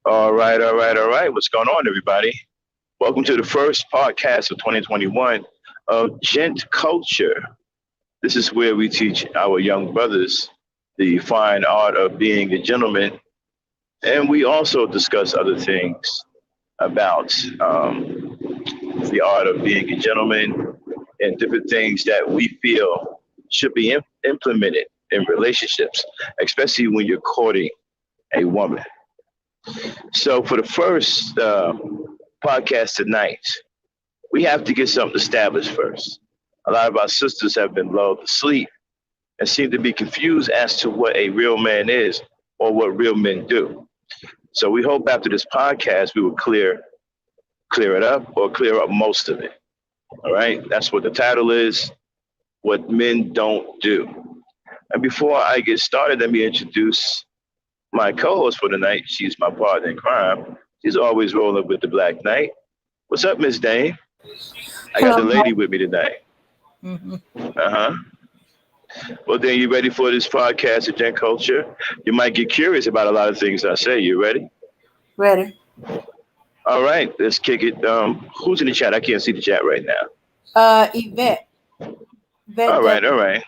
All right. What's going on, everybody? Welcome to the first podcast of 2021 of GentCulture. This is where we teach our young brothers the fine art of being a gentleman, and we also discuss other things about the art of being a gentleman and different things that we feel should be implemented in relationships, especially when you're courting a woman. So, for the first podcast tonight, we have to get something established first. A lot of our sisters have been lulled to sleep and seem to be confused as to what a real man is or what real men do. So we hope after this podcast we will clear it up or clear up most of it. All right, that's what the title is: What Men Don't Do. And before I get started, let me introduce my co-host for tonight. She's my partner in crime. She's always rolling with the Black Knight. What's up, Miss Dane? I got Hello. the lady with me tonight. Mm-hmm. Uh-huh. Well, then, you ready for this podcast of Gen Culture? You might get curious about a lot of things I say. You ready? Ready. All right, let's kick it. Who's in the chat? I can't see the chat right now. Yvette. All Yvette right, all W. right.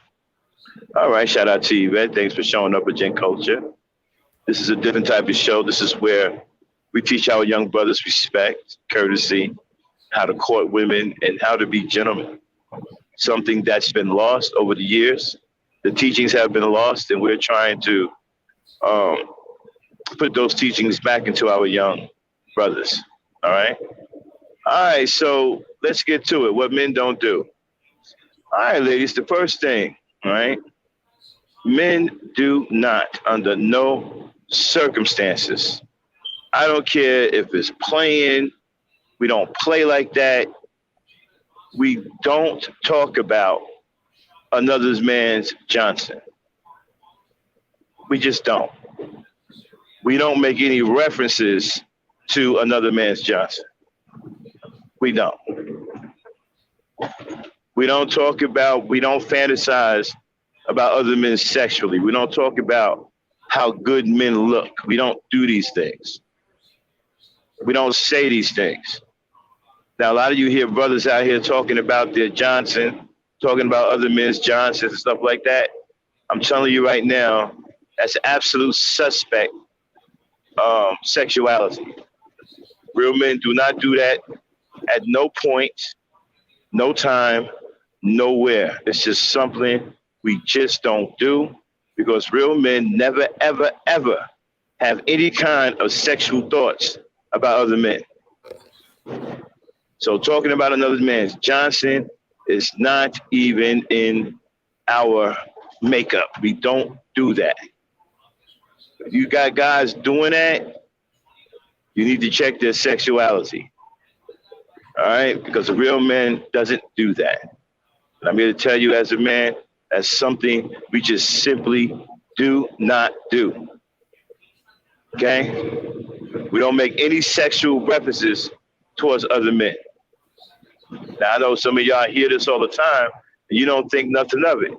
All right, shout out to you, man. Thanks for showing up with Gen Culture. This is a different type of show. This is where we teach our young brothers respect, courtesy, how to court women, and how to be gentlemen. Something that's been lost over the years. The teachings have been lost, and we're trying to um, put those teachings back into our young brothers. All right. All right. So let's get to it. What men don't do. All right, ladies. The first thing. All right. Men do not, under no circumstances. I don't care if it's playing. We don't play like that. We don't talk about another man's Johnson. We just don't. We don't make any references to another man's Johnson. We don't. We don't fantasize about other men sexually. We don't talk about how good men look. We don't do these things. We don't say these things. Now, a lot of you hear brothers out here talking about their Johnson, talking about other men's Johnsons and stuff like that. I'm telling you right now, that's absolute suspect sexuality. Real men do not do that at no point, no time, nowhere. It's just something we just don't do because real men never, ever, ever have any kind of sexual thoughts about other men. So talking about another man's Johnson is not even in our makeup. We don't do that. If you got guys doing that, you need to check their sexuality. All right? Because a real man doesn't do that. And I'm here to tell you as a man, that's something we just simply do not do. Okay? We don't make any sexual references towards other men. Now, I know some of y'all hear this all the time, and you don't think nothing of it.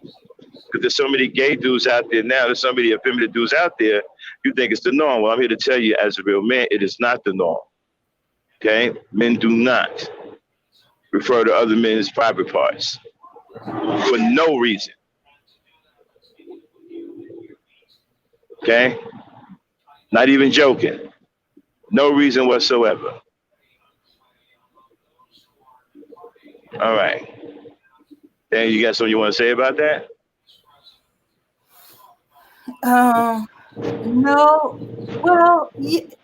Because there's so many gay dudes out there now, there's so many effeminate dudes out there, you think it's the norm. Well, I'm here to tell you, as a real man, it is not the norm. Okay? Men do not refer to other men's private parts for no reason. Okay? Not even joking. No reason whatsoever. All right. Dan, you got something you want to say about that? No. Well,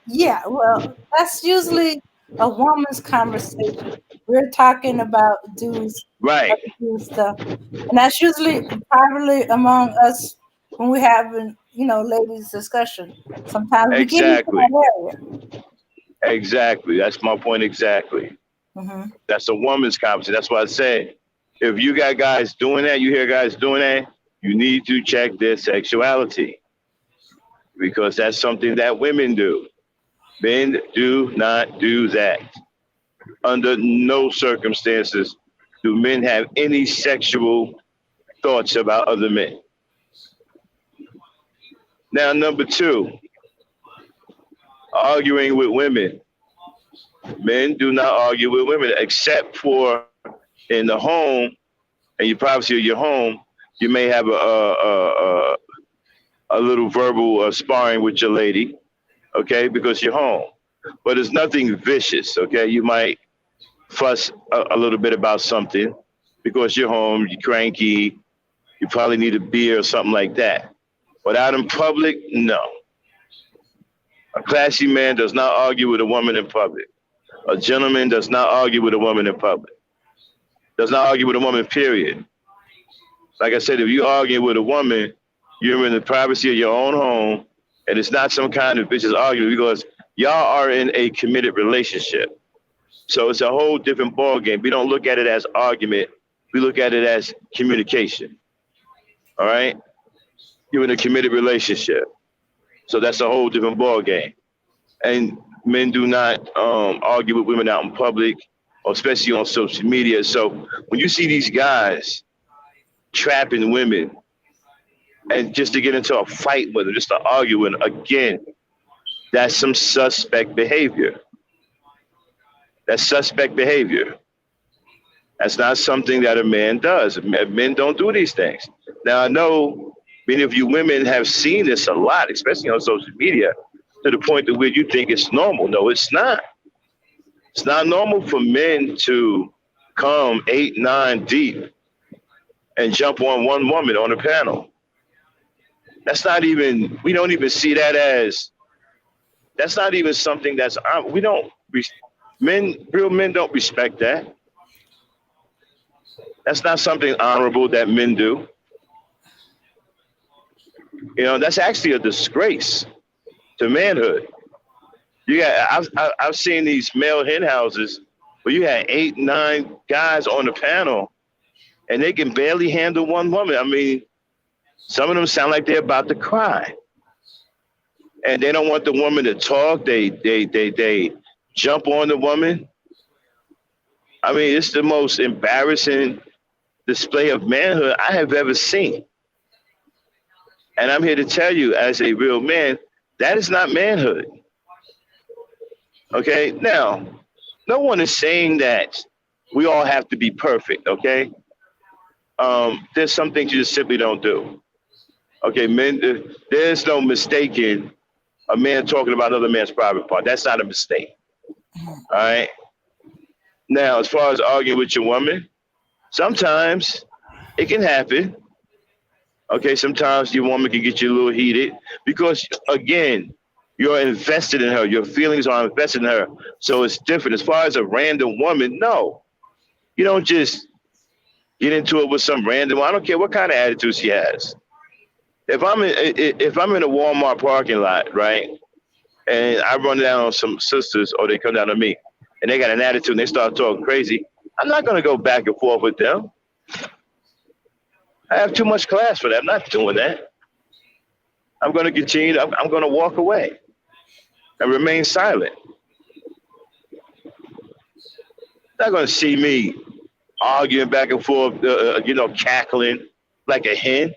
yeah. Well, that's usually a woman's conversation. We're talking about dudes, Right. other dudes stuff, and that's usually privately among us when we having, ladies discussion. Sometimes we get into Exactly. that area. Exactly. That's my point exactly. Mm-hmm. That's a woman's conversation. That's why I say, if you got guys doing that, you hear guys doing that, you need to check their sexuality because that's something that women do. Men do not do that. Under no circumstances do men have any sexual thoughts about other men. Now, number two, arguing with women. Men do not argue with women except for in the home and your privacy of your home. You may have a little verbal sparring with your lady, okay, because you're home. But it's nothing vicious, okay? You might fuss a little bit about something because you're home, you're cranky, you probably need a beer or something like that. But out in public, no. A classy man does not argue with a woman in public. A gentleman does not argue with a woman in public. Does not argue with a woman, period. Like I said, if you argue with a woman, you're in the privacy of your own home, and it's not some kind of vicious argument because y'all are in a committed relationship. So it's a whole different ballgame. We don't look at it as argument. We look at it as communication. All right, you're in a committed relationship, so that's a whole different ball game. And men do not argue with women out in public, or especially on social media. So when you see these guys trapping women and just to get into a fight with them, just to argue with them, again, that's some suspect behavior. That's suspect behavior. That's not something that a man does. Men don't do these things. Now, I know many of you women have seen this a lot, especially on social media, to the point that where you think it's normal. No, it's not. It's not normal for men to come 8, 9 deep and jump on one woman on a panel. That's not even, we don't even see that as, that's not even something that's, we don't, real men don't respect that. That's not something honorable that men do. You know, that's actually a disgrace to manhood. I've seen these male hen houses where you had 8, 9 guys on the panel and they can barely handle one woman. I mean, some of them sound like they're about to cry. And they don't want the woman to talk. They jump on the woman. I mean, it's the most embarrassing display of manhood I have ever seen. And I'm here to tell you, as a real man, that is not manhood. Okay? Now, no one is saying that we all have to be perfect, okay? There's some things you just simply don't do. Okay, men, there's no mistaking a man talking about another man's private part. That's not a mistake. All right? Now, as far as arguing with your woman, sometimes it can happen. Okay, sometimes your woman can get you a little heated because, again, you're invested in her. Your feelings are invested in her. So it's different. As far as a random woman, no. You don't just get into it with some random. I don't care what kind of attitude she has. If I'm in a Walmart parking lot, right, and I run down on some sisters or they come down to me and they got an attitude and they start talking crazy, I'm not going to go back and forth with them. I have too much class for that. I'm not doing that. I'm going to continue. I'm going to walk away and remain silent. Not going to see me arguing back and forth, cackling like a hen.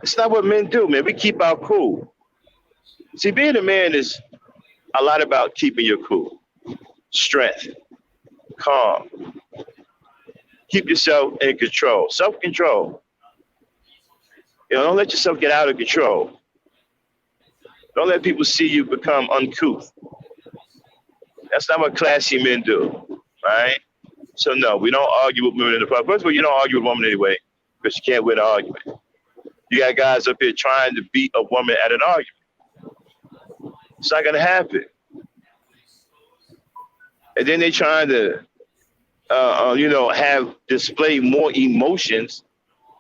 It's not what men do, man. We keep our cool. See, being a man is a lot about keeping your cool, strength, calm. Keep yourself in control, self-control. You know, don't let yourself get out of control. Don't let people see you become uncouth. That's not what classy men do, right? So no, we don't argue with women in the public. First of all, you don't argue with women anyway, because you can't win an argument. You got guys up here trying to beat a woman at an argument. It's not gonna happen. And then they trying to, have display more emotions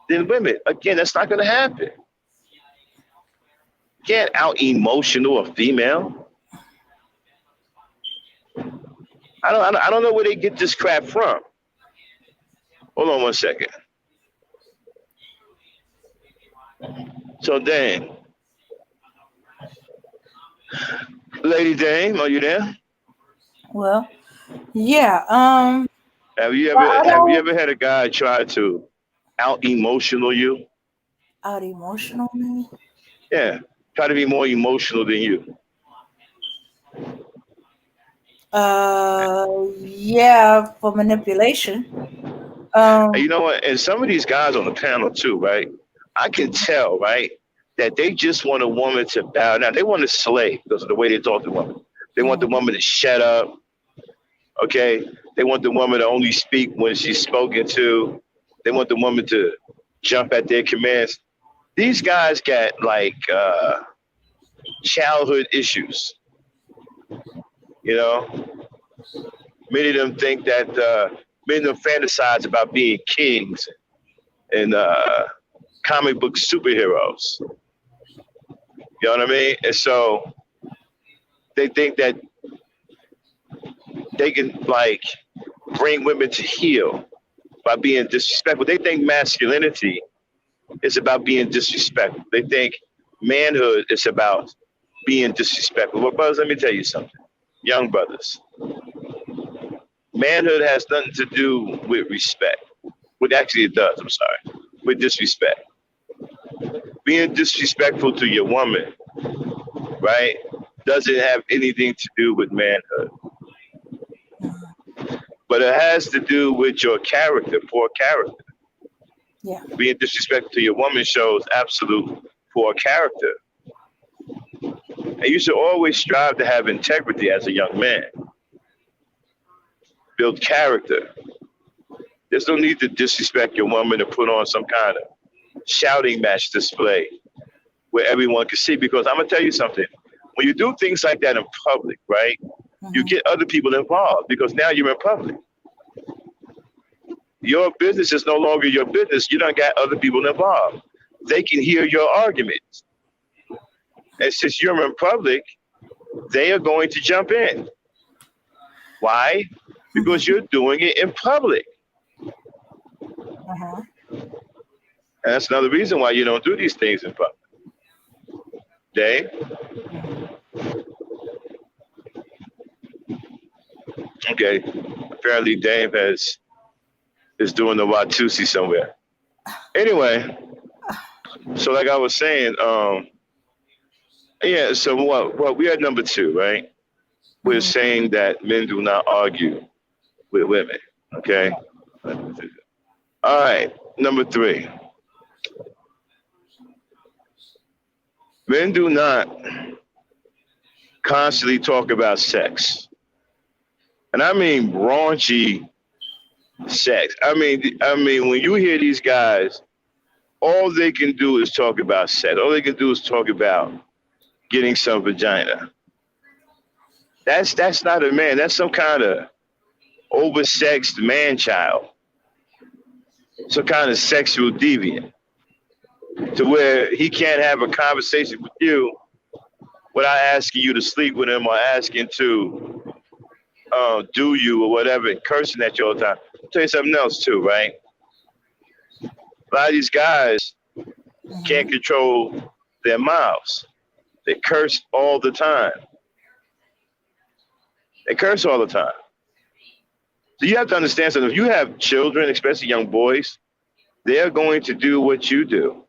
than women. Again, that's not gonna happen. You can't out emotional a female. I don't know where they get this crap from. Hold on one second. So Dan, Lady Dame, are you there? Well, yeah. Have you I ever had a guy try to out emotional you? out emotional me. Yeah, try to be more emotional than you. Yeah, for manipulation. And Um, you know what? And some of these guys on the panel too, right? I can tell, right, that they just want a woman to bow down. They want to slay because of the way they talk to women. They want the woman to shut up. Okay, they want the woman to only speak when she's spoken to. They want the woman to jump at their commands. These guys got like childhood issues. You know, many of them think that many of them fantasize about being kings and comic book superheroes. You know what I mean? And so they think that they can like bring women to heel by being disrespectful. They think masculinity It's about being disrespectful. They think manhood is about being disrespectful. Well, brothers, let me tell you something. Young brothers, manhood has nothing to do with respect. Well, actually, it does. I'm sorry. With disrespect. Being disrespectful to your woman, right, doesn't have anything to do with manhood. But it has to do with your character, poor character. Yeah. Being disrespectful to your woman shows absolute poor character. And you should always strive to have integrity as a young man. Build character. There's no need to disrespect your woman or put on some kind of shouting match display where everyone can see. Because I'm going to tell you something. When you do things like that in public, right, you get other people involved because now you're in public. Your business is no longer your business. You don't got other people involved. They can hear your arguments. And since you're in public, they are going to jump in. Why? Because you're doing it in public. Uh-huh. And that's another reason why you don't do these things in public. Dave? Okay. Apparently Dave is doing the Watusi somewhere. Anyway, so like I was saying, yeah, so what we are number 2, right? We're saying that men do not argue with women. Okay. All right. Number 3. Men do not constantly talk about sex. And I mean raunchy sex. I mean, when you hear these guys, all they can do is talk about sex. All they can do is talk about getting some vagina. That's not a man. That's some kind of oversexed man-child. Some kind of sexual deviant. To where he can't have a conversation with you without asking you to sleep with him or asking to do you or whatever, and cursing at you all the time. I'll tell you something else too, right? A lot of these guys can't control their mouths. They curse all the time. They curse all the time. So you have to understand something. If you have children, especially young boys, they're going to do what you do.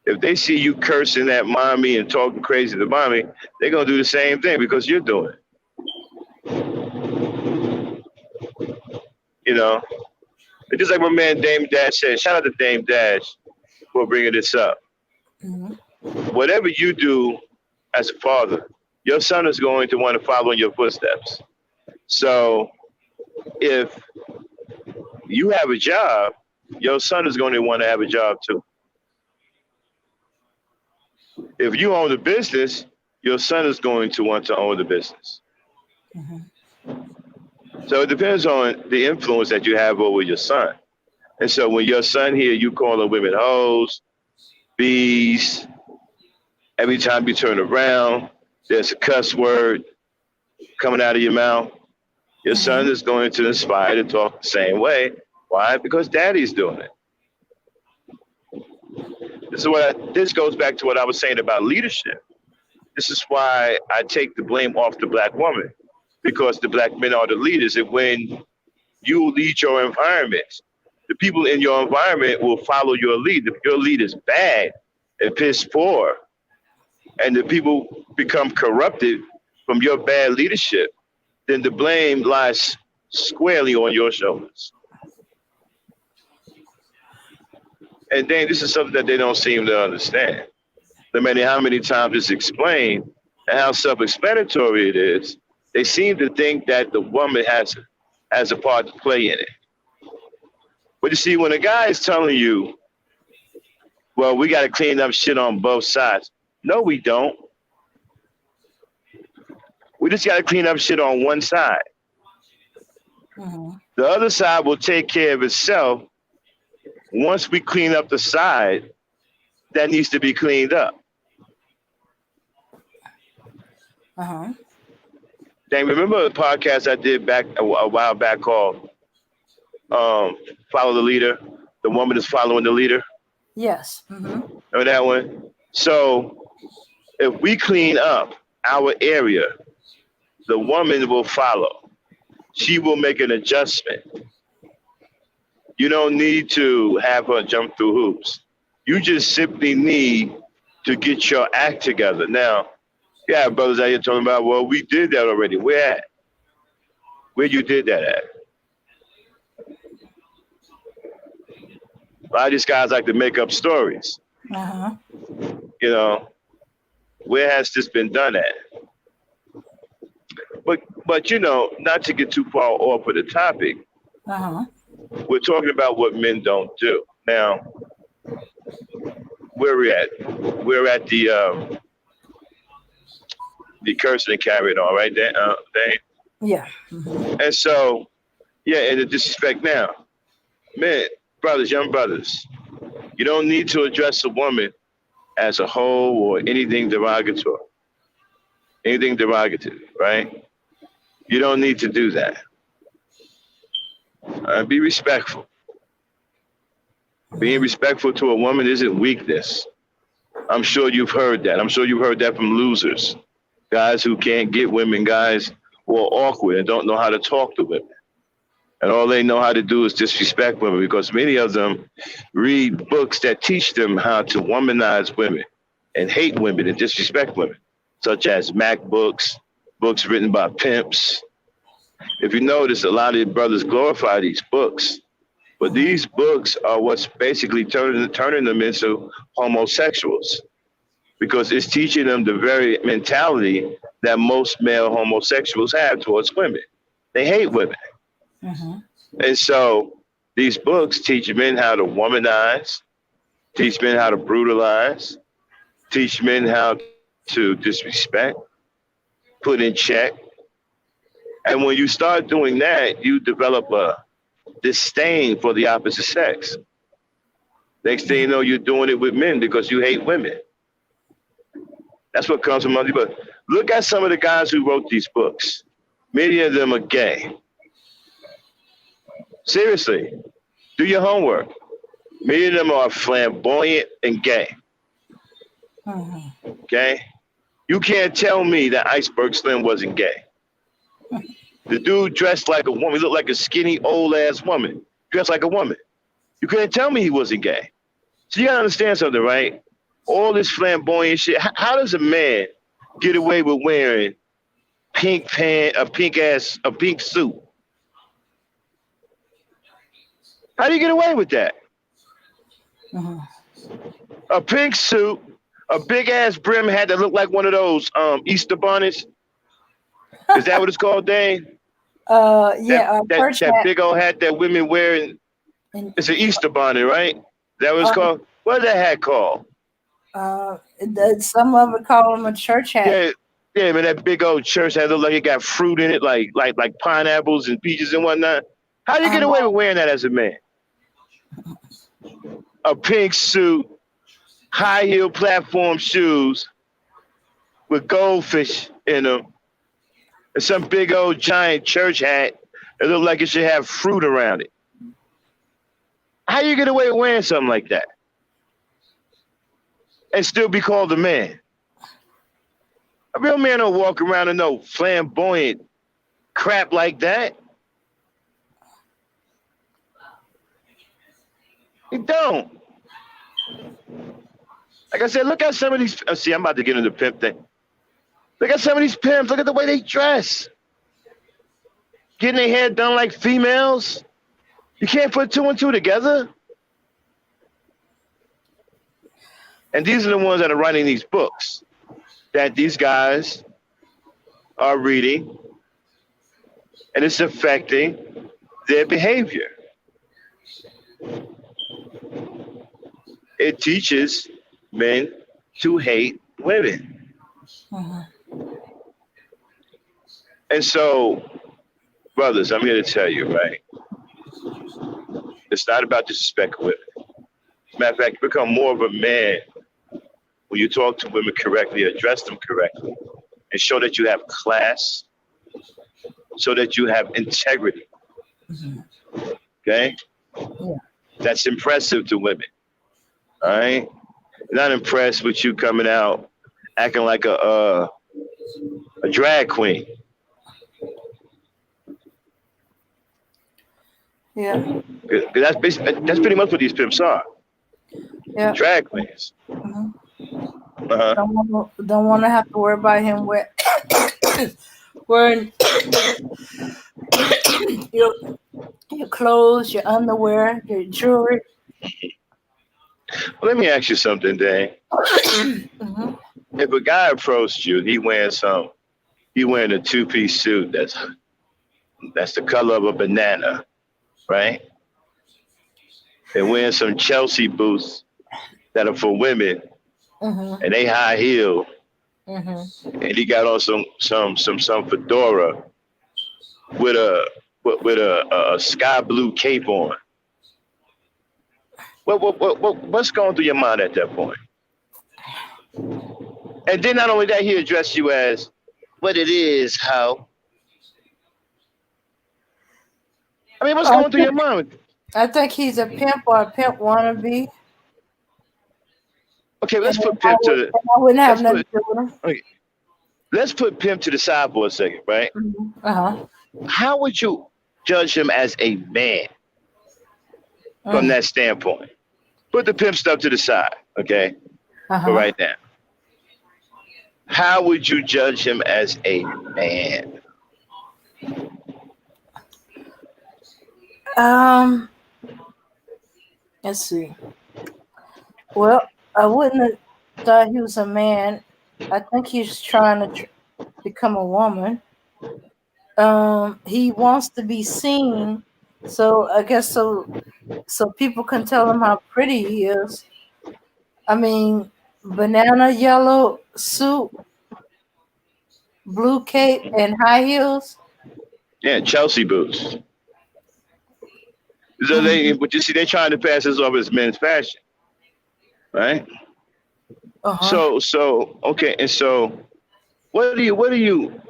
If they see you cursing at mommy and talking crazy to mommy, they're going to do the same thing because you're doing it. You know? It's just like my man Dame Dash said. Shout out to Dame Dash for bringing this up. Whatever you do as a father, your son is going to want to follow in your footsteps. So if you have a job, your son is going to want to have a job too. If you own a business, your son is going to want to own the business. So it depends on the influence that you have over your son. And so when your son here, you calling women hoes, bees, every time you turn around, there's a cuss word coming out of your mouth. Your son is going to inspire to talk the same way. Why? Because daddy's doing it. This goes back to what I was saying about leadership. This is why I take the blame off the black woman, because the black men are the leaders. And when you lead your environment, the people in your environment will follow your lead. If your lead is bad and piss poor, and the people become corrupted from your bad leadership, then the blame lies squarely on your shoulders. And then this is something that they don't seem to understand. No matter how many times it's explained and how self-explanatory it is, they seem to think that the woman has a part to play in it. But you see, when a guy is telling you, well, we got to clean up shit on both sides. No, we don't. We just got to clean up shit on one side. The other side will take care of itself. Once we clean up the side that needs to be cleaned up. Dang, remember a podcast I did back a while back called Follow the Leader? The woman is following the leader. Yes. Mm-hmm. Remember that one? So if we clean up our area, the woman will follow. She will make an adjustment. You don't need to have her jump through hoops. You just simply need to get your act together. Now, yeah, brothers out here talking about, well, we did that already. Where at? Where you did that at? A lot of these guys like to make up stories. Uh-huh. You know, where has this been done at? But not to get too far off of the topic, Uh-huh. we're talking about what men don't do. Now, where we at? We're at the cursing and carrying on, right? Dane? Yeah. Mm-hmm. And so, yeah, and the disrespect now. Men, brothers, young brothers, you don't need to address a woman as a whole or anything derogatory. Anything derogative, right? You don't need to do that. Be respectful. Being respectful to a woman isn't weakness. I'm sure you've heard that. I'm sure you've heard that from losers, guys who can't get women, guys who are awkward and don't know how to talk to women. And all they know how to do is disrespect women because many of them read books that teach them how to womanize women and hate women and disrespect women, such as Mac books, books written by pimps. If you notice, a lot of the brothers glorify these books, but these books are what's basically turning them into homosexuals because it's teaching them the very mentality that most male homosexuals have towards women. They hate women. Mm-hmm. And so these books teach men how to womanize, teach men how to brutalize, teach men how to disrespect, put in check. And when you start doing that, you develop a disdain for the opposite sex. Next thing you know, you're doing it with men because you hate women. That's what comes from other people. Look at some of the guys who wrote these books. Many of them are gay. Seriously, do your homework. Many of them are flamboyant and gay. Mm-hmm. Okay? You can't tell me that Iceberg Slim wasn't gay. The dude dressed like a woman. He looked like a skinny, old-ass woman. Dressed like a woman. You couldn't tell me he wasn't gay. So you gotta understand something, right? All this flamboyant shit. How does a man get away with wearing a pink suit? How do you get away with that? Mm-hmm. A pink suit, a big-ass brim hat that looked like one of those Easter bonnets. Is that what it's called, Dane? Yeah. That big old hat that women wear. It's an Easter bonnet, right? Is that what it's called? What is that hat called? Some of it call them a church hat. Yeah, man, that big old church hat look like it got fruit in it, like pineapples and peaches and whatnot. How do you get away with wearing that as a man? A pink suit, high heel platform shoes with goldfish in them, and some big old giant church hat that look like it should have fruit around it. How you get away with wearing something like that and still be called a man? A real man don't walk around in no flamboyant crap like that. He don't. Like I said, look at some of these. See, I'm about to get into the pimp thing. Look at some of these pimps. Look at the way they dress. Getting their hair done like females. You can't put two and two together. And these are the ones that are writing these books that these guys are reading, and it's affecting their behavior. It teaches men to hate women. Mm-hmm. And so, brothers, I'm here to tell you, right? It's not about disrespecting women. As a matter of fact, you become more of a man when you talk to women correctly, address them correctly, and show that you have class, so that you have integrity. Mm-hmm. Okay? Yeah. That's impressive to women. All right, not impressed with you coming out acting like a drag queen. Yeah. 'Cause that's pretty much what these pimps are. Yeah. Drag queens. Mhm. Uh-huh. Don't want to have to worry about him wearing your your clothes, your underwear, your jewelry. Well, let me ask you something, Dane. Hmm. If a guy approached you, he wearing a two-piece suit that's the color of a banana, right? And wearing some Chelsea boots that are for women, Hmm. and they high heel, Hmm. and he got on some fedora with a sky blue cape on. What's going through your mind at that point? And then not only that, he addressed you as what it is, how. I mean, what's I going through think your mind? I think he's a pimp or a pimp wannabe, Okay, and let's put I pimp to would the and I wouldn't have let's nothing put to do with him. okay, let's put pimp to the side for a second, right? Uh huh. How would you judge him as a man from Uh that standpoint? Put the pimp stuff to the side, okay, for huh. right now. How would you judge him as a man? Um. Let's see. Well, I wouldn't have thought he was a man. I think he's trying to become a woman. He wants to be seen, so I guess so people can tell him how pretty he is. I mean, banana yellow suit, blue cape, and high heels. Yeah, Chelsea boots. So Hmm. but you see, they're trying to pass this off as men's fashion, right? Uh huh. Okay, and so what do you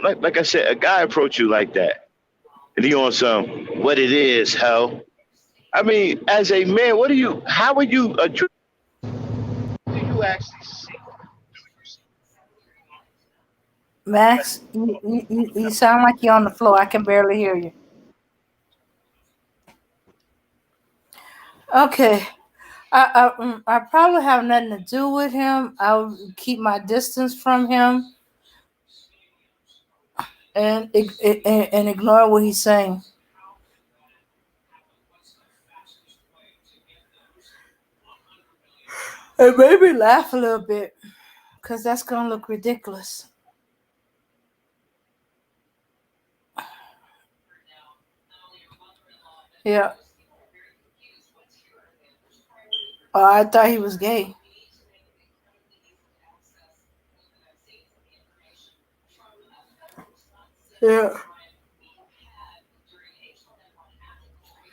like I said, a guy approach you like that, and he on some what it is, hell. I mean, as a man, how would you address? Do you actually see? Max, you sound like you're on the floor. I can barely hear you. Okay. I probably have nothing to do with him. I'll keep my distance from him and ignore what he's saying. And maybe laugh a little bit because that's gonna look ridiculous. Yeah. Oh, I thought he was gay. Yeah.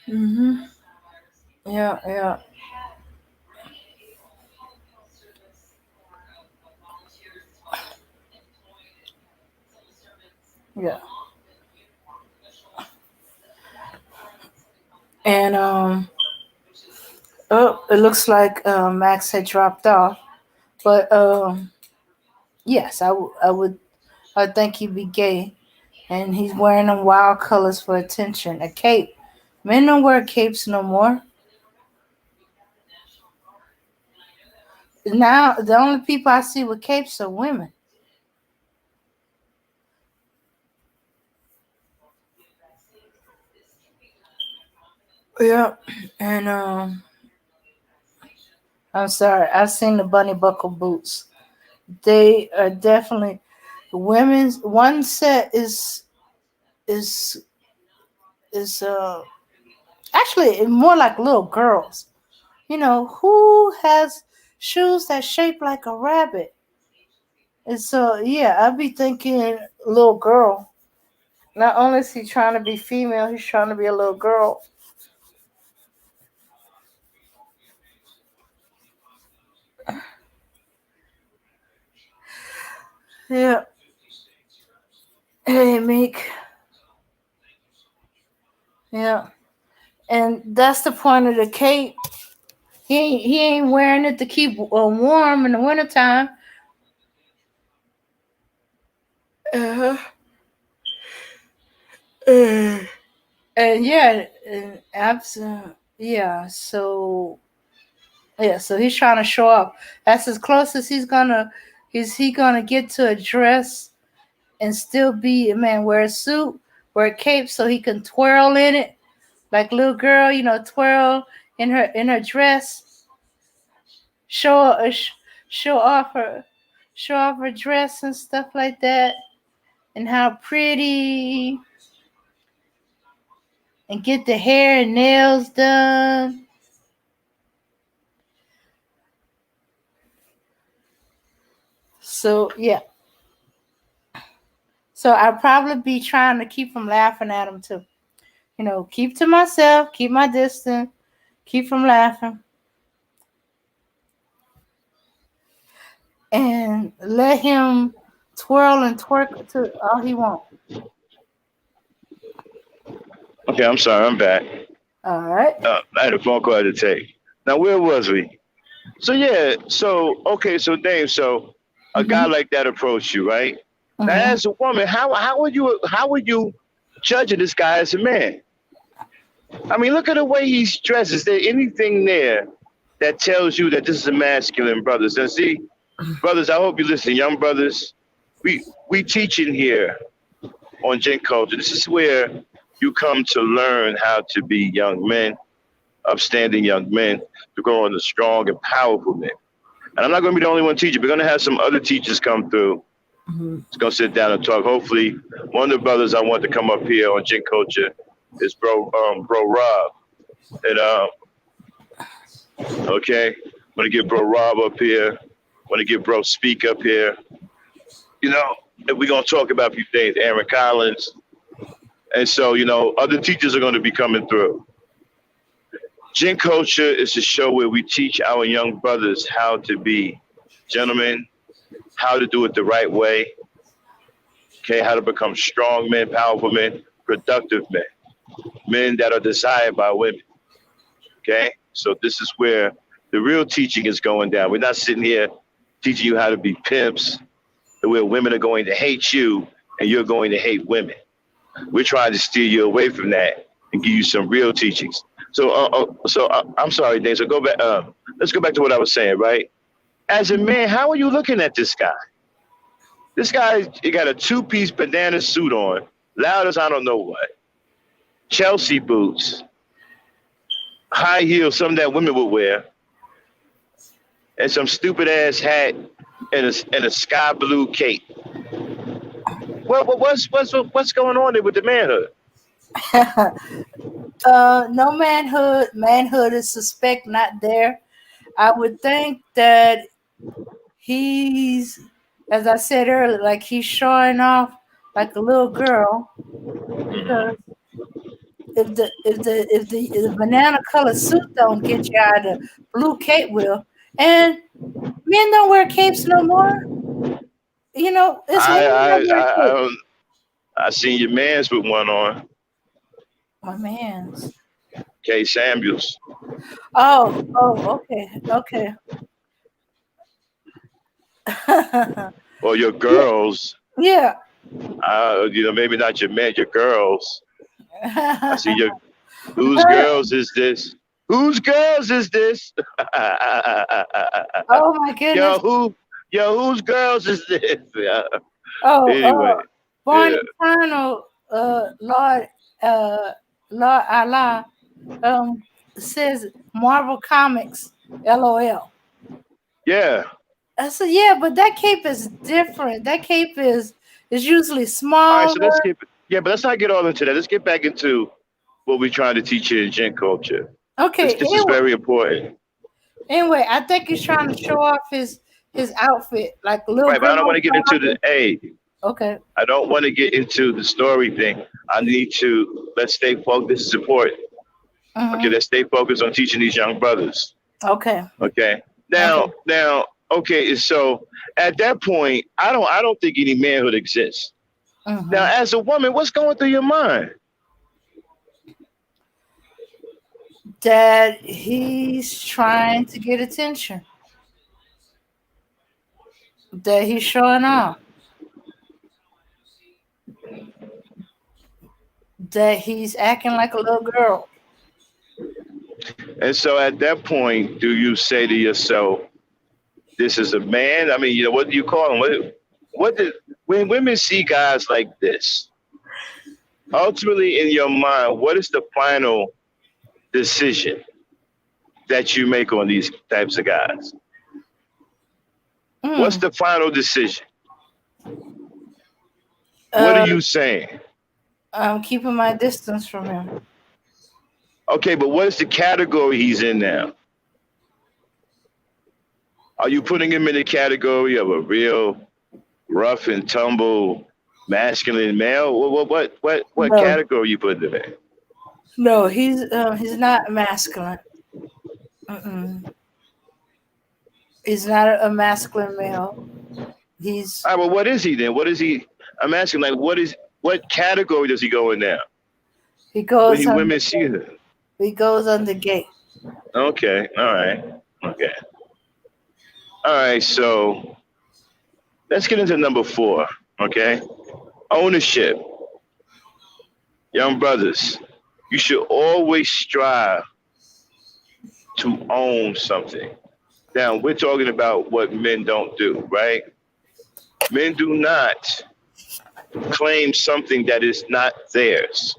Mhm. Yeah. Yeah. Yeah. And oh, it looks like Max had dropped off. But yes, I think he'd be gay. And he's wearing them wild colors for attention. A cape. Men don't wear capes no more. Now the only people I see with capes are women. Yeah. And I'm sorry, I've seen the bunny buckle boots. They are definitely women's one set is is actually more like little girls. You know, who has shoes that shape like a rabbit? And so yeah, I'd be thinking little girl. Not only is he trying to be female, he's trying to be a little girl. Yeah. Hey, Meek. Yeah. And that's the point of the cape. he ain't wearing it to keep warm in the wintertime. Uh, uh, and yeah, and yeah. So he's trying to show up. That's as close as he gonna get to a dress and still be a man. Wear a suit, wear a cape, so he can twirl in it like little girl. Twirl in her dress. Show show off her show off her dress and stuff like that, and how pretty, and get the hair and nails done. So yeah. So I'll probably be trying to keep from laughing at him too. Keep to myself, keep my distance, keep from laughing, and let him twirl and twerk to all he wants. Okay, I'm sorry, I'm back. All right. I had a phone call to take. Now, where was we? So yeah, so Dave, so a guy Mhm. like that approached you, right? Now, Mhm. as a woman, how would you judging this guy as a man? I mean, look at the way he's dressed. Is there anything there that tells you that this is a masculine brother? And see, brothers, I hope you listen, young brothers. We teach in here on Gen Culture. This is where you come to learn how to be young men, upstanding young men, to grow into strong and powerful men. And I'm not going to be the only one teaching. We're going to have some other teachers come through. Mhm. It's going to sit down and talk. Hopefully, one of the brothers I want to come up here on Gen Culture is bro Rob. And okay, want to get bro Rob up here. Want to get bro Speak up here. You know, and we're going to talk about a few things. Aaron Collins. And so, other teachers are going to be coming through. Gen Culture is a show where we teach our young brothers how to be gentlemen, how to do it the right way, okay, how to become strong men, powerful men, productive men, men that are desired by women, okay? So this is where the real teaching is going down. We're not sitting here teaching you how to be pimps, where women are going to hate you and you're going to hate women. We're trying to steer you away from that and give you some real teachings. So I'm sorry, Dave. So go back. Let's go back to what I was saying, right? As a man, how are you looking at this guy? This guy, he got a two-piece banana suit on, loud as I don't know what, Chelsea boots, high heels, something that women would wear, and some stupid ass hat and a sky blue cape. What's going on there with the manhood? No manhood. Manhood is suspect not there. I would think that he's, as I said earlier, like he's showing off like a little girl, because if the banana colored suit don't get you out of the blue cape will, and men don't wear capes no more. It's I women that I wear I, I, capes. don't, I seen your man's with one on, My man's. K. Samuels, Oh, okay. or your Yeah, girls. yeah. Maybe not your man, your girls. I see your whose girls is this? Whose girls is this? Oh my yo, goodness. who? Yo, whose girls is this? Oh, Anyway, Born yeah, Eternal, Lord, uh, Lord Allah, says Marvel Comics, LOL. yeah. I said, yeah, but that cape is different. That cape is usually All right, smaller. so let's get but let's not get all into that. Let's get back into what we're trying to teach here in Gen Culture. This Okay, this is very important. I think he's trying to show off his outfit, like a little Right, but girl. I don't want to get into the Okay. I don't want to get into the story thing. I need to let's stay focused. This is important. Okay, Mm-hmm. let's stay focused on teaching these young brothers. Okay. Okay. Okay. Now, okay, so at that point, I don't think any manhood exists. Now, Mm-hmm. as a woman, what's going through your mind? that he's trying to get attention, that he's showing off, that he's acting like a little girl. And so at that point, do you say to yourself, this is a man? I mean, what do you call him? When women see guys like this, ultimately in your mind, what is the final decision that you make on these types of guys? What's the final decision? What are you saying? I'm keeping my distance from him. Okay, but what is the category he's in now? Are you putting him in the category of a real rough and tumble masculine male? What No, category are you putting him in? no, he's not masculine. Mm-mm. He's not a masculine male. He's All right, well, what is he then? What is he? I'm asking, like, what category does he go in now? he goes When on women see him. he goes on the gate. Okay, all right, okay, all right. So let's get into number 4. Okay, ownership. Young brothers, you should always strive to own something. Now we're talking about what men don't do, right? Men do not claim something that is not theirs.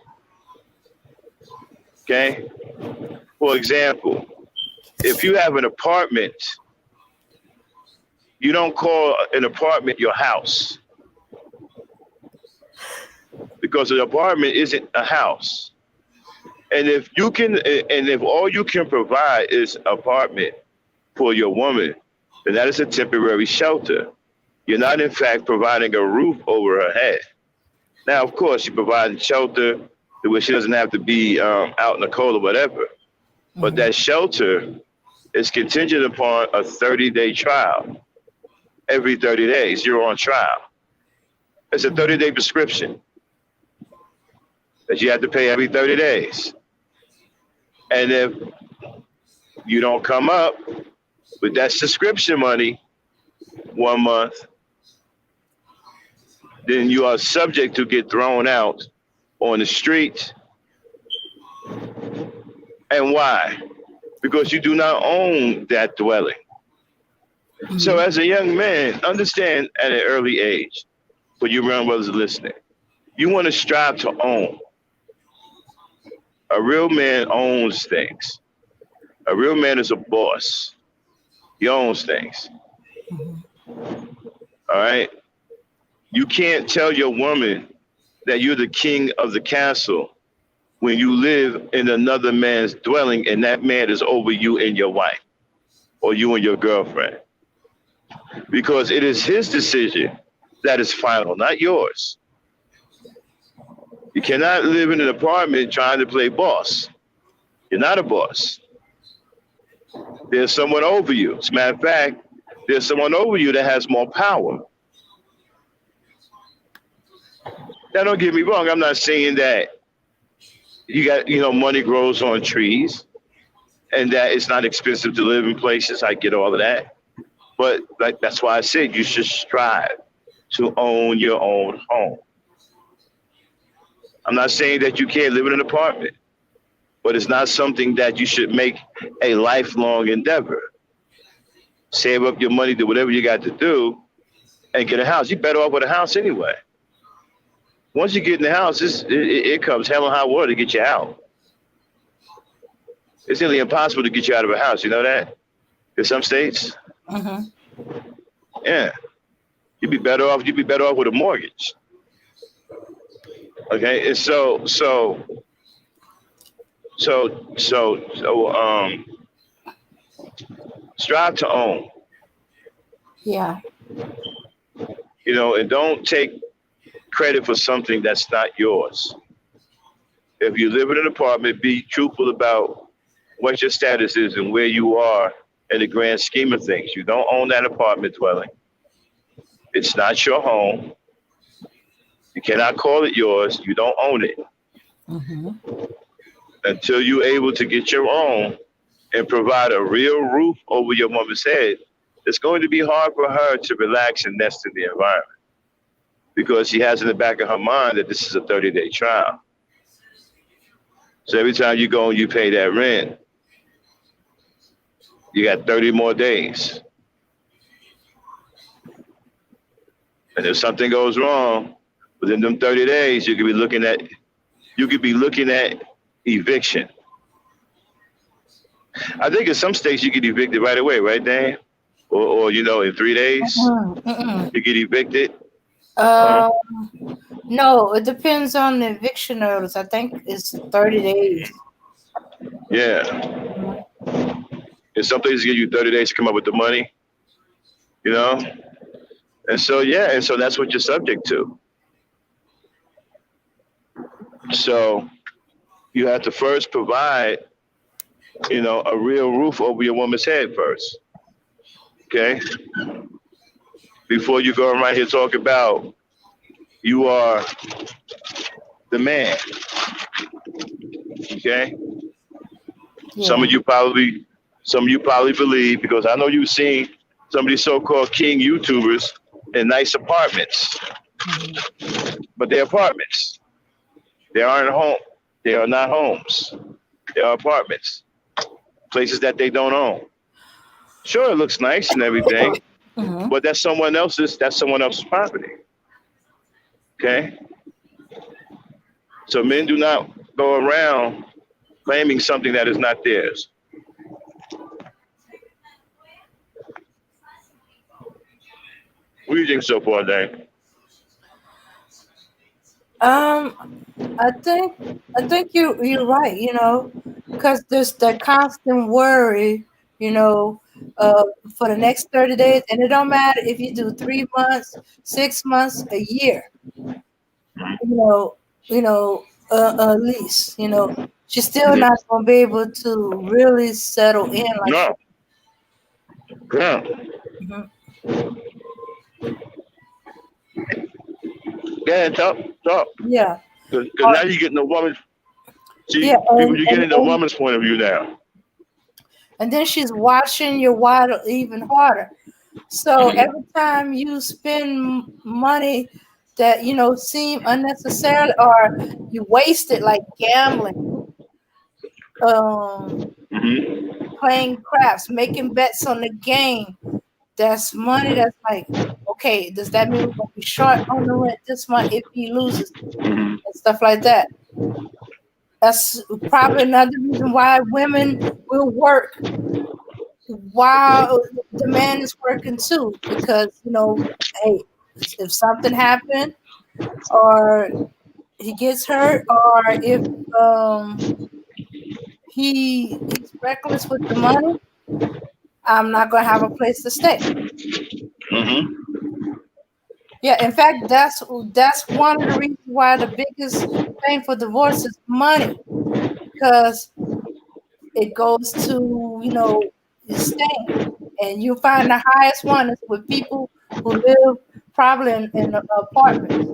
Okay? For example, if you have an apartment, you don't call an apartment your house because an apartment isn't a house. And if all you can provide is apartment for your woman, then that is a temporary shelter. You're not, in fact, providing a roof over her head. Now, of course, you provide shelter where she doesn't have to be out in the cold or whatever. But that shelter is contingent upon a 30-day trial. Every 30 days, you're on trial. It's a 30-day prescription that you have to pay every 30 days. And if you don't come up with that subscription money 1 month, then you are subject to get thrown out on the street. And why? Because you do not own that dwelling. So as a young man, understand at an early age, for you young brothers listening, you want to strive to own. A real man owns things. A real man is a boss. He owns things. All right? You can't tell your woman that you're the king of the castle when you live in another man's dwelling and that man is over you and your wife or you and your girlfriend. Because it is his decision that is final, not yours. You cannot live in an apartment trying to play boss. You're not a boss. There's someone over you. As a matter of fact, there's someone over you that has more power. Now, don't get me wrong. I'm not saying that money grows on trees and that it's not expensive to live in places. I get all of that. But that's why I said you should strive to own your own home. I'm not saying that you can't live in an apartment, but it's not something that you should make a lifelong endeavor. Save up your money, do whatever you got to do, and get a house. You're better off with a house anyway. Once you get in the house, it comes hell and high water to get you out. It's nearly impossible to get you out of a house. You know that? In some states. Yeah. You'd be better off with a mortgage. Okay, and so strive to own. Yeah. And don't take credit for something that's not yours. If you live in an apartment, be truthful about what your status is and where you are in the grand scheme of things. You don't own that apartment dwelling. It's not your home. You cannot call it yours. You don't own it. until you're able to get your own and provide a real roof over your woman's head, it's going to be hard for her to relax and nest in the environment because she has in the back of her mind that this is a 30-day trial. So every time you go and you pay that rent, you got 30 more days. And if something goes wrong within them 30 days, you could be looking at eviction. I think in some states you get evicted right away, right, Dan? Or in 3 days Mm-mm. you get evicted. Uh, Um, no, it depends on the eviction notice. I think it's 30 days. yeah. Mhm. In some places give you 30 days to come up with the money, you know? And so that's what you're subject to. So you have to first provide, a real roof over your woman's head first. Okay? Before you go around here talking about you are the man. Okay? Some Yeah. of you probably some of you probably believe because I know you've seen some of these so-called king YouTubers in nice apartments, Mhm. but they're apartments. They aren't home. They are not homes. They are apartments, places that they don't own. Sure, it looks nice and everything, Mhm. but that's someone else's property. Okay, so men do not go around claiming something that is not theirs. What do you think so far, Dan? Um, I think you're right. Because there's that constant worry. You know, uh, for the next 30 days, and it don't matter if you do 3 months, 6 months, a year. You know, at least she's still Mhm. not gonna be able to really settle in like she. No, yeah, Mhm. yeah, talk, talk. Yeah, Because uh, now you're getting a woman. yeah, See, people, you're getting a woman's point of view now. and then she's watching your water even harder. So every time you spend money that seem unnecessary, or you waste it like gambling, um, Hmm. playing craps, making bets on the game, that's money that's like, okay, does that mean we're gonna be short on the rent this month if he loses Hmm. and stuff like that? That's probably another reason why women will work while the man is working too, because hey, if something happened or he gets hurt, or if um he's reckless with the money, I'm not gonna have a place to stay. Hmm. Yeah, in fact, that's one of the reasons why the biggest thing for divorce is money, because it goes to your staying, and you find the highest one is with people who live probably in apartments,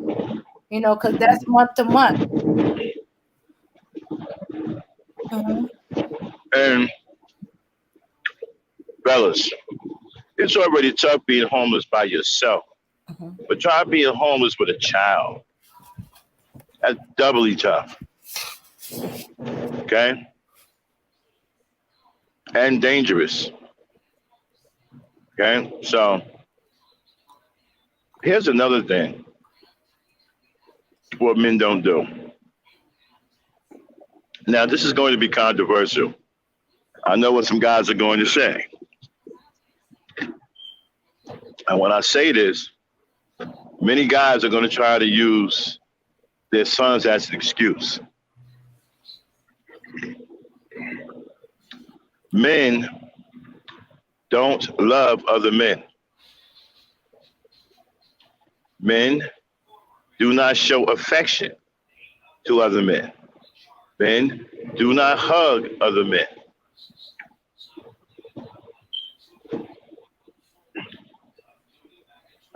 because that's month to month. Hmm. And fellas, it's already tough being homeless by yourself, Hmm. but try being homeless with a child. That's doubly tough. Okay, and dangerous. Okay, so here's another thing: what men don't do. Now, this is going to be controversial. I know what some guys are going to say, and when I say this, many guys are going to try to use their sons as an excuse. Men don't love other men. Men do not show affection to other men. Men do not hug other men.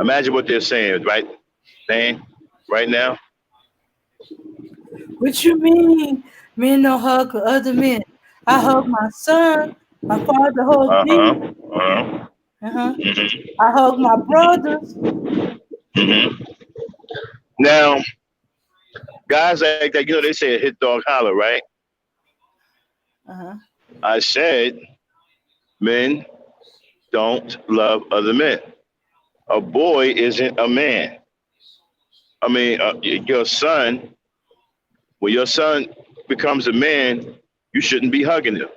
Imagine what they're saying, right, Dan? Right now? What you mean? Men don't hug other men. I hug my son. My father hugged Uh-huh. me. Uh-huh. Uh-huh. Mm-hmm. I hug my brothers. Mm-hmm. Now, guys like that, they say a hit dog holler, right? Uh-huh. I said men don't love other men. A boy isn't a man. I mean, your son, when your son becomes a man, you shouldn't be hugging him.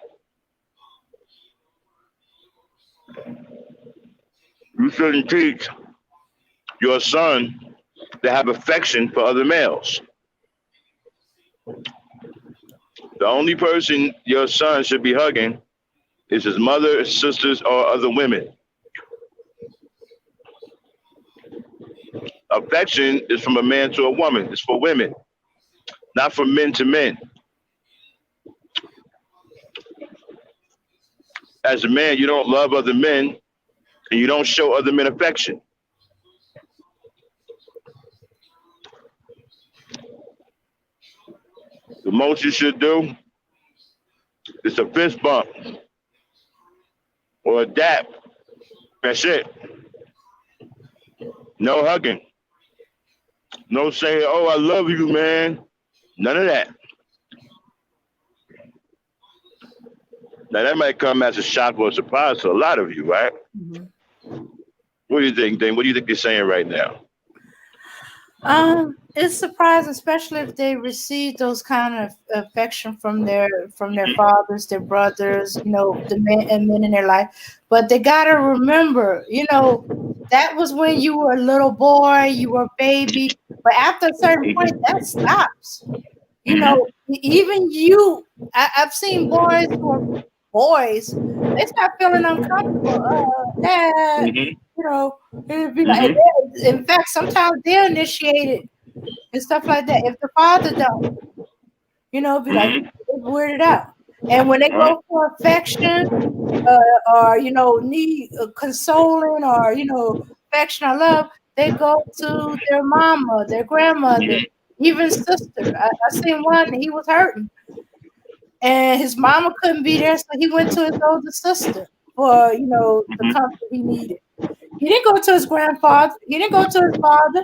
You shouldn't teach your son to have affection for other males. The only person your son should be hugging is his mother, his sisters, or other women. Affection is from a man to a woman. It's for women, not from men to men. As a man, you don't love other men and you don't show other men affection. The most you should do is a fist bump or a dap. That's it. No hugging. No saying, "Oh, I love you, man." None of that. Now that might come as a shock or a surprise to a lot of you, right? Mhm. What do you think, Dane? What do you think they're saying right now? It's surprising, especially if they receive those kind of affection from their fathers, their brothers, the men in their life. But they gotta remember, that was when you were a little boy, you were a baby. But after a certain point, that stops. Mm-hmm. Even you, I've seen boys who are boys, they start feeling uncomfortable. Dad, Mm-hmm. it'd be like, and Mm-hmm. in fact, sometimes they're initiated and stuff like that. If the father don't, be like Mm-hmm. weirded out. And when they Uh-huh. go for affection, or need consoling, or affection or love, they go to their mama, their grandmother, Mm-hmm. even sister. I seen one, he was hurting, and his mama couldn't be there, so he went to his older sister for the Mm-hmm. comfort he needed. He didn't go to his grandfather. He didn't go to his father.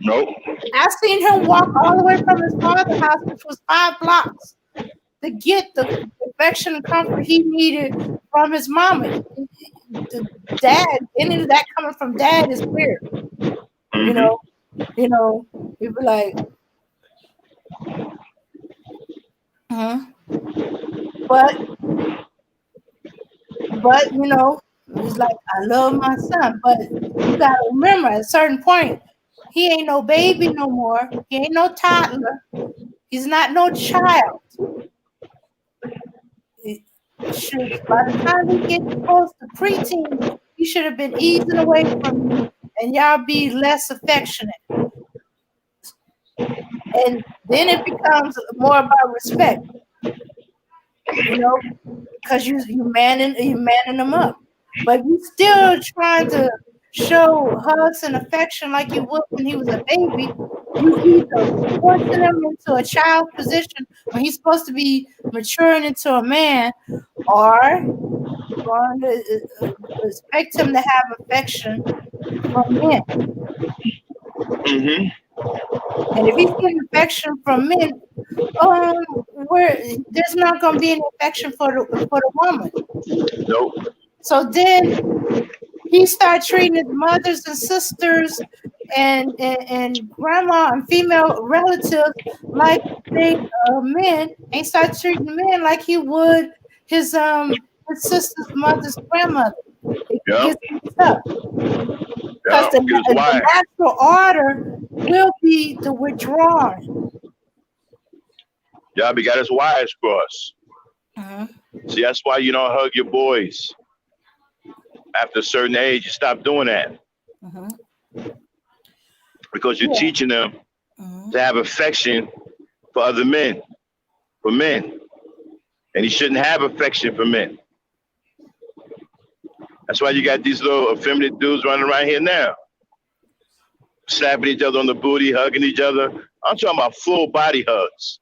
Nope. I seen him walk all the way from his father's house, which was 5 blocks, to get the affection and comfort he needed from his mama. The dad, any of that coming from dad is weird. You know, Mm-hmm. you know, you'd be like, uh but it's like I love my son, but you gotta remember at a certain point, he ain't no baby no more. He ain't no toddler. He's not no child. It should by the time he gets close to preteen, he should have been easing away from you, and y'all be less affectionate. And then it becomes more about respect, you know, because you manning them up. But you still trying to show hugs and affection like you would when he was a baby. You either forcing him into a child position when he's supposed to be maturing into a man, or you're going to expect him to have affection from men. Mm-hmm. And if he's getting affection from men, um, where there's not going to be any affection for the woman. Nope. So then he started treating his mothers and sisters and grandma and female relatives like they men, and start treating men like he would his sister's mother's grandmother. It Yeah. gets mixed up because Yeah. Because the why? natural order will be the withdrawing. Yeah, we got his wires crossed. Mhm, See, that's why you don't hug your boys. After a certain age, you stop doing that mhm. because you're Yeah. teaching them Mhm. to have affection for other men, for men. And he shouldn't have affection for men. That's why you got these little effeminate dudes running around here now. slapping each other on the booty, hugging each other. I'm talking about full body hugs.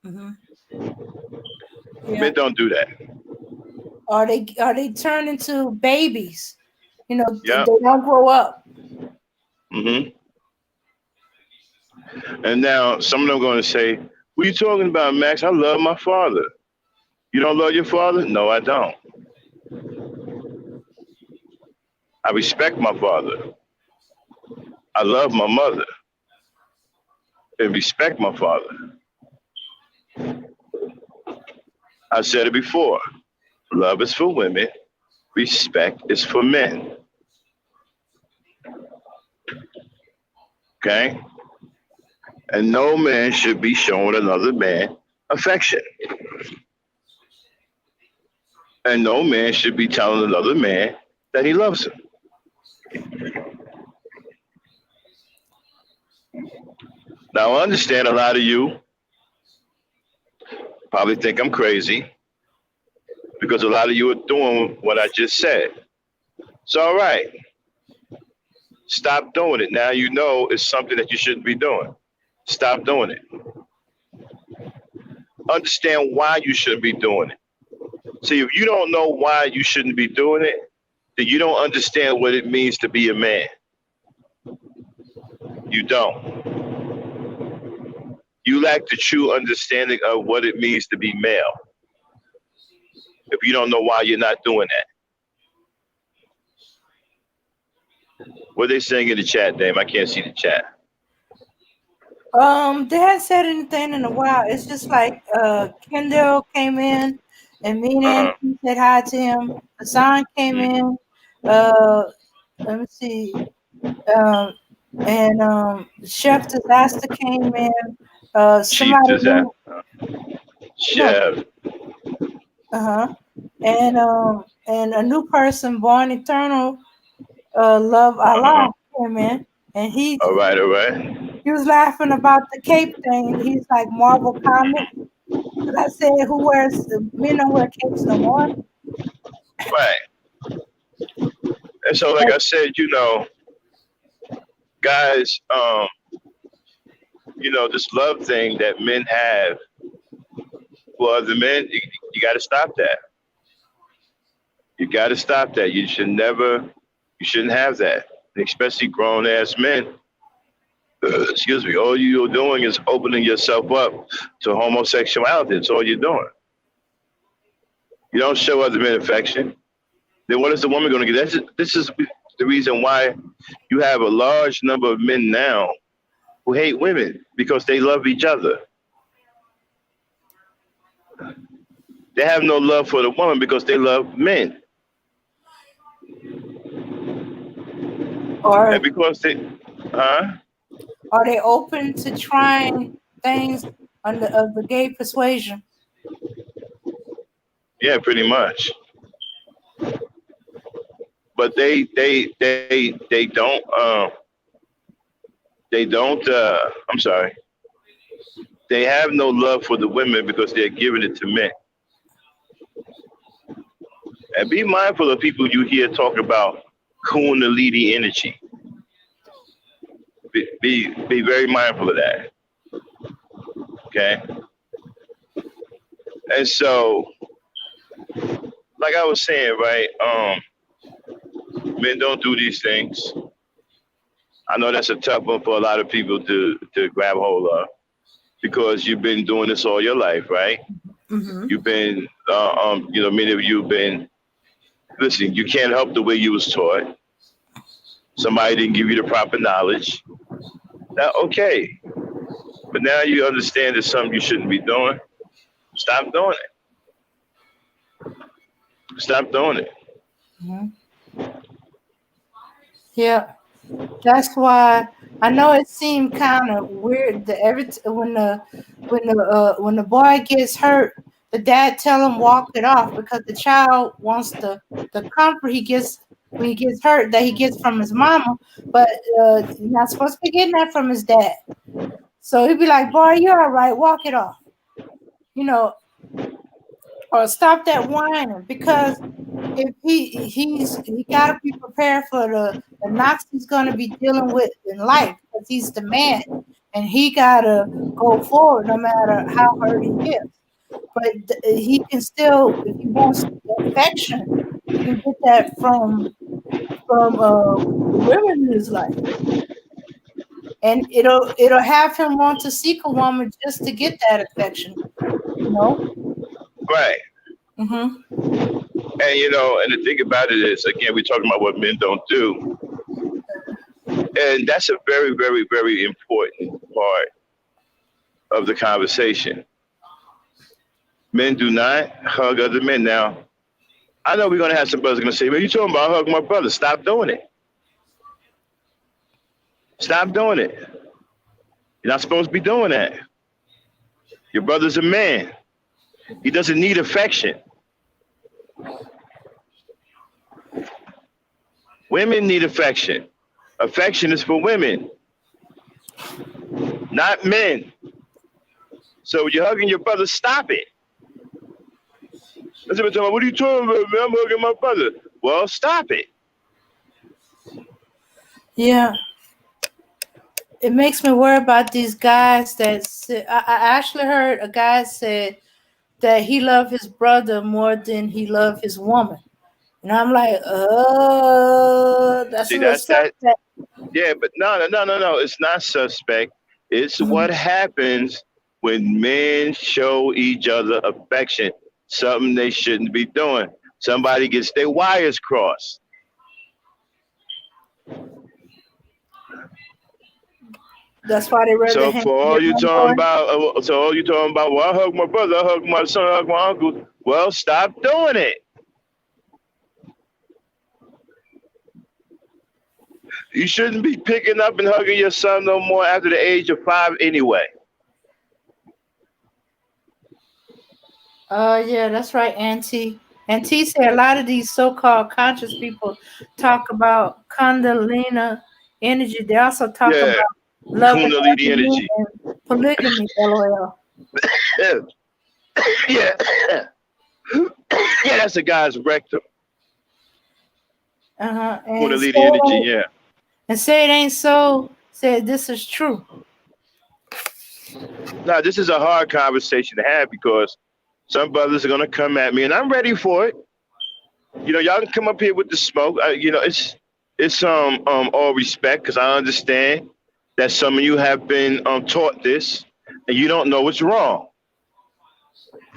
Hmm. Yeah. Men don't do that. Or they turn into babies. They Yep. don't grow up. Hmm. And now some of them are going to say, "What are you talking about, Max? I love my father." You don't love your father? No, I don't. I respect my father. I love my mother and respect my father. I said it before. Love is for women. Respect is for men. Okay? And no man should be showing another man affection. And no man should be telling another man that he loves him. Now, I understand a lot of you probably think I'm crazy because a lot of you are doing what I just said. It's all right. Stop doing it. Now you know it's something that you shouldn't be doing. Stop doing it. Understand why you shouldn't be doing it. See, if you don't know why you shouldn't be doing it, then you don't understand what it means to be a man. You don't. You lack the true understanding of what it means to be male if you don't know why you're not doing that. What are they saying in the chat, Dame? I can't see the chat. They hadn't said anything in a while. It's just like Kendall came in and me and Uh-huh. Anthony said hi to him. Hassan came Mm-hmm. in. Uh, let me see. Um, and Chef Disaster came in. Chief Somebody disaster. new. No. Chef. Uh-huh. And a new person, Born Eternal, Love Uh-huh. Allah came in, and All right, all right. he was laughing about the cape thing. He's like Marvel Comics. Because I said, who wears, men don't wear capes no more. Right. And so, like But, I said, guys, this love thing that men have for other men, you got to stop that. You got to stop that. You shouldn't have that, especially grown ass men. Excuse me. All you're doing is opening yourself up to homosexuality. That's all you're doing. You don't show other men affection. Then what is the woman going to get? This is the reason why you have a large number of men now who hate women because they love each other. They have no love for the woman because they love men. And or because huh? are they open to trying things under of the gay persuasion? Yeah, pretty much. But they don't. I'm sorry. They have no love for the women because they're giving it to men. And be mindful of people you hear talk about Kundalini energy. Be very mindful of that. Okay. And so, like I was saying, right? Men don't do these things. I know that's a tough one for a lot of people to grab hold of because you've been doing this all your life, right? Mm-hmm. You've been, many of you've been. Listen, you can't help the way you was taught. Somebody didn't give you the proper knowledge. Now, okay, but now you understand it's something you shouldn't be doing. Stop doing it. Stop doing it. Mm-hmm. Yeah. That's why I know it seemed kind of weird that when the boy gets hurt, the dad tell him walk it off because the child wants the comfort he gets when he gets hurt that he gets from his mama, but you're not supposed to be getting that from his dad. So he'd be like, "Boy, you're all right. Walk it off," you know, or stop that whining because if he got to be prepared for the knocks he's going to be dealing with in life because he's the man and he got to go forward no matter how hurt he gets. But he can still, if he wants affection, he can get that from the women in his life. And it'll have him want to seek a woman just to get that affection, you know? Right. Mm-hmm. And and the thing about it is, again, we're talking about what men don't do, and that's a very, very, very important part of the conversation. Men do not hug other men. Now, I know we're gonna have some brothers gonna say, "Man, you talking about hug my brother? Stop doing it. Stop doing it. You're not supposed to be doing that. Your brother's a man. He doesn't need affection. Women need affection. Affection is for women, not men. So you're hugging your brother, stop it. What are you talking about, man? I'm hugging my brother. Well, stop it. Yeah. It makes me worry about these guys that I actually heard a guy said that he loved his brother more than he loved his woman. And I'm like, that's See, a little suspect. Yeah, but no. It's not suspect. It's what happens when men show each other affection, something they shouldn't be doing. Somebody gets their wires crossed. That's why they rather. So for all you talking about, well, I hug my brother, I hug my son, I hug my uncle. Well, stop doing it. You shouldn't be picking up and hugging your son no more after the age of 5 anyway. Yeah, that's right, Auntie. Auntie said a lot of these so-called conscious people talk about Kundalini energy. They also talk about love Kundalini energy and polygamy. LOL. Yeah, that's a guy's rectum. Kundalini energy, yeah. And say it ain't so. Say this is true. Now, this is a hard conversation to have because some brothers are gonna come at me, and I'm ready for it. Y'all can come up here with the smoke. It's all respect because I understand that some of you have been taught this, and you don't know what's wrong.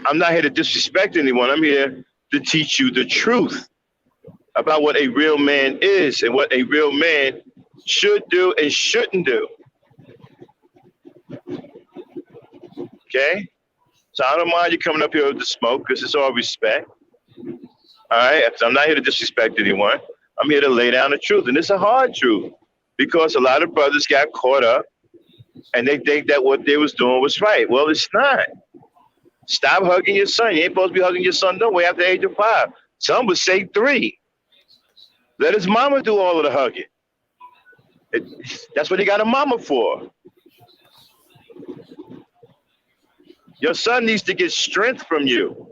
I'm not here to disrespect anyone. I'm here to teach you the truth about what a real man is and what a real man should do and shouldn't do. Okay? So I don't mind you coming up here with the smoke because it's all respect. All right? I'm not here to disrespect anyone. I'm here to lay down the truth. And it's a hard truth because a lot of brothers got caught up and they think that what they was doing was right. Well, it's not. Stop hugging your son. You ain't supposed to be hugging your son no way after the age of 5. Some would say 3. Let his mama do all of the hugging. That's what he got a mama for. Your son needs to get strength from you.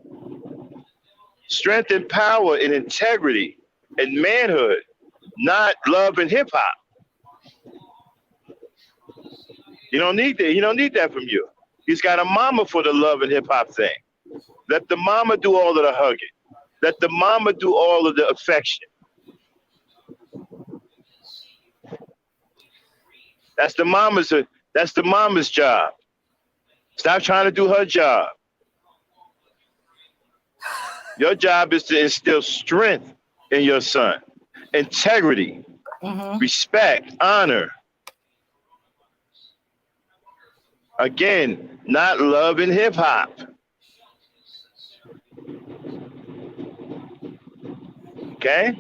Strength and power and integrity and manhood, not love and hip hop. You don't need that. He don't need that from you. He's got a mama for the love and hip hop thing. Let the mama do all of the hugging. Let the mama do all of the affection. That's the mama's job. Stop trying to do her job. Your job is to instill strength in your son, integrity, respect, honor. Again, not love and hip hop. Okay?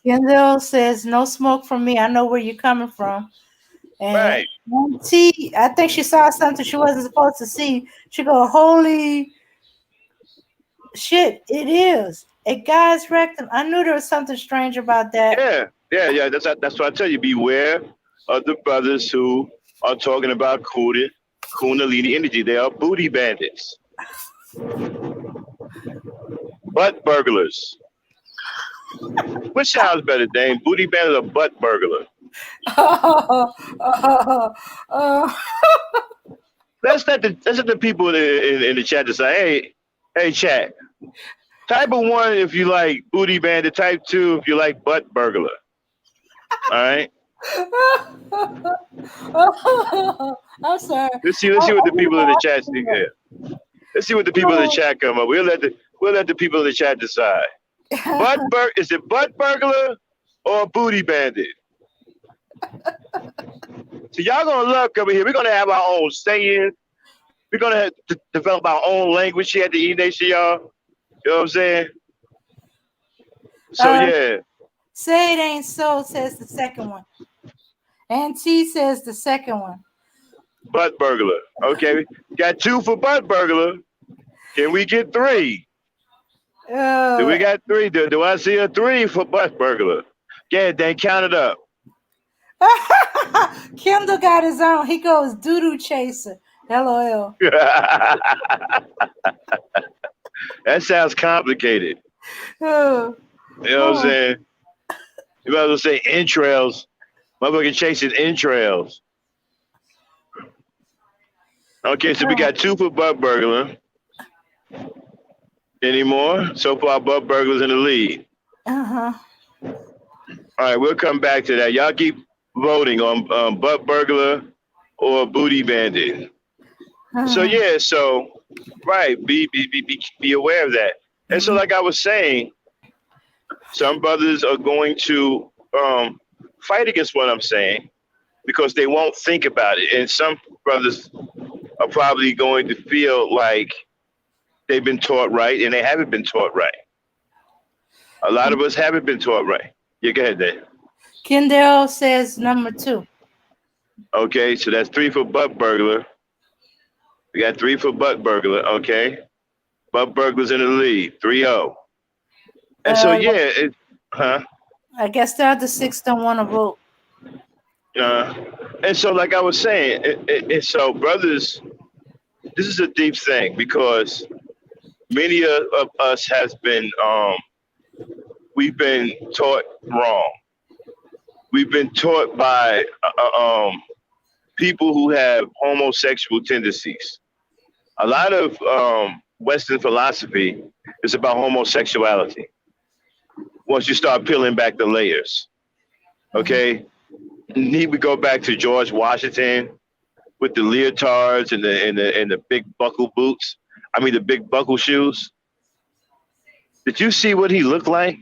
Kendall says, no smoke from me. I know where you're coming from. And right. I think she saw something she wasn't supposed to see. She go, holy shit, it is. A guy's rectum. I knew there was something strange about that. Yeah. That's why I tell you, beware of the brothers who are talking about Kundalini energy. They are booty bandits. Butt burglars. Which sounds better, Dane? Booty bandit or butt burglar? Oh, oh, oh. Let's let the people in the chat decide. Hey, chat. Type of one if you like booty bandit. Type two if you like butt burglar. All right. I'm sorry. Let's see what the people in the chat think here. Let's see what the people in the chat come up. We'll let the people in the chat decide. Is it butt burglar or booty bandit? So y'all gonna love coming here. We're gonna have our own saying. We're gonna have to develop our own language here at the E Nation, y'all. You know what I'm saying? So yeah. Say it ain't so, says the second one. And T says the second one. Butt burglar. Okay. Got 2 for butt burglar. Can we get 3? Do we got 3? Do I see a 3 for butt burglar? Yeah, then count it up. Kendall got his own. He goes doo-doo chaser. LOL. That sounds complicated. Oh. You know what I'm saying? You might as well say entrails. Motherfucker chasing entrails. Okay, so we got 2 for butt burglar. Any more? So far, butt burglar's in the lead. Uh-huh. All right, we'll come back to that. Y'all keep voting on butt burglar or booty bandit. So yeah, right, be aware of that. And so, like I was saying, some brothers are going to fight against what I'm saying because they won't think about it, and some brothers are probably going to feel like they've been taught right, and they haven't been taught right. A lot of us haven't been taught right. Yeah, go ahead, Dave. Kendall says number 2. Okay, so that's 3 for butt burglar. We got 3 for butt burglar. Okay, butt burglar's in the lead, 3-0. And so yeah, I guess the other 6 don't want to vote. And so, like I was saying, and so brothers, this is a deep thing because many of us has been we've been taught wrong. We've been taught by people who have homosexual tendencies. A lot of Western philosophy is about homosexuality. Once you start peeling back the layers, okay, need we go back to George Washington with the leotards and the big buckle boots? I mean, the big buckle shoes. Did you see what he looked like?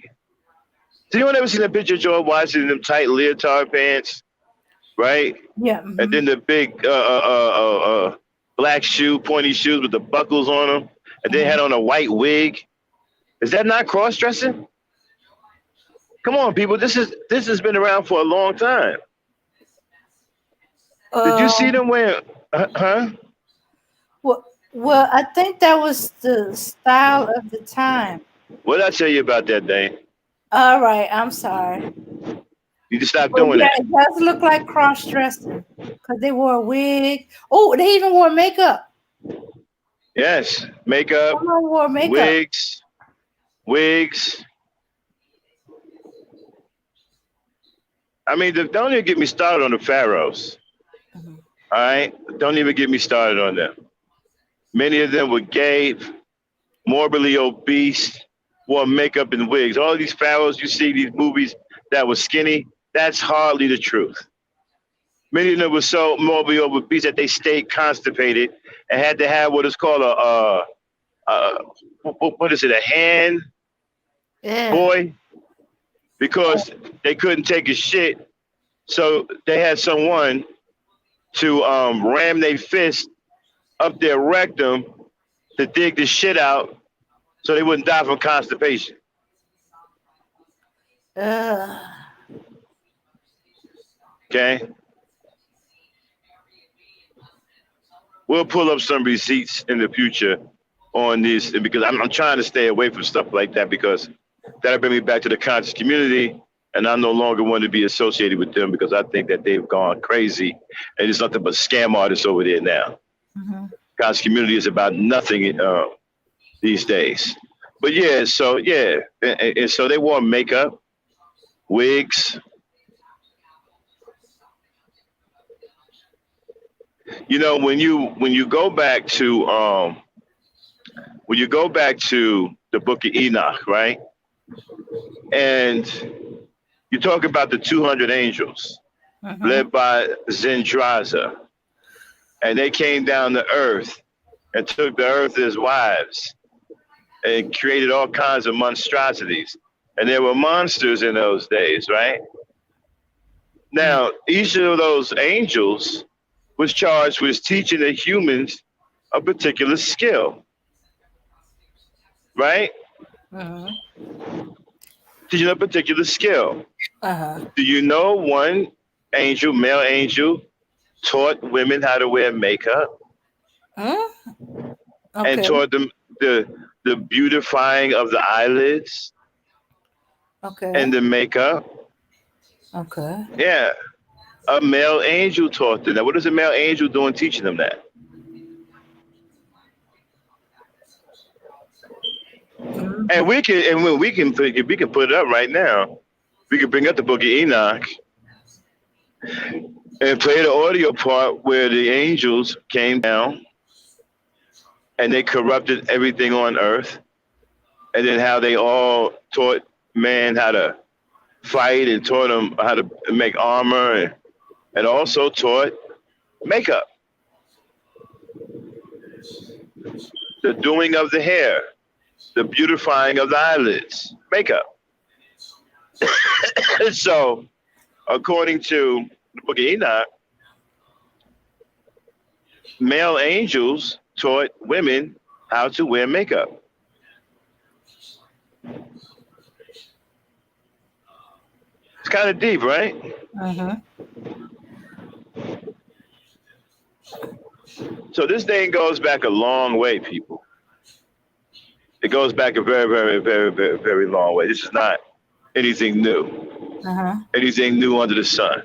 Did anyone ever see that picture of George Washington in them tight leotard pants, right? Yeah. Mm-hmm. And then the big black pointy shoes with the buckles on them, and they had on a white wig. Is that not cross-dressing? Come on, people. This has been around for a long time. Did you see them wearing? Well, I think that was the style of the time. What did I tell you about that, Dane? All right, I'm sorry. You just stop doing that. It does look like cross-dressing because they wore a wig. Oh, they even wore makeup. Yes, makeup. Someone wore makeup. Wigs. I mean, don't even get me started on the pharaohs. Mm-hmm. All right? Don't even get me started on them. Many of them were gay, morbidly obese, wore makeup and wigs. All these pharaohs you see, these movies that were skinny, that's hardly the truth. Many of them were so morbidly obese that they stayed constipated and had to have what is called a hand boy, because they couldn't take a shit. So they had someone to ram their fist up their rectum to dig the shit out so they wouldn't die from constipation. Okay. We'll pull up some receipts in the future on this because I'm trying to stay away from stuff like that because that'll bring me back to the conscious community, and I no longer want to be associated with them because I think that they've gone crazy and it's nothing but scam artists over there now. Mm-hmm. Conscious community is about nothing these days. But yeah, so yeah, and so they wore makeup, wigs. You know, when you go back to when you go back to the Book of Enoch, right? And you talk about the 200 angels Mm-hmm. led by Zendraza, and they came down to earth and took the earth as wives and created all kinds of monstrosities. And there were monsters in those days, right? Now, each of those angels was charged with teaching the humans a particular skill, right? Mm-hmm. Teaching a particular skill. Uh-huh. Do you know one angel, male angel, taught women how to wear makeup Mm? and Okay. taught them the beautifying of the eyelids Okay. and the makeup? Okay. Yeah, a male angel taught them that. What is a male angel doing teaching them that? Mm-hmm. And we can, and when we can put it up right now. We can bring up the Book of Enoch and play the audio part where the angels came down and they corrupted everything on earth, and then how they all taught man how to fight and taught them how to make armor and also taught makeup, the doing of the hair, the beautifying of the eyelids, makeup. So, according to the Book of Enoch, male angels taught women how to wear makeup. It's kind of deep, right? Mm-hmm. So this thing goes back a long way, people. It goes back a very, very, very, very, very long way. This is not anything new. Uh-huh. Anything new under the sun.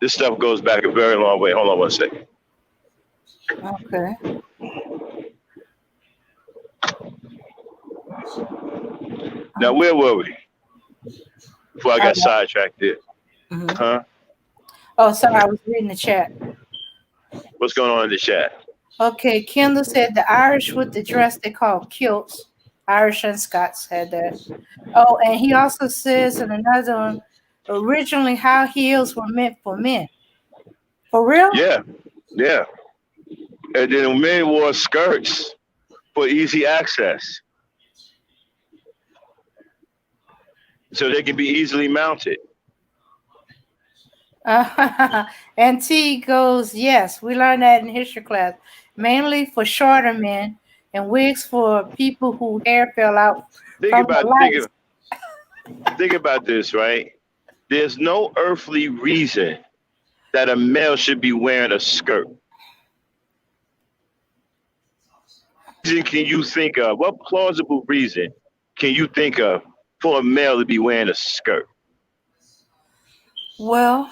This stuff goes back a very long way. Hold on one second. Okay. Now, where were we before I got sidetracked there? Mm-hmm. Huh? Oh, sorry, I was reading the chat. What's going on in the chat? Okay, Kendall said the Irish with the dress they call kilts. Irish and Scots had that. Oh, and he also says in another one, originally how heels were meant for men. For real? Yeah, yeah. And then men wore skirts for easy access, so they can be easily mounted. And T goes, yes, we learned that in history class, mainly for shorter men and wigs for people whose hair fell out Think from the about lights. think about this, right? There's no earthly reason that a male should be wearing a skirt. Can you think of? What plausible reason can you think of for a male to be wearing a skirt? Well,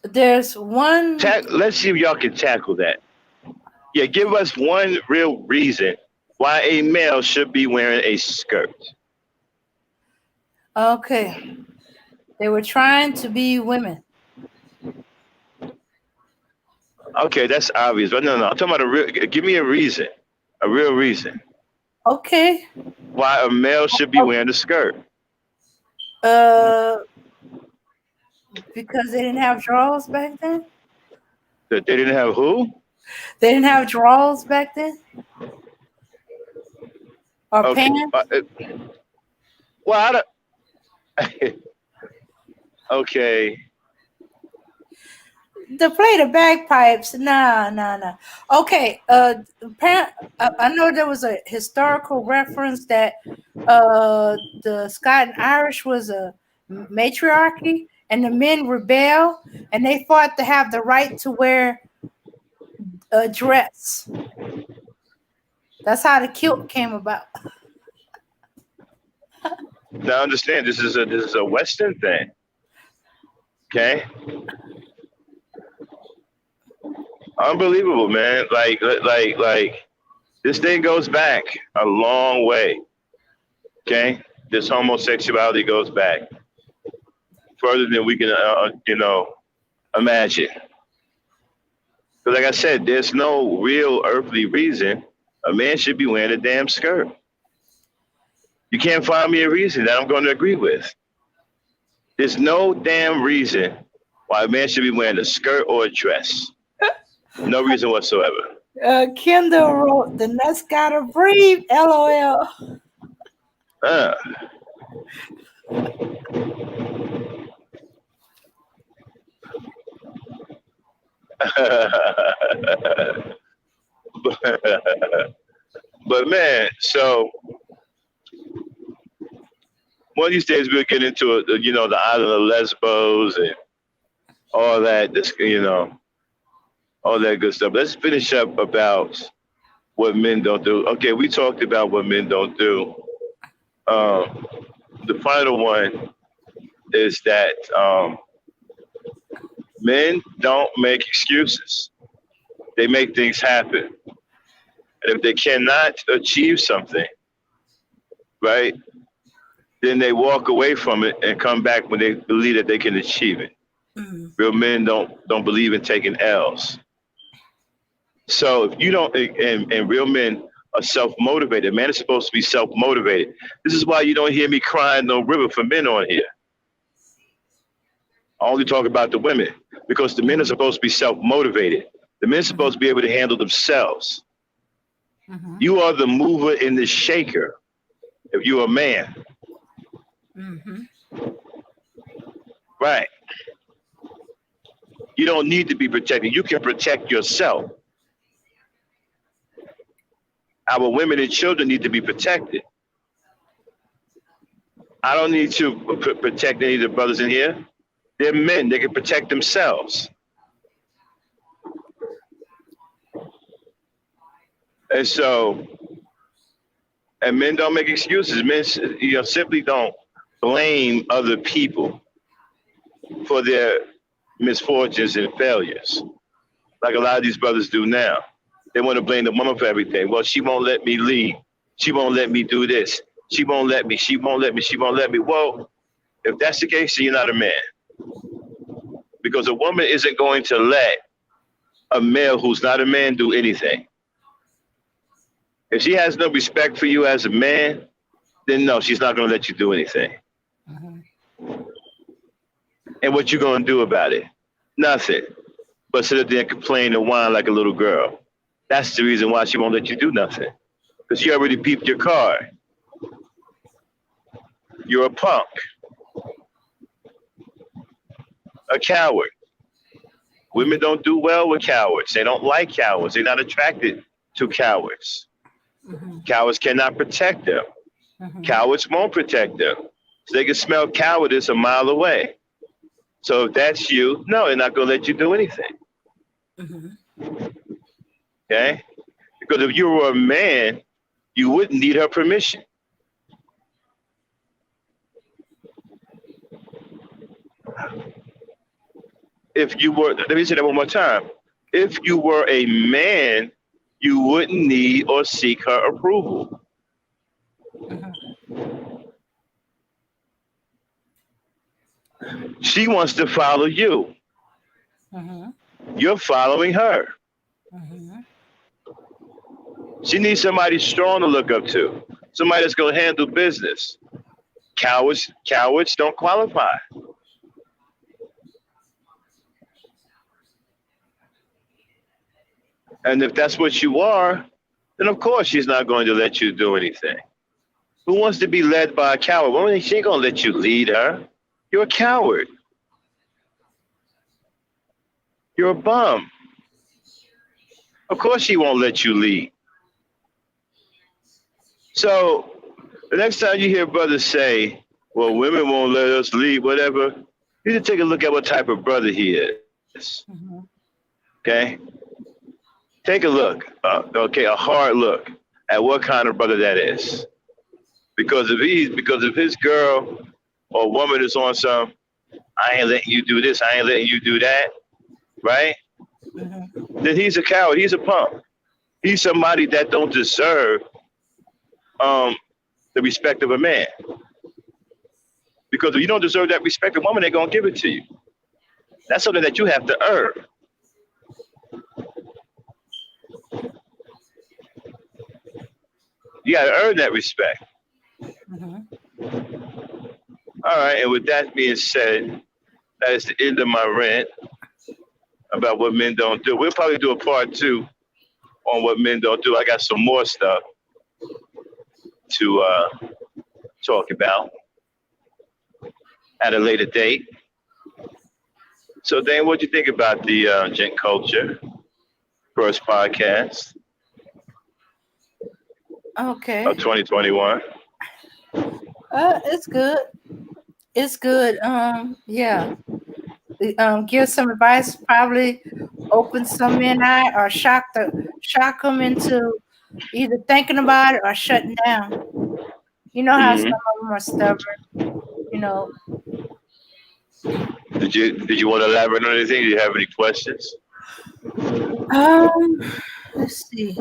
there's one. Let's see if y'all can tackle that. Yeah, give us one real reason why a male should be wearing a skirt. Okay, they were trying to be women. Okay, that's obvious, but no, I'm talking about a real. Give me a real reason Okay. why a male should be wearing a skirt. Uh, because they didn't have drawers back then. That they didn't have who? They didn't have drawers back then, or Okay, pants. well, okay. To play the bagpipes, nah. Okay, I know there was a historical reference that the Scot and Irish was a matriarchy, and the men rebelled, and they fought to have the right to wear a dress. That's how the kilt came about. Now understand, this is a Western thing. Okay, unbelievable, man. Like. This thing goes back a long way. Okay, this homosexuality goes back further than we can, imagine. Because, like I said, there's no real earthly reason a man should be wearing a damn skirt. You can't find me a reason that I'm going to agree with. There's no damn reason why a man should be wearing a skirt or a dress. No reason whatsoever. Kendall wrote, "The nuts gotta breathe." LOL. Uh. But man, so one of these days we'll get into the island of Lesbos and all that. All that good stuff. Let's finish up about what men don't do. Okay, we talked about what men don't do. The final one is that men don't make excuses. They make things happen. And if they cannot achieve something, right, then they walk away from it and come back when they believe that they can achieve it. Mm-hmm. Real men don't believe in taking L's. So if you don't, and real men are self-motivated. Man is supposed to be self-motivated. This is why you don't hear me crying no river for men on here. I only talk about the women because the men are supposed to be self-motivated. The men are supposed to be able to handle themselves. Mm-hmm. You are the mover and the shaker if you're a man. Mm-hmm. Right. You don't need to be protected. You can protect yourself. Our women and children need to be protected. I don't need to protect any of the brothers in here. They're men. They can protect themselves. And so, and men don't make excuses. Men, simply don't blame other people for their misfortunes and failures, like a lot of these brothers do now. They want to blame the woman for everything. Well, she won't let me leave. She won't let me do this. She won't let me. She won't let me. She won't let me. Well, if that's the case, then you're not a man. Because a woman isn't going to let a male who's not a man do anything. If she has no respect for you as a man, then no, she's not going to let you do anything. Mm-hmm. And what you going to do about it? Nothing. But sit there and complain and whine like a little girl. That's the reason why she won't let you do nothing. Because you already peeped your card. You're a punk. A coward. Women don't do well with cowards. They don't like cowards. They're not attracted to cowards. Mm-hmm. Cowards cannot protect them. Mm-hmm. Cowards won't protect them. So they can smell cowardice a mile away. So if that's you, no, they're not going to let you do anything. Mm-hmm. Okay? Because if you were a man, you wouldn't need her permission. If you were, let me say that one more time. If you were a man, you wouldn't need or seek her approval. Mm-hmm. She wants to follow you. Mm-hmm. You're following her. Mm-hmm. She needs somebody strong to look up to. Somebody that's going to handle business. Cowards don't qualify. And if that's what you are, then of course she's not going to let you do anything. Who wants to be led by a coward? Well, she ain't going to let you lead her. You're a coward. You're a bum. Of course she won't let you lead. So the next time you hear brothers say, well, women won't let us lead, whatever, you need to take a look at what type of brother he is. Mm-hmm. Okay? Take a look, a hard look at what kind of brother that is. Because if his girl or woman is on some, I ain't letting you do this, I ain't letting you do that, right? Mm-hmm. Then he's a coward, he's a punk. He's somebody that don't deserve um, the respect of a man. Because if you don't deserve that respect, a woman ain't gonna give it to you. That's something that you have to earn. You gotta earn that respect. Mhm. All right, and with that being said, that is the end of my rant about what men don't do. We'll probably do a part two on what men don't do. I got some more stuff to talk about at a later date. So, Dan, what do you think about the Gent Culture first podcast of Okay. 2021? It's good. It's good. Yeah. Give some advice. Probably open some men eye or shock them into either thinking about it or shutting down. You know how some Hmm. of them are stubborn. You know. Did you want to elaborate on anything? Do you have any questions? Um. Let's see.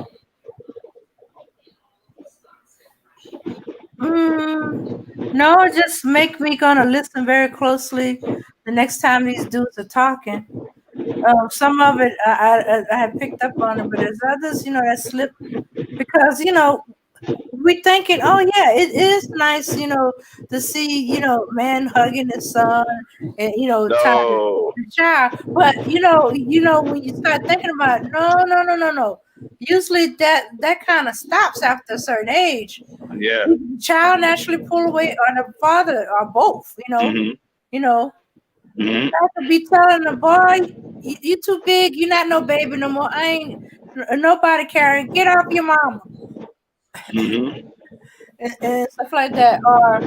Mm, no, just make me gonna listen very closely the next time these dudes are talking. Some of it I had picked up on it, but there's others, that slip because we thinking, oh yeah, it is nice, to see, man hugging his son and time with No. the child. But when you start thinking about it, no, no, no, no, no. Usually that kind of stops after a certain age. Yeah. The child naturally pull away, or the father, or both. Hmm. You know. Hmm. I could be telling the boy, you too big, you not no baby no more. I ain't nobody carrying. Get off your mama Hmm. and stuff like that, or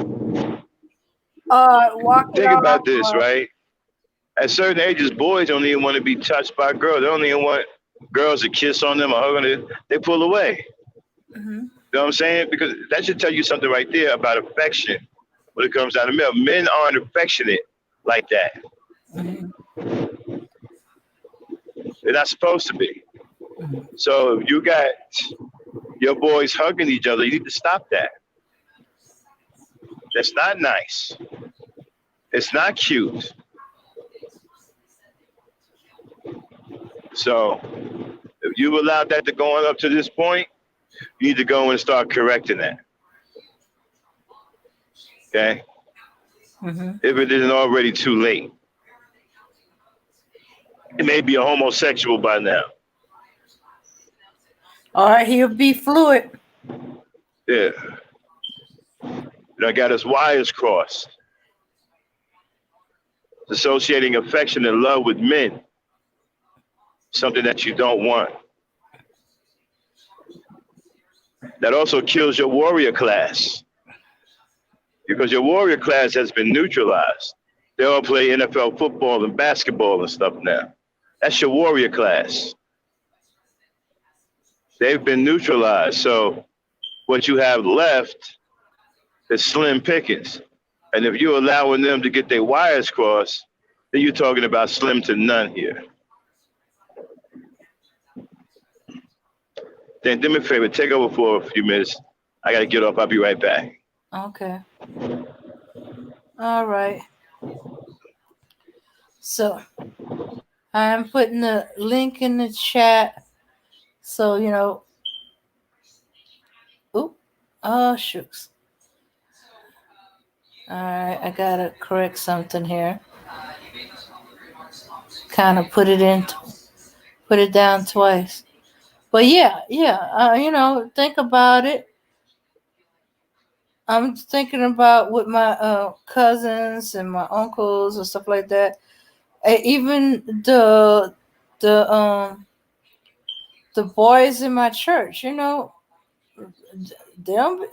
walk it Think off, about this, or right? At certain ages, boys don't even want to be touched by girls. They don't even want girls to kiss on them or hug on them. They pull away. mhm, You know what I'm saying? Because that should tell you something right there about affection when it comes down to men. Men aren't affectionate like that. mhm, They're not supposed to be. mhm. So if you got your boys hugging each other, you need to stop that. That's not nice. It's not cute. So if you allowed that to go on up to this point, you need to go and start correcting that. Okay? Mhm. If it isn't already too late. It may be a homosexual by now. Or he'll be fluid. Yeah. I got his wires crossed. Associating affection and love with men, something that you don't want. That also kills your warrior class because your warrior class has been neutralized. They all play NFL football and basketball and stuff now. That's your warrior class. They've been neutralized. So what you have left is slim pickings. And if you're allowing them to get their wires crossed, then you're talking about slim to none here. Then do me a favor, take over for a few minutes. I got to get off. I'll be right back. Okay. All right. So I'm putting the link in the chat. So oop, oh shooks. All right, I gotta correct something here. Kind of put it down twice. But yeah, yeah. Think about it. I'm thinking about with my cousins and my uncles and stuff like that. Even the the boys in my church, they don't.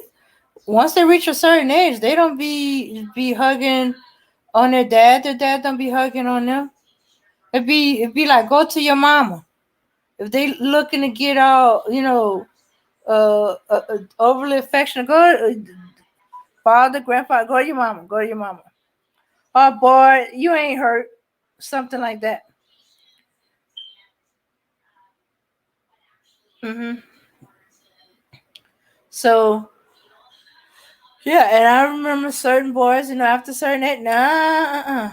Once they reach a certain age, they don't be hugging on their dad. Their dad don't be hugging on them. It'd be like go to your mama. If they looking to get all overly affectionate, go father, grandfather, go to your mama. Go to your mama. Oh boy, you ain't hurt. Something like that. Mm-hmm. So yeah, and I remember certain boys, after certain age, nah,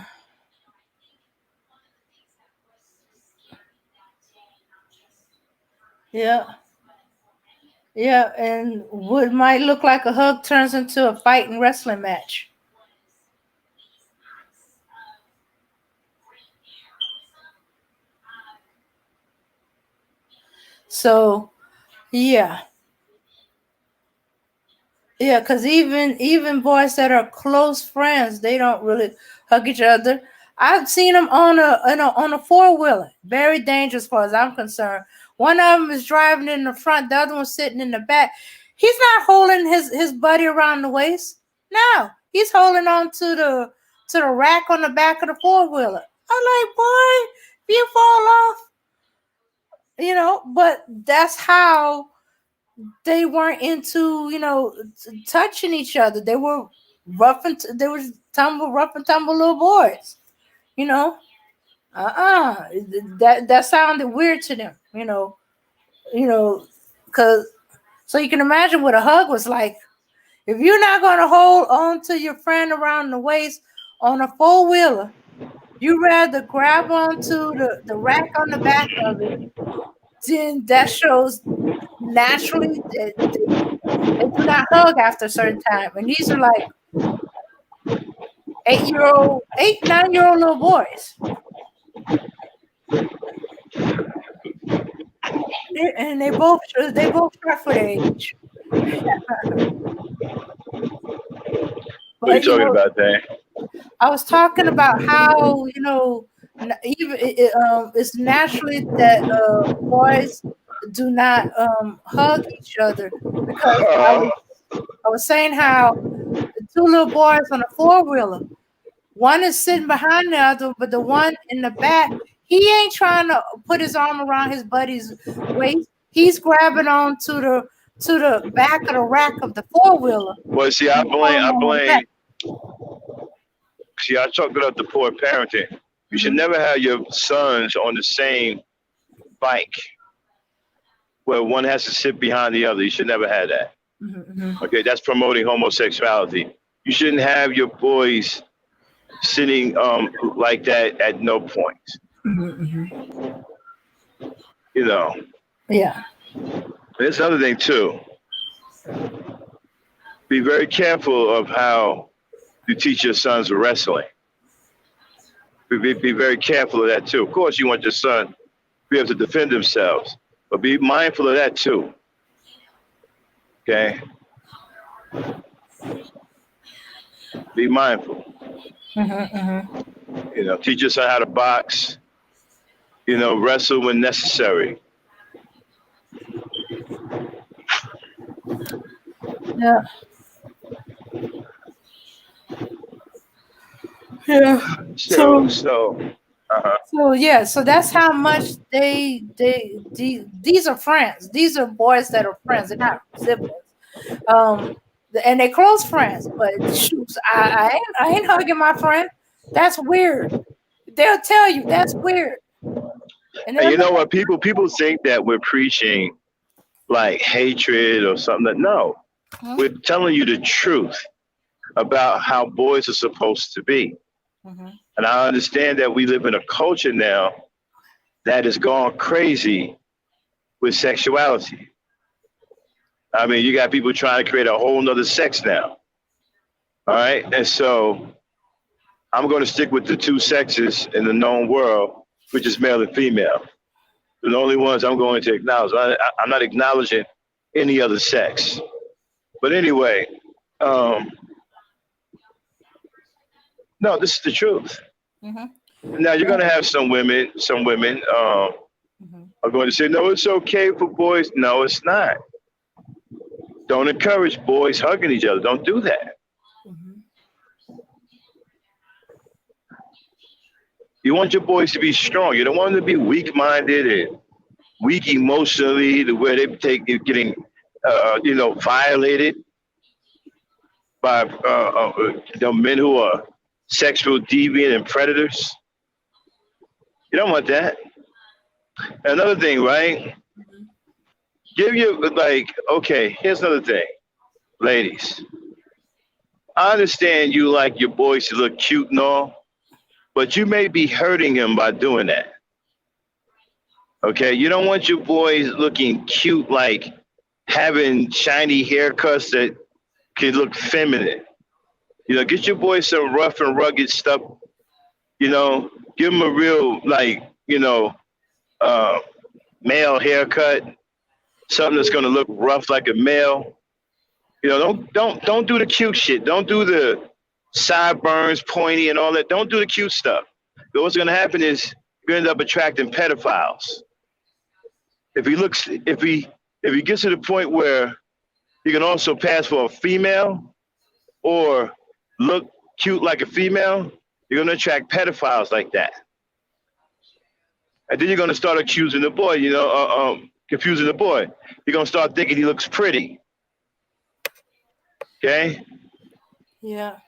yeah, yeah, and what might look like a hug turns into a fight and wrestling match. So yeah, yeah, because even boys that are close friends, they don't really hug each other. I've seen them on a four-wheeler. Very dangerous, as far as I'm concerned. One of them is driving in the front, the other one's sitting in the back. He's not holding his buddy around the waist. No, he's holding on to the rack on the back of the four-wheeler. I'm like, boy, if you fall off, But that's how they weren't into touching each other. They were they were rough and tumble little boys. You know, that sounded weird to them. Because so you can imagine what a hug was like. If you're not gonna hold on to your friend around the waist on a four wheeler, you rather grab onto the rack on the back of it. Then that shows naturally that they do not hug after a certain time. And these are like 9-year-old little boys. And they both short for their age. What are you But talking about, Dan? I was talking about how even it's naturally that boys do not hug each other because I was saying how the two little boys on a four wheeler. One is sitting behind the other, but the one in the back, he ain't trying to put his arm around his buddy's waist. He's grabbing on to the back of the rack of the four wheeler. Well, see, I chalk it up to poor parenting. You should never have your sons on the same bike where one has to sit behind the other. You should never have that. Okay, that's promoting homosexuality. You shouldn't have your boys sitting like that at no point. Yeah. There's another thing too. Be very careful of how you teach your sons wrestling. Be very careful of that too. Of course, you want your son to be able to defend themselves, but be mindful of that too. Okay? Be mindful. Teach your son how to box. Wrestle when necessary. Yeah. Yeah. So that's how much these are friends. These are boys that are friends. They're not siblings. And they're close friends. But shoot, I ain't hugging my friend. That's weird. They'll tell you that's weird. And you know what? People think that we're preaching like hatred or something. No, we're telling you the truth about how boys are supposed to be. And I understand that we live in a culture now that has gone crazy with sexuality. I mean, you got people trying to create a whole nother sex now. All right. And so I'm going to stick with the two sexes in the known world, which is male and female. They're the only ones I'm going to acknowledge. I'm not acknowledging any other sex. But anyway, no, this is the truth. Now you're going to have some women are going to say, no, it's okay for boys. No, it's not. Don't encourage boys hugging each other. Don't do that. You want your boys to be strong. You don't want them to be weak-minded and weak emotionally, to where they getting violated by men who are sexual deviant and predators. You don't want that. Another thing, right? Give you like, okay, here's another thing, ladies. I understand you like your boys to look cute and all, but you may be hurting him by doing that. Okay, you don't want your boys looking cute, like having shiny haircuts that can look feminine. Get your boys some rough and rugged stuff. Give them a real like uh, male haircut, something that's gonna look rough like a male. Don't do the cute shit. Don't do the sideburns, pointy, and all that. Don't do the cute stuff. But what's gonna happen is you end up attracting pedophiles. If he gets to the point where he can also pass for a female or look cute like a female, you're gonna attract pedophiles like that. And then you're gonna start accusing the boy, confusing the boy. You're gonna start thinking he looks pretty. Okay? Yeah.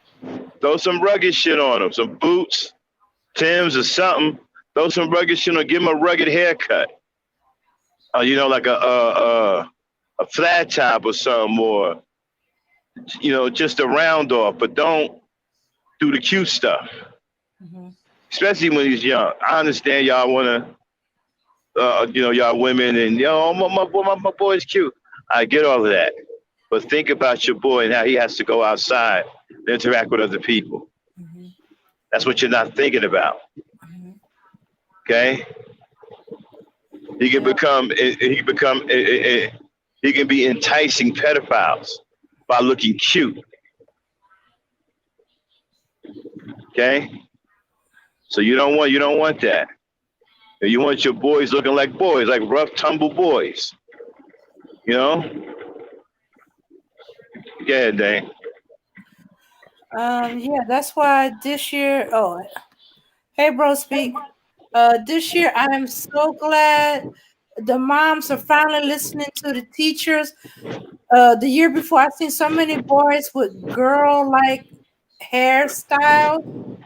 Throw some rugged shit on him, some boots, Timbs or something. Throw some rugged shit on. Give him a rugged haircut. Like a flat top or something, or just a round off. But don't do the cute stuff, especially when he's young. I understand y'all want to, y'all women, and my boy's cute. I get all of that, but think about your boy and how he has to go outside and interact with other people. That's what you're not thinking about. Okay. He can be enticing pedophiles by looking cute. Okay? So you don't want that. You want your boys looking like boys, like rough tumble boys. Yeah, Dang. Yeah, that's why this year. Oh, hey, bro, speak. This year, I am so glad the moms are finally listening to the teachers. The year before, I've seen so many boys with girl-like hairstyles.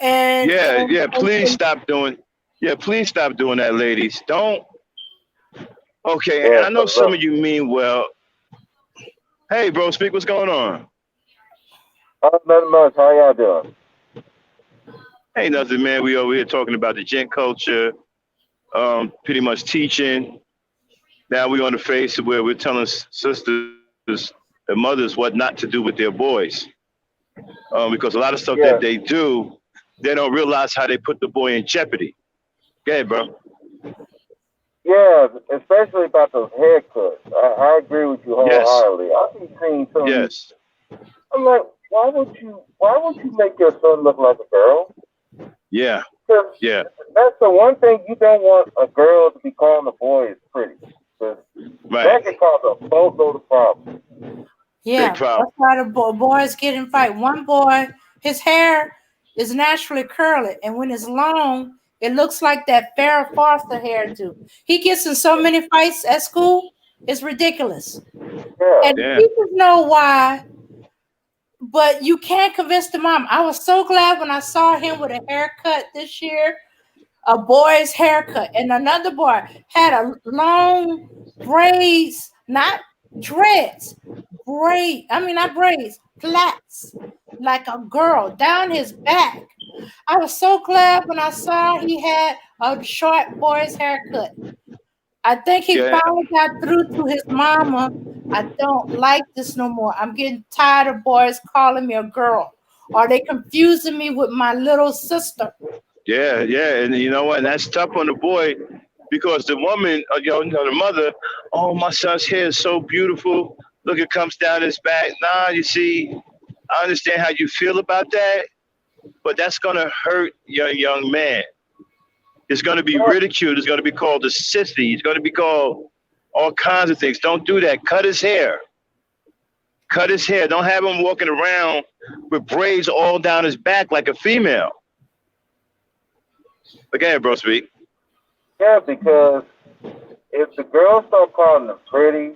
And, Yeah. Please stop doing. Yeah, please stop doing that, ladies. Don't. Okay, and I know some of you mean well. Hey, bro, speak. What's going on? Nothing much. How y'all doing? Ain't nothing, man. We over here talking about the gent culture, pretty much teaching. Now we're on the phase where we're telling sisters and mothers what not to do with their boys. Because a lot of stuff that they do, they don't realize how they put the boy in jeopardy. Go ahead, bro. Yeah, especially about those haircuts. I agree with you wholeheartedly. I've been seeing some. Yes. I'm like, why would you make your son look like a girl? Yeah. Yeah. That's the one thing you don't want a girl to be calling a boy is pretty. That can cause a boatload of problems. Yeah, that's why the boys get in fight. One boy, his hair is naturally curly, and when it's long, it looks like that Farrah Fawcett hairdo. He gets in so many fights at school, it's ridiculous. Yeah. And the teachers know why, but you can't convince the mom. I was so glad when I saw him with a haircut this year, a boy's haircut, and another boy had a long braids, not dreads, not braids, plaits, like a girl down his back. I was so glad when I saw he had a short boy's haircut. I think he finally got through to his mama. I don't like this no more. I'm getting tired of boys calling me a girl. Are they confusing me with my little sister? Yeah, and you know what? And that's tough on the boy because the woman, the mother, oh, my son's hair is so beautiful. Look, it comes down his back. Nah, you see, I understand how you feel about that, but that's gonna hurt your young man. It's gonna be ridiculed. It's gonna be called a sissy. It's gonna be called all kinds of things. Don't do that. Cut his hair. Cut his hair. Don't have him walking around with braids all down his back like a female. Okay, bro, speak. Yeah, because if the girls start calling him pretty,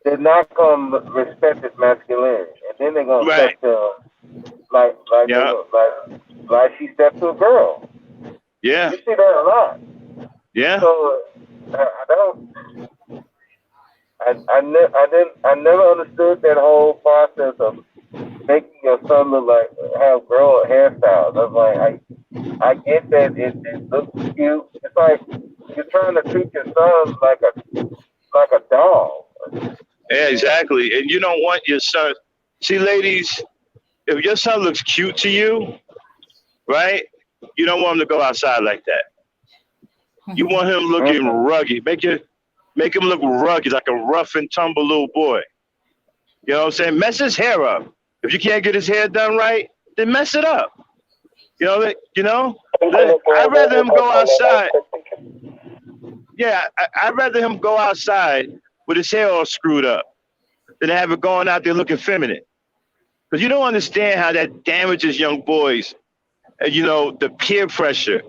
they're not gonna respect his masculinity, and then they're gonna step to him like she stepped to a girl. Yeah, you see that a lot. Yeah. So I don't. I never understood that whole process of making your son look like have girl hairstyles. I was like, I get that it looks cute. It's like you're trying to treat your son like a doll. Yeah, exactly. And you don't want your son. See, ladies, if your son looks cute to you, right? You don't want him to go outside like that. You want him looking rugged. Make him look rugged, like a rough and tumble little boy. You know what I'm saying? Mess his hair up. If you can't get his hair done right, then mess it up. You know. I'd rather him go outside. Yeah, I'd rather him go outside with his hair all screwed up than have it going out there looking feminine. Because you don't understand how that damages young boys. And, the peer pressure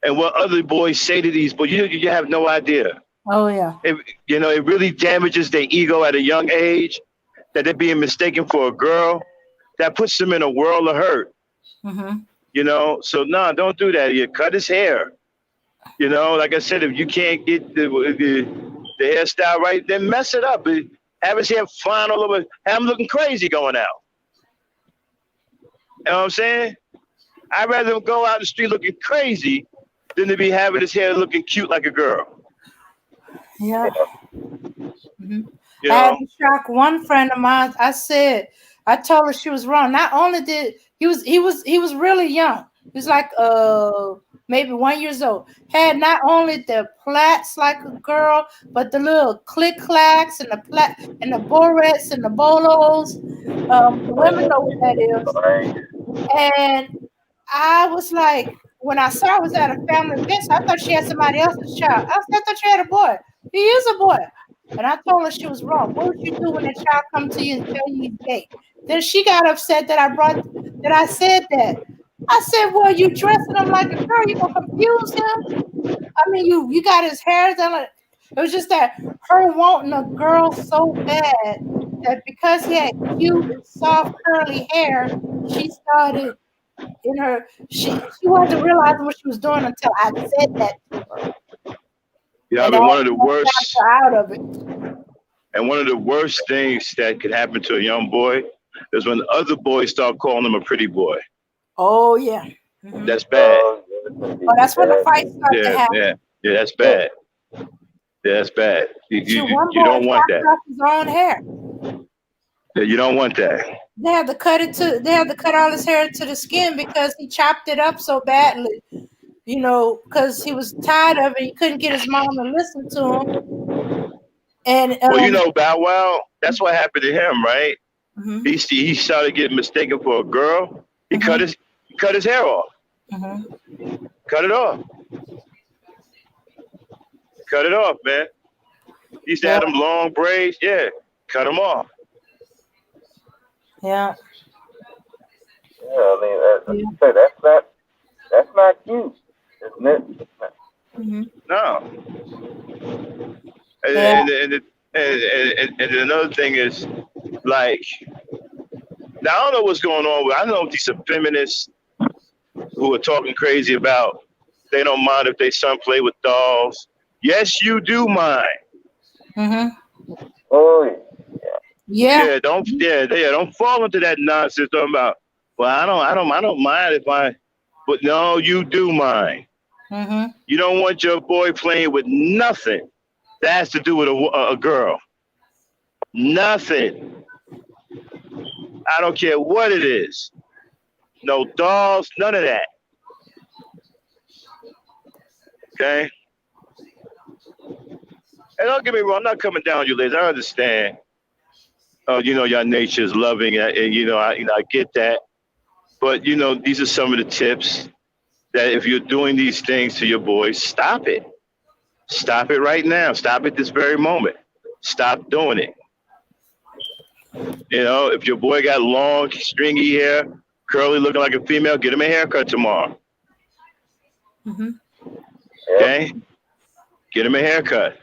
and what other boys say to these boys. You have no idea. Oh yeah. It really damages their ego at a young age that they're being mistaken for a girl. That puts them in a world of hurt. Mm-hmm. So no, don't do that. You cut his hair. Like I said, if you can't get the hairstyle right, then mess it up. Have his hair flying all over. Have him looking crazy going out. You know what I'm saying? I'd rather him go out the street looking crazy than to be having his hair looking cute like a girl. Yeah. Mm-hmm. I had to shock one friend of mine. I told her she was wrong. Not only did he was really young. He was like maybe 1 year old. Had not only the plaits like a girl, but the little click clacks and the borets and the bolos. The women know what that is. And I was like, when I saw her was at a family event, so I thought she had somebody else's child. I thought she had a boy. He is a boy. And I told her she was wrong. What would you do when a child comes to you and tell you he's gay? Then she got upset that I said that. I said, well, you dressing him like a girl, you gonna confuse him? I mean, you got his hair done. It was just that her wanting a girl so bad that because he had cute and soft curly hair, she started in her. She wasn't realizing what she was doing until I said that to her. Yeah, I mean, one of the worst. Out of it. And one of the worst things that could happen to a young boy is when other boys start calling him a pretty boy. Oh yeah. Mm-hmm. That's bad. Oh, that's when the fight started to happen. Yeah, that's bad. Yeah, that's bad. You don't want that. Off his own hair. Yeah, you don't want that. They had to cut all his hair to the skin because he chopped it up so badly. Because he was tired of it. He couldn't get his mom to listen to him. And Bow Wow, that's what happened to him, right? Mm-hmm. He started getting mistaken for a girl. He cut his hair off. Mm-hmm. Cut it off. Cut it off, man. He used to have them long braids. Yeah, cut them off. Yeah. Yeah, I mean, that's not cute, isn't it? Mm-hmm. No. And another thing is, like, now I don't know what's going on with. I don't know if these are feminists who are talking crazy about they don't mind if their son play with dolls. Yes, you do mind. Mm-hmm. Oh yeah. Don't fall into that nonsense talking about. Well, I don't mind if I, but no, you do mind. Mm-hmm. You don't want your boy playing with nothing that has to do with a girl. Nothing. I don't care what it is. No dolls, none of that. Okay? And don't get me wrong, I'm not coming down on you ladies. I understand. Your nature is loving, and I get that. But these are some of the tips that if you're doing these things to your boys, stop it. Stop it right now. Stop it this very moment. Stop doing it. If your boy got long, stringy hair, curly, looking like a female, get him a haircut tomorrow. Mm-hmm. Okay? Get him a haircut.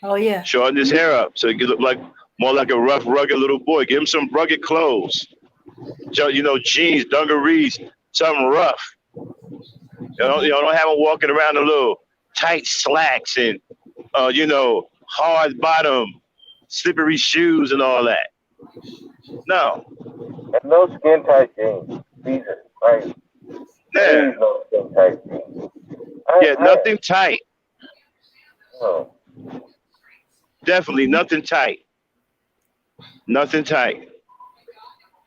Oh, yeah. Shorten his hair up so he can look more like a rough, rugged little boy. Give him some rugged clothes. Jeans, dungarees, something rough. Don't have him walking around in little tight slacks and hard bottom, slippery shoes and all that. No. And no skin tight jeans. Jesus Christ. Yeah. Please no skin tight jeans. Yeah, nothing tight. No. Definitely nothing tight. Nothing tight.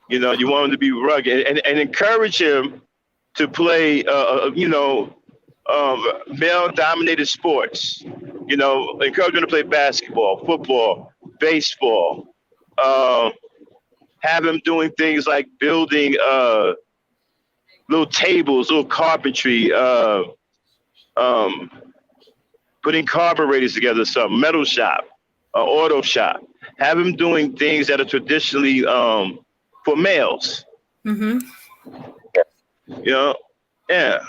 You want him to be rugged and encourage him to play, male dominated sports. Encourage him to play basketball, football, baseball. Um, have him doing things like building little tables, little carpentry, um, putting carburetors together, some metal shop, auto shop. Have him doing things that are traditionally for males. Mm-hmm. You know, yeah.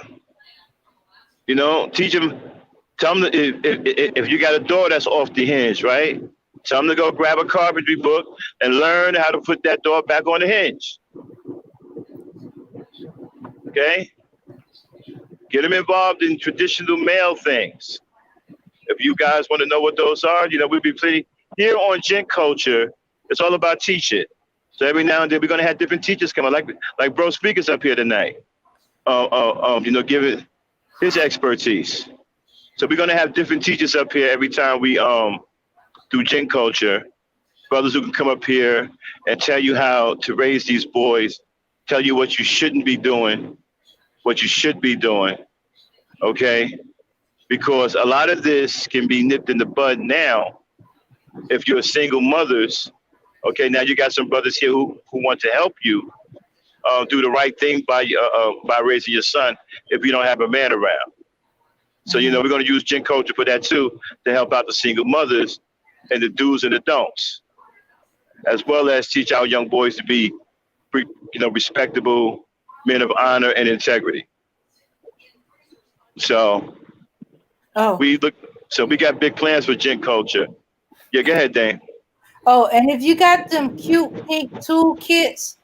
Teach him. Tell him that if you got a door that's off the hinge, right? Tell him to go grab a carpentry book and learn how to put that door back on the hinge. Okay? Get him involved in traditional male things. If you guys want to know what those are, we'll be plenty here on GentCulture. It's all about teaching. So every now and then we're gonna have different teachers come on, like bro speakers up here tonight. Giving his expertise. So we're gonna have different teachers up here every time we do GentCulture. Brothers who can come up here and tell you how to raise these boys, tell you what you shouldn't be doing, what you should be doing. Okay? Because a lot of this can be nipped in the bud now if you're single mothers. Okay, now you got some brothers here who want to help you do the right thing by raising your son if you don't have a man around. So, we're going to use GentCulture for that too, to help out the single mothers and the do's and the don'ts, as well as teach our young boys to be, respectable men of honor and integrity. So we got big plans for GentCulture. Yeah, go ahead, Dane. Oh, and if you got them cute pink tool kits,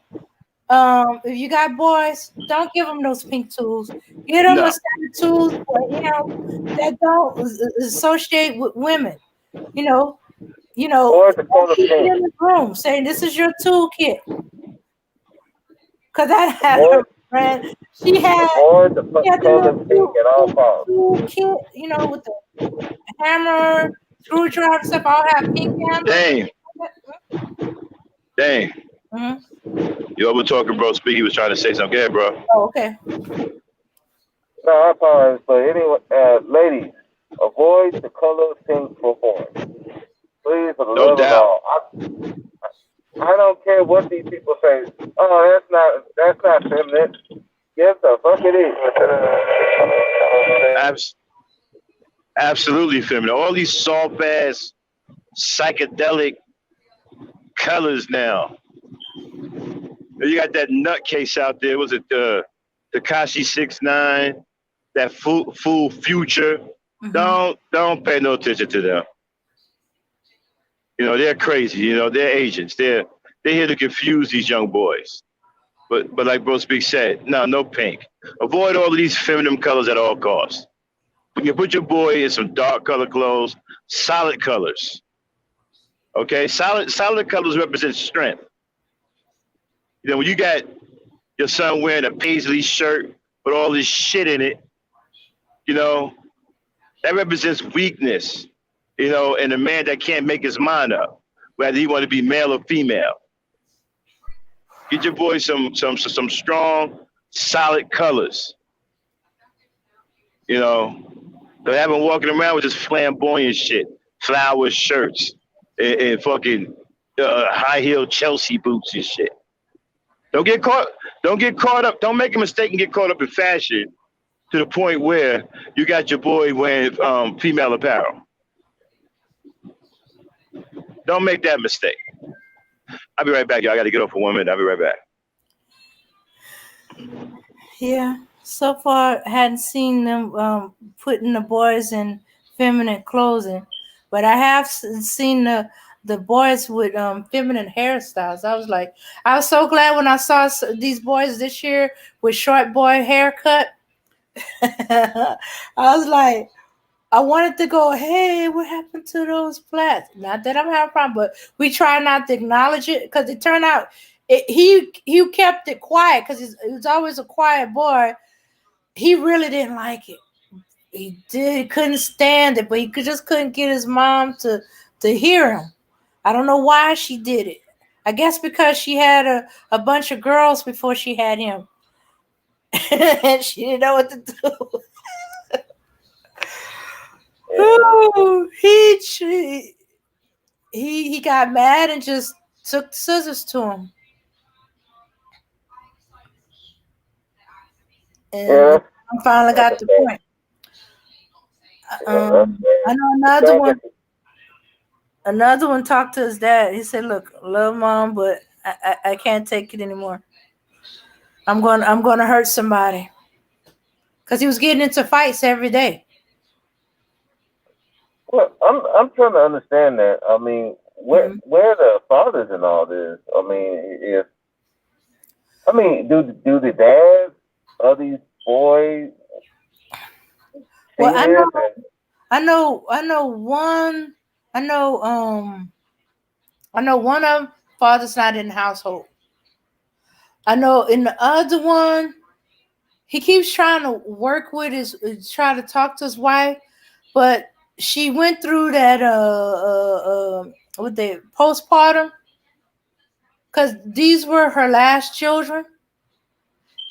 if you got boys, don't give them those pink tools. Get them a set of tools that don't associate with women. Or the color keep it pink. in the room saying this is your toolkit. Cause I had a friend. She had the color pink at all costs. Toolkit, with the hammer, screwdriver stuff. All have pink hammer. Dang. Mm-hmm. You over talking, bro. Speak. He was trying to say something. Go ahead, bro. Oh, okay. No, I apologize. But anyway, ladies, avoid the color pink for boys. Please, for the love of all. I don't care what these people say. Oh, that's not feminine. Yes, the fuck it is. Absolutely feminine. All these soft ass psychedelic colors now. You got that nutcase out there. Was it Tekashi 6ix9ine? That fool Future. Mm-hmm. Don't pay no attention to them. They're crazy. They're agents. They're here to confuse these young boys. But like Bro Speak said, no pink. Avoid all of these feminine colors at all costs. You can put your boy in some dark color clothes, solid colors. Okay, solid colors represent strength. When you got your son wearing a paisley shirt with all this shit in it, that represents weakness. And a man that can't make his mind up, whether he want to be male or female. Get your boy some strong, solid colors. Don't have him walking around with this flamboyant shit, flower shirts, and fucking high heel Chelsea boots and shit. Don't get caught up. Don't make a mistake and get caught up in fashion to the point where you got your boy wearing female apparel. Don't make that mistake. I'll be right back, y'all. I got to get off for 1 minute. I'll be right back. Yeah. So far, I hadn't seen them putting the boys in feminine clothing, but I have seen the boys with feminine hairstyles. I was so glad when I saw these boys this year with short boy haircut. I was like, I wanted to go, hey, what happened to those flats? Not that I'm having a problem, but we try not to acknowledge it because it turned out he kept it quiet because he was always a quiet boy. He really didn't like it. He couldn't stand it, but just couldn't get his mom to hear him. I don't know why she did it. I guess because she had a bunch of girls before she had him. And she didn't know what to do. Yeah. Ooh, he got mad and just took the scissors to him. And Yeah. I finally That's got a the fact. point. Yeah, that's I sad. know It's another sad one. that Another one talked to his dad. He said, "Look, love mom, but I can't take it anymore. I'm going to hurt somebody because he was getting into fights every day." well, I'm trying to understand that. I mean, Mm-hmm. where the fathers in all this? I mean, if I mean, do the dads of these boys Well, see this and I know one. I know I know one of them, father's not in the household. I know in the other one, he keeps trying to work with try to talk to his wife, but she went through that what they postpartum because these were her last children,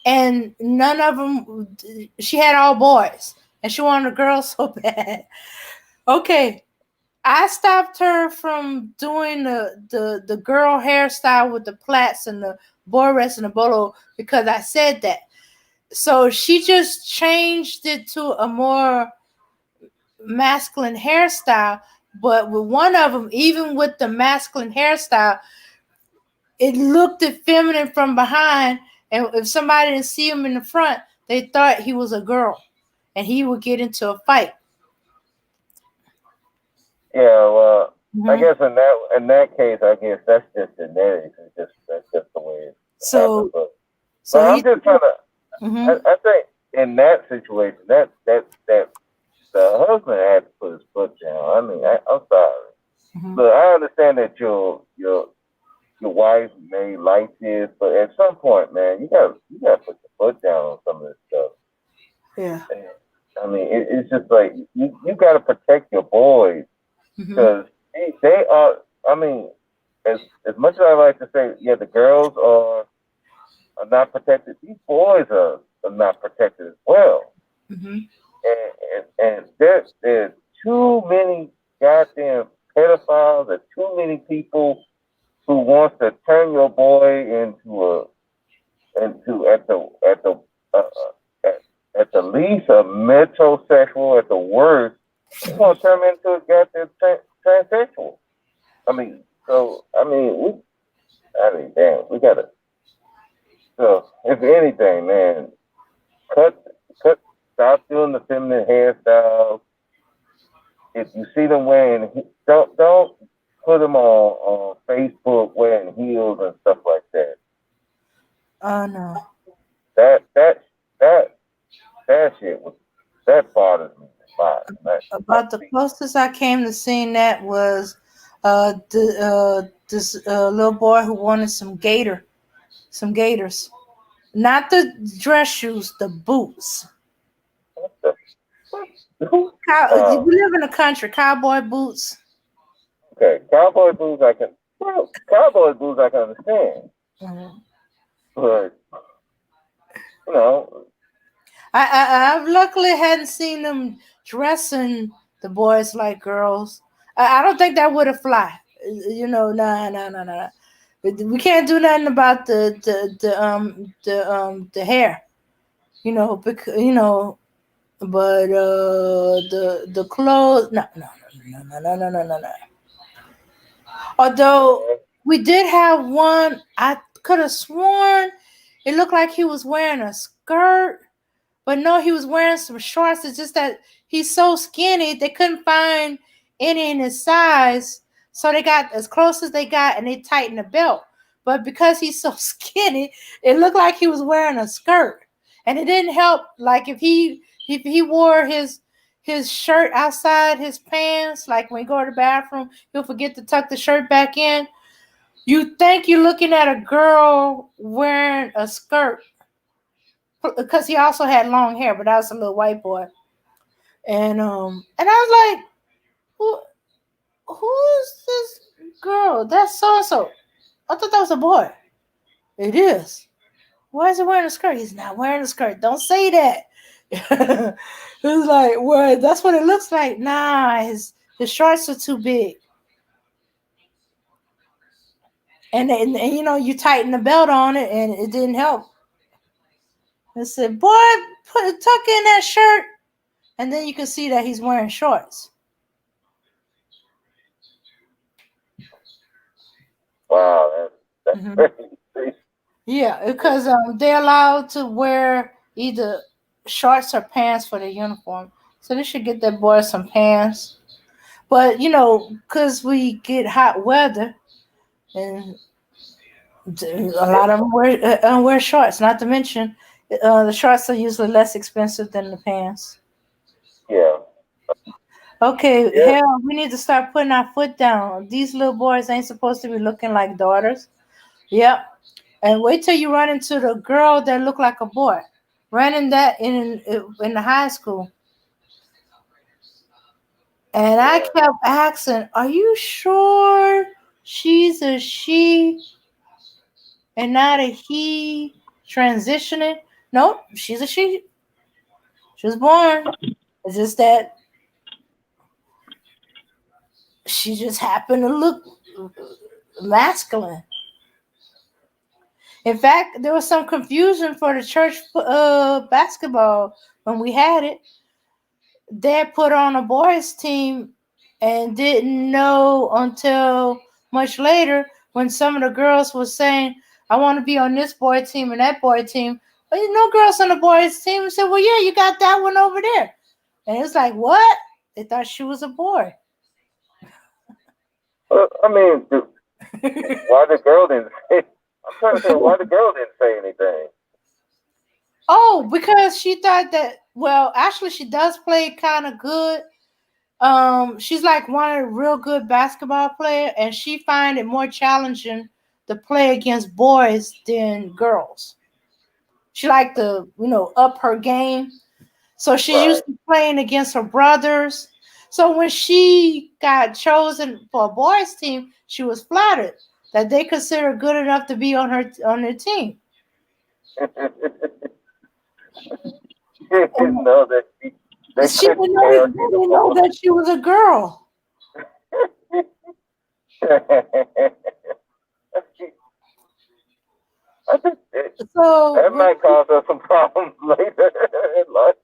and none of them. She had all boys, and she wanted a girl so bad. Okay, I stopped her from doing the girl hairstyle with the plaits and the boy rest and the bolo because I said that. So she just changed it to a more masculine hairstyle. But with one of them, even with the masculine hairstyle, it looked feminine from behind. And if somebody didn't see him in the front, they thought he was a girl, and he would get into a fight. yeah, well, I Mm-hmm. guess in that case, I guess that's just genetics. That's just the way it happens. So But so I'm he. just trying to. Mm-hmm. I think in that situation, that the husband had to put his foot down. I mean, I'm sorry. Mm-hmm. Look, I understand that your wife may like this, but at some point, man, you gotta put your foot down on some of this stuff. Yeah. And, I mean, it's just like you gotta protect your boys Mm-hmm. because they are. I mean, as much as I like to say, yeah, the girls are not protected. These boys are not protected as well. Mm-hmm. And there's too many goddamn pedophiles. There's too many people who wants to turn your boy into uh, at the least a metrosexual, at the worst, they want to turn him into a goddamn transsexual. I mean, so I mean, damn, we gotta. So if anything, man, cut cut. Stop doing the feminine hairstyles. If you see them wearing, don't put them on Facebook wearing heels and stuff like that. Oh no. That that that that shit was that bothers me a lot. That About the closest I came to seeing that was this little boy who wanted some gators, not the dress shoes, the boots. what the who? We live in the country, cowboy boots. Okay, cowboy blues I can cowboy blues I can understand, Mhm. but you know I've luckily hadn't seen them dressing the boys like girls. I don't think that would have fly. Nah, nah, nah, nah. We can't do nothing about the hair. Because but the clothes. No, no, no, no, no, no, no, no, no. Although we did have one, I could have sworn it looked like he was wearing a skirt. But no, he was wearing some shorts. It's just that he's so skinny, they couldn't find any in his size. So they got as close as they got and they tightened the belt. But because he's so skinny, it looked like he was wearing a skirt. And it didn't help. Like if he wore his shirt outside his pants. Like when you go to the bathroom, he'll forget to tuck the shirt back in. You think you're looking at a girl wearing a skirt because he also had long hair, but that was a little white boy. And I was like, who's this girl? That's so and so. I thought that was a boy. It is. Why is he wearing a skirt? He's not wearing a skirt. Don't say that. It was like, well, that's what it looks like. Nah, his shorts are too big. And you know, you tighten the belt on it and it didn't help. I said, boy, tuck in that shirt. And then you can see that he's wearing shorts. Wow, that's crazy. Yeah, because they're allowed to wear either shorts or pants for the uniform. So they should get that boy some pants. But, you know, because we get hot weather and a lot of them wear shorts, not to mention the shorts are usually less expensive than the pants. Yeah. Okay, Yeah. hell, we need to start putting our foot down. These little boys ain't supposed to be looking like daughters. Yep. And wait till you run into the girl that look like a boy. Running that in the high school. And I kept asking, are you sure she's a she and not a he transitioning? Nope, she's a she. She was born. It's just that she just happened to look masculine. In fact, there was some confusion for the church basketball when we had it. They put on a boys team and didn't know until much later when some of the girls were saying, I want to be on this boy team and that boy team. But you know, girls on the boys team. I said, well, yeah, you got that one over there. And it's like, what? They thought she was a boy. I mean, why the girl didn't say? I'm trying to think why the girl didn't say anything. Oh, because she thought that. Well, actually, she does play kind of good. She's like one of the real good basketball players, and she find it more challenging to play against boys than girls. She like to, up her game. So she's used to playing against her brothers. So when she got chosen for a boys team, she was flattered that they consider good enough to be on their team. She didn't know that she didn't know that she was a girl. So that might cause us some problems later in life.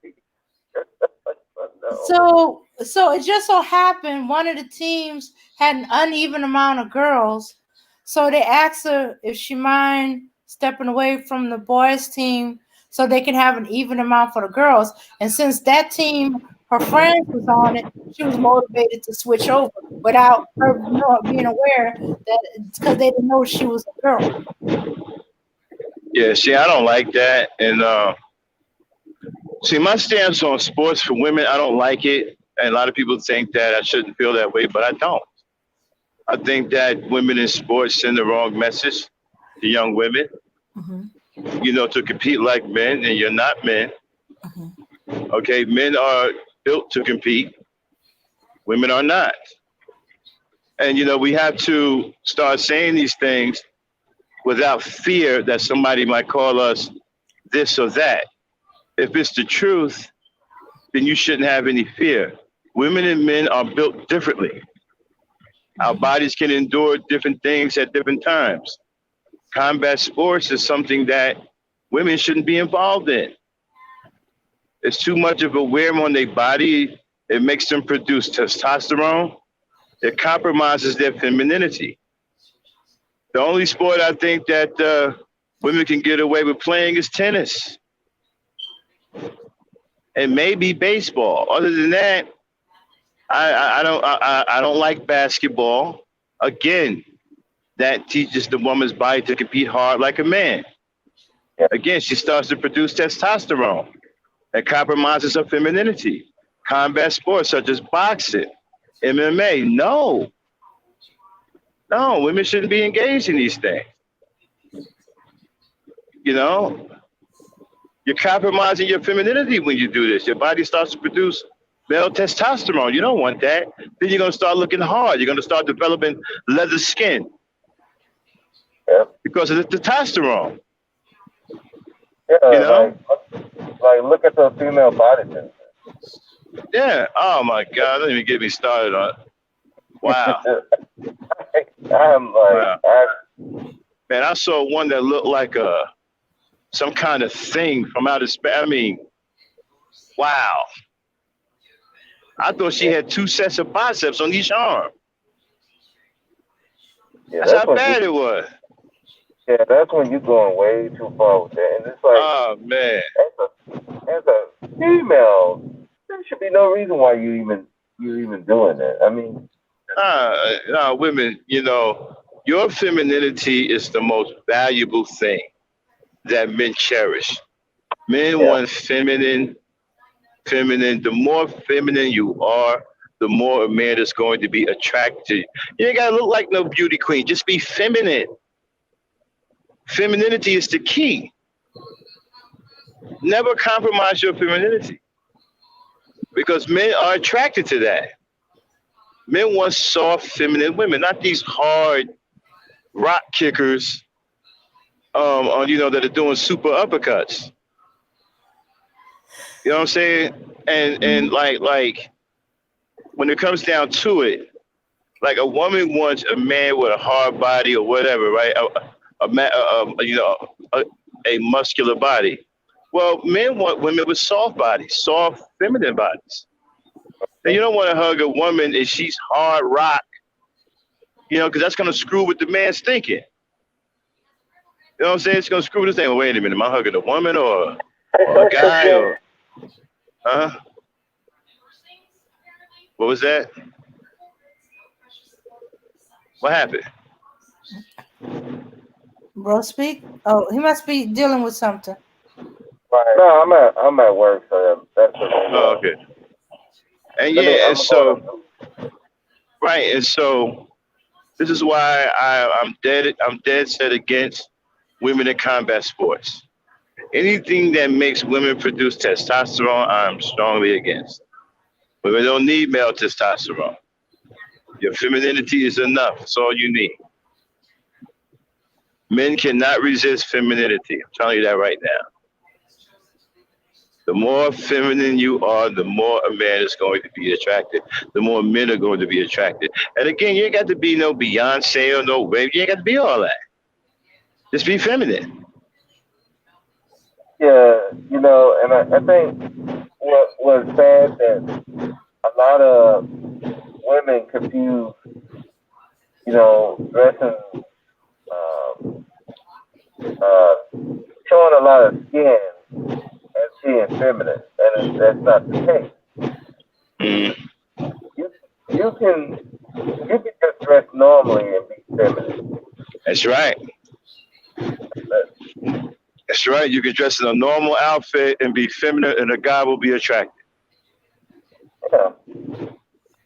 So it just so happened one of the teams had an uneven amount of girls. So they asked her if she mind stepping away from the boys team so they can have an even amount for the girls. And since that team, her friends was on it, she was motivated to switch over without her being aware that because they didn't know she was a girl. Yeah, see, I don't like that. And see, my stance on sports for women, I don't like it. And a lot of people think that I shouldn't feel that way, but I don't. I think that women in sports send the wrong message to young women. Mm-hmm. To compete like men, and you're not men. Mm-hmm. Okay, men are built to compete. Women are not. And, we have to start saying these things without fear that somebody might call us this or that. If it's the truth, then you shouldn't have any fear. Women and men are built differently. Our bodies can endure different things at different times. Combat sports is something that women shouldn't be involved in. It's too much of a wear on their body. It makes them produce testosterone. It compromises their femininity. The only sport I think that women can get away with playing is tennis. And maybe baseball. Other than that, I don't like basketball. Again, that teaches the woman's body to compete hard like a man. Again, she starts to produce testosterone. That compromises her femininity. combat sports such as boxing, MMA. No, women shouldn't be engaged in these things. You know, you're compromising your femininity when you do this. Your body starts to produce male testosterone. You don't want that. Then you're gonna start looking hard. You're gonna start developing leather skin Yeah. because of the testosterone. Yeah, You know? like look at the female body type. Yeah. Oh my God. Don't even get me started on it. Wow. I'm like, Wow. Man, I saw one that looked like some kind of thing from outer space. I mean, wow. I thought she had two sets of biceps on each arm. yeah, That's how bad it was. Yeah, that's when you're going way too far with that. And it's like, Oh man. as a female, there should be no reason why you even doing that. I mean, Women, your femininity is the most valuable thing that men cherish. Men yeah, want feminine. The more feminine you are, the more a man is going to be attracted. You ain't gotta look like no beauty queen. Just be feminine. Femininity is the key. Never compromise your femininity because men are attracted to that. Men want soft, feminine women, not these hard rock kickers, that are doing super uppercuts. You know what I'm saying? And like when it comes down to it, like a woman wants a man with a hard body or whatever, right? A muscular body. Well, men want women with soft bodies, soft, feminine bodies. And you don't want to hug a woman and she's hard rock, because that's going to screw with the man's thinking. You know what I'm saying? It's going to screw with his thing. Well, wait a minute, am I hugging a woman or a guy or, huh? What was that? What happened? Bro, speak. Oh, he must be dealing with something. right. No, I'm at work, so that's the Oh, okay. And right, and so this is why I'm dead set against women in combat sports. Anything that makes women produce testosterone, I'm strongly against. Women don't need male testosterone. Your femininity is enough. That's all you need. Men cannot resist femininity. I'm telling you that right now. The more feminine you are, the more a man is going to be attracted. The more men are going to be attracted. And again, you ain't got to be no Beyonce or no baby. You ain't got to be all that. Just be feminine. yeah, and I think what was sad that a lot of women confuse, dressing, uh, showing a lot of skin as being feminine, and that's not the case. Mm. You can just dress normally and be feminine. That's right. That's right. You can dress in a normal outfit and be feminine, and a guy will be attracted. Yeah,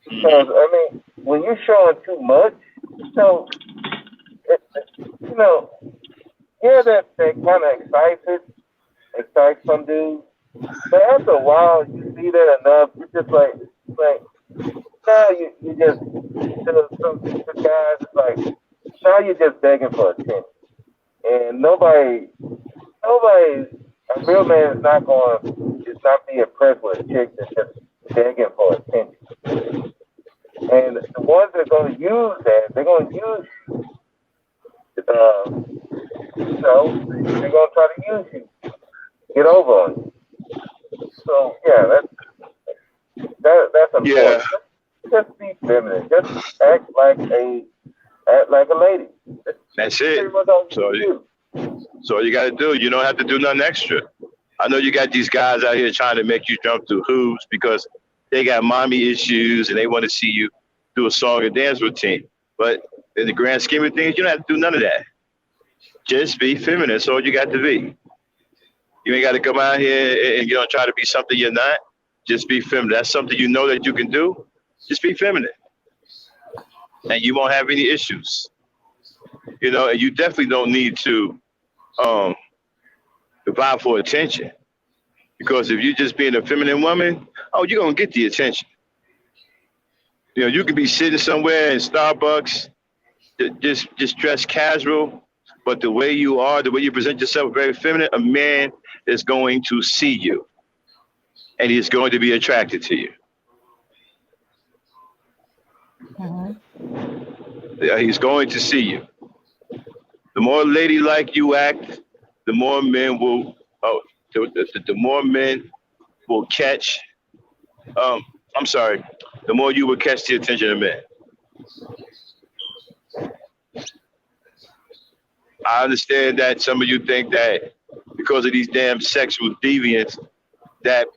because I mean, when you're showing too much, it, you know, yeah, that kind of excites some dudes. But after a while, you see that enough. It's just like now you just some guys. It's like now you're just begging for attention, and a real man is not be impressed with a chick that's just begging for attention. And the ones that are going to use that, they're going to use, they're going to try to use you, get over on you. So yeah, that's important. Yeah. Just be feminine. Just act like a lady. That's it. So all you got to do, you don't have to do nothing extra. I know you got these guys out here trying to make you jump through hoops because they got mommy issues and they want to see you do a song and dance routine. But in the grand scheme of things, you don't have to do none of that. Just be feminine. That's all you got to be. You ain't got to come out here and try to be something you're not. Just be feminine. That's something you know that you can do. Just be feminine, and you won't have any issues. And you definitely don't need to um, vie for attention. Because if you're just being a feminine woman, oh, you're gonna get the attention. You could be sitting somewhere in Starbucks, just dressed casual, but the way you are, the way you present yourself, very feminine. A man is going to see you, and he's going to be attracted to you. Mhm. Yeah, he's going to see you. The more ladylike you act, the more men will. Oh, the more men will catch. I'm sorry. The more you will catch the attention of men. I understand that some of you think that because of these damn sexual deviants, that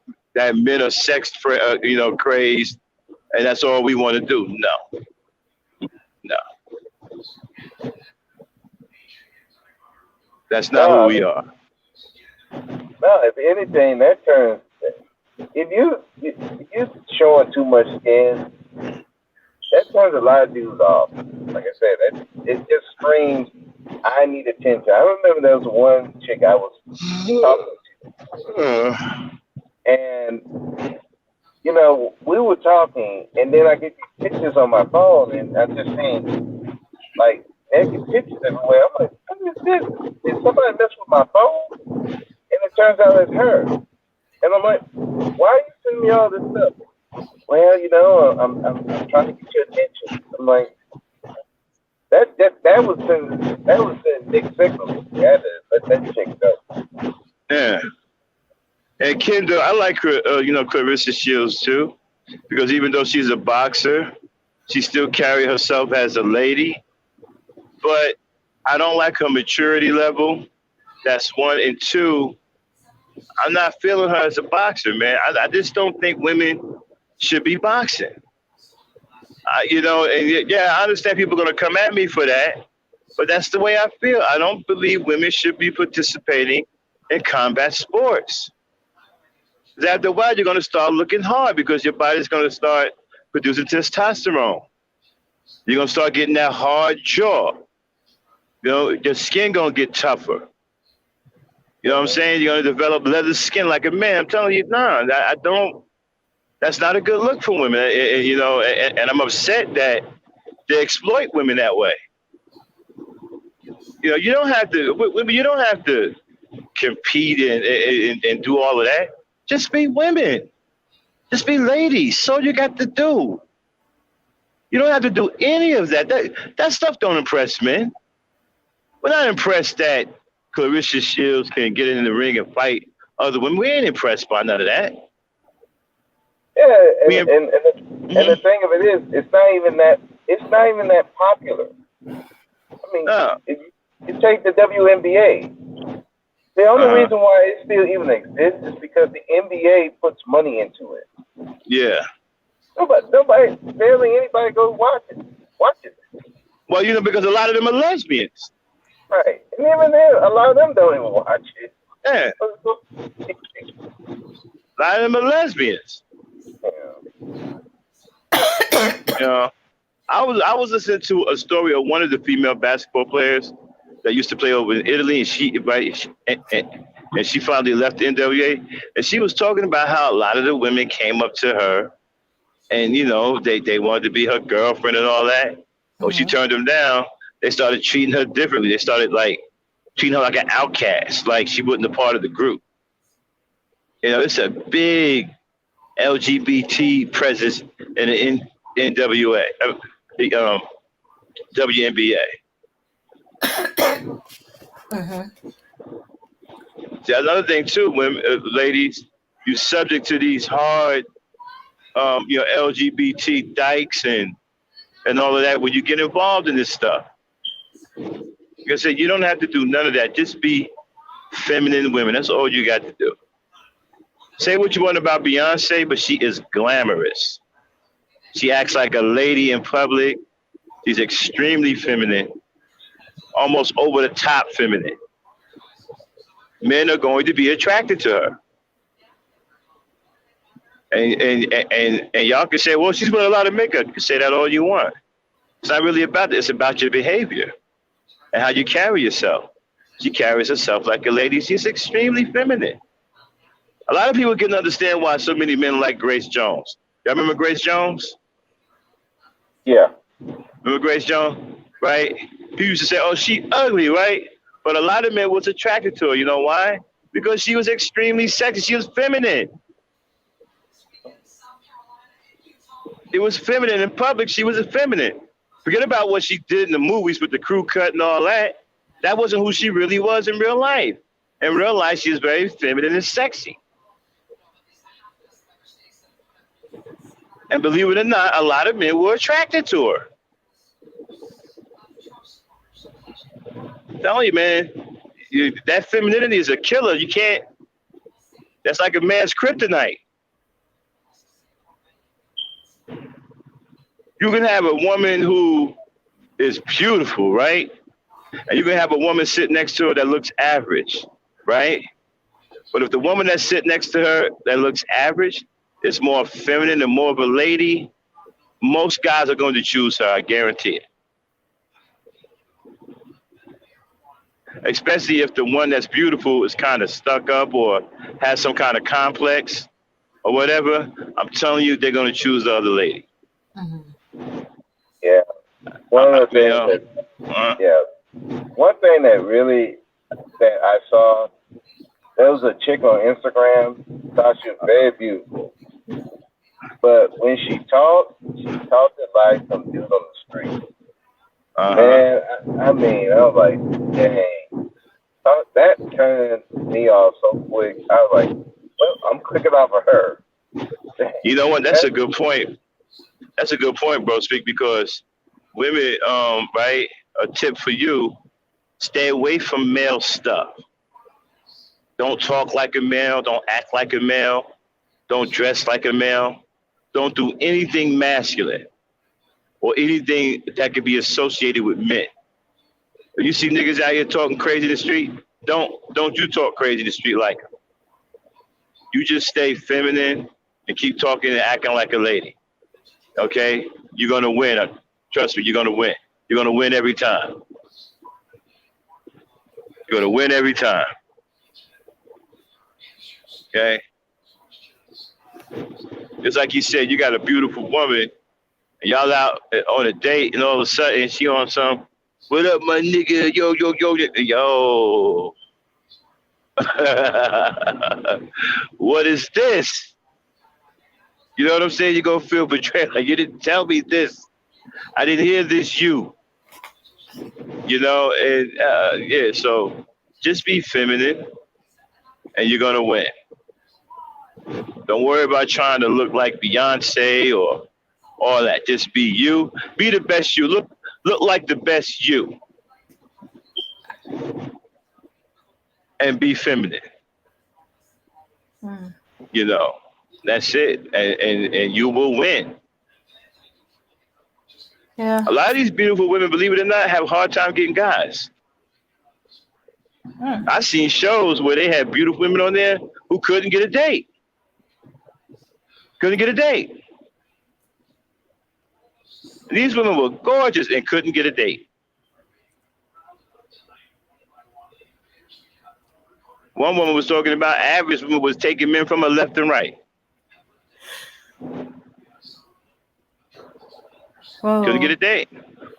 men are crazed, and that's all we want to do. No, that's not who No, we are. no. If anything, that turns. If you showing too much skin, that turns a lot of dudes off. Like I said, it just screams, "I need attention." I remember there was one chick I was talking Uh, to, and we were talking, and then I get these pictures on my phone, and I'm just seeing like naked pictures everywhere. I'm like, what is this? Did somebody mess with my phone? And it turns out it's her. And I'm like, why are you sending me all this stuff? Well, I'm trying to get your attention. I'm like, that was in Nick signals. You had to let that chick go. yeah. And Kendall, I like her, Clarissa Shields too, because even though she's a boxer, she still carry herself as a lady. But I don't like her maturity level. That's one. And two, I'm not feeling her as a boxer, man. I just don't think women should be boxing. And yeah, I understand people are going to come at me for that, but that's the way I feel. I don't believe women should be participating in combat sports. After a while, you're going to start looking hard because your body's going to start producing testosterone. You're going to start getting that hard jaw. Your skin going to get tougher. You know what I'm saying? You're going to develop leather skin like a man. I'm telling you, no, I don't. That's not a good look for women. And I'm upset that they exploit women that way. You don't have to. Women, you don't have to compete and do all of that. Just be women. Just be ladies. So you got to do. You don't have to do any of that. That stuff don't impress men. We're not impressed that Clarissa Shields can get in the ring and fight other women. We ain't impressed by none of that. Yeah, and the thing of it is, it's not even that popular. I mean, if you take the WNBA, the only reason why it still even exists is because the NBA puts money into it. Yeah. Nobody, barely anybody goes watch it. Well, because a lot of them are lesbians. Right. And even then, a lot of them don't even watch it. Yeah. A lot of them are lesbians. Yeah. I was listening to a story of one of the female basketball players that used to play over in Italy, and she finally left the NWA, and she was talking about how a lot of the women came up to her, and they wanted to be her girlfriend and all that. When she turned them down, they started treating her differently. They started treating her like an outcast, like she wasn't a part of the group. It's a big LGBT presence in the NWA, WNBA. See, another thing too, women, ladies, you're subject to these hard, LGBT dykes and all of that when you get involved in this stuff. Like I said, you don't have to do none of that. Just be feminine women. That's all you got to do. Say what you want about Beyonce, but she is glamorous. She acts like a lady in public. She's extremely feminine, almost over the top feminine. Men are going to be attracted to her. And y'all can say, well, she's wearing a lot of makeup. You can say that all you want. It's not really about that. It's about your behavior and how you carry yourself. She carries herself like a lady. She's extremely feminine. A lot of people can understand why so many men like Grace Jones. Y'all remember Grace Jones? Yeah. Remember Grace Jones? Right? People used to say, oh, she ugly, right? But a lot of men was attracted to her. You know why? Because she was extremely sexy. She was feminine. It was feminine in public. She was feminine. Forget about what she did in the movies with the crew cut and all that. That wasn't who she really was in real life. In real life, she was very feminine and sexy. And believe it or not, a lot of men were attracted to her. I'm telling you, man, that femininity is a killer. You can't. That's like a man's kryptonite. You can have a woman who is beautiful, right? And you can have a woman sit next to her that looks average, right? But if the woman that's sitting next to her that looks average is more feminine and more of a lady, most guys are going to choose her, I guarantee it. Especially if the one that's beautiful is kind of stuck up or has some kind of complex or whatever, I'm telling you, they're going to choose the other lady. Yeah. One of the things one thing that really that I saw, there was a chick on Instagram, thought she was very beautiful. But when she talked it like some dude on the street. Man, I mean, I was like, dang. That turned me off so quick. I was like, well, I'm clicking off of her. Dang. You know what? That's a good point. That's a good point, bro. Speak because women, right? A tip for you: stay away from male stuff. Don't talk like a male. Don't act like a male. Don't dress like a male. Don't do anything masculine or anything that could be associated with men. If you see niggas out here talking crazy in the street, don't you talk crazy in the street like them. You just stay feminine and keep talking and acting like a lady. Okay? You're gonna win. Trust me, you're gonna win. You're gonna win every time. You're gonna win every time. Okay? Just like you said, you got a beautiful woman, and y'all out on a date, and all of a sudden she on some, what up, my nigga? Yo, yo, yo, yo. What is this? You know what I'm saying? You're going to feel betrayed. Like, you didn't tell me this. I didn't hear this, you. You know, and yeah, so just be feminine, and you're going to win. Don't worry about trying to look like Beyonce or all that. Just be you. Be the best you. Look like the best you. And be feminine. You know, that's it. And you will win. Yeah. A lot of these beautiful women, believe it or not, have a hard time getting guys. I've seen shows where they had beautiful women on there who couldn't get a date. Couldn't get a date. These women were gorgeous and couldn't get a date. One woman was talking about average woman was taking men from her left and right. Whoa. Couldn't get a date.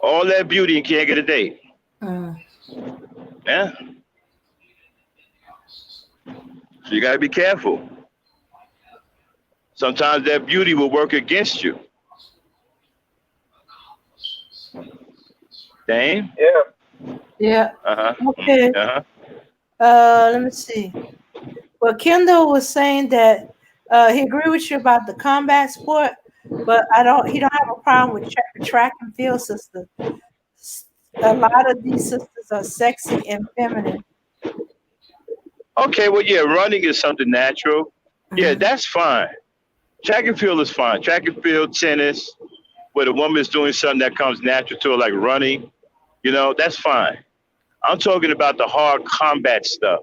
All that beauty and can't get a date. Yeah. So you got to be careful. Sometimes that beauty will work against you. Dame? Yeah. Yeah. Okay. Uh-huh. Let me see. Well, Kendall was saying that he agreed with you about the combat sport, but he don't have a problem with track and field sisters. A lot of these sisters are sexy and feminine. Okay, well, yeah, running is something natural. Yeah, that's fine. Track and field is fine. Track and field, tennis, where the woman is doing something that comes natural to her, like running, you know, that's fine. I'm talking about the hard combat stuff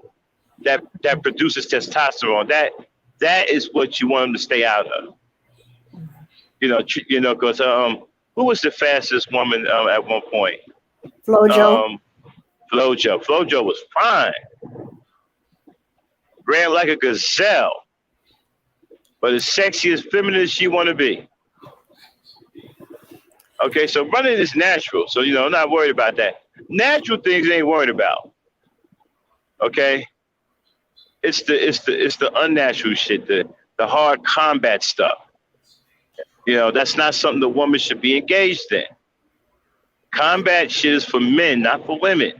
that produces testosterone. that is what you want them to stay out of. Because who was the fastest woman at one point? Flojo. Um, Flojo. Flojo was fine, ran like a gazelle, but as sexy as feminine as she want to be. Okay, so running is natural, so I'm not worried about that. Natural things ain't worried about. Okay, it's the unnatural shit, the hard combat stuff. That's not something the woman should be engaged in. Combat shit is for men, not for women.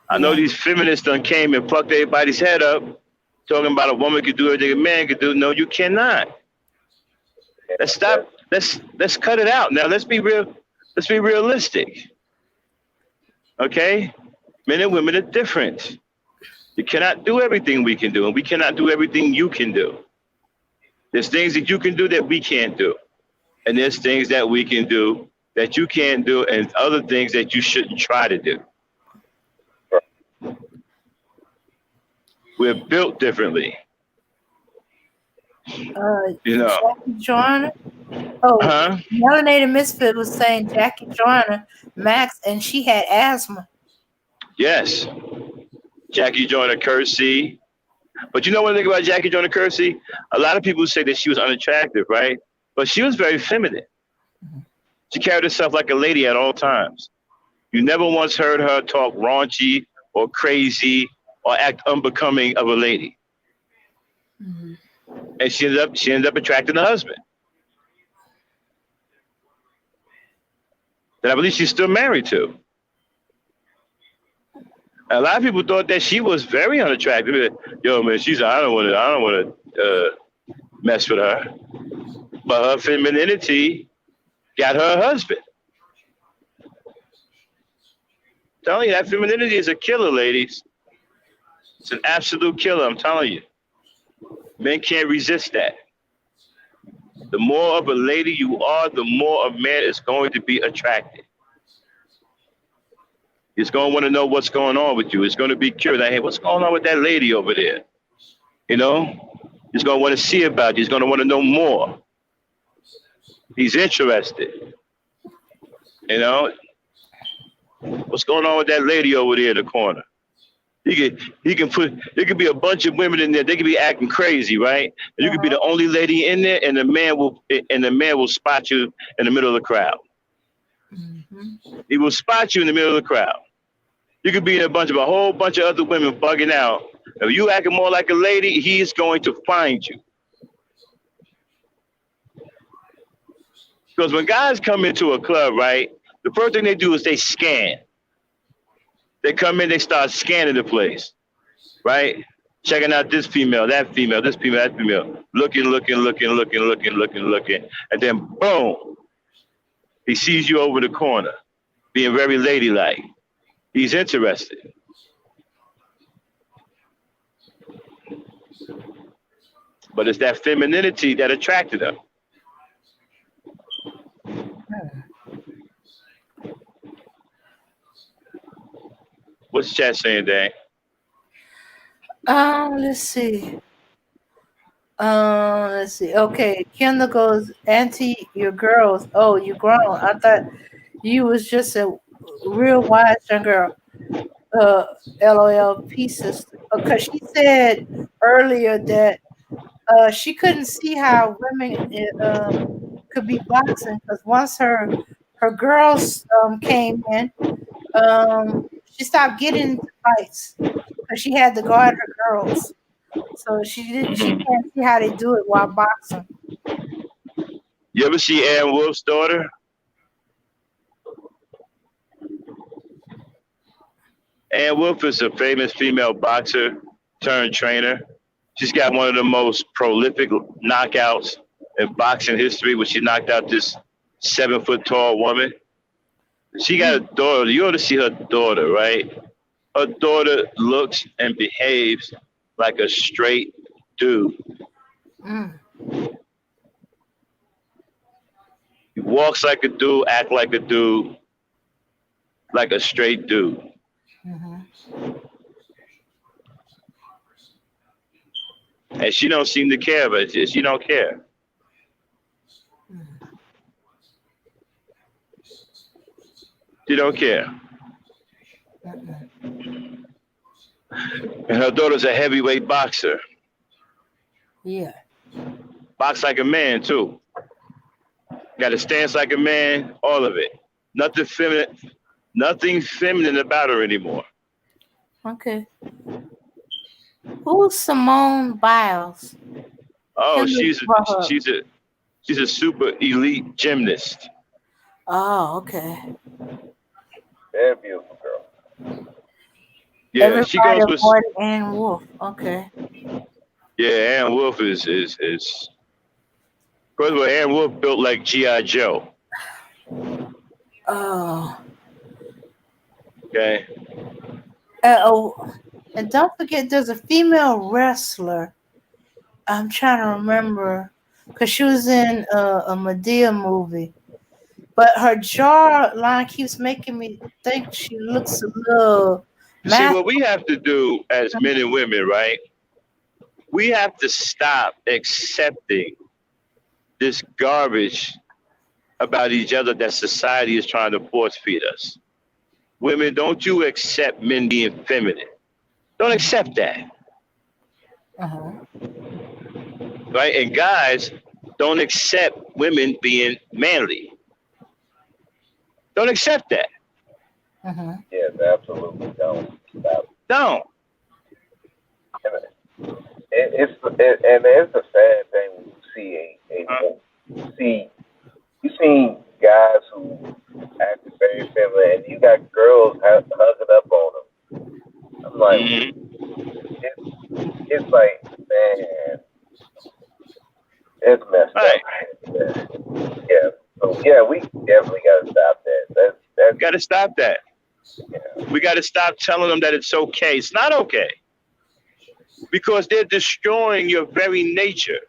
I know Yeah. these feminists done came and fucked everybody's head up, talking about a woman could do everything a man could do. No, you cannot. Let's stop. Let's cut it out. Now let's be real. Let's be realistic. Okay? Men and women are different. You cannot do everything we can do, and we cannot do everything you can do. There's things that you can do that we can't do. And there's things that we can do that you can't do, and other things that you shouldn't try to do. We're built differently. Jackie Joyner. Oh, Huh? Melanated Misfit was saying Jackie Joyner, Max, and she had asthma. Yes. Jackie Joyner Kersey. But you know one thing about Jackie Joyner Kersey? A lot of people say that she was unattractive, right? But she was very feminine. She carried herself like a lady at all times. You never once heard her talk raunchy or crazy or act unbecoming of a lady. Mm-hmm. And she ended up attracting a husband that I believe she's still married to. A lot of people thought that she was very unattractive. Yo, man, I don't want to mess with her. But her femininity got her husband. I'm telling you, that femininity is a killer, ladies. It's an absolute killer, I'm telling you. Men can't resist that. The more of a lady you are, the more a man is going to be attracted. He's going to want to know what's going on with you. He's going to be curious. Hey, what's going on with that lady over there? He's going to want to see about you. He's going to want to know more. He's interested. What's going on with that lady over there in the corner? There could be a bunch of women in there. They could be acting crazy, right? And you could be the only lady in there, and the man will spot you in the middle of the crowd. Mm-hmm. He will spot you in the middle of the crowd. You could be in a whole bunch of other women bugging out. If you acting more like a lady, he's going to find you. Because when guys come into a club, right, the first thing they do is they scan. They come in, they start scanning the place, right? Checking out this female, that female, this female, that female. Looking. And then, boom, he sees you over the corner, being very ladylike. He's interested. But it's that femininity that attracted him. What's the chat saying, Dan? Let's see. Okay, Kendall goes, Auntie, you're girls. Oh, you grown. I thought you was just a real wise young girl. LOL pieces. Because she said earlier that she couldn't see how women could be boxing because once her girls came in, she stopped getting into fights because she had to guard her girls. So she can't see how they do it while boxing. You ever see Ann Wolf's daughter? Ann Wolf is a famous female boxer turned trainer. She's got one of the most prolific knockouts in boxing history when she knocked out this 7-foot tall woman. She got a daughter. You ought to see her daughter, right? Her daughter looks and behaves like a straight dude. He walks like a dude, act like a dude, like a straight dude. and she don't seem to care, but she don't care. She don't care. And her daughter's a heavyweight boxer. Yeah. Box like a man too. Got a stance like a man. All of it. Nothing feminine. Nothing feminine about her anymore. Okay. Who's Simone Biles? Oh, Tell me about her. she's a super elite gymnast. Oh, okay. Very beautiful girl. Yeah, Everybody she goes with. avoided Ann Wolf. Okay. Yeah, Ann Wolf is. First of all, Ann Wolf built like G.I. Joe. Oh. Okay. And don't forget, there's a female wrestler. I'm trying to remember, because she was in a Medea movie. But her jawline keeps making me think she looks a little See, masculine. what we have to do as men and women, right? We have to stop accepting this garbage about each other that society is trying to force feed us. Women, don't you accept men being feminine. Don't accept that. Uh-huh. Right? And guys, don't accept women being manly. Don't accept that. Uh-huh. Yes, absolutely don't. Don't. It's a sad thing when you see you see guys who act very feminine, and you got girls hugging up on them. I'm like, it's like, man, it's messed up. Yeah. So yeah, we definitely gotta stop that. That's Got to stop that. yeah. We got to stop telling them that it's okay. It's not okay. Because they're destroying your very nature.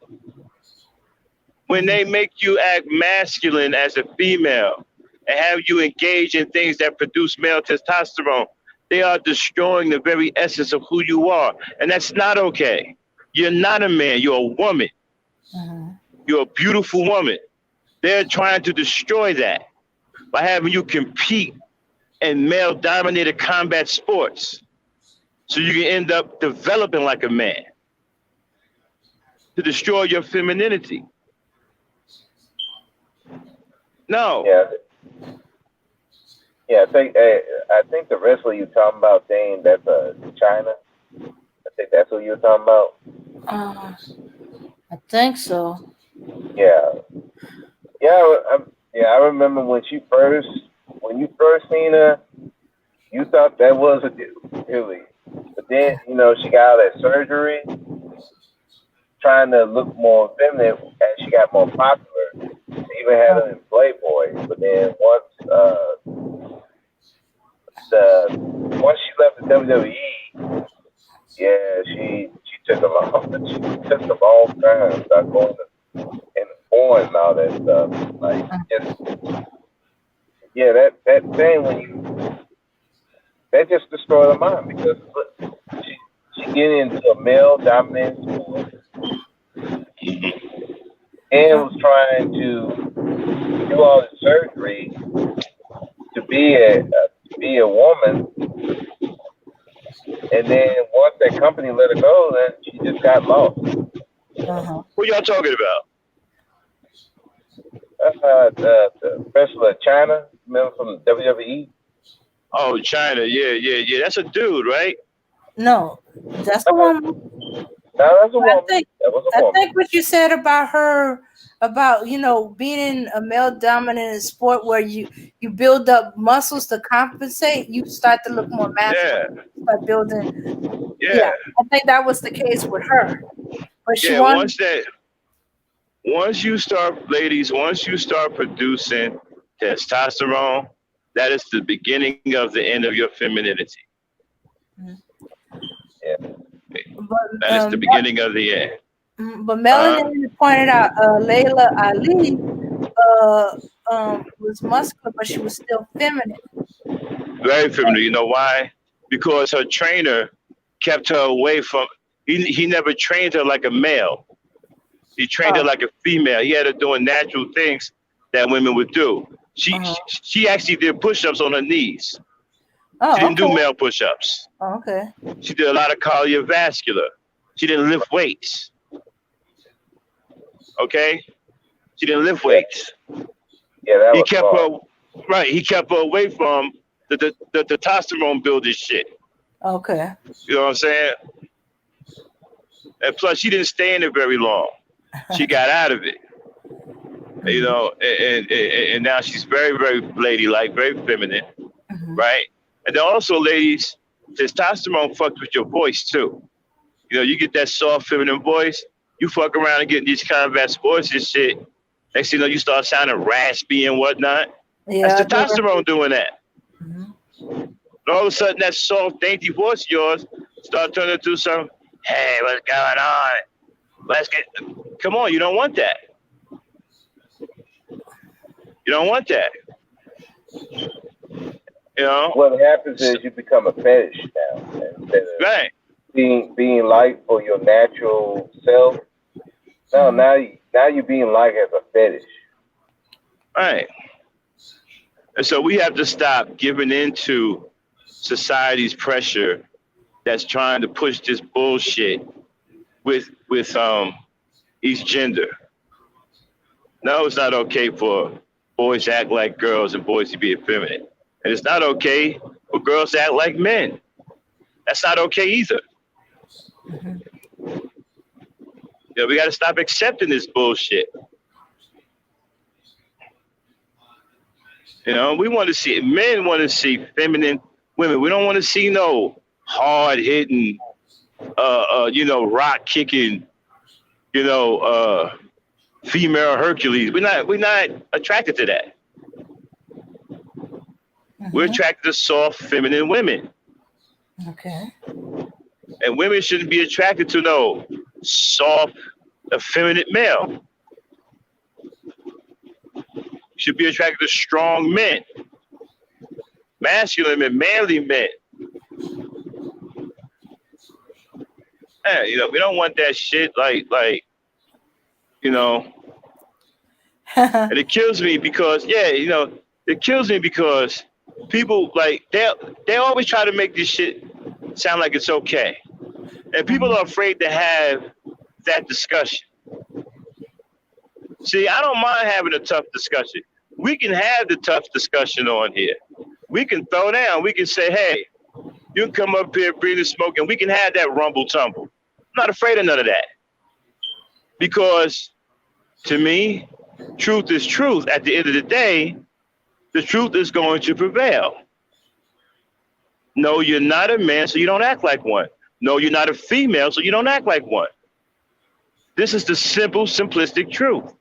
When they make you act masculine as a female and have you engage in things that produce male testosterone, they are destroying the very essence of who you are. And that's not okay. You're not a man, you're a woman. Uh-huh. You're a beautiful woman. They're trying to destroy that by having you compete in male dominated combat sports. So you can end up developing like a man to destroy your femininity. No. Yeah. I think the wrestler you talking about, Dane, that's China. I think that's who you're talking about. I think so. Yeah. I remember when you first seen her, you thought that was a dude, really. But then, she got out of surgery, trying to look more feminine as she got more popular. She even had her in Playboy. But then once she left the WWE, yeah, she took a long time to start going in the porn and all that stuff. Like, that thing that just destroyed her mind, because look, she getting into a male dominant sport and was trying to do all the surgery to be a woman, and then once that company let her go, then she just got lost. Uh-huh. Who y'all talking about? The wrestler China, remember, from WWE? Oh, China. Yeah. That's a dude, right? No, that's a woman. No, that's a woman. I think what you said about her, about being in a male dominant sport where you build up muscles to compensate, you start to look more masculine. Yeah. Start building. Yeah. I think that was the case with her. But she once you start producing testosterone, that is the beginning of the end of your femininity. Yeah. That is the beginning of the end. But Melanie pointed out Layla Ali was muscular, but she was still feminine. Very feminine. You know why? Because her trainer kept her away from He never trained her like a male. He trained her like a female. He had her doing natural things that women would do. She actually did push-ups on her knees. She didn't do male push-ups. Okay. She did a lot of cardiovascular. She didn't lift weights. Okay? She didn't lift weights. Yeah, that he was kept fun. her right. He kept her away from the testosterone building shit. Okay. You know what I'm saying? And plus, she didn't stay in it very long. She got out of it. You know, and now she's very, very ladylike, very feminine, right? And then also, ladies, testosterone fucks with your voice too. You know, you get that soft, feminine voice. You fuck around and get these combat voices and shit. Next thing you know, you start sounding raspy and whatnot. Yeah, that's testosterone doing that. And all of a sudden, that soft, dainty voice of yours start turning into some, hey, what's going on? Let's get. Come on, you don't want that. You don't want that. You know. What happens is you become a fetish now instead of right. being liked for your natural self. No, now you're being liked as a fetish. Right. And so we have to stop giving into society's pressure that's trying to push this bullshit with each gender. No, it's not okay for boys to act like girls and boys to be effeminate. And it's not okay for girls to act like men. That's not okay either. You know, we got to stop accepting this bullshit. You know, we want to see, men want to see feminine women. We don't want to see no hard-hitting, rock kicking, female Hercules. We're not attracted to that. We're attracted to soft, feminine women. Okay. And women shouldn't be attracted to no soft, effeminate male. Should be attracted to strong men, masculine men, manly men. Man, we don't want that shit like, and it kills me because, people they always try to make this shit sound like it's okay. And people are afraid to have that discussion. See, I don't mind having a tough discussion. We can have the tough discussion on here. We can throw down. We can say, hey, you can come up here, breathe the smoke, and we can have that rumble tumble. I'm not afraid of none of that. Because to me, truth is truth. At the end of the day, the truth is going to prevail. No, you're not a man, so you don't act like one. No, you're not a female, so you don't act like one. This is the simple, simplistic truth.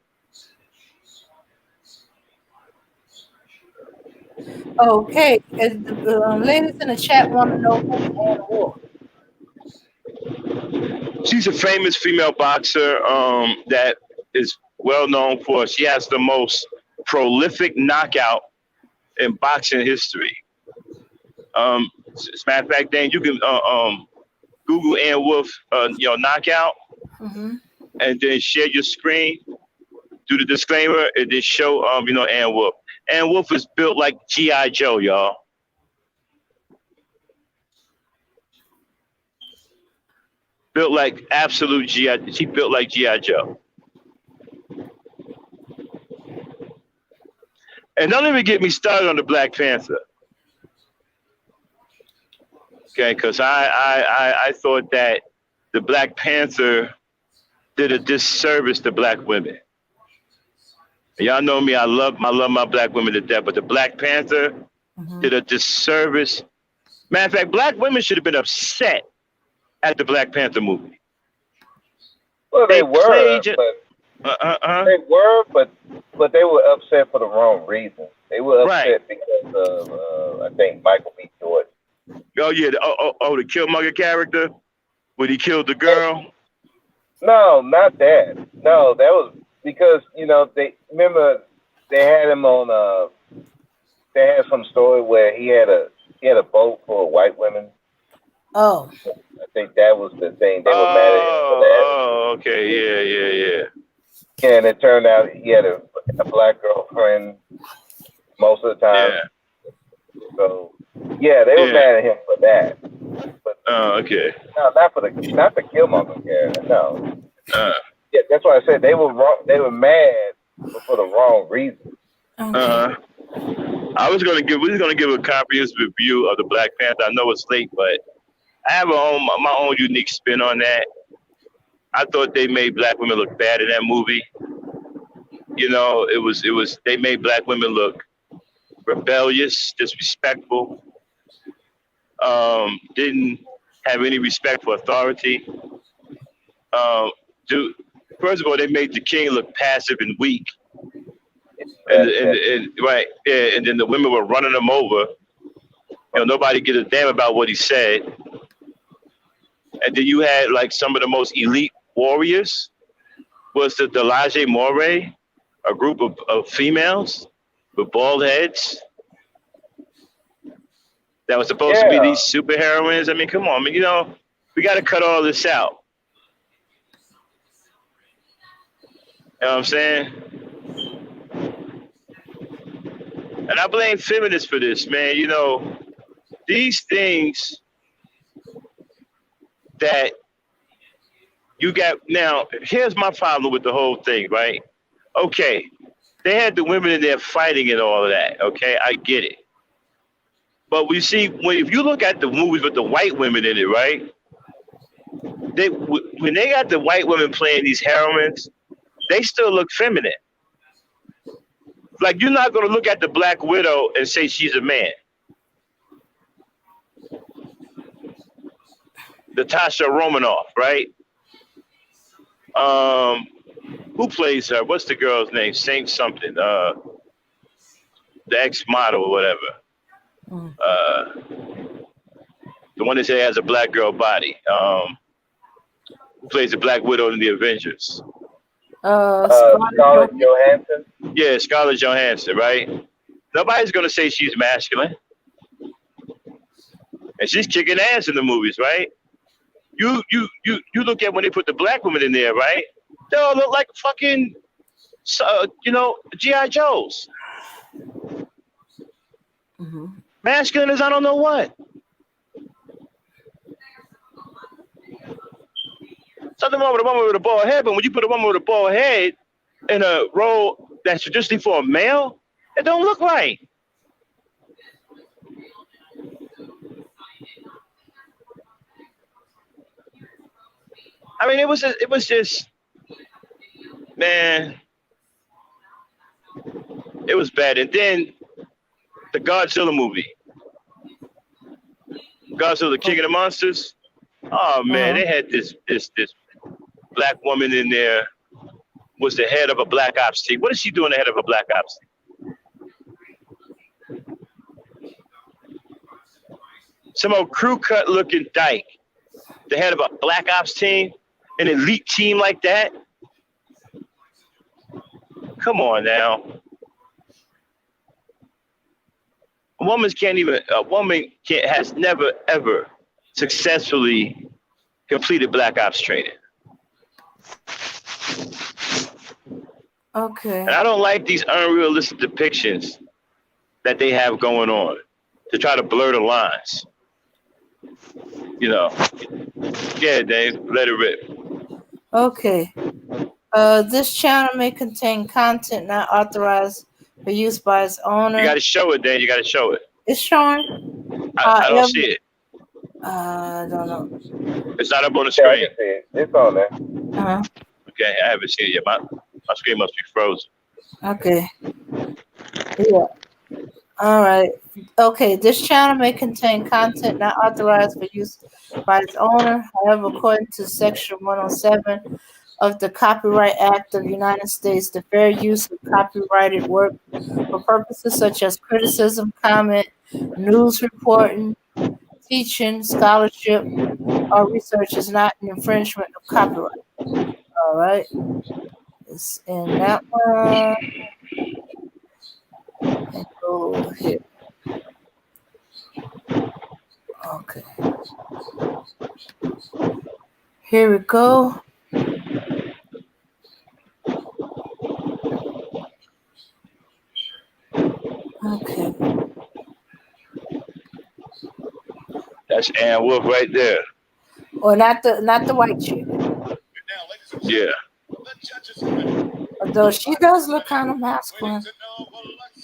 Okay, the ladies in the chat want to know who's Ann Wolf. She's a famous female boxer that is well known for. She has the most prolific knockout in boxing history. As a matter of fact, Dan, you can Google Ann Wolf, knockout, and then share your screen, do the disclaimer, and then show Ann Wolf. Ann Wolf is built like G.I. Joe, y'all. Built like absolute G.I. She built like G.I. Joe. And don't even get me started on the Black Panther. Okay, because I thought that the Black Panther did a disservice to black women. Y'all know me, I love my black women to death, but the Black Panther did a disservice. Matter of fact, black women should have been upset at the Black Panther movie. Well, they were, but they were upset for the wrong reasons. They were upset because of, I think, Michael B. Jordan. Oh yeah, the Killmonger character when he killed the girl. No, not that. No, that was because they had him on. They had some story where he had a boat full of white women, Oh. I think that was the thing. They were mad at him for that. Oh, okay, yeah. Yeah, and it turned out he had a black girlfriend most of the time. Yeah. So yeah, they were Yeah. mad at him for that. But Oh, okay. no, not the Killmonger character. No. Uh, Yeah, that's why I said they were wrong. They were mad, but for the wrong reason. Okay. we was gonna give a comprehensive review of the Black Panther. I know it's late, but I have my own unique spin on that. I thought they made black women look bad in that movie. You know, it was they made black women look rebellious, disrespectful, didn't have any respect for authority. Um, do, First of all, they made the king look passive and weak, and right, yeah, and then the women were running him over. Nobody give a damn about what he said. And then you had like some of the most elite warriors. Was the Delage Moray, a group of females with bald heads that was supposed to be Yeah, these super heroines. I mean, come on, man. We got to cut all this out. You know what I'm saying? And I blame feminists for this, man. These things that you got now. Here's my problem with the whole thing, right? Okay, they had the women in there fighting and all of that. Okay, I get it. But we see if you look at the movies with the white women in it, right? When they got the white women playing these heroines, they still look feminine. Like you're not gonna look at the Black Widow and say she's a man. Natasha Romanoff, right? Who plays her? What's the girl's name? Saint something. The ex model or whatever. The one that say has a black girl body. Who plays the Black Widow in the Avengers? Scarlett Johansson. Yeah, Scarlett Johansson, right? Nobody's gonna say she's masculine, and she's kicking ass in the movies, right? You look at when they put the black women in there, right? They all look like fucking, GI Joes. Mm-hmm. Masculine as I don't know what. Something wrong with a woman with a bald head, but when you put a woman with a bald head in a role that's traditionally for a male, it don't look right. I mean, it was just, man, it was bad. And then the Godzilla movie, Godzilla, the King of the Monsters. Oh man, they had this black woman in there, was the head of a black ops team. What is she doing the head of a black ops team? Some old crew cut looking dyke, the head of a black ops team, an elite team like that. Come on now. Has never ever successfully completed black ops training. Okay. And I don't like these unrealistic depictions that they have going on to try to blur the lines. Yeah, Dave, let it rip. Okay. This channel may contain content not authorized for use by its owner. You got to show it, Dave. You got to show it. It's showing. I don't see it. I don't know. It's not up on the screen. I can see it. It's on there. Okay, I haven't seen it yet. My screen must be frozen. Okay. Yeah. All right. Okay. This channel may contain content not authorized for use by its owner. However, according to Section 107 of the Copyright Act of the United States, the fair use of copyrighted work for purposes such as criticism, comment, news reporting, teaching, scholarship, or research is not an infringement of copyright. All right. It's in that one. And go here. Okay. Here we go. Okay. That's Ann Wolf right there. Or not the white chick. Yeah. Although she does look kind of masculine.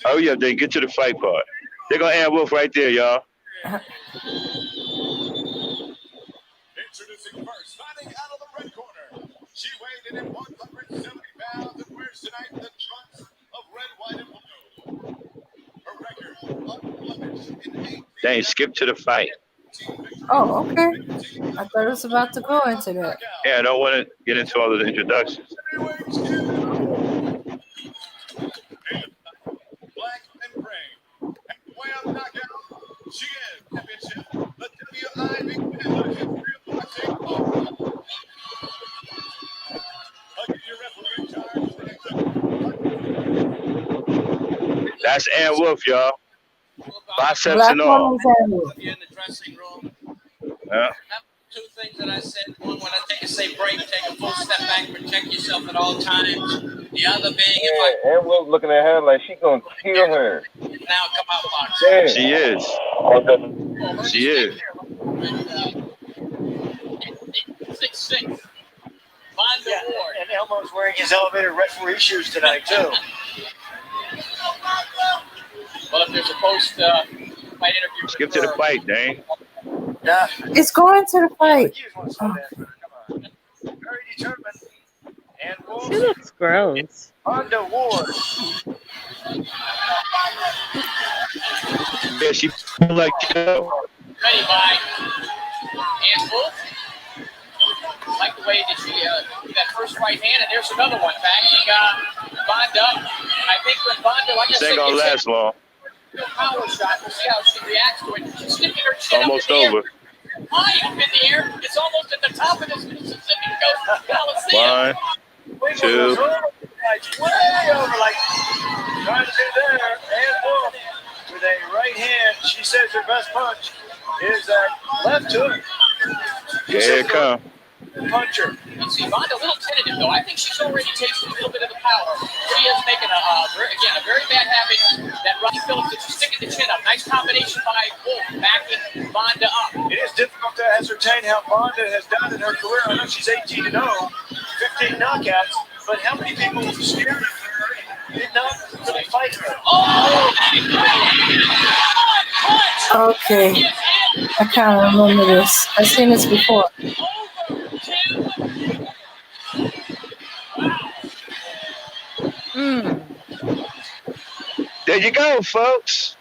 Oh yeah, then get to the fight part. They're gonna Ann Wolf right there, y'all. Introducing first, fighting out of the red corner. She weighed in at 170 pounds and wears tonight the trunks of red, white, and blue. Her record, unblemished in 8. Dang, skip to the fight. Oh, okay. I thought it was about to go into that. Yeah, I don't want to get into all of the introductions. Black and gray. And way up knockout, she is championship, the WIB history of boxing. Again, your referee in charge. That's Ann Wolf, y'all. Biceps Black and all. woman's animal. You in the dressing room. Yeah. Two things that I said. One, when I say break, take a full step back, protect yourself at all times. The other being, if And Wolf looking at her like she gonna kill her. I now come out box. Yeah. She is. She is. 6'6". Vonda Ward. And Elmo's wearing his elevator referee shoes tonight too. Well, if there's a post-fight interview, Skip to the fight, dang. Yeah. It's going to the fight. You just want to slow down. Come on. Very determined. And Wolf She looks gross. Vonda Ward. Yeah, she feel like ready by Ann Wolf. Like the way that she that first right hand, and there's another one backing Vonda up. I think when Vonda, like I this said, ain't gonna last long. a power shot. We'll see how she reacts to it. She's sticking her chin Almost up in the over. air. High up in the air. It's almost at the top of this Mississippi Coast Coliseum. 1, 2. Way over, like trying to do there. And Wolf with a right hand. She says her best punch is that left hook. Yeah, here it come. Puncher. You see, Vonda a little tentative, though. I think she's already tasted a little bit of the power. She is making a very bad habit. That Rodney Phillips is sticking the chin up. Nice combination by Wolf, backing Vonda up. It is difficult to ascertain how Vonda has done in her career. I know she's 18-0, 15 knockouts, but how many people scared of her and did not really fight her? Oh! Okay. I kind of remember this. I've seen this before. There you go, folks.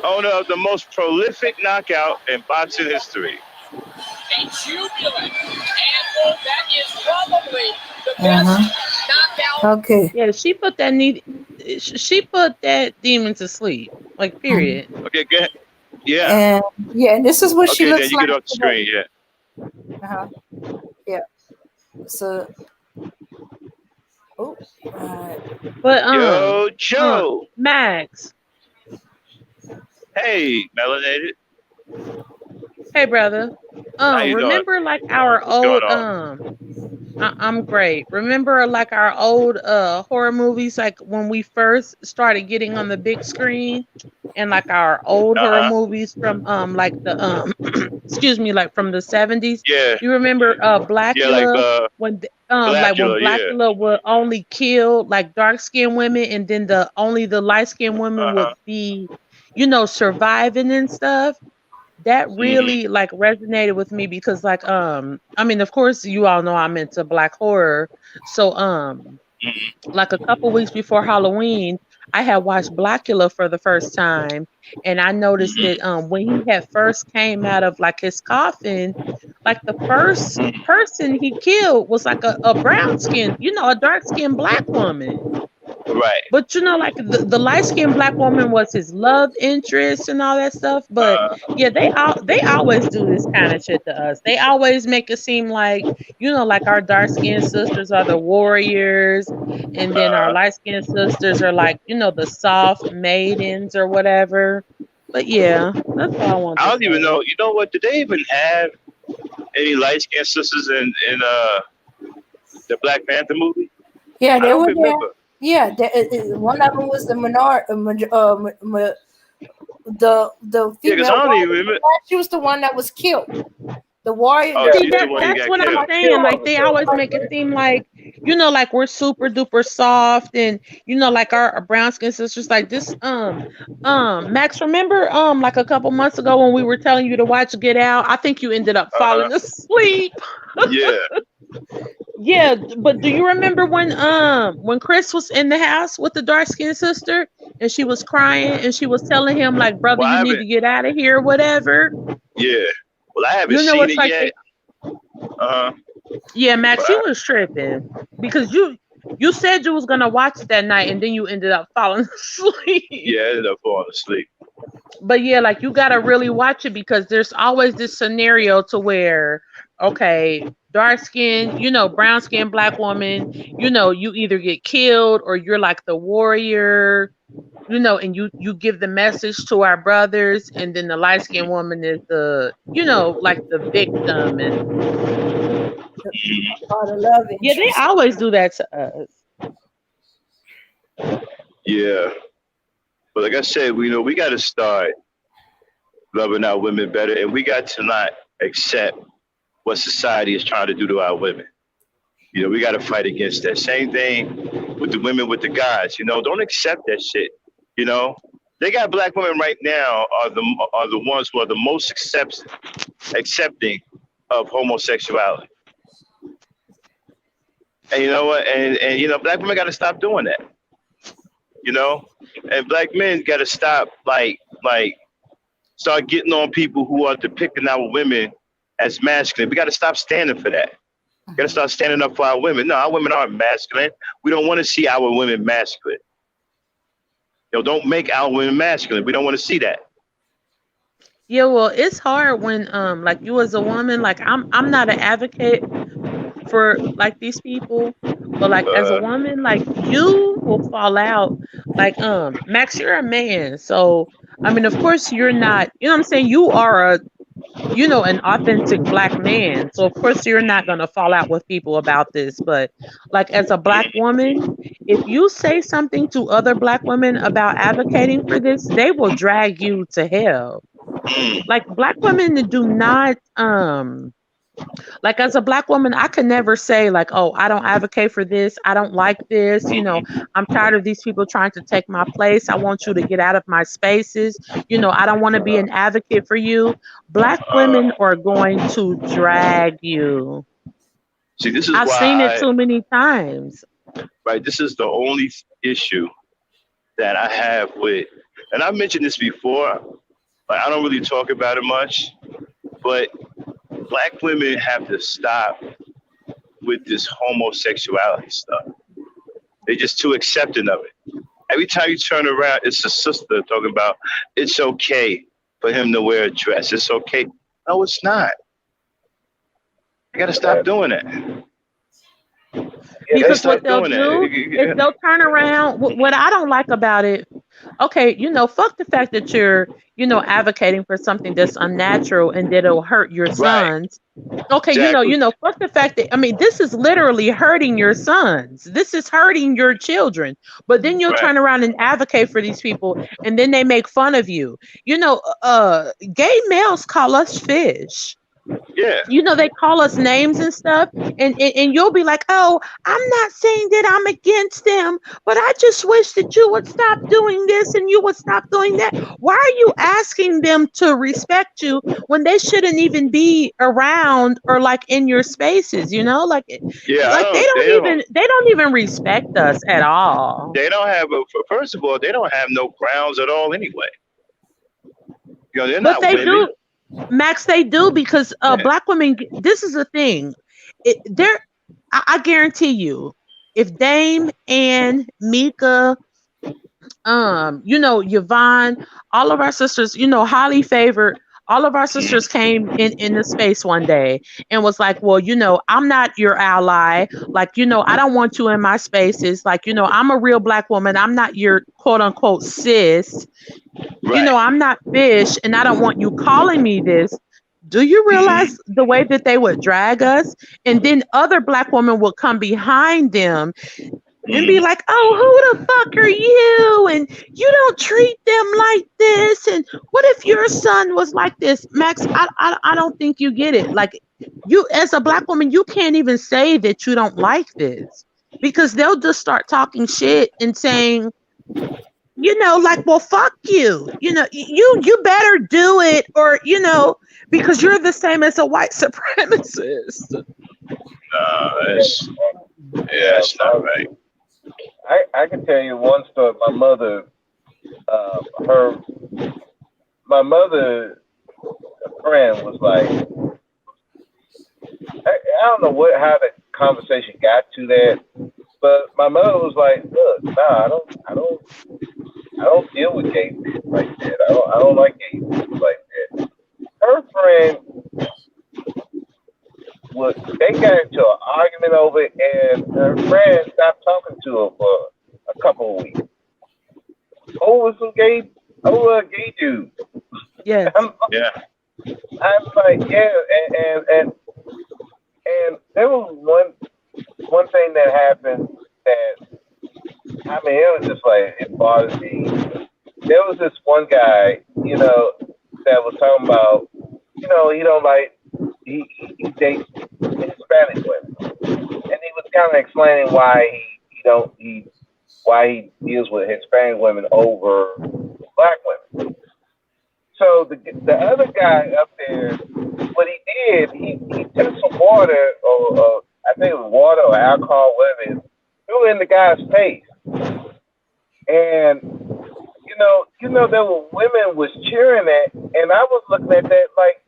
Owner of the most prolific knockout in boxing history. A jubilant. And Wolf, that is probably the best knockout. Okay. Yeah, she put that demon to sleep. Like, period. Okay, good. Yeah. And this is what she Okay, looks then you like get off the today. screen, yeah. Uh-huh. Yeah. So. Oh. But Yo, Joe. Max. Hey, melanated. Hey, brother. How you Remember like our What's old I'm great. Remember like our old horror movies, like when we first started getting on the big screen, and like our old horror movies from like the excuse me, like from the 70s. Yeah. You remember Blackula? Yeah, like when like when Blackula would only kill like dark skinned women, and then only the light skinned women would be, surviving and stuff. That really like resonated with me because like I mean, of course you all know I'm into black horror. So like a couple weeks before Halloween, I had watched Blackula for the first time, and I noticed that when he had first came out of like his coffin, like the first person he killed was like a brown skinned, a dark skinned black woman. Right. But like the light skinned black woman was his love interest and all that stuff. But yeah, they always do this kind of shit to us. They always make it seem like, like our dark skinned sisters are the warriors, and then our light skinned sisters are like, the soft maidens or whatever. But yeah, that's all I want I to don't even say. know. You know what? Did they even have any light skinned sisters in the Black Panther movie? Yeah, I they don't were there. remember. Yeah, one of them was the the Yeah, because I female don't even warrior. remember. She was the one that was killed. The warrior Oh, that See she's the that one who that's got what I'm killed. saying. Like they always make it seem like, like we're super duper soft and like our brown skin sisters like this. Max, remember like a couple months ago when we were telling you to watch Get Out? I think you ended up Uh-huh. falling asleep. Yeah. Yeah, but do you remember when Chris was in the house with the dark skinned sister and she was crying and she was telling him like, brother, Well, I you need haven't. to get out of here, whatever. Yeah. Well, I haven't You know, seen it's it like yet. Uh huh. yeah, But Max, you was tripping because you said you was gonna watch it that night and then you ended up falling asleep. yeah, I ended up falling asleep. But yeah, like you gotta really watch it because there's always this scenario to where, okay, dark skin, brown skin black woman, you either get killed or you're like the warrior, and you give the message to our brothers, and then the light skinned woman is the, like the victim, and or the love yeah, they interest. always do that to us. Yeah. But like I said, we got to start loving our women better, and we got to not accept what society is trying to do to our women. We got to fight against that. Same thing with the women with the guys. Don't accept that shit. You know, they got black women right now are the ones who are the most accepting of homosexuality. And you know what? And black women got to stop doing that. And black men got to stop start getting on people who are depicting our women as masculine. We got to stop standing for that. We got to start standing up for our women. No, our women aren't masculine. We don't want to see our women masculine. Don't make our women masculine. We don't want to see that. Yeah, well, it's hard when like you as a woman, like I'm not an advocate for like these people, but like as a Uh, woman, like you will fall out. Like Max, you're a man, so I mean, of course you're not. You know what I'm saying? You are an authentic black man, so of course you're not gonna fall out with people about this. But like as a black woman, if you say something to other black women about advocating for this, they will drag you to hell. Like black women do not like as a black woman, I could never say like, oh, I don't advocate for this, I don't like this, I'm tired of these people trying to take my place, I want you to get out of my spaces, I don't want to be an advocate for you. Black women are going to drag you. See, this is I've seen it why too many times. this is the only issue that I have with, and I mentioned this before, but I don't really talk about it much, but black women have to stop with this homosexuality stuff. They're just too accepting of it. Every time you turn around, it's a sister talking about it's okay for him to wear a dress. It's okay. No, it's not. You got to stop doing it. Because what Stop they'll doing do is that. they'll turn around. What I don't like about it, okay, fuck the fact that you're, advocating for something that's unnatural and that'll hurt your Right. sons. Okay, Exactly. fuck the fact that, I mean, this is literally hurting your sons. This is hurting your children. But then you'll Right. turn around and advocate for these people and then they make fun of you. Gay males call us fish. Yeah. They call us names and stuff, and you'll be like, oh, I'm not saying that I'm against them, but I just wish that you would stop doing this and you would stop doing that. Why are you asking them to respect you when they shouldn't even be around or like in your spaces, like Yeah. I like don't. They don't. they don't even respect us at all. They don't have. First of all, they don't have no grounds at all anyway. They're But not they women. do, Max, they do, because Yeah. black women, this is the thing. I guarantee you, if Dame and Mika, Yvonne, all of our sisters, highly favored, All of our sisters came in the space one day and was like, well, I'm not your ally. Like, I don't want you in my spaces. Like, I'm a real Black woman. I'm not your quote unquote sis. Right. I'm not fish, and I don't want you calling me this. Do you realize the way that they would drag us? And then other Black women would come behind them and be like, oh, who the fuck are you? And you don't treat them like this. And what if your son was like this? Max, I don't think you get it. Like, you, as a Black woman, you can't even say that you don't like this, because they'll just start talking shit and saying, like, well, fuck you. You better do it, or, because you're the same as a white supremacist. It's not right. I can tell you one story. My mother, my friend was like, I don't know how the conversation got to that, but my mother was like, look, nah, I don't deal with gay men like that. I don't like gay people like that. Her friend they got into an argument over it, and her friend stopped talking to her for a couple of weeks over a gay dude. Yeah. I'm like, yeah, and there was one thing that happened that, I mean, it was just like, it bothered me. There was this one guy, that was talking about, he don't like, he dates Hispanic women, and he was kind of explaining why he deals with Hispanic women over Black women. So the other guy up there, what he did, he took some water, or I think it was water or alcohol, whatever it is, threw it in the guy's face, and there were women was cheering that, and I was looking at that like,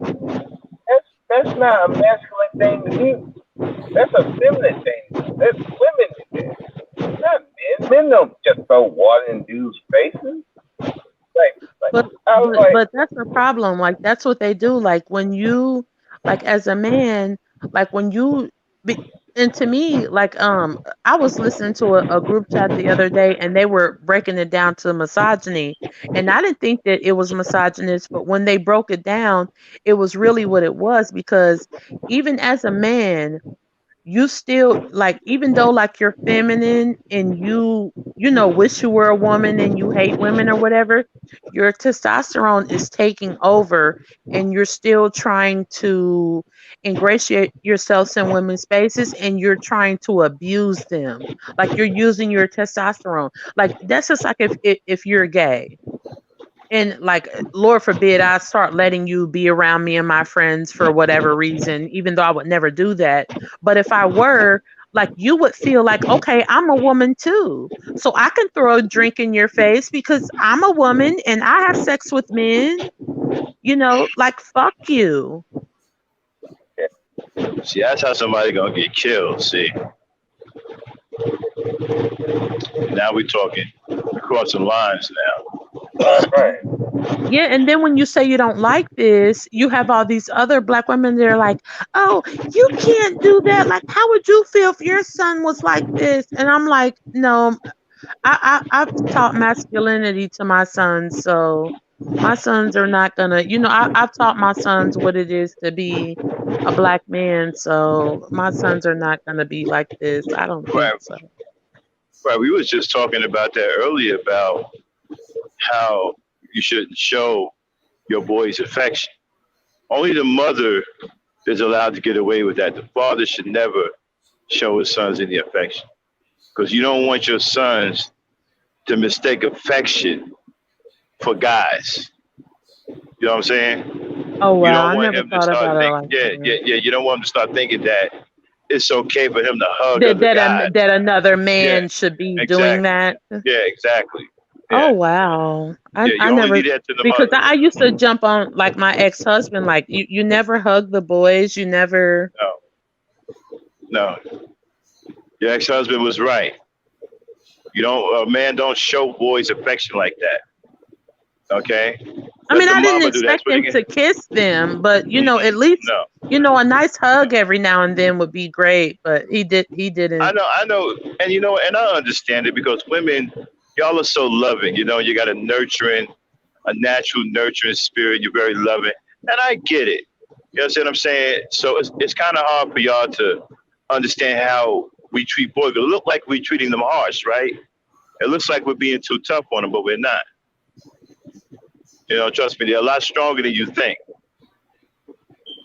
that's not a masculine thing to do. That's a feminine thing. That's women do that. Not men. Men don't just throw water in dudes' faces. But that's the problem. Like, that's what they do. Like, when you, like, as a man, like, when you and to me, like, I was listening to a group chat the other day, and they were breaking it down to misogyny, and I didn't think that it was misogynist, but when they broke it down, it was really what it was. Because even as a man, you still, like, even though, like, you're feminine and you wish you were a woman and you hate women or whatever, your testosterone is taking over, and you're still trying to ingratiate yourselves in women's spaces, and you're trying to abuse them. Like, you're using your testosterone. Like, that's just like if you're gay, and, like, Lord forbid I start letting you be around me and my friends for whatever reason, even though I would never do that. But if I were, like, you would feel like, okay, I'm a woman too, so I can throw a drink in your face because I'm a woman and I have sex with men. Like, fuck you. See, that's how somebody gonna get killed. See, now we talking across some lines now. Right. Yeah, and then when you say you don't like this, you have all these other Black women that are like, oh, you can't do that. Like, how would you feel if your son was like this? And I'm like, no, I've taught masculinity to my sons, so my sons are not gonna, I've taught my sons what it is to be a Black man, so my sons are not gonna be like this. I don't think so. Right, we was just talking about that earlier, about how you shouldn't show your boys affection. Only the mother is allowed to get away with that. The father should never show his sons any affection, because you don't want your sons to mistake affection for guys. You know what I'm saying? Oh, wow. You don't I want never him to thought start about it thinking, like that. you don't want him to start thinking that it's okay for him to hug other guys. That another man should be doing that. Yeah, exactly. Yeah. Oh, wow. You I only never, do that to the because mother. I used to jump on, like, my ex-husband, like, you never hug the boys, you never. No. Your ex-husband was right. A man don't show boys affection like that. Okay? I Let mean, the I didn't mama do that. That's expect what they him get. to kiss them, but at least No. a nice hug every now and then would be great. But he didn't. I know, and and I understand it because women, y'all are so loving. You got a natural nurturing spirit. You're very loving, and I get it. You know what I'm saying? So it's kind of hard for y'all to understand how we treat boys. It look like we're treating them harsh, right? It looks like we're being too tough on them, but we're not. Trust me, they're a lot stronger than you think.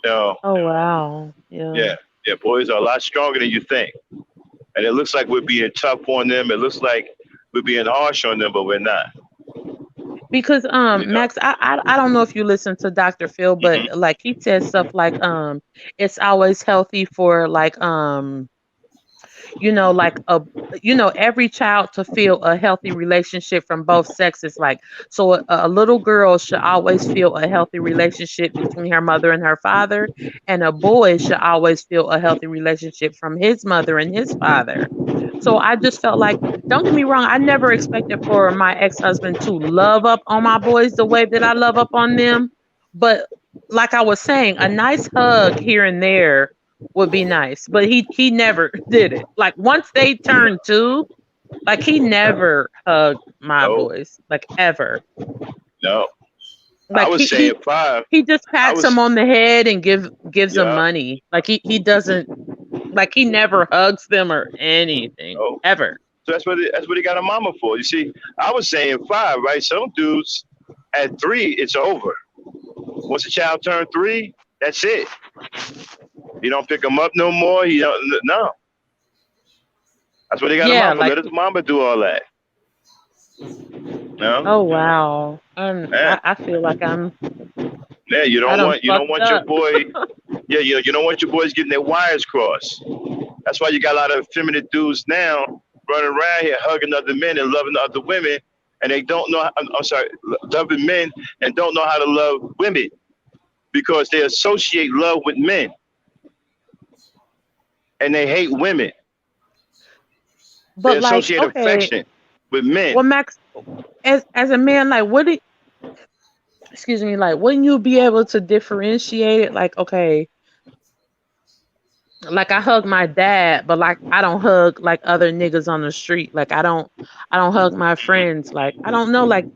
Oh wow, yeah. Yeah, boys are a lot stronger than you think. And it looks like we're being tough on them. It looks like we're being harsh on them, but we're not. Because Max, I don't know if you listen to Dr. Phil, but Mm-hmm. like he says stuff like it's always healthy for like like every child to feel a healthy relationship from both sexes. Like, so a little girl should always feel a healthy relationship between her mother and her father, and a boy should always feel a healthy relationship from his mother and his father. So I just felt like, don't get me wrong, I never expected for my ex-husband to love up on my boys the way that I love up on them. But like I was saying, a nice hug here and there would be nice. But he never did it. Like once they turned 2, like he never hugged my No, boys, like ever. no. I Like was saying 5. he just I pats was, them on the head and gives them yeah. money. Like he doesn't, like he never hugs them or anything Oh, ever. so that's what he got a mama for. You see, I was saying 5, right? Some dudes at 3, it's over. Once a child turns 3, that's it. You don't pick him up no more. He don't. No, that's what they got a Yeah, mama for. like Let his mama do all that. No. oh wow. Yeah. I feel like Yeah. You I don't done want. You don't fucked want your up. boy. Yeah. You don't want your boys getting their wires crossed. That's why you got a lot of effeminate dudes now running around here hugging other men and loving other women, and they don't know. I'm sorry, loving men and don't know how to love women because they associate love with men and they hate women. They But like, associate okay, affection with men. well Max, as a man, like excuse me, like wouldn't you be able to differentiate it? Like, okay, like I hug my dad, but like I don't hug like other niggas on the street. Like I don't hug my friends. Like I don't know, like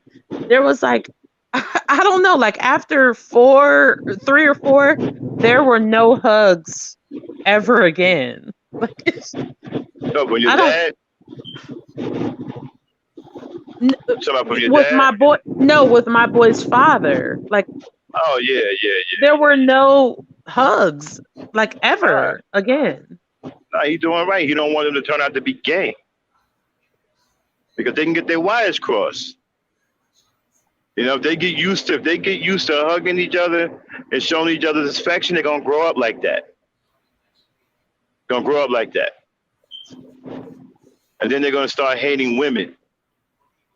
there was like I don't know, like after 3 or 4, there were no hugs ever again. Like No, when your I don't dad, somebody from your with dad. my boy, no, with my boy's father. Like Oh yeah. there were no hugs like All right. ever again. No, he doing right. He don't want them to turn out to be gay because they can get their wires crossed. If they get used to hugging each other and showing each other's affection, they're gonna grow up like that. Gonna grow up like that, and then they're gonna start hating women,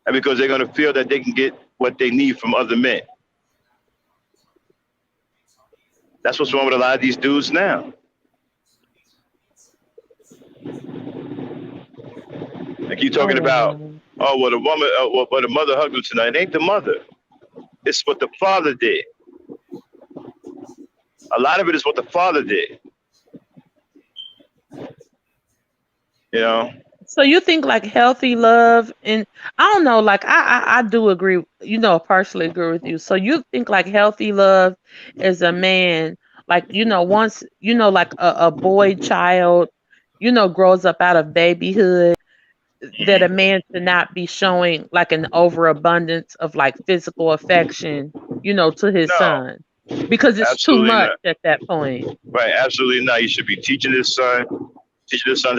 and because they're gonna feel that they can get what they need from other men. That's what's wrong with a lot of these dudes now. Like you Oh talking about, wow. oh, well, the woman, well, the mother hugged him tonight. It ain't the mother. It's what the father did. A lot of it is what the father did. You know. So you think like healthy love, and I don't know, like I do agree, partially agree with you. So you think like healthy love as a man, like once like a boy child, grows up out of babyhood, that a man should not be showing like an overabundance of like physical affection, to his No, son, because it's too absolutely much not. at that point. Right, absolutely not. You should be teaching his son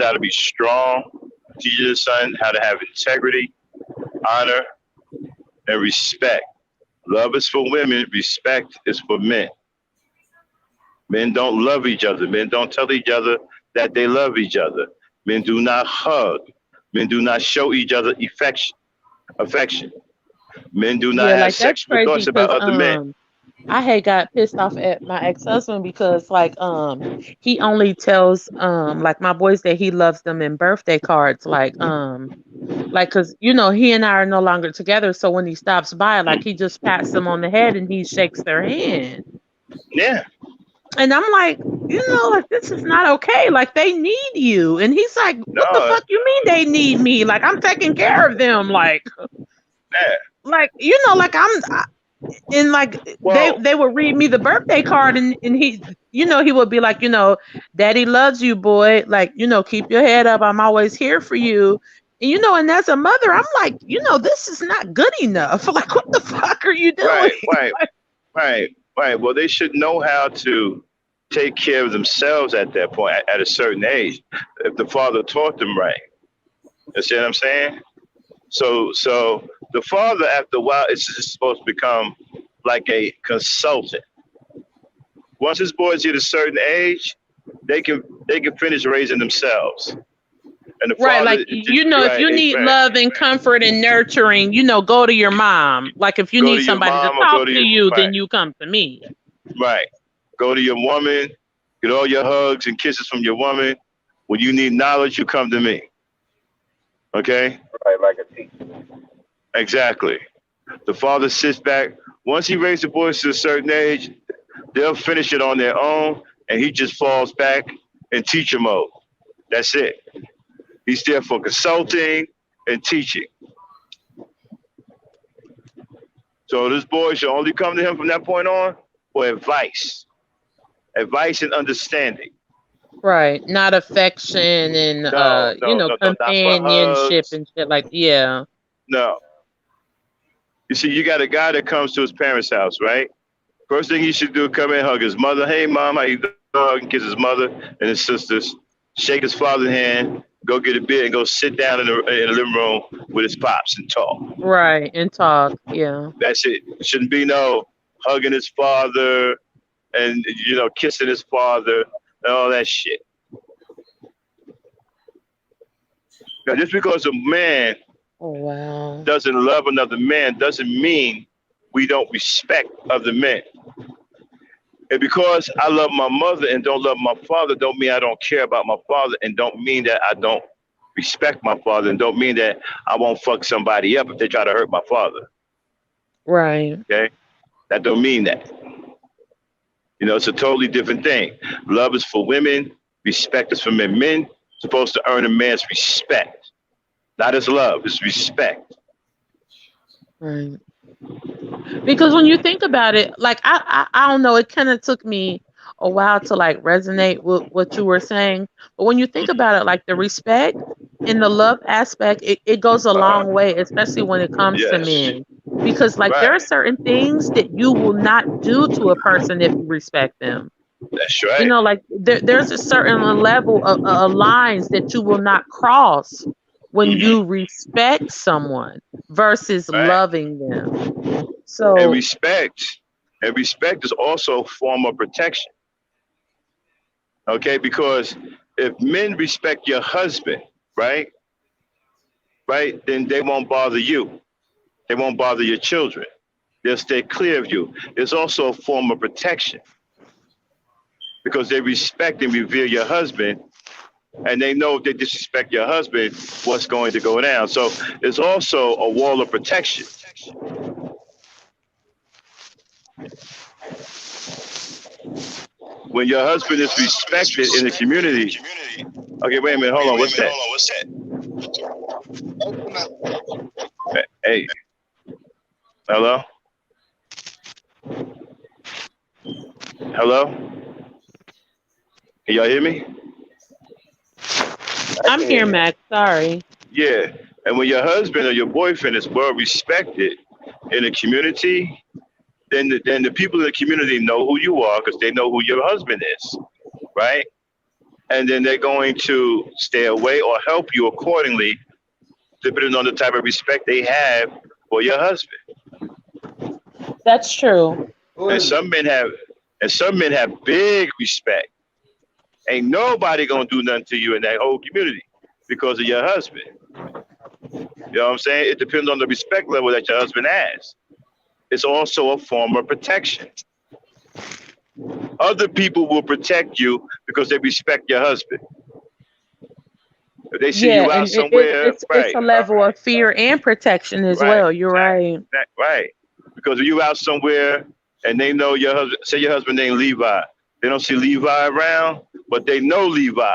how to be strong, teaching his son how to have integrity, honor, and respect. Love is for women, respect is for men. Men don't love each other. Men don't tell each other that they love each other. Men do not hug. Men do not show each other affection. Men do not Yeah, have like that's sexual crazy thoughts about because other men. I had got pissed off at my ex-husband because like he only tells like my boys that he loves them in birthday cards like cuz you know he and I are no longer together, so when he stops by like he just pats them on the head and he shakes their hand. Yeah. And I'm like, you know, like this is not okay. Like they need you. And he's like, what the No. fuck you mean they need me? Like I'm taking care of them. Yeah. Like you know, like and like Well, they would read me the birthday card and he you know he would be like, you know, daddy loves you, boy, like, you know, keep your head up, I'm always here for you. And you know, and as a mother I'm like, you know, this is not good enough. Like what the fuck are you doing? right. Well, they should know how to take care of themselves at that point, at a certain age, if the father taught them right. You see what I'm saying? So the father, after a while, is supposed to become like a consultant. Once his boys hit a certain age, they can finish raising themselves. And the Right, father, like you know, if you need love and comfort and nurturing, you know, go to your mom. Like if you go need to your somebody to mom or talk go to to your you, then you come to me. Right. Go to your woman, get all your hugs and kisses from your woman. When you need knowledge, you come to me. Okay? Right, like a teacher. Exactly. The father sits back. Once he raises the boys to a certain age, they'll finish it on their own, and he just falls back in teacher mode. That's it. He's there for consulting and teaching. So this boy should only come to him from that point on for advice and understanding. Right, not affection and you know, No, not for companionship hugs. and shit. Like, yeah. No. You see, you got a guy that comes to his parents' house, right? First thing he should do, come in, hug his mother. Hey, mom, how you doing? And kiss his mother and his sisters. Shake his father's hand. Go get a beer and go sit down in the living room with his pops and talk. Right, and talk. Yeah. That's it. Shouldn't be no hugging his father and, you know, kissing his father and all that shit. Now, just because a man doesn't love another man doesn't mean we don't respect other men. And because I love my mother and don't love my father, don't mean I don't care about my father, and don't mean that I don't respect my father, and don't mean that I won't fuck somebody up if they try to hurt my father. Right. Okay? That don't mean that. You know, it's a totally different thing. Love is for women. Respect is for men. Men supposed to earn a man's respect. Not as love, it's respect. Right. Because when you think about it, like I don't know, it kind of took me a while to like resonate with what you were saying. But when you think about it, like the respect and the love aspect, it goes a long way, especially when it comes to men. Because like there are certain things that you will not do to a person if you respect them. That's right. You know, like there's a certain level of lines that you will not cross when you respect someone versus loving them. So and respect is also a form of protection. Okay, because if men respect your husband, right, then they won't bother you. They won't bother your children. They'll stay clear of you. It's also a form of protection because they respect and revere your husband, and they know if they disrespect your husband, what's going to go down. So it's also a wall of protection. When your husband is respected in the community. Okay, wait a minute. Hold on. What's that? Hey. Hello? Hello? Can y'all hear me? I'm here, Max. Sorry. Yeah. And when your husband or your boyfriend is well respected in the community, then the people in the community know who you are because they know who your husband is, right? And then they're going to stay away or help you accordingly, depending on the type of respect they have for your husband. That's true. And some men have big respect. Ain't nobody gonna do nothing to you in that whole community because of your husband. You know what I'm saying? It depends on the respect level that your husband has. is also a form of protection. Other people will protect you because they respect your husband. If they see Yeah, you out and somewhere, it's a level of fear and protection as right, well. You're right. right. Because if you out somewhere and they know your husband, say your husband named Levi, they don't see Levi around, but they know Levi.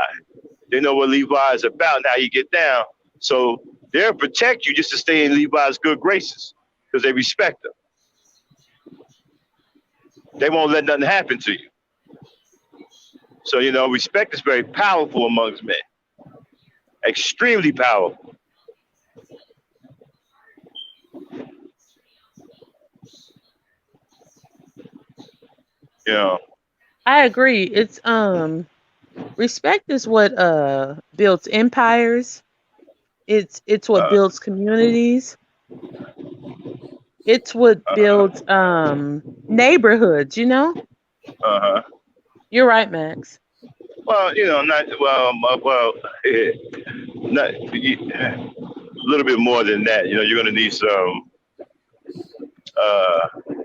They know what Levi is about and how you get down. So they'll protect you just to stay in Levi's good graces because they respect him. They won't let nothing happen to you. So, respect is very powerful amongst men, extremely powerful. You know, I agree. It's respect is what builds empires. It's what uh, builds communities. It's what uh, builds neighborhoods, uh-huh. You're right, Max. Well, not well, not a little bit more than that. You're gonna need some. Uh,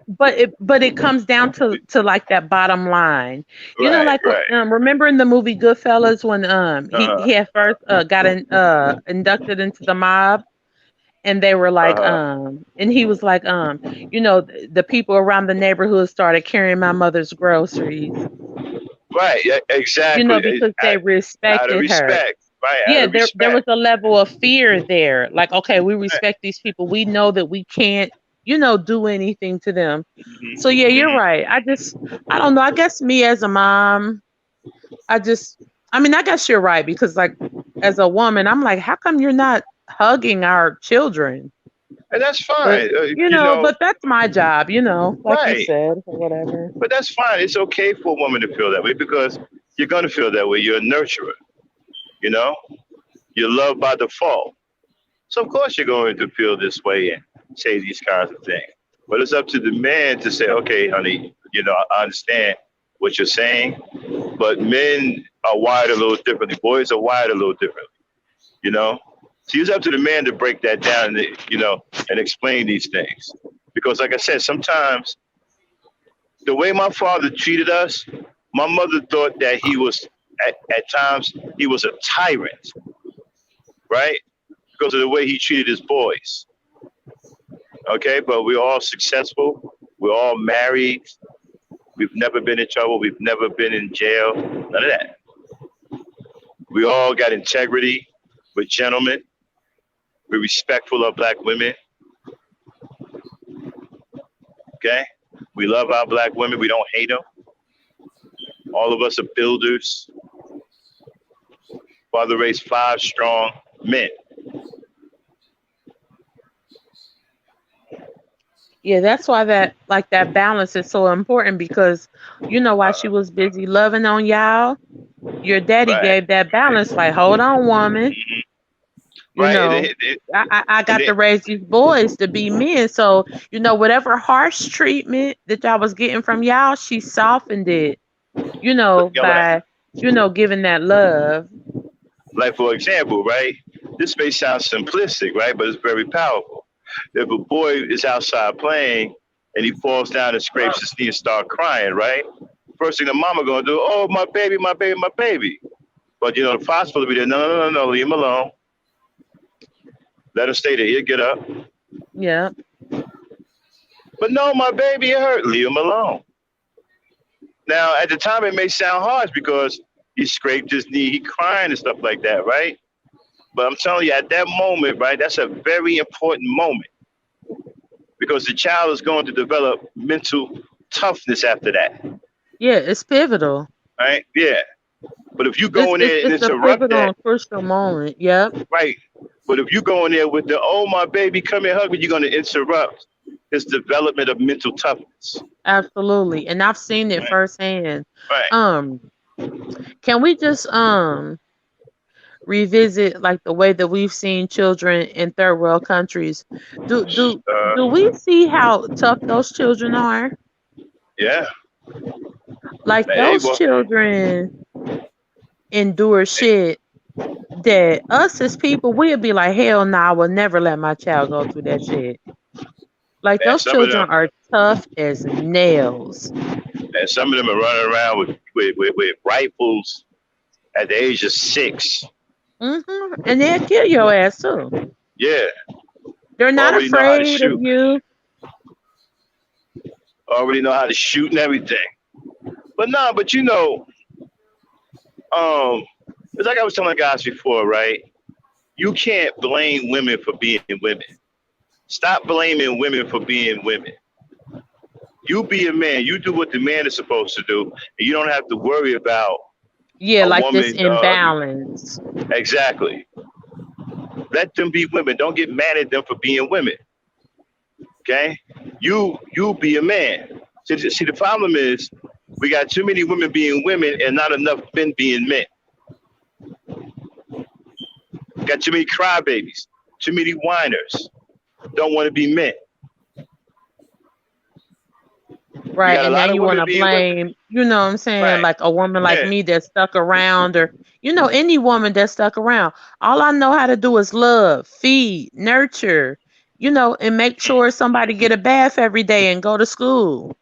But it comes down to like that bottom line. right, Like right. remember in the movie Goodfellas when Uh, he at first got inducted into the mob, and they were like uh, and he was like the people around the neighborhood started carrying my mother's groceries, right. Yeah, exactly. because they Out of respected her. respect, right? Out Yeah, of there was respect. a level of fear there. Like, okay, we Right. respect these people. We know that we can't, do anything to them. So yeah, Mm-hmm. you're Mm-hmm. right. I don't know. I guess me as a mom, I just I mean, I guess you're right because like as a woman, I'm like, how come you're not hugging our children? And that's But fine. but that's my job, like you Right. said, or whatever. But that's fine. It's okay for a woman to feel that way because you're gonna feel that way. You're a nurturer. You know, you're loved by default. So of course you're going to feel this way and say these kinds of things. But it's up to the man to say, okay, honey, I understand what you're saying, but men are wired a little differently. Boys are wired a little differently, you know? So it's up to the man to break that down, and, and explain these things. Because like I said, sometimes the way my father treated us, my mother thought that he was, at times, he was a tyrant, right? Because of the way he treated his boys. Okay, but we're all successful. We're all married. We've never been in trouble. We've never been in jail. None of that. We all got integrity. We're gentlemen. We're respectful of black women. Okay, we love our black women. We don't hate them. All of us are builders. Father raised 5 strong men. Yeah, that's why that balance is so important because while she was busy loving on y'all, your daddy Right. gave that balance. Like, hold on, woman. Mm-hmm. You Right. know, I And got to raise these boys to be men. So, whatever harsh treatment that y'all was getting from y'all, she softened it, like, by, giving that love. like for example, right? This may sound simplistic, right? But it's very powerful. If a boy is outside playing and he falls down and scrapes his knee and start crying, right? First thing the mama gonna do, oh my baby, my baby, my baby. But the father's supposed to be there. No, no, no, no, leave him alone. Let him stay there. He'll get up. Yeah. But no, my baby, it hurt. Leave him alone. Now, at the time, it may sound harsh because he scraped his knee, he crying and stuff like that, right? But I'm telling you, at that moment, right, that's a very important moment because the child is going to develop mental toughness after that. Yeah, it's pivotal. Right? Yeah. But if you go in there and It's a interrupt pivotal that, and crucial moment. Yep. right? But if you go in there with the, oh, my baby, come here, hug me, you're going to interrupt his development of mental toughness. Absolutely. And I've seen it Right? firsthand. Right. Can we just revisit like the way that we've seen children in third world countries? Do we see how tough those children are? Yeah. Like Hey, those well, children endure shit that us as people we'll be like, hell no, I will never let my child go through that shit. Like Man, those some of children them, are tough as nails. and some of them are running around with rifles at the age of 6. And they'll kill your ass too. Yeah, They're not already know how to afraid of shoot, you. already know how to shoot and everything. But nah, but it's like I was telling guys before, right? You can't blame women for being women. Stop blaming women for being women. You be a man. You do what the man is supposed to do, and you don't have to worry about Yeah, a like this woman. imbalance. Exactly. Let them be women. Don't get mad at them for being women. Okay? You be a man. See, the problem is we got too many women being women and not enough men being men. Got too many crybabies, too many whiners. Don't want to be men. We Right. got a And now lot of you want women to being women. blame, you know what I'm saying? Right. Like a woman like Yeah. me that stuck around, or, any woman that stuck around. All I know how to do is love, feed, nurture, and make sure somebody get a bath every day and go to school.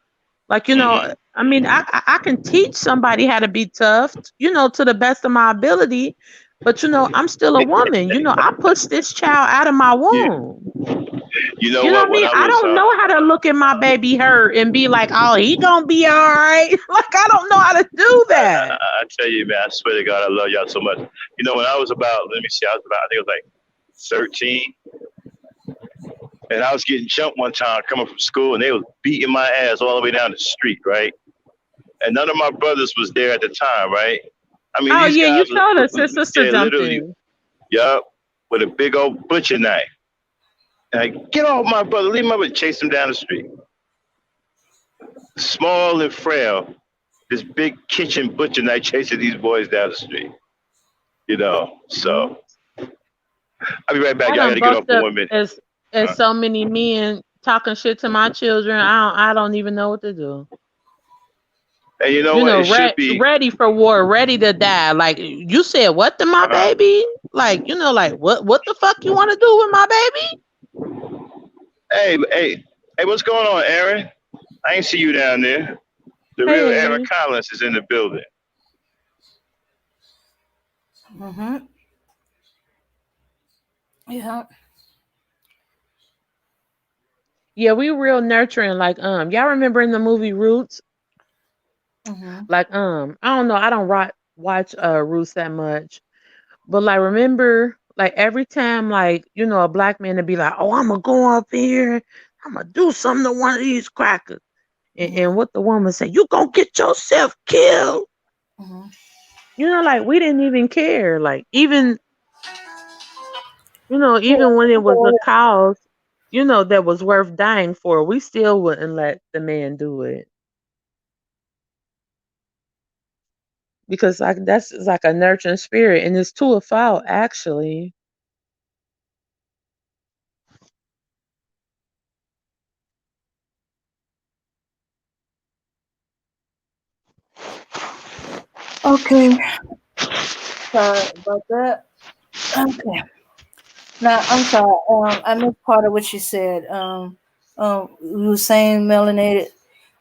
Like, Hmm. I mean, I can teach somebody how to be tough, to the best of my ability. But, I'm still a woman. I pushed this child out of my Yeah. womb. You know You know what what? I When mean? I I was don't know how to look at my baby hurt and be like, oh, he gonna be all right. Like, I don't know how to do that. I tell you, man, I swear to God, I love y'all so much. When I was about, let me see, I was about, I think it was like 13, and I was getting jumped one time coming from school, and they was beating my ass all the way down the street, right? And none of my brothers was there at the time, right? I mean, Oh, these yeah, you guys, showed us. Your sister yeah, jumped literally, in. yup, with a big old butcher knife. And I get off my brother, leave him up and chase him down the street. Small and frail, this big kitchen butcher knife chasing these boys down the street. Mhm. So I'll be right back. I I got done to get off bucked for up 1 minute. as so many men talking shit to my children. I don't even know what to do. And you know what? It should be. Ready for war, ready to die. Like, you said what to my Uh-huh. baby? Like, like what the fuck you want to do with my baby? Hey, what's going on, Aaron? I ain't see you down there. The real Hey, Aaron Aaron. Collins is in the building. Mm-hmm. Yeah. Yeah, we real nurturing. Like, y'all remember in the movie Roots? Mm-hmm. Like, I don't know, I don't watch Roots that much. But like, remember, like every time, like, a black man to be like, oh, I'm gonna go up here, I'm gonna do something to one of these crackers. And what the woman said, you gonna get yourself killed. Mm-hmm. Like, we didn't even care. Like, even, even when it was a Yeah. cause, that was worth dying for, we still wouldn't let the man do it. Because like that's like a nurturing spirit, and it's to a fault actually. Okay. Sorry about that. Okay. Now I'm sorry. I missed part of what you said. You were saying melanated.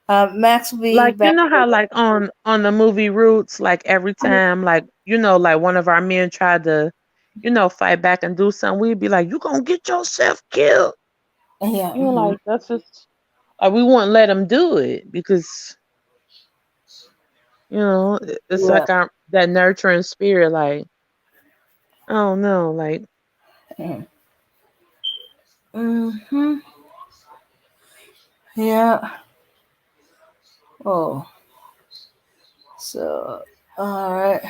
Max will be Like, back. how like on the movie Roots, like every time, like, like one of our men tried to, fight back and do something, we'd be like, you gonna get yourself killed. Yeah. Mm-hmm. Like, that's just like, we wouldn't let him do it because it's Yeah. like our that nurturing spirit. Like, I don't know, like, Mm-hmm. Yeah. Oh. So. All right.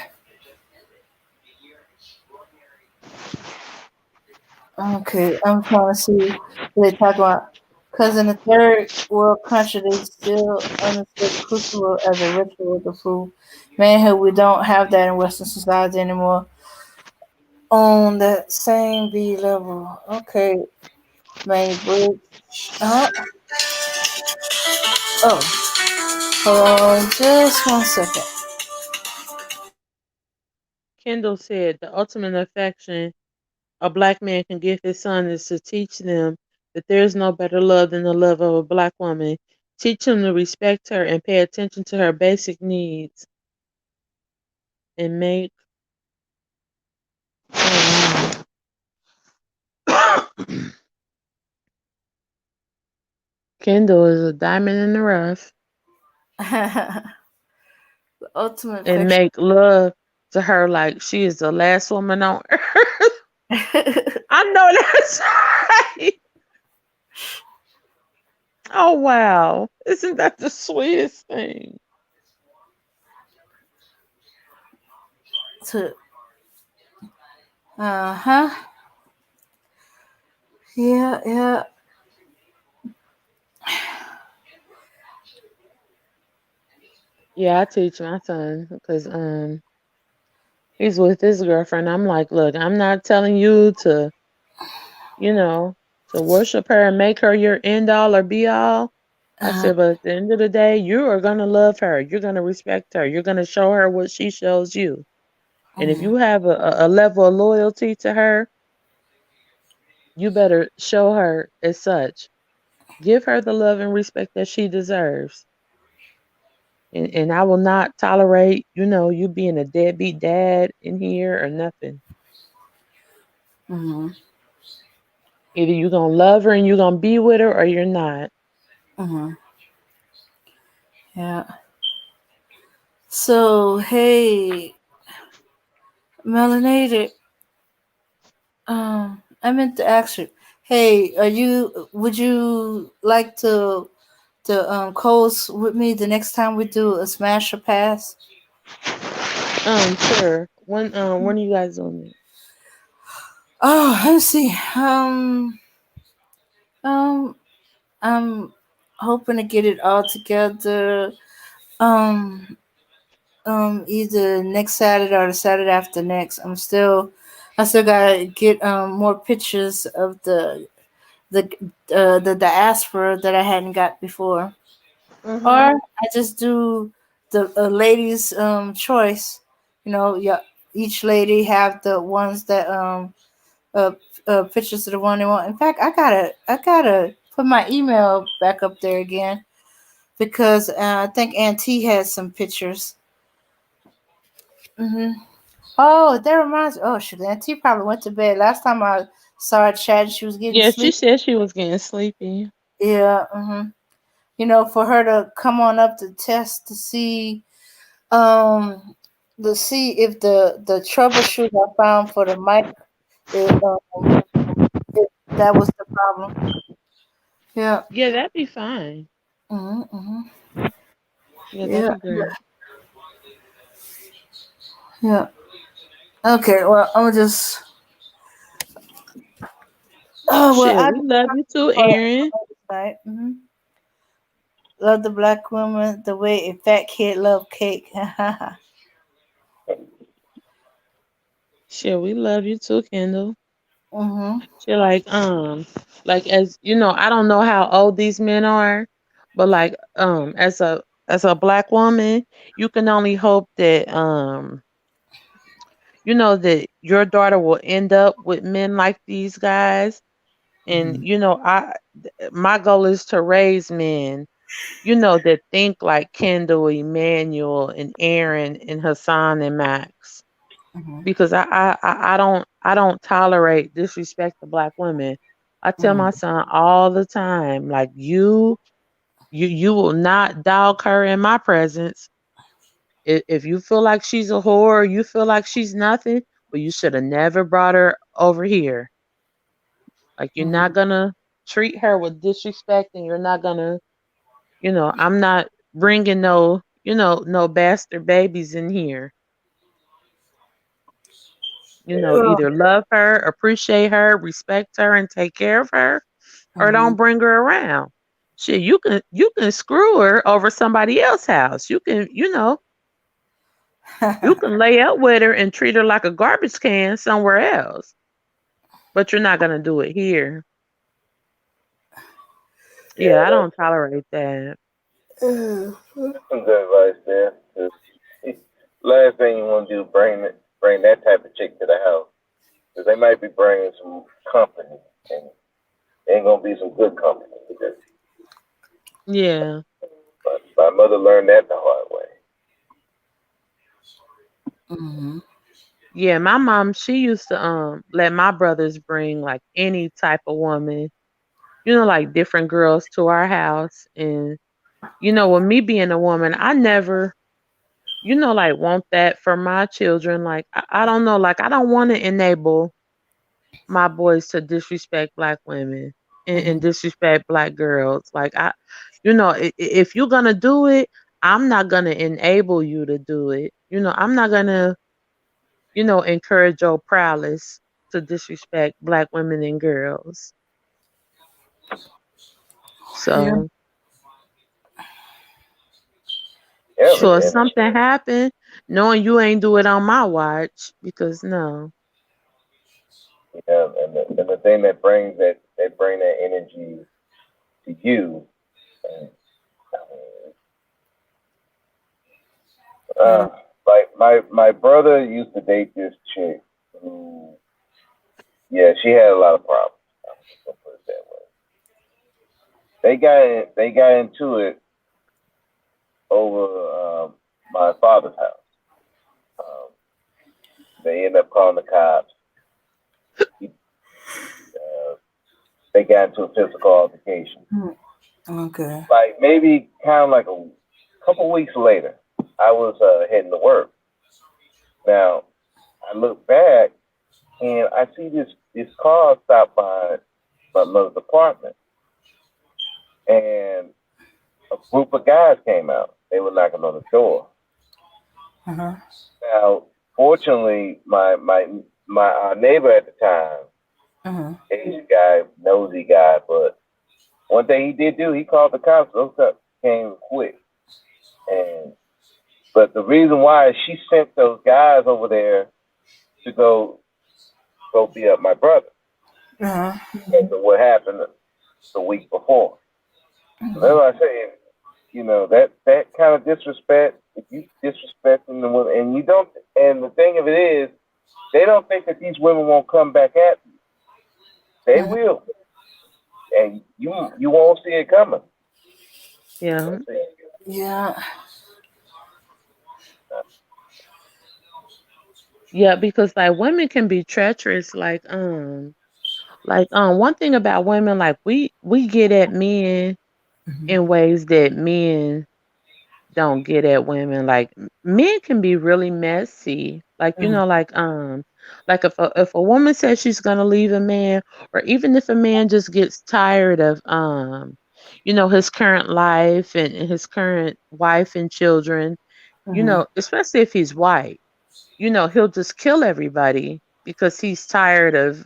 Okay. I'm trying to see what they talk about. Because in the third world country, they still understood crucible as a ritual to prove manhood. We don't have that in Western society anymore. On that same B level. Okay. May bridge. Oh, hold on just 1 second. Kendall said, the ultimate affection a black man can give his son is to teach them that there is no better love than the love of a black woman. Teach him to respect her and pay attention to her basic needs and make oh, wow. Kendall is a diamond in the rough The ultimate and fiction. make love to her like she is the last woman on earth. I know that's right. Oh wow. Isn't that the sweetest thing? To uh-huh. Yeah, yeah. Yeah, I teach my son because he's with his girlfriend. I'm like, look, I'm not telling you to, you know, to worship her and make her your end all or be all. I Uh, said, but at the end of the day, you are gonna love her. You're gonna respect her. You're gonna show her what she shows you. And if mm, you have a level of loyalty to her, you better show her as such. Give her the love and respect that she deserves. And I will not tolerate, you being a deadbeat dad in here or nothing. mm, Either you're gonna love her and you're gonna be with her or you're not. mm, yeah. So hey, melanated. I meant to ask you. Hey, would you like to co-host with me the next time we do a smash or pass? Sure. When are you guys doing it? Oh, let's see. Um, I'm hoping to get it all together. Um, either next Saturday or the Saturday after next. I still gotta get more pictures of the the diaspora that I hadn't got before, or Mm-hmm. I just do the ladies' choice. Yeah, each lady have the ones that uh, pictures of the one they want. In fact, I gotta put my email back up there again because I think Auntie has some pictures. Oh, that reminds me. Oh, shit, Auntie probably went to bed. Last time I saw her chatting, she was getting Yeah, she sleep. said she was getting sleepy. Yeah. For her to come on up to test um, to see if the troubleshoot I found for the mic, it, that was the problem. Yeah. Yeah, that'd be fine. Mm-hmm. Yeah, that'd Yeah. be great. Yeah. Okay. Well, I'm just. Oh well, Shit, I we love you too, for Aaron. tonight. Love the black woman the way a fat kid love cake. Shit, we love you too, Kendall. Mm-hmm. Shit, like as I don't know how old these men are, but like as a black woman, you can only hope that that your daughter will end up with men like these guys. And Mm-hmm. my goal is to raise men, that think like Kendall, Emmanuel, and Aaron, and Hassan and Max. Mm-hmm. Because I don't tolerate disrespect to black women. I tell my son all the time, like you will not dog her in my presence. If you feel like she's a whore, you feel like she's nothing, well, you should have never brought her over here. Like you're Mm-hmm. not gonna treat her with disrespect, and you're not gonna, I'm not bringing no bastard babies in here. Either love her, appreciate her, respect her, and take care of her, or Mm-hmm. don't bring her around. Shit, you can screw her over somebody else's house. You can lay up with her and treat her like a garbage can somewhere else, but you're not gonna do it here. Yeah, Yeah, I don't tolerate that. that's some good advice there. 'Cause last thing you want to do bring that type of chick to the house because they might be bringing some company and they ain't gonna be some good company with this. Yeah. But my mother learned that the hard way. Mm-hmm. Yeah, my mom, she used to let my brothers bring like any type of woman, like different girls to our house. And with me being a woman, I never, like want that for my children. Like I don't know, like I don't want to enable my boys to disrespect black women and Mm-hmm. disrespect black girls. Like if you're gonna do it, I'm not gonna enable you to do it. I'm not gonna, encourage your prowess to disrespect black women and girls. Yeah. So, Yeah, so if and something happened, knowing you ain't do it on my watch, because no. and the thing that brings that bring that energy to you, and Uh, uh, like my brother used to date this chick who, yeah, she had a lot of problems. I'm just gonna put it that way. They got into it over my father's house. Um, they ended up calling the cops. He, uh, they got into a physical altercation. okay. Like maybe kind of like a couple weeks later, I was heading to work. Now I look back and I see this car stop by my mother's apartment, and a group of guys came out. They were knocking on the door. Uh-huh. Now, fortunately, my neighbor at the time, Uh-huh. Asian guy, nosy guy, but one thing he did do, he called the cops. Those cops came quick, and but the reason why she sent those guys over there to go beat up my brother Uh-huh. because of what happened the week before. So that's why I say, that kind of disrespect. If you disrespecting the women, and you don't, and the thing of it is, they don't think that these women won't come back at you. They Uh-huh. will, and you won't see it coming. Yeah. That's it. Yeah. Yeah, because like women can be treacherous. One thing about women, like we get at men Mm-hmm. in ways that men don't get at women. Like men can be really messy. Like Mm-hmm. like if a woman says she's gonna leave a man, or even if a man just gets tired of his current life and his current wife and children, Mm-hmm. especially if he's white, he'll just kill everybody because he's tired of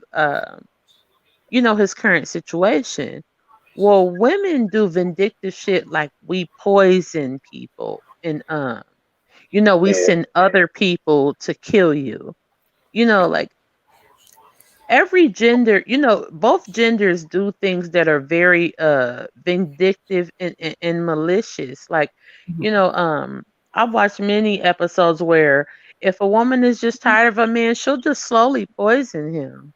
his current situation. Well, women do vindictive shit like we poison people and we Yeah, send other people to kill you. Like every gender, both genders do things that are very vindictive and malicious. Like, you know, um I've watched many episodes where if a woman is just tired of a man, she'll just slowly poison him.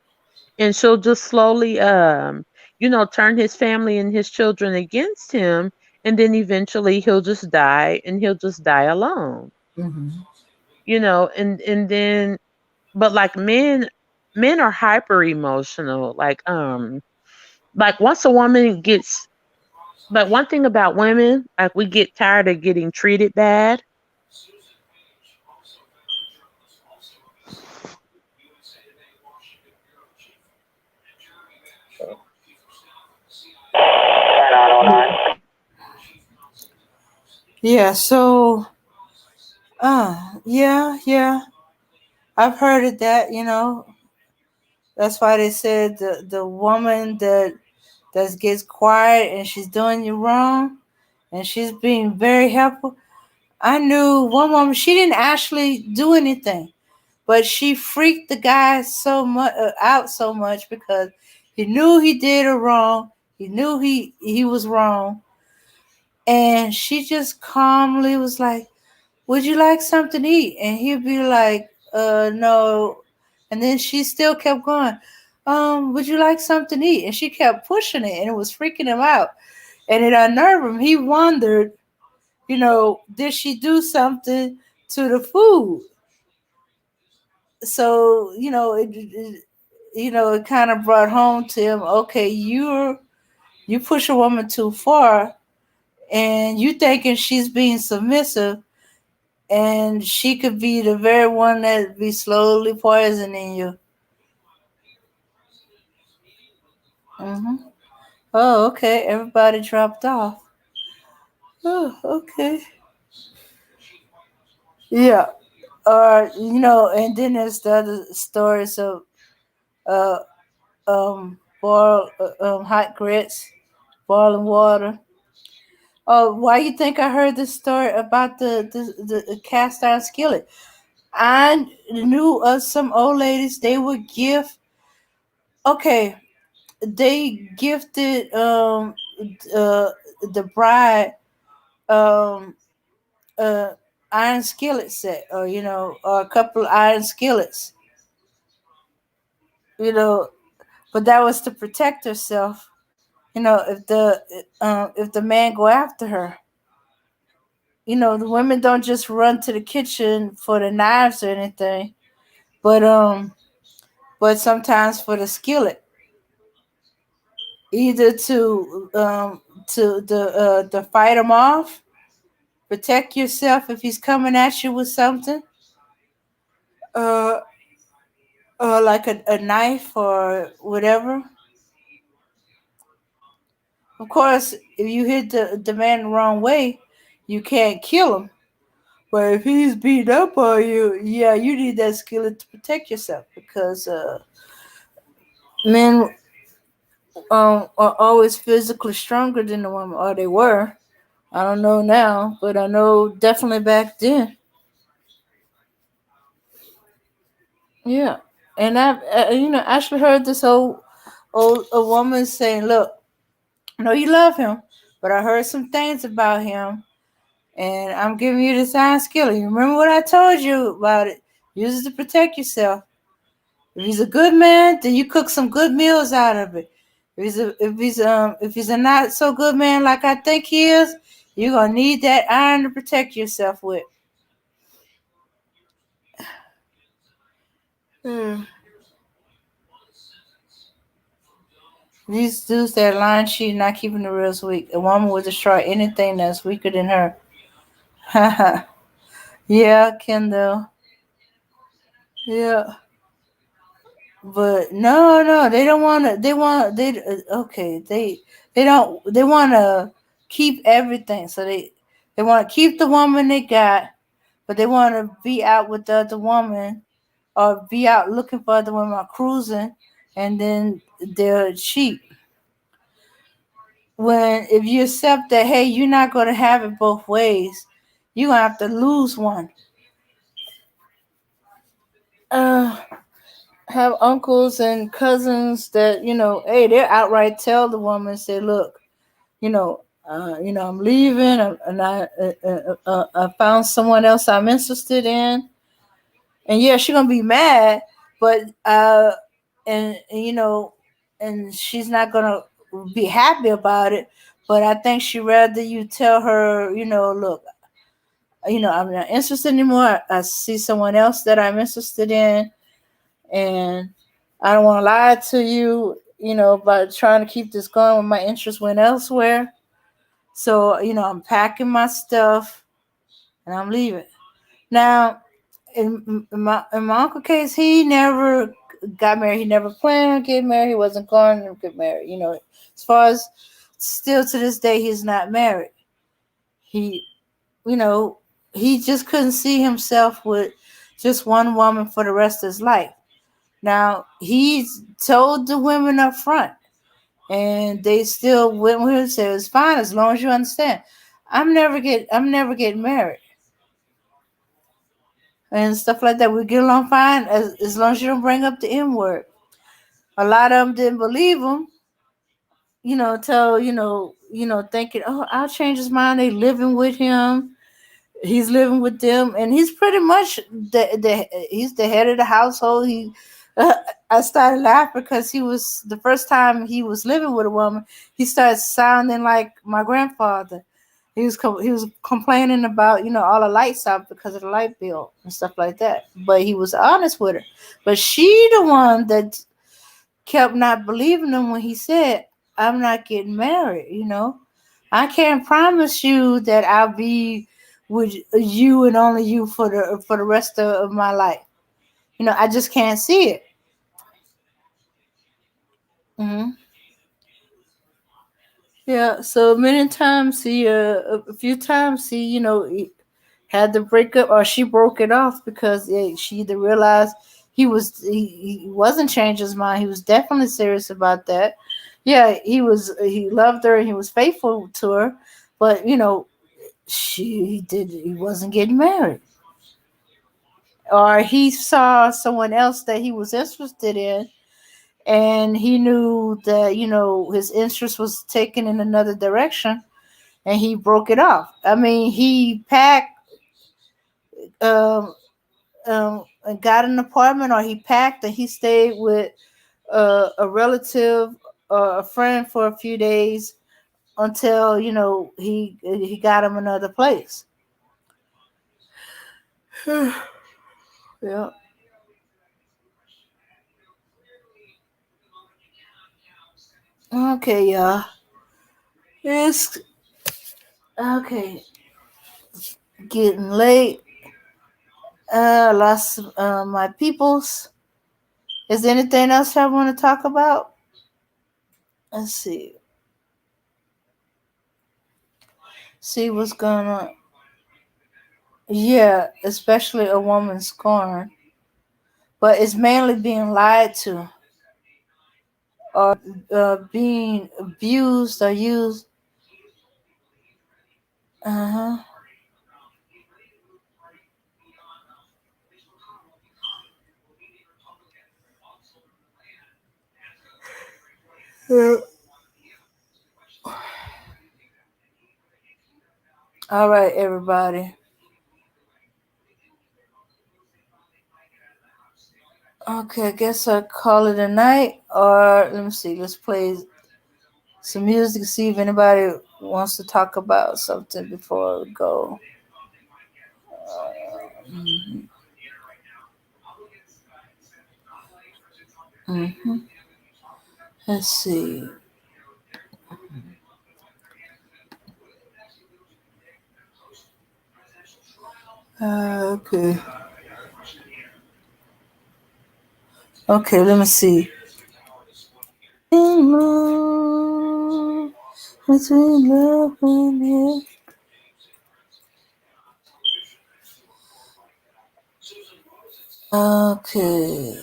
And she'll just slowly turn his family and his children against him, and then eventually he'll just die, and he'll just die alone. Mm-hmm. And then but like men are hyper emotional. Like once a woman gets, but one thing about women, like we get tired of getting treated bad. Yeah, so yeah, yeah. I've heard of that. That's why they said the woman that gets quiet and she's doing you wrong and she's being very helpful. I knew one woman, she didn't actually do anything, but she freaked the guy so much out so much because he knew he did her wrong. He knew he was wrong, and she just calmly was like, "Would you like something to eat?" And he'd be like, No. And then she still kept going. would you like something to eat? And she kept pushing it, and it was freaking him out, and it unnerved him. He wondered, did she do something to the food? So it kind of brought home to him. Okay, you push a woman too far, and you thinking she's being submissive, and she could be the very one that be slowly poisoning you. hmm Oh, okay. Everybody dropped off. Oh, okay. Yeah. And then there's the other stories of uh boil hot grits, boiling water. Oh, why you think I heard this story about the cast iron skillet? I knew of some old ladies. They would gift. Okay, they gifted uh the bride um uh iron skillet set, or a couple of iron skillets, you know but that was to protect herself, if the man go after her. The women don't just run to the kitchen for the knives or anything, but sometimes for the skillet, either to fight him off, protect yourself if he's coming at you with something, uh, like a knife or whatever. Of course, if you hit the man the wrong way, you can't kill him. But if he's beat up on you, yeah, you need that skillet to protect yourself, because men are always physically stronger than the woman, or they were. I don't know now, but I know definitely back then. Yeah, and I've actually heard this old a woman saying, "Look, I know you love him, but I heard some things about him, and I'm giving you this iron skillet. You remember what I told you about it? Use it to protect yourself. If he's a good man, then you cook some good meals out of it. If he's a not so good man like I think he is, you're gonna need that iron to protect yourself with." Hmm. These dudes that are lying, cheating, not keeping the reals weak. A woman will destroy anything that's weaker than her. Haha. Yeah, Kendall. Yeah. But no, they don't want to. They want they okay. They don't. They want to keep everything. So they want to keep the woman they got, but they want to be out with the other woman, or be out looking for other women, or cruising, and then they're cheap. When if you accept that, hey, you're not gonna have it both ways, you're gonna have to lose one. Uh, have uncles and cousins that hey, they outright tell the woman, say, look, I'm leaving, and I found someone else I'm interested in, and yeah, she's gonna be mad, but and she's not gonna be happy about it. But I think she rather you tell her, look, I'm not interested anymore. I see someone else that I'm interested in, and I don't want to lie to you, by trying to keep this going when my interest went elsewhere. So, I'm packing my stuff and I'm leaving. Now, in my uncle case, he never got married. He never planned to get married. He wasn't going to get married. As far as still to this day, he's not married. He, you know, he just couldn't see himself with just one woman for the rest of his life. Now, he's told the women up front, and they still went with him and said it's fine as long as you understand. I'm never getting married and stuff like that. We get along fine as long as you don't bring up the N word. A lot of them didn't believe him, till thinking, oh, I'll change his mind. They living with him. He's living with them, and he's pretty much he's the head of the household. I started laughing because he was the first time he was living with a woman. He started sounding like my grandfather. He was complaining about all the lights out because of the light bill and stuff like that. But he was honest with her. But she the one that kept not believing him when he said, "I'm not getting married." I can't promise you that I'll be with you and only you for the rest of my life. I just can't see it. Hmm. Yeah, so many times a few times he had to break up, or she broke it off because she either realized he wasn't changing his mind. He was definitely serious about that. Yeah, he loved her and he was faithful to her, but he wasn't getting married, or he saw someone else that he was interested in, and he knew that his interest was taken in another direction, and he broke it off. I mean, he packed, um, and got an apartment, or he packed and he stayed with a relative or a friend for a few days until he got him another place. Yeah. Okay, y'all. It's okay. Getting late. Lost my peoples. Is there anything else I want to talk about? Let's see. See what's going on. Yeah, especially a woman scorned, but it's mainly being lied to, or being abused or used. Uh huh. Yeah. All right, everybody. Okay, I guess I'll call it a night. Or let me see. Let's play some music. See if anybody wants to talk about something before we go. Mhm. Mhm. Let's see. Okay. Okay, let me see. Between love and hate. Okay.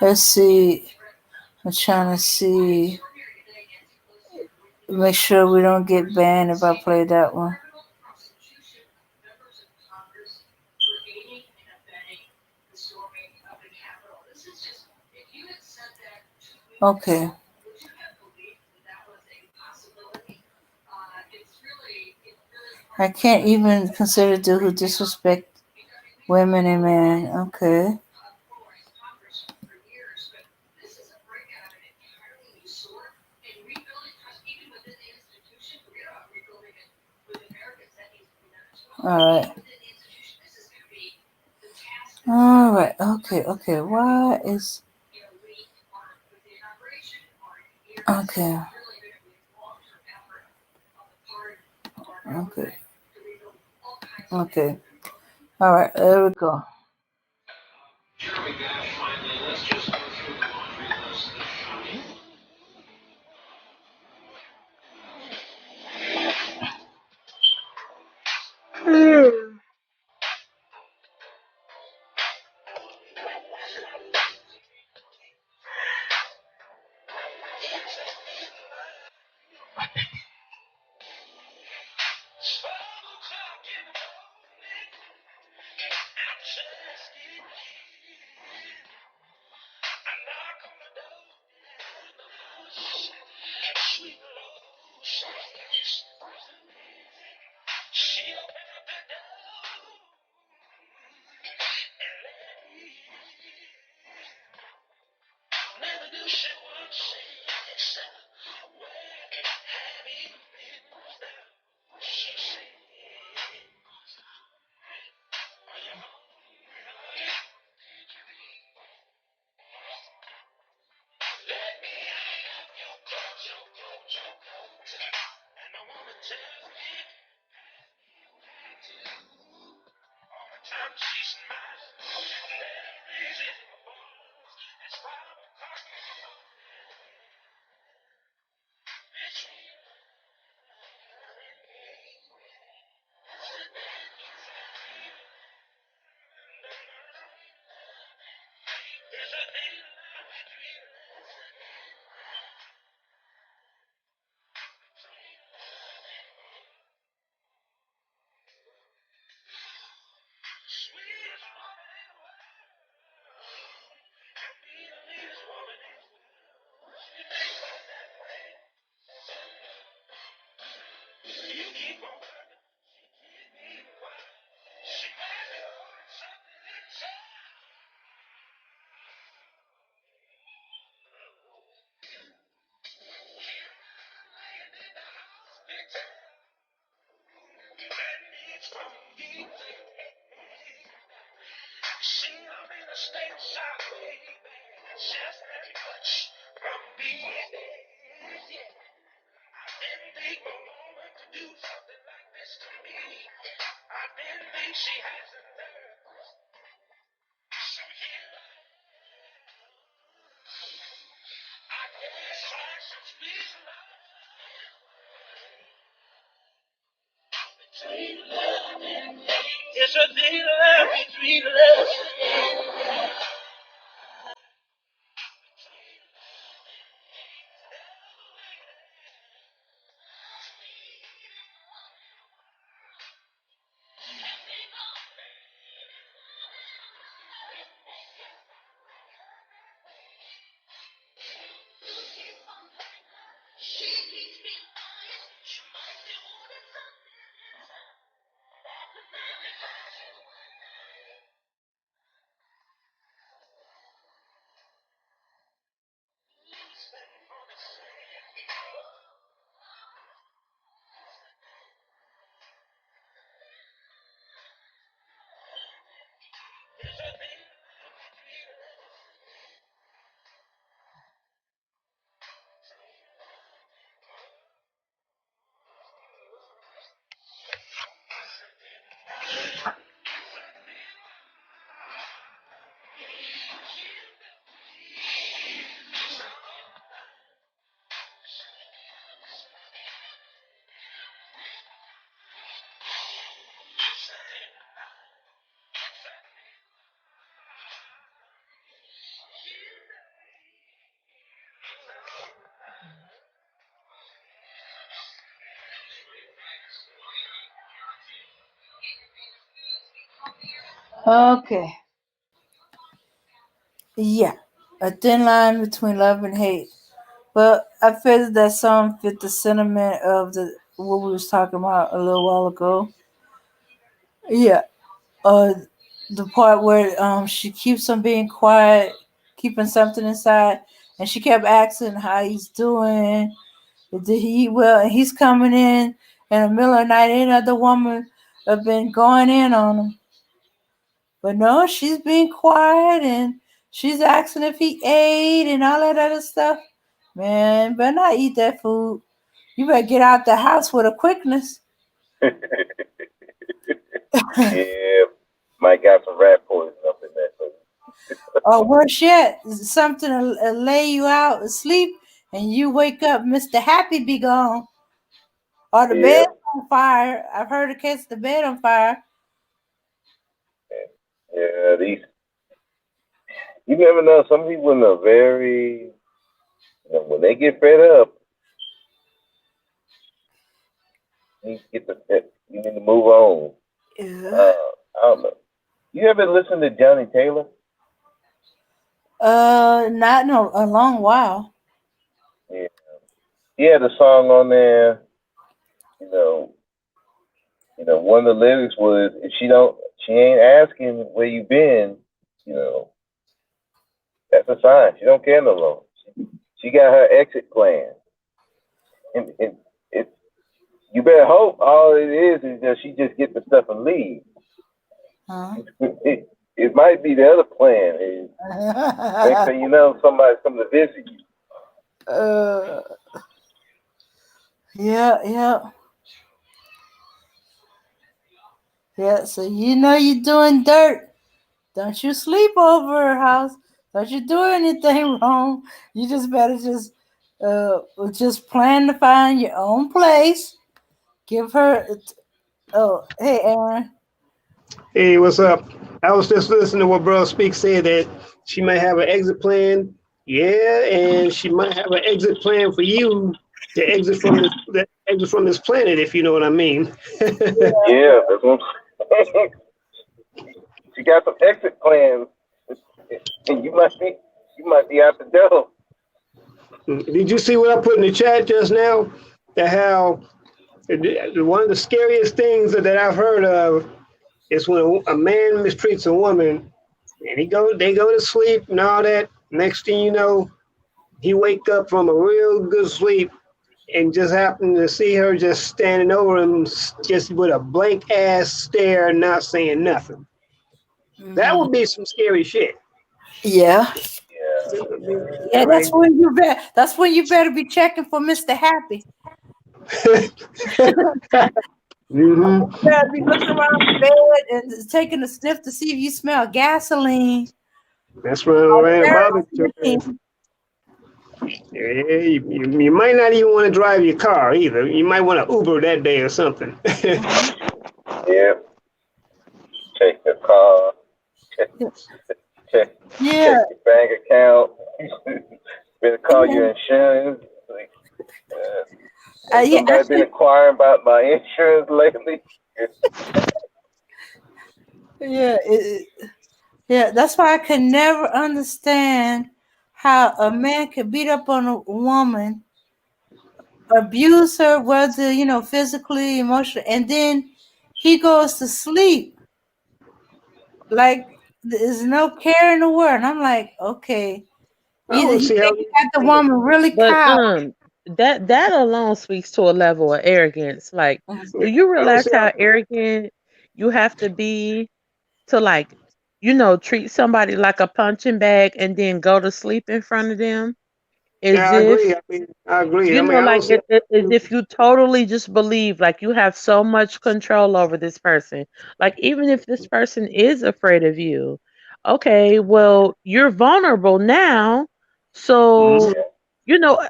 Let's see. I'm trying to see. Make sure we don't get banned if I play that one. Okay. I can't even consider dude who disrespect women and men. Okay. All right. All right. Okay. Okay. Why is okay? Okay. Okay. All right. There we go. It's a deal between love. Okay. Yeah. A thin line between love and hate. But I feel that song fit the sentiment of the what we was talking about a little while ago. Yeah. Uh the part where she keeps on being quiet, keeping something inside, and she kept asking how he's doing. Did he eat well? And he's coming in the middle of the night. Any other woman have been going in on him. But no, she's being quiet and she's asking if he ate and all that other stuff. Man, better not eat that food. You better get out the house with a quickness. Yeah, might got some rat poison up in that food. Or worse yet, something to lay you out asleep and you wake up, Mr. Happy be gone. Or the Yeah, bed's on fire. I've heard of catch the bed on fire. yeah. These you never know. Some people are very, when they get fed up, you need to move on. Yeah. I don't know. You ever listen to Johnny Taylor? Not in a long while. Yeah, he had a song on there. You know, one of the lyrics was, if she ain't asking where you been, that's a sign. She don't care no longer. She got her exit plan. And you better hope all it is that she just get the stuff and leave. It might be the other plan. Next thing you know, somebody's coming to visit you. Yeah. So you're doing dirt. Don't you sleep over her house. Don't you do anything wrong. You just better just plan to find your own place. Give her. Oh, hey, Aaron. Hey, what's up? I was just listening to what Bro Speak said that she might have an exit plan. Yeah, and she might have an exit plan for you to exit from this planet, if you know what I mean. Yeah, that's what I'm saying. She got some exit plans, and you might be out the door. Did you see what I put in the chat just now? That how one of the scariest things that I've heard of is when a man mistreats a woman, and they go to sleep and all that. Next thing you know, he wake up from a real good sleep and just happened to see her just standing over him, just with a blank ass stare, not saying nothing. That would be some scary shit. Yeah. That's when you better be checking for Mr. Happy. You better be looking around the bed and taking a sniff to see if you smell gasoline. That's right. Yeah, you might not even want to drive your car either. You might want to Uber that day or something. Yeah. Check the car. Check your bank account. Better call your insurance. Somebody been inquiring about my insurance lately. Yeah, that's why I could never understand how a man could beat up on a woman, abuse her, whether physically, emotionally, and then he goes to sleep like there's no care in the world. And I'm like, okay, either he got the woman really cowed. That alone speaks to a level of arrogance. Like, do you realize how arrogant you have to be to treat somebody like a punching bag and then go to sleep in front of them? I agree. I agree. As if you totally just believe like you have so much control over this person. Like, even if this person is afraid of you, okay, well, you're vulnerable now. So,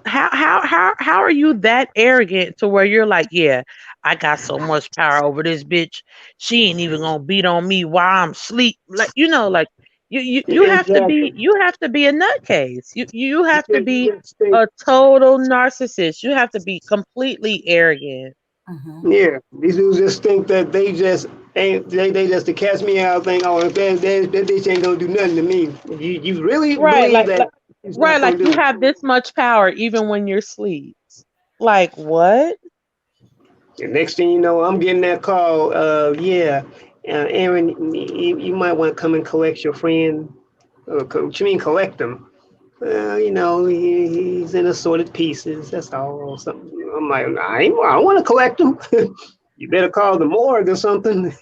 how are you that arrogant to where you're like, yeah, I got so much power over this bitch. She ain't even gonna beat on me while I'm asleep. Like, you have to be a nutcase. You have to be a total narcissist. You have to be completely arrogant. Yeah, these dudes just think that they just to catch me out think, oh, that bitch ain't gonna do nothing to me. You really believe that? Like you have this much power even when you're asleep. Like, what? The next thing you know, I'm getting that call. Aaron, you might want to come and collect your friend. What you mean collect him? He's in assorted pieces. That's all. Something. I'm like, I don't want to collect him. You better call the morgue or something.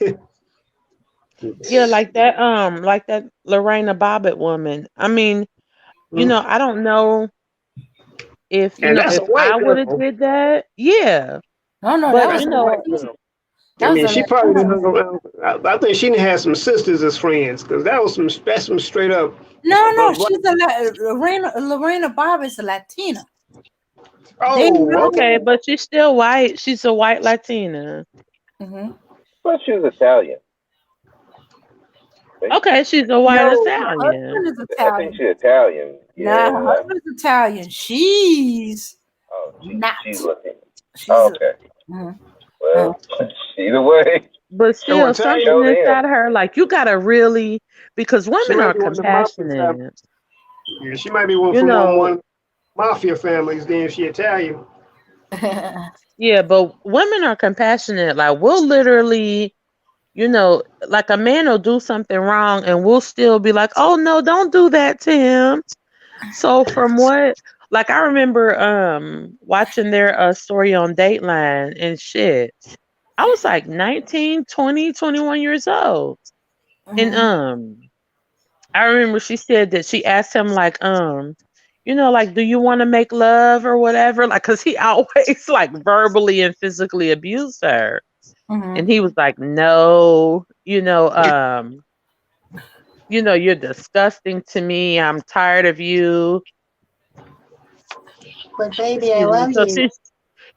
Yeah, like that Lorena Bobbitt woman. I mean, I don't know if I would have did that. Yeah. No, but that was I mean, she probably didn't hung around. I think she didn't have some sisters as friends because that's some straight up. No, she's Lorena Bobbitt's a Latina. Oh, okay, but she's still white. She's a white Latina. But she's Italian. Okay, she's a white Italian. I think she's Italian. Nah, her husband's Italian. She's not. She's Latina. Okay. Well, either way. But still, something inside her, like, you gotta really, because women are compassionate. Yeah, she might be one from one mafia families. Then she Italian. Yeah, but women are compassionate. Like we'll literally, like a man will do something wrong and we'll still be like, "Oh no, don't do that to him." So from what like I remember watching their story on Dateline and shit. I was like 19, 20, 21 years old. And Mhm. I remember she said that she asked him like like, do you want to make love or whatever? Like, cause he always like verbally and physically abused her. And Mhm. he was like, no, you're disgusting to me. I'm tired of you. But baby, I Excuse me.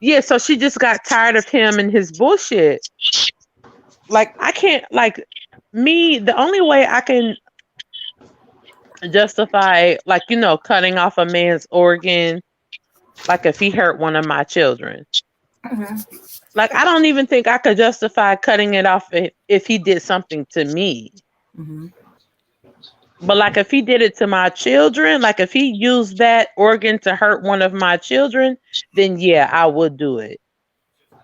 love you. So she just got tired of him and his bullshit. Like, I can't, like, the only way I can justify, like, cutting off a man's organ, like if he hurt one of my children. Mhm. Like, I don't even think I could justify cutting it off if he did something to me. Mhm. But like if he did it to my children, like if he used that organ to hurt one of my children, then yeah, I would do it.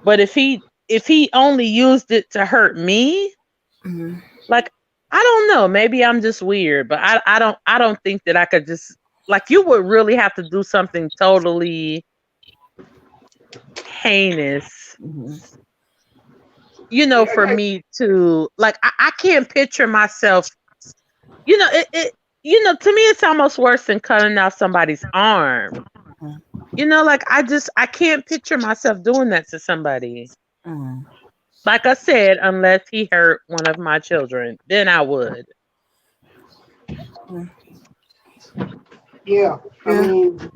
But if he only used it to hurt me, Mhm. like I don't know, maybe I'm just weird, but I don't think that I could just like you would really have to do something totally heinous, Mhm. for me to like I can't picture myself, it to me it's almost worse than cutting off somebody's arm. Like I can't picture myself doing that to somebody. Mhm. Like I said, unless he hurt one of my children, then I would. Mhm. Yeah, I Yeah. mean,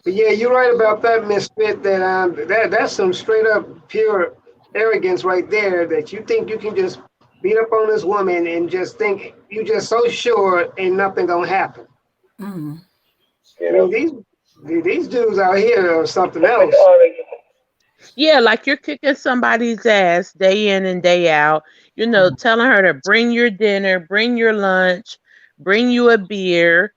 but yeah, you're right about that, Misfit. That's some straight up pure arrogance right there. That you think you can just beat up on this woman and just think you just so sure ain't nothing gonna happen. Mhm. I You mean, know, these dudes out here are something what they else. call it? Yeah, like you're kicking somebody's ass day in and day out, telling her to bring your dinner, bring your lunch, bring you a beer,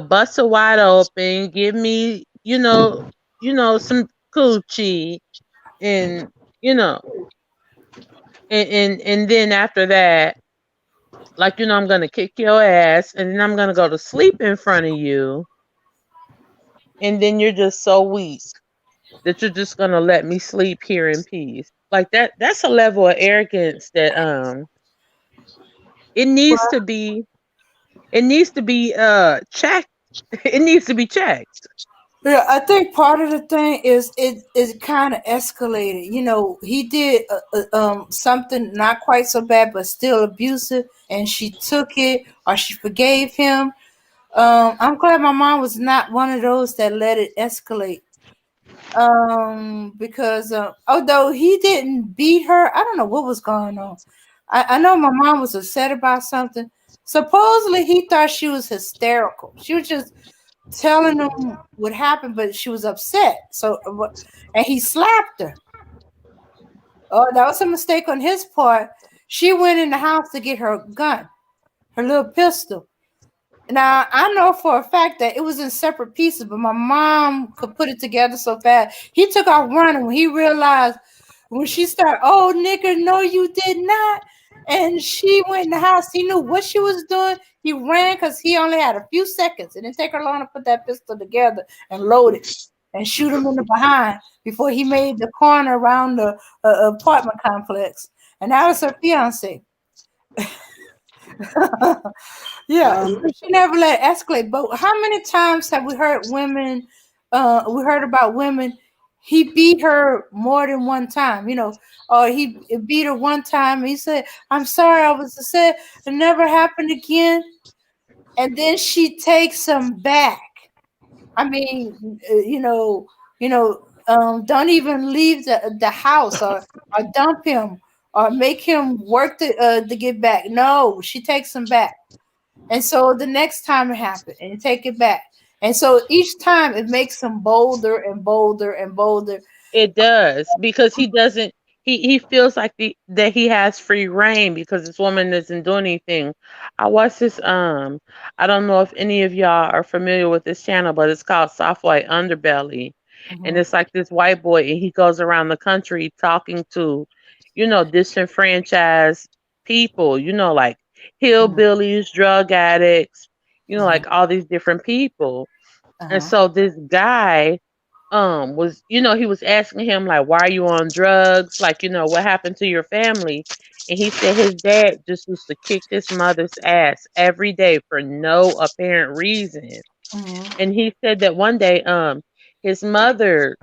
bust it wide open, give me, some coochie and you know, and then after that, like I'm gonna kick your ass and then I'm gonna go to sleep in front of you, and then you're just so weak that you're just gonna let me sleep here in peace. Like that's a level of arrogance that it needs to be checked. It needs to be checked. Yeah, I think part of the thing is it kind of escalated. He did something not quite so bad, but still abusive, and she took it or she forgave him. I'm glad my mom was not one of those that let it escalate. Because although he didn't beat her, I don't know what was going on. I know my mom was upset about something. Supposedly, he thought she was hysterical. She was just telling him what happened, but she was upset. So, and he slapped her. Oh, that was a mistake on his part. She went in the house to get her gun, her little pistol. Now, I know for a fact that it was in separate pieces, but my mom could put it together so fast. He took off running when he realized when she started, oh, nigga, no, you did not. And she went in the house. He knew what she was doing. He ran because he only had a few seconds. It didn't take her long to put that pistol together and load it and shoot him in the behind before he made the corner around the apartment complex. And that was her fiance. Yeah, so Um, she never let it escalate. But how many times have we heard women? We heard about women. He beat her more than one time, or he beat her one time. He said, "I'm sorry, I was upset. It never happened again." And then she takes him back. I mean, don't even leave the house or dump him or make him work to get back. No, she takes him back. And so the next time it happened and you take it back. And so each time it makes him bolder and bolder and bolder. It does because he doesn't. He feels like that he has free reign because this woman doesn't do anything. I watched this. I don't know if any of y'all are familiar with this channel, but it's called Soft White Underbelly, And it's like this white boy, and he goes around the country talking to, disenfranchised people, like hillbillies, drug addicts, like all these different people. And so this guy was, he was asking him like, why are you on drugs? Like, what happened to your family? And he said his dad just used to kick his mother's ass every day for no apparent reason. And he said that one day his mother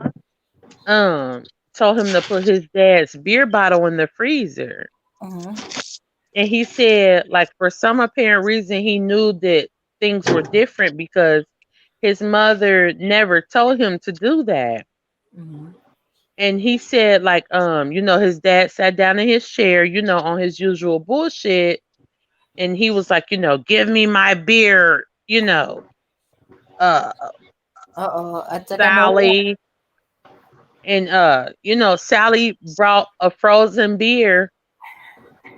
told him to put his dad's beer bottle in the freezer. And he said, like, for some apparent reason, he knew that things were different because his mother never told him to do that. And he said, like, his dad sat down in his chair, on his usual bullshit. And he was like, give me my beer, I think I know. Sally. And Sally brought a frozen beer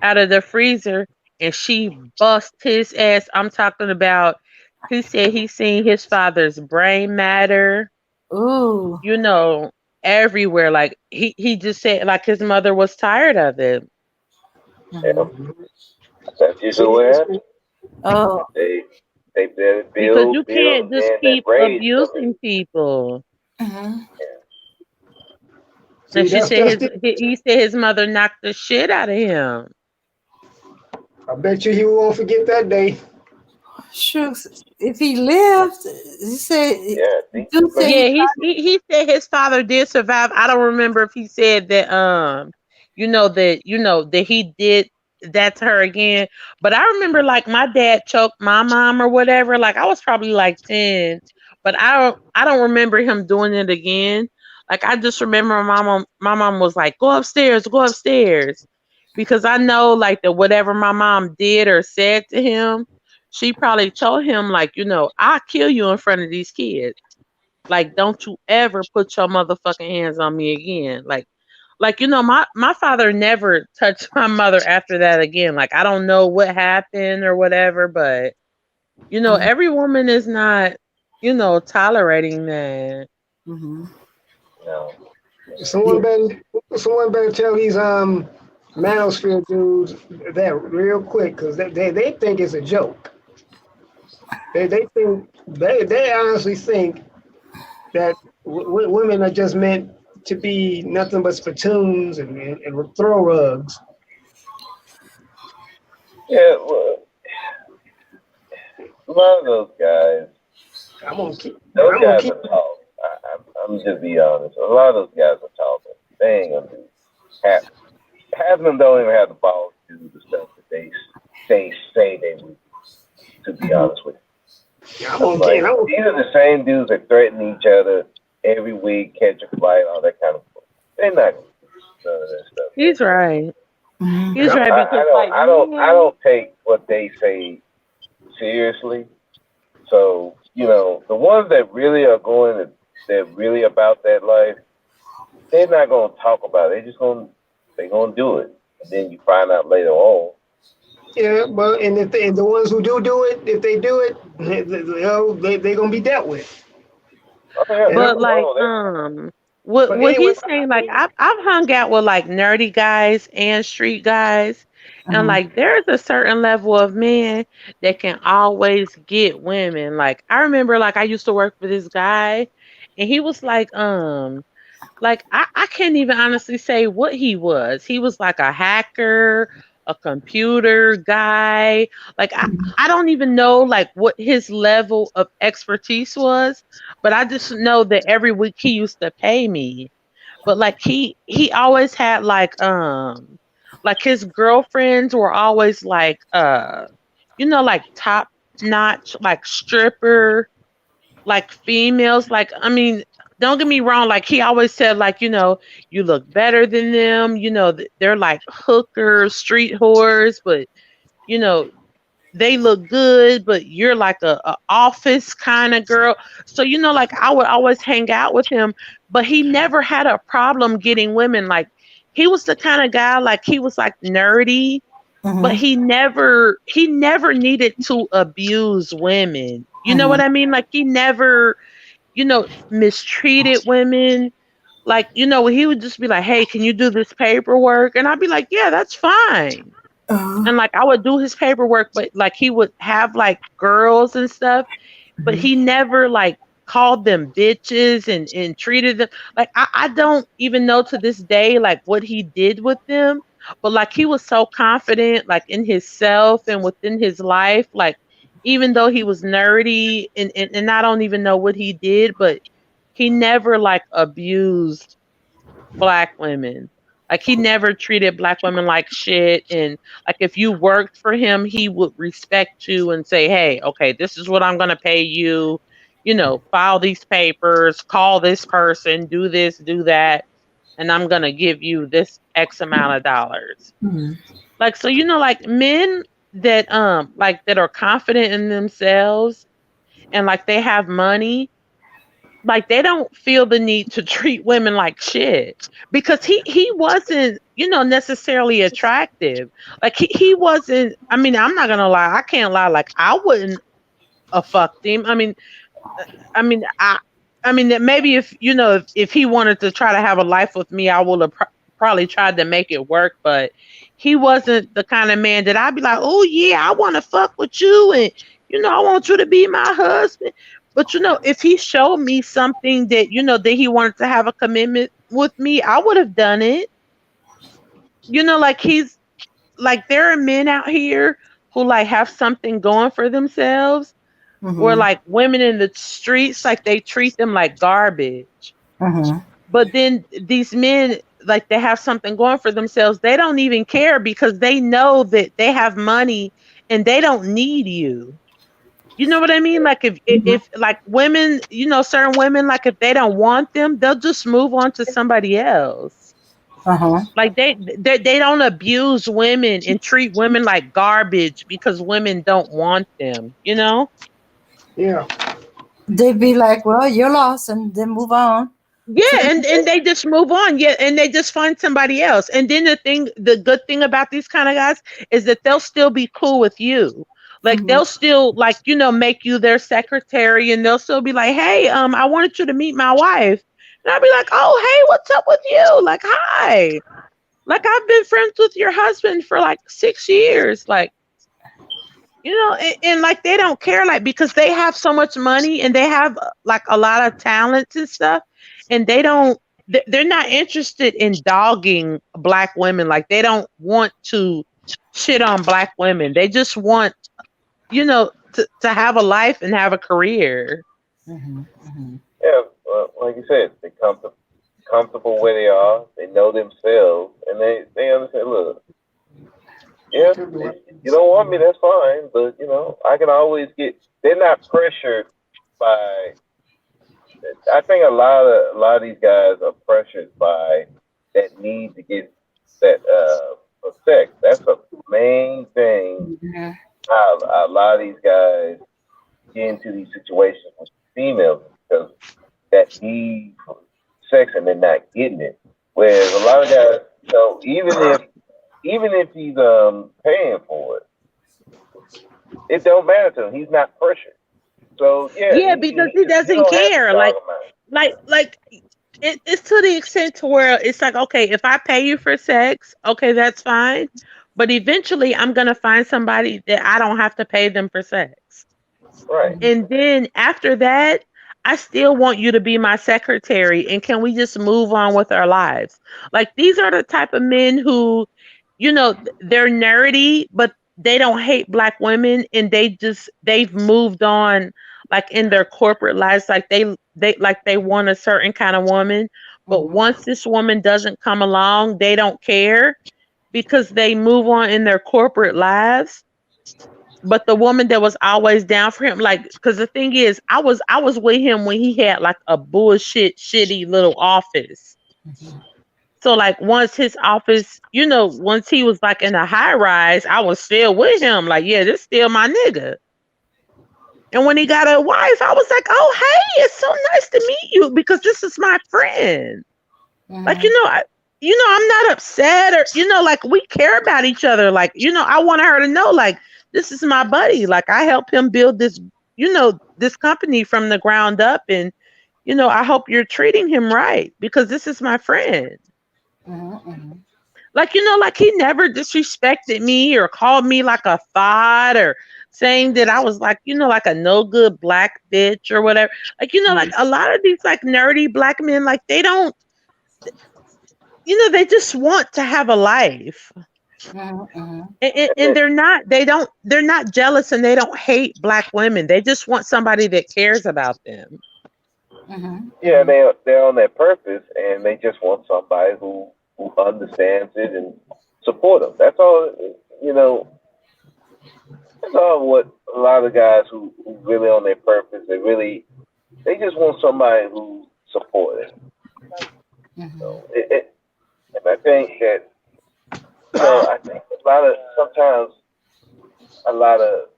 out of the freezer and she bust his ass. I'm talking about, he said he seen his father's brain matter. Ooh. Everywhere. Like he just said like his mother was tired of it. That's usually what happens. Oh. They because you can't just keep abusing people. See, and he said his mother knocked the shit out of him. I bet you he won't forget that day. Shucks. If he lived, he said. He said his father did survive. I don't remember if he said that that he did that to her again. But I remember like my dad choked my mom or whatever. Like I was probably like 10, but I don't remember him doing it again. Like I just remember my mom was like, go upstairs, because I know like that whatever my mom did or said to him, she probably told him like, I'll kill you in front of these kids. Like, don't you ever put your motherfucking hands on me again. Like, my father never touched my mother after that again. Like, I don't know what happened or whatever, but, every woman is not, tolerating that. Mm-hmm. No. Someone better tell these manosphere dudes that real quick, because they think it's a joke. They think they honestly think that women are just meant to be nothing but spittoons and throw rugs. Yeah, well, a lot of those guys. Those guys are tall. I'm just be honest. A lot of those guys are tall. They ain't gonna do half of them don't even have the balls to do the stuff that they say they would. To be honest with you. These are the same dudes that threaten each other every week, catch a fight, all that kind of stuff. They're not gonna do none of that stuff. He's right. He's right because I don't take what they say seriously. So the ones that really are they're really about that life, they're not gonna talk about it. They're gonna do it, and then you find out later on. Yeah, but and if the ones who do it, if they do it, they're gonna be dealt with. But like what he's saying, like I've hung out with like nerdy guys and street guys, and like there's a certain level of men that can always get women. Like I remember, like I used to work for this guy, and he was like I can't even honestly say what he was. He was like a hacker, a computer guy. Like I don't even know like what his level of expertise was, but I just know that every week he used to pay me. But like he always had like his girlfriends were always like like top notch, like stripper, like females. Like I mean, don't get me wrong, like he always said like, you look better than them, they're like hookers, street whores, but they look good, but you're like a office kind of girl. So like I would always hang out with him, but he never had a problem getting women. Like he was the kind of guy, like he was like nerdy, but he never needed to abuse women. You know what I mean? Like he never mistreated women. Like, he would just be like, hey, can you do this paperwork? And I'd be like, yeah, that's fine. And like, I would do his paperwork, but like, he would have like girls and stuff, but he never like called them bitches and treated them. Like, I don't even know to this day, like what he did with them, but like, he was so confident, like in himself and within his life. Like, even though he was nerdy and I don't even know what he did, but he never like abused black women. Like, he never treated black women like shit. And like, if you worked for him, he would respect you and say, hey, okay, this is what I'm going to pay you. File these papers, call this person, do this, do that. And I'm going to give you this X amount of dollars. Like, so, like men that, that are confident in themselves and like they have money, like they don't feel the need to treat women like shit, because he wasn't necessarily attractive. Like, he wasn't. I mean, I'm not gonna lie, I can't lie, like I wouldn't have fucked him. I mean that maybe if he wanted to try to have a life with me, I would have probably tried to make it work, but he wasn't the kind of man that I'd be like, oh yeah, I want to fuck with you, and I want you to be my husband. But if he showed me something that that he wanted to have a commitment with me, I would have done it. Like, he's like, there are men out here who like have something going for themselves, where like women in the streets, like they treat them like garbage. But then these men, like, they have something going for themselves, they don't even care, because they know that they have money and they don't need you. You know what I mean? Like, if like women, certain women, like if they don't want them, they'll just move on to somebody else. Like, they don't abuse women and treat women like garbage because women don't want them. Yeah. They'd be like, well, you're lost, and then move on. Yeah, and they just move on. Yeah, and they just find somebody else. And then the good thing about these kind of guys is that they'll still be cool with you. Like, they'll still like, make you their secretary, and they'll still be like, hey, I wanted you to meet my wife. And I'll be like, oh, hey, what's up with you? Like, hi. Like, I've been friends with your husband for like 6 years. Like, and like, they don't care, like, because they have so much money and they have like a lot of talents and stuff, and they're not interested in dogging black women. Like, they don't want to shit on black women. They just want, to have a life and have a career. Yeah, well, like you said, they're comfortable where they are. They know themselves, and they understand. Look, yeah, if you don't want me, that's fine. But I can always get. They're not pressured by. I think a lot of these guys are pressured by that need to get that for sex. That's the main thing. How a lot of these guys get into these situations with females, because that need for sex and they're not getting it. Whereas a lot of guys, even if he's paying for it, it don't matter to him. He's not pressured. So yeah, because he doesn't care. Like it's to the extent to where it's like, okay, if I pay you for sex, okay, that's fine. But eventually I'm gonna find somebody that I don't have to pay them for sex. Right. And then after that, I still want you to be my secretary, and can we just move on with our lives? Like, these are the type of men who, they're nerdy, but they don't hate black women, and they've moved on, like, in their corporate lives. Like, they want a certain kind of woman, but once this woman doesn't come along, they don't care, because they move on in their corporate lives. But the woman that was always down for him, like, because the thing is, I was with him when he had like a bullshit, shitty little office. So like, once his office, once he was like in a high rise, I was still with him. Like, yeah, this still my nigga. And when he got a wife, I was like, oh, hey, it's so nice to meet you, because this is my friend. Like, I'm not upset, or, like, we care about each other. Like, I want her to know, like, this is my buddy. Like, I helped him build this, this company from the ground up. And, I hope you're treating him right because this is my friend. Like, like he never disrespected me or called me like a thought or saying that I was like, like a no good black bitch or whatever. Like, like a lot of these like nerdy black men, like they don't, they just want to have a life. And they're not jealous and they don't hate black women. They just want somebody that cares about them. Yeah, they're on their purpose, and they just want somebody who understands it and support them. That's all. That's all. What a lot of guys who really on their purpose, they just want somebody who supports them. So and I think that sometimes a lot of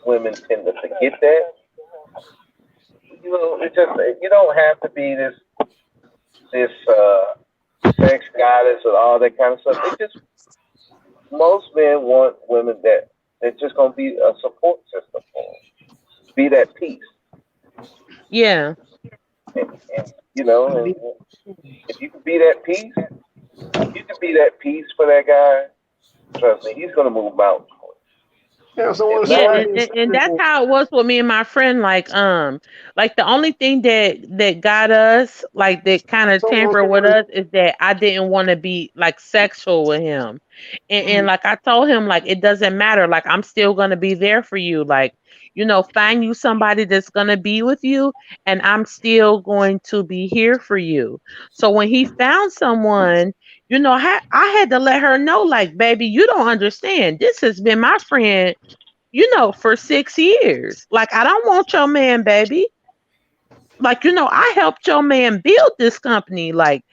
women tend to forget that. It's just you don't have to be this sex goddess and all that kind of stuff. Most men want women that it's just gonna be a support system for them. Be that peace. Yeah. And if you can be that peace, for that guy. Trust me, he's gonna move mountains. Yeah, and that's how it was with me and my friend. Like the only thing that got us, like that kind of tampered with us, is that I didn't want to be like sexual with him, and like I told him, like it doesn't matter, like I'm still gonna be there for you, like find you somebody that's gonna be with you, and I'm still going to be here for you. So when he found someone, I had to let her know, like, baby, you don't understand. This has been my friend, for 6 years. Like, I don't want your man, baby. Like, I helped your man build this company. Like,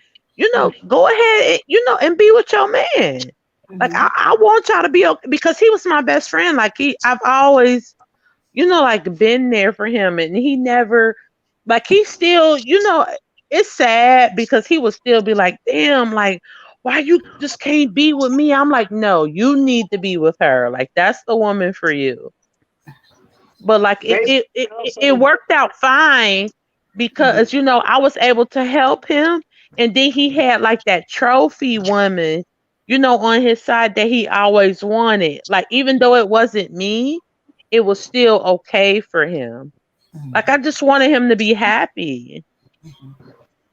go ahead, and be with your man. Like, I want y'all to be okay because he was my best friend. Like, I've always, like been there for him, and he never, like, he still, it's sad because he would still be like, damn, like, why you just can't be with me? I'm like, no, you need to be with her. Like, that's the woman for you. But like it worked out fine because I was able to help him, and then he had like that trophy woman, on his side that he always wanted. Like, even though it wasn't me, it was still okay for him. Like, I just wanted him to be happy.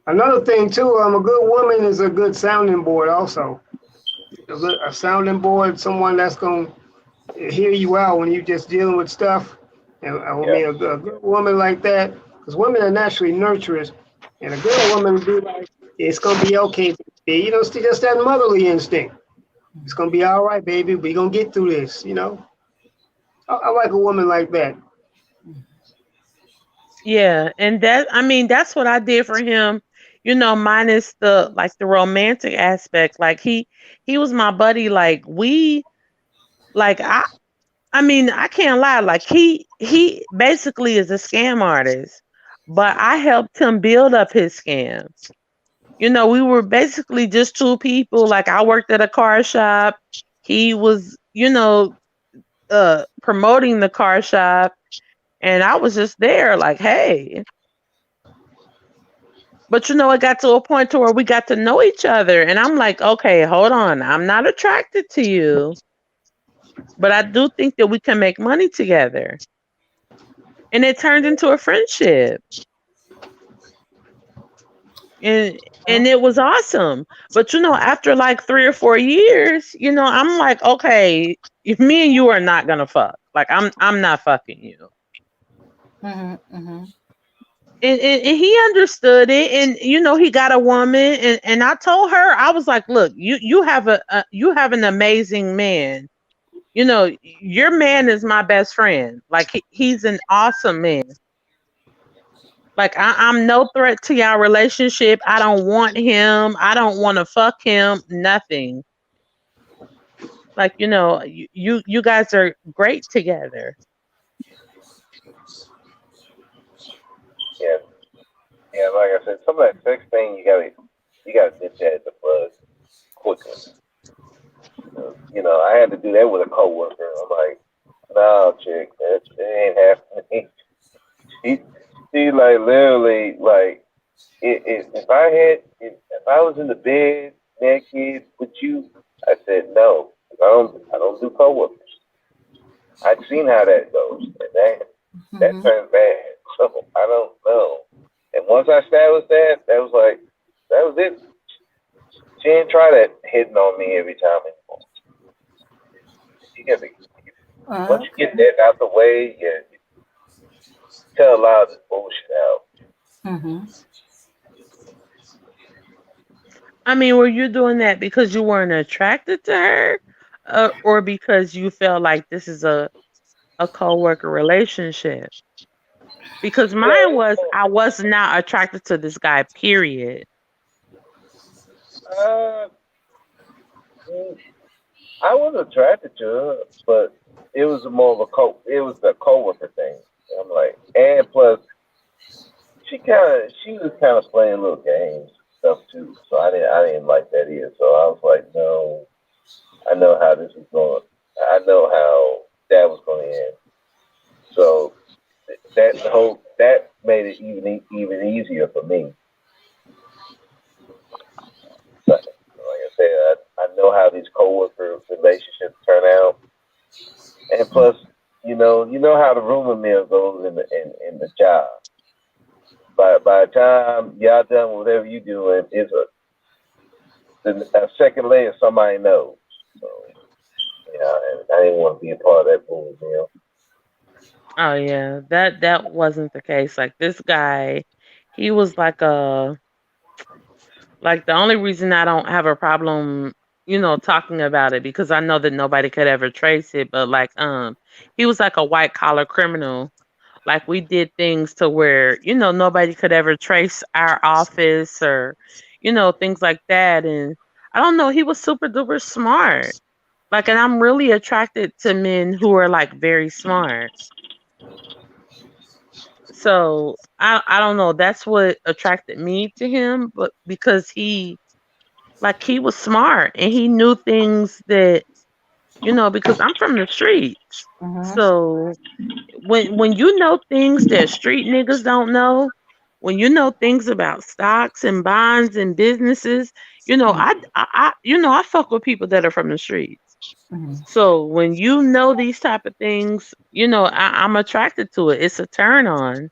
Another thing too, a good woman is a good sounding board also. A sounding board, someone that's gonna hear you out when you're just dealing with stuff. And I mean, a good woman like that, because women are naturally nurturers, and a good woman would be like, it's gonna be okay, baby. Just that motherly instinct. It's gonna be all right, baby. We're gonna get through this. I like a woman like that. Yeah, and that's what I did for him, minus the romantic aspect. Like, he was my buddy. Like, I can't lie. Like, he basically is a scam artist, but I helped him build up his scam. We were basically just two people. Like, I worked at a car shop. He was, promoting the car shop, and I was just there like, hey. But it got to a point to where we got to know each other, and I'm like, okay, hold on. I'm not attracted to you, but I do think that we can make money together. And it turned into a friendship. And it was awesome. But after like 3 or 4 years, I'm like, okay, if me and you are not gonna fuck. Like, I'm not fucking you. And he understood it, and he got a woman, and I told her, I was like, look, you have an amazing man. Your man is my best friend. Like, he's an awesome man. Like, I'm no threat to y'all relationship. I don't want him. I don't want to fuck him. Nothing. Like, you guys are great together. Yeah, like I said, some of that sex thing you gotta nip that in the bud quickly. I had to do that with a coworker. I'm like, no, chick, it ain't happening. See, like literally, like if I was in the bed naked with you, I said no. I don't do coworkers. I've seen how that goes, and that Mm-hmm. turns bad. So I don't know. And once I established that, that was it. She didn't try that hitting on me every time anymore. You get to, once you Okay. get that out the way, you tell a lot of this bullshit out. Mm-hmm. I mean, were you doing that because you weren't attracted to her, or because you felt like this is a co-worker relationship? Because mine was I was not attracted to this guy. Period. Uh, mm, I was attracted to her, but it was more of a it was the coworker thing. I'm like, and plus, she was kind of playing little games stuff too. So I didn't like that either. So I was like, no, I know how this is going. I know how that was going to end. So that made it even easier for me. But like I said, I know how these coworker relationships turn out, and plus, you know how the rumor mill goes in the job. By the time y'all done with whatever you doing, it's a second layer somebody knows. So yeah, and I didn't want to be a part of that rumor mill. Oh yeah, that wasn't the case. Like this guy, he was like the only reason I don't have a problem, talking about it because I know that nobody could ever trace it. But like, he was like a white collar criminal. Like we did things to where nobody could ever trace our office or things like that. And I don't know, he was super duper smart. Like, and I'm really attracted to men who are like very smart. So I don't know. That's what attracted me to him, but because he was smart and he knew things that because I'm from the streets. Mm-hmm. So when you know things that street niggas don't know, when you know things about stocks and bonds and businesses, I fuck with people that are from the streets. Mm-hmm. So when you know these type of things, I'm attracted to it. It's a turn on.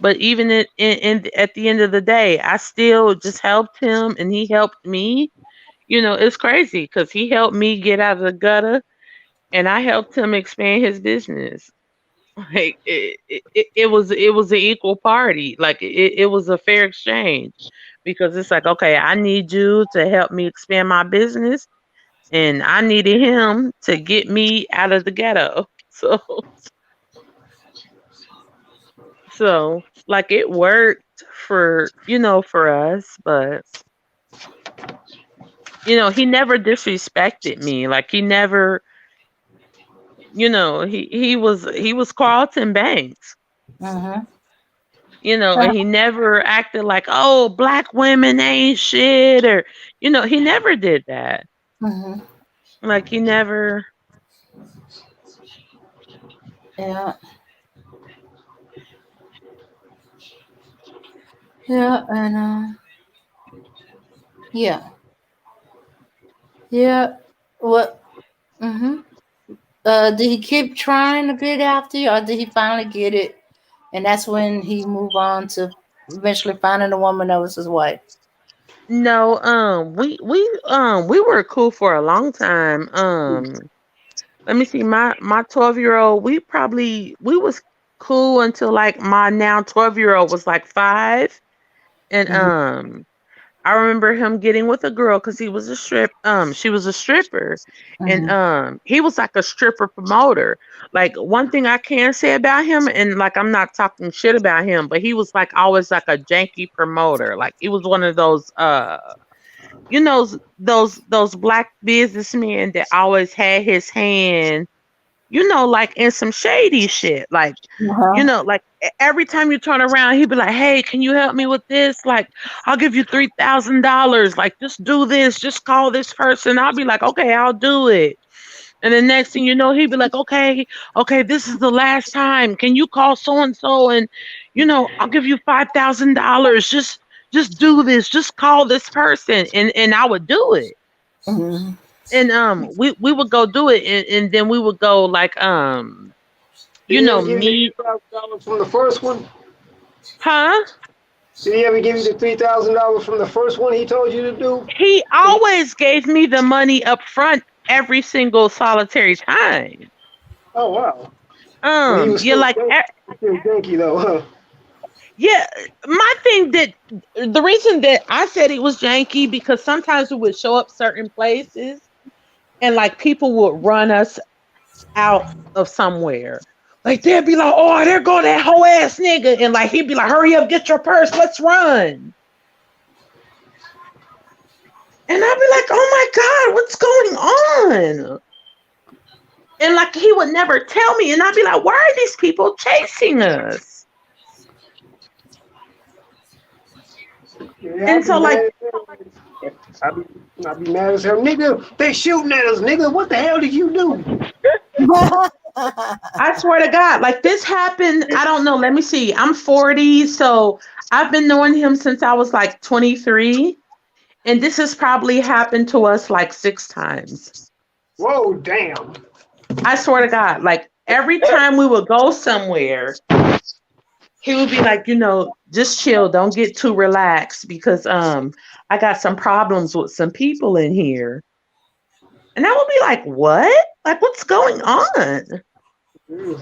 But even at the end of the day, I still just helped him and he helped me. It's crazy because he helped me get out of the gutter and I helped him expand his business. Like it was an equal party. Like it was a fair exchange because it's like, okay, I need you to help me expand my business and I needed him to get me out of the ghetto. So like it worked for us, but he never disrespected me. Like he never, he was Carlton Banks. Mm-hmm. And he never acted like, oh, black women ain't shit, or he never did that. Mm-hmm. Like he never. Yeah. Yeah. And yeah. Yeah. What? Mm-hmm. Did he keep trying to get after you, or did he finally get it? And that's when he moved on to eventually finding the woman that was his wife. No, we were cool for a long time. Let me see, my 12-year-old, we was cool until like my now 12-year-old was like 5, and Mm-hmm. I remember him getting with a girl because she was a stripper, and Mm-hmm. he was like a stripper promoter. Like one thing I can say about him, and like I'm not talking shit about him, but he was like always like a janky promoter. Like he was one of those those black businessmen that always had his hand, like in some shady shit. Like, Uh-huh. like every time you turn around, he'd be like, "Hey, can you help me with this? Like, I'll give you $3,000. Like, just do this. Just call this person." I'll be like, "Okay, I'll do it." And the next thing you know, he'd be like, "Okay, okay, this is the last time. Can you call so and so and, I'll give you $5,000. Just do this. Just call this person, and I would do it. Mhm. And we would go do it, and then we would go like Did he ever give you meet. the $3,000 from the first one? Huh? Did he ever give you the $3,000 from the first one he told you to do? He always gave me the money up front every single solitary time. Oh wow. But he was Yeah, still like janky though, huh? yeah. My thing that the reason that I said it was janky because sometimes we would show up certain places and like people would run us out of somewhere. Like they'd be like, "Oh, there go that whole ass nigga," and like he'd be like, "Hurry up, get your purse, let's run." And I'd be like, "Oh my God, what's going on?" And like he would never tell me, and I'd be like, "Why are these people chasing us?" Yeah, And so like, I'd be mad as hell. Nigga, they shooting at us, nigga. What the hell did you do? I swear to God, like this happened. I don't know. Let me see. I'm 40, so I've been knowing him since I was like 23, and this has probably happened to us like 6 times. Whoa, damn. I swear to God, like every time we would go somewhere, he would be like, just chill, don't get too relaxed because I got some problems with some people in here. And I would be like, what? Like what's going on?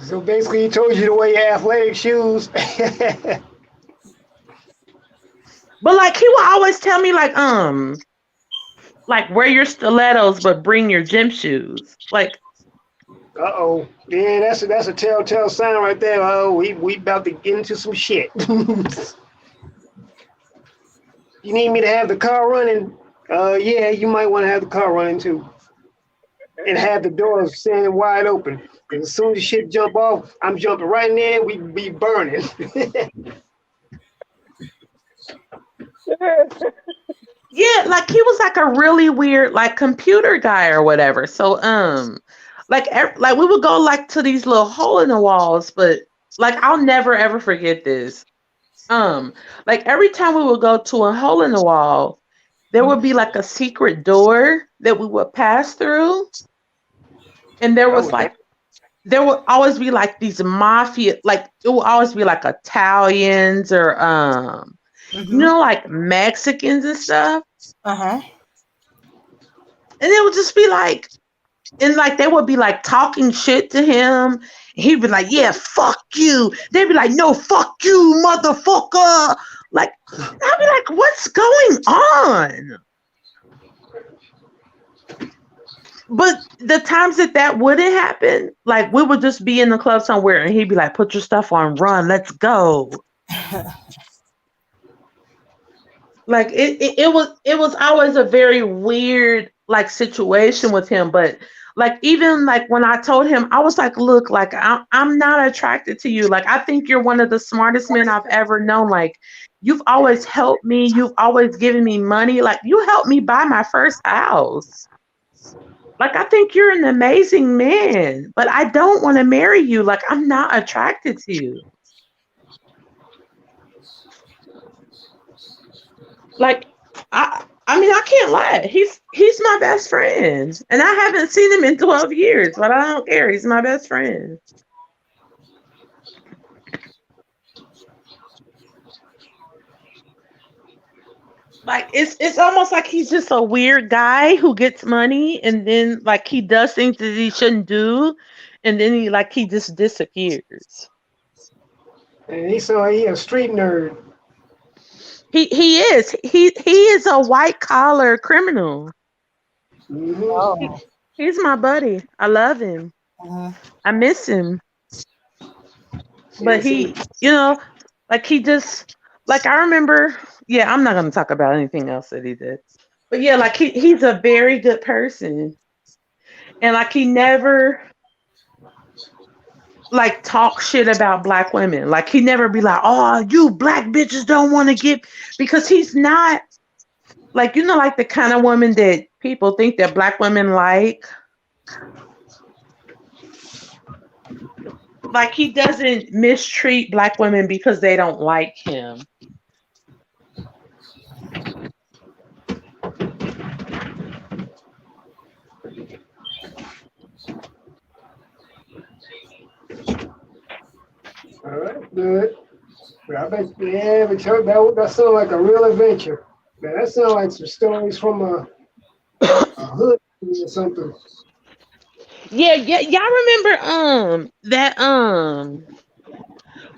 So basically he told you to wear your athletic shoes. But like he would always tell me like wear your stilettos but bring your gym shoes. Like Uh-oh. Yeah, that's a telltale sign right there. Oh, we about to get into some shit. You need me to have the car running? Yeah, you might want to have the car running too. And have the doors standing wide open. Because as soon as shit jump off, I'm jumping right in there, we be burning. yeah, like he was like a really weird like computer guy or whatever. So like we would go like to these little hole in the walls, but like I'll never ever forget this. Like every time we would go to a hole in the wall, there would be like a secret door that we would pass through. And there was like there would always be like these mafia, like it would always be like Italians or like Mexicans and stuff. Uh-huh. And it would just be like, and like they would be like talking shit to him. He'd be like, "Yeah, fuck you." They'd be like, "No, fuck you, motherfucker." Like I'd be like, "What's going on?" But the times that wouldn't happen, like we would just be in the club somewhere and he'd be like, "Put your stuff on, run, let's go." Like it was always a very weird like situation with him. But like even like when I told him, I was like, "Look, like I'm not attracted to you. Like I think you're one of the smartest men I've ever known. Like you've always helped me. You've always given me money. Like you helped me buy my first house. Like, I think you're an amazing man, but I don't want to marry you. Like, I'm not attracted to you." Like, I mean, I can't lie. He's my best friend. And I haven't seen him in 12 years, but I don't care. He's my best friend. Like it's almost like he's just a weird guy who gets money and then like he does things that he shouldn't do, and then he just disappears. And he a street nerd. He is a white collar criminal. Mm-hmm. Oh. He's my buddy. I love him. I miss him. But he, like he just like I remember. Yeah, I'm not gonna talk about anything else that he did. But yeah, like he's a very good person. And like he never like talk shit about black women. Like he never be like, "Oh, you black bitches don't want to get," because he's not like like the kind of woman that people think that black women like. Like he doesn't mistreat black women because they don't like him. All right, good. But I bet, yeah, but that sounds like a real adventure. Man, that sounds like some stories from a hood movie or something. Yeah, y'all remember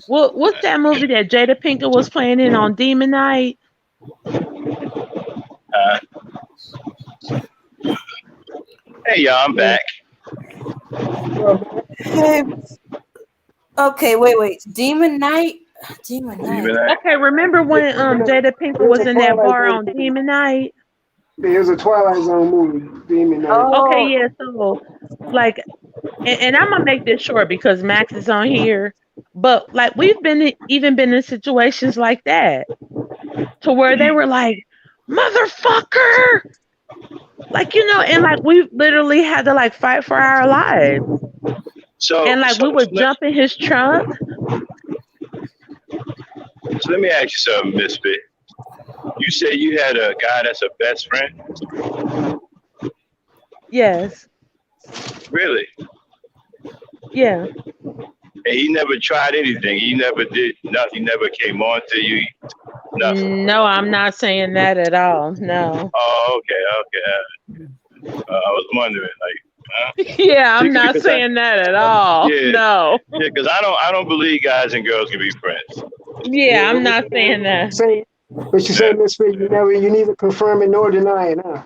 what's that movie that Jada Pinkett was playing in on Demon Night? Hey, y'all, I'm back. Hey, okay, wait. Demon Night. Demon Night. Okay, remember when Jada Pinkett was in that bar on Demon Night? It was a Twilight Zone movie, Demon Night. Okay, yeah, so like and I'm gonna make this short because Max is on here. But like we've been in situations like that to where they were like, motherfucker. Like, and like we literally had to like fight for our lives. And like we would jump in his trunk. So let me ask you something, Misfit. You say you had a guy that's a best friend? Yes. Really? Yeah. And he never tried anything. He never did nothing. He never came on to you. Nothing. No, I'm not saying that at all. No. Oh, okay. I was wondering, like. Yeah, I'm not saying that at all. Yeah, no. Yeah, because I don't believe guys and girls can be friends. Yeah, I'm not saying that. But you said, Miss Fig, you neither confirm it nor deny it, huh?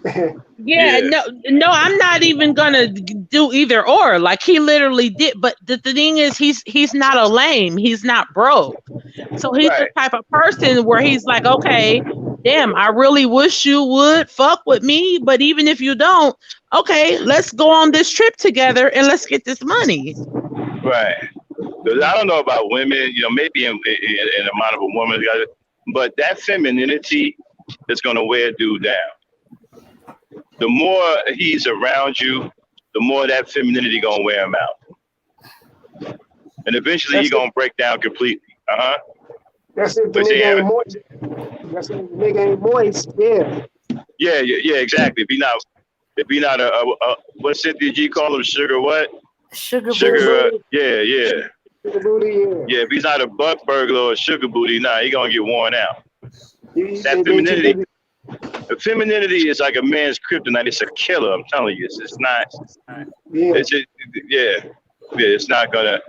Yeah, no, I'm not even gonna do either or. Like he literally did, but the thing is, he's not a lame. He's not broke. So he's the type of person where he's like, okay, damn, I really wish you would fuck with me, but even if you don't, okay, let's go on this trip together and let's get this money. Right. Because I don't know about women, maybe in the amount of a woman, but that femininity is gonna wear a dude down. The more he's around you, the more that femininity gonna wear him out, and eventually he's gonna break down completely. That's if the nigga ain't moist. That's if the nigga ain't moist. Yeah. Yeah, exactly. If he not a what Cynthia G call him, sugar what? Sugar booty. Yeah. Sugar booty, yeah. Yeah, if he's not a butt burglar or a sugar booty, he gonna get worn out. That femininity. The femininity is like a man's kryptonite. It's a killer. I'm telling you, it's not. Yeah. It's not gonna,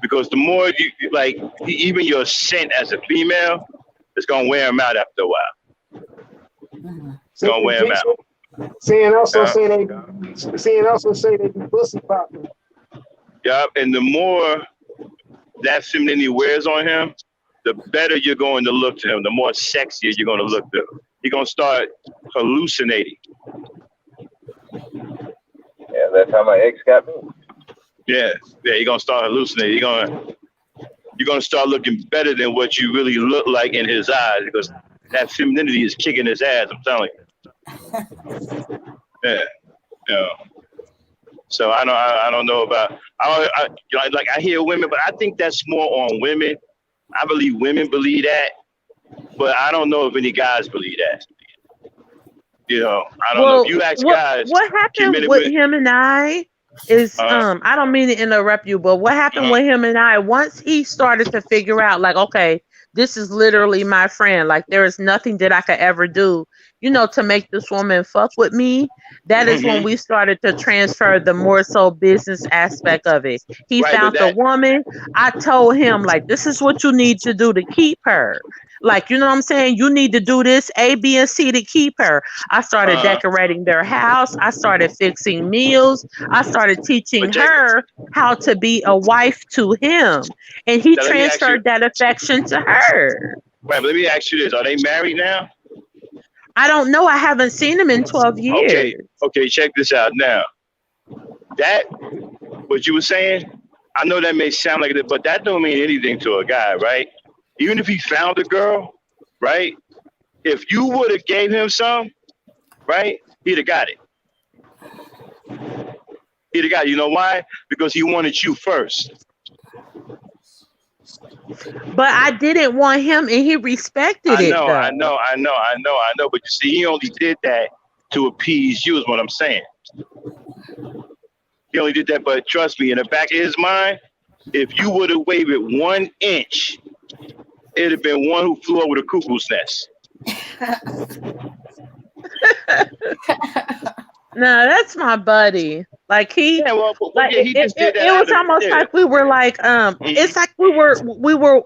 because the more you like, even your scent as a female, it's gonna wear him out after a while. It's gonna wear him out. Saying also say they be pussy popping. Yeah, and the more that femininity wears on him, the better you're going to look to him. The more sexier you're going to look to him. You're going to start hallucinating. Yeah, that's how my ex got me. Yeah, you're going to start hallucinating. You're going to start looking better than what you really look like in his eyes, because that femininity is kicking his ass, I'm telling you. Yeah. So I don't know about, I hear women, but I think that's more on women. I believe women believe that, but I don't know if any guys believe that. I don't know. If you ask guys, what happened with him and I is I don't mean to interrupt you, but what happened with him and I, once he started to figure out, like, okay, this is literally my friend, like there is nothing that I could ever do, to make this woman fuck with me. That is when we started to transfer the more so business aspect of it. He found the woman. I told him, like, this is what you need to do to keep her. Like, you know what I'm saying? You need to do this A, B, and C to keep her. I started decorating their house. I started fixing meals. I started teaching her how to be a wife to him. And he transferred that affection to her. Right, but let me ask you this. Are they married now? I don't know. I haven't seen him in 12 years. Okay, check this out now. That, what you were saying, I know that may sound like it, but that don't mean anything to a guy, right? Even if he found a girl, right? If you would have gave him some, right? He'd have got it. He'd have got it. You know why? Because he wanted you first. But I didn't want him, and he respected it though. I know. But you see, he only did that to appease you, is what I'm saying. He only did that, but trust me, in the back of his mind, if you would have wavered 1 inch, it'd have been one who flew over the cuckoo's nest. No, that's my buddy. Like he, Yeah, well, like he just did that. it was almost like we were like, it's like we were,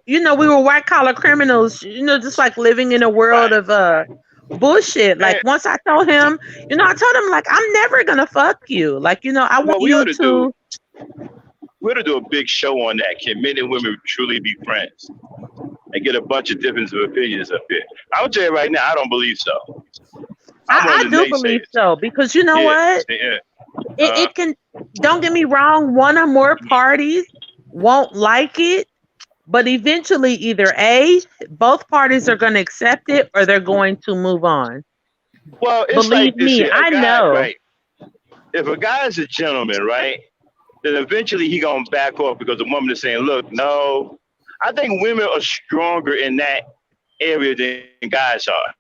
you know, we were white collar criminals, you know, just like living in a world of bullshit. Like once I told him, you know, I told him like, I'm never gonna fuck you. Like, you know, I want you to. We ought to do a big show on that. Can men and women truly be friends? And get a bunch of different opinions up here. I'll tell you right now, I don't believe so. I do believe so, because you know what? Yeah. It can, don't get me wrong, one or more parties won't like it, but eventually either A, both parties are going to accept it, or they're going to move on. Well, it's believe like this, me, I know. Right? If a guy's a gentleman, right, then eventually he gonna back off because the woman is saying, look, no. I think women are stronger in that area than guys are.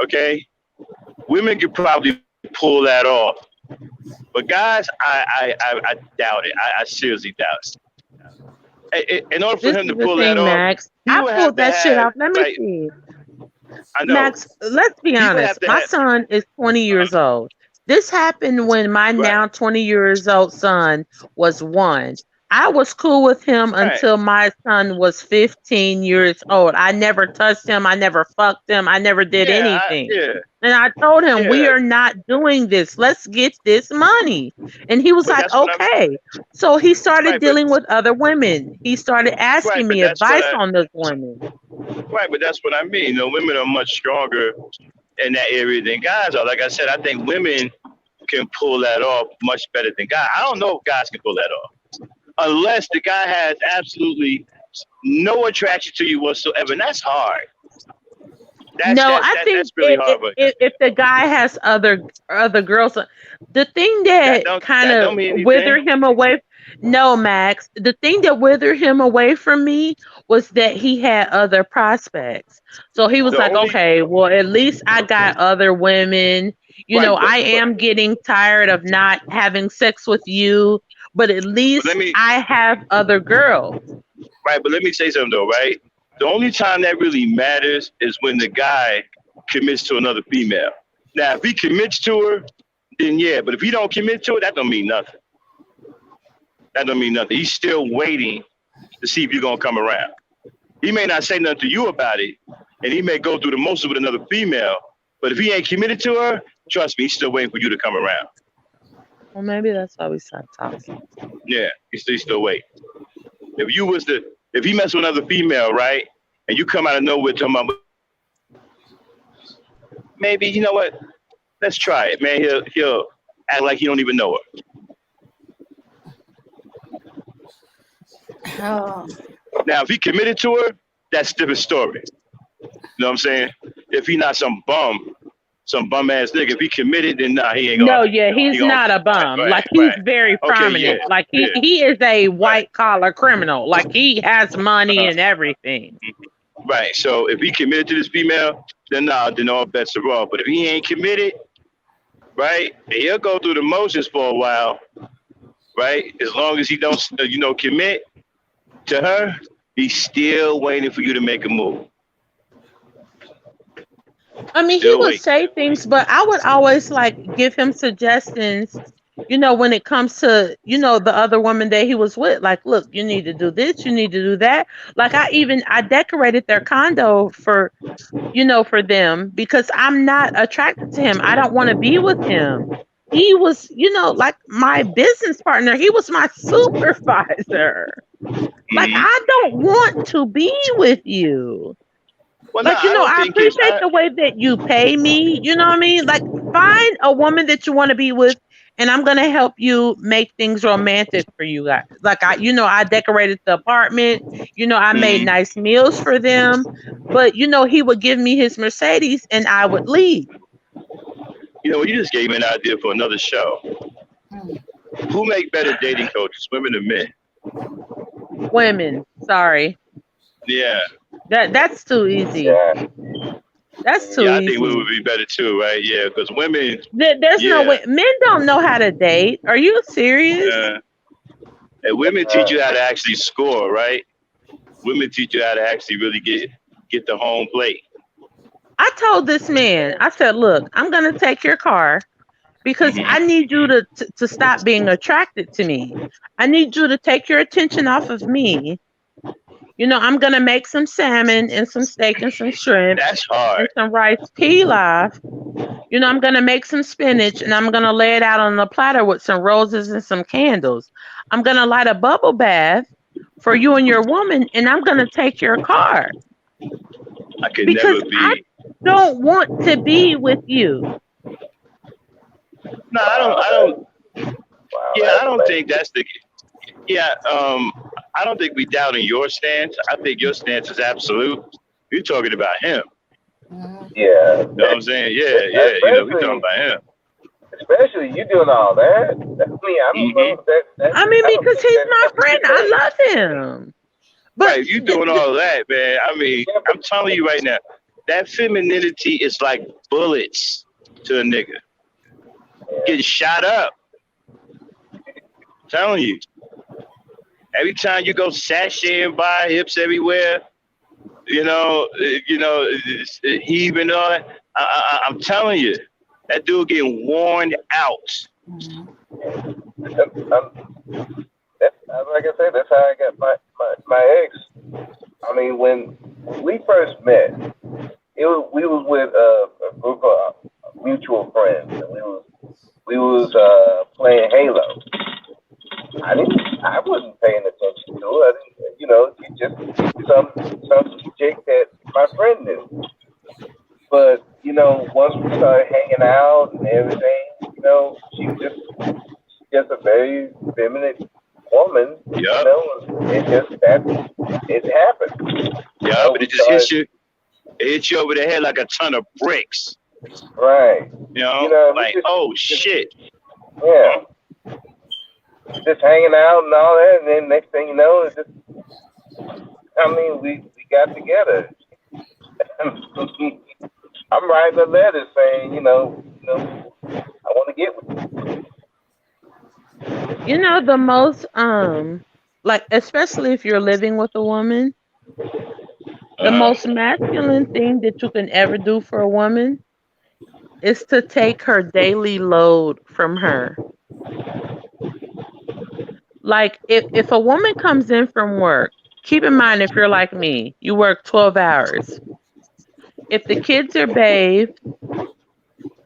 Okay? Women could probably pull that off. But guys, I doubt it. I seriously doubt it. In order for him to pull that Max, off, I pulled that shit off. Let me see. I know. Max, let's be honest. My son is 20 years old. This happened when my now 20 years old son was 1. I was cool with him until my son was 15 years old. I never touched him. I never fucked him. I never did anything. And I told him, we are not doing this. Let's get this money. And he was like, okay. So he started dealing with other women. He started asking me advice on those women. Right, but that's what I mean. You know, women are much stronger in that area than guys are. Like I said, I think women can pull that off much better than guys. I don't know if guys can pull that off. Unless the guy has absolutely no attraction to you whatsoever. And that's hard. I think that's really hard, if the guy has other girls, the thing that kind of withered him away. No, Max, the thing that withered him away from me was that he had other prospects. So he was like, okay, well, at least I got other women. You know, I am getting tired of not having sex with you, but at least I have other girls. Right, but let me say something though, right? The only time that really matters is when the guy commits to another female. Now, if he commits to her, then yeah, but if he don't commit to it, that don't mean nothing. That don't mean nothing. He's still waiting to see if you're going to come around. He may not say nothing to you about it, and he may go through the motions with another female, but if he ain't committed to her, trust me, he's still waiting for you to come around. Well, maybe that's why we stopped talking. Yeah, he's still waiting. If he messed with another female, right, and you come out of nowhere talking about, maybe, you know what, let's try it, man. He'll act like he don't even know her. Oh. Now, if he committed to her, that's a different story. You know what I'm saying? If he not some bum ass nigga, if he committed, then nah, he ain't gonna. No, yeah, he's not a bum. Like he's very prominent. Like he is a white collar criminal. Like he has money and everything. Right. So if he committed to this female, then all bets are off. But if he ain't committed, right, he'll go through the motions for a while, right? As long as he don't, commit to her, he's still waiting for you to make a move. I mean, he would say things, but I would always like give him suggestions, when it comes to, the other woman that he was with. Like, look, you need to do this, you need to do that. Like I decorated their condo for them because I'm not attracted to him. I don't want to be with him. He was, like my business partner. He was my supervisor. Like, I don't want to be with you. Well, like, I appreciate the way that you pay me. You know what I mean? Like, find a woman that you want to be with, and I'm going to help you make things romantic for you guys. Like, I decorated the apartment. I made nice meals for them. But, he would give me his Mercedes, and I would leave. You just gave me an idea for another show. Who make better dating coaches, women or men? Women. sorry. Yeah. That's too easy. Yeah. That's too Yeah, I easy. think we would be better too, right? Yeah, because women. There's no way. Men don't know how to date. Are you serious? And women teach you how to actually score, right? Women teach you how to actually really get the home plate. I told this man, I said, look, I'm going to take your car because I need you to stop being attracted to me. I need you to take your attention off of me. You know, I'm going to make some salmon and some steak and some shrimp. That's hard. And some rice pilaf. You know, I'm going to make some spinach and I'm going to lay it out on a platter with some roses and some candles. I'm going to light a bubble bath for you and your woman, and I'm going to take your car. I could because never be. I don't want to be with you. No, I don't. Yeah, I don't think that's the. Yeah, I don't think we doubting your stance. I think your stance is absolute. You're talking about him. Yeah. You know what I'm saying? Yeah. You know, we're talking about him. Especially you doing all that. I mean, I don't know that. I mean, because he's my friend. I love him. But right, you doing all that, man. I mean, I'm telling you right now, that femininity is like bullets to a nigga. Getting shot up. I'm telling you. Every time you go sashaying by, hips everywhere, you know, heaving on. I'm telling you, that dude getting worn out. Like I said, that's how I got my ex. I mean, when we first met, we was with a group of mutual friends, and we was playing Halo. I wasn't paying attention to it. She just some chick that my friend knew. But once we started hanging out and everything, she was just a very feminine woman. Yep. It happened. Yeah, but it just hits you. It hits you over the head like a ton of bricks. Right. Like, oh shit. Yeah. Just hanging out and all that, and then next thing you know, we got together. I'm writing a letter saying, I want to get with you. The most, like, especially if you're living with a woman, the most masculine thing that you can ever do for a woman is to take her daily load from her. Like, if a woman comes in from work, keep in mind, if you're like me, you work 12 hours. If the kids are bathed,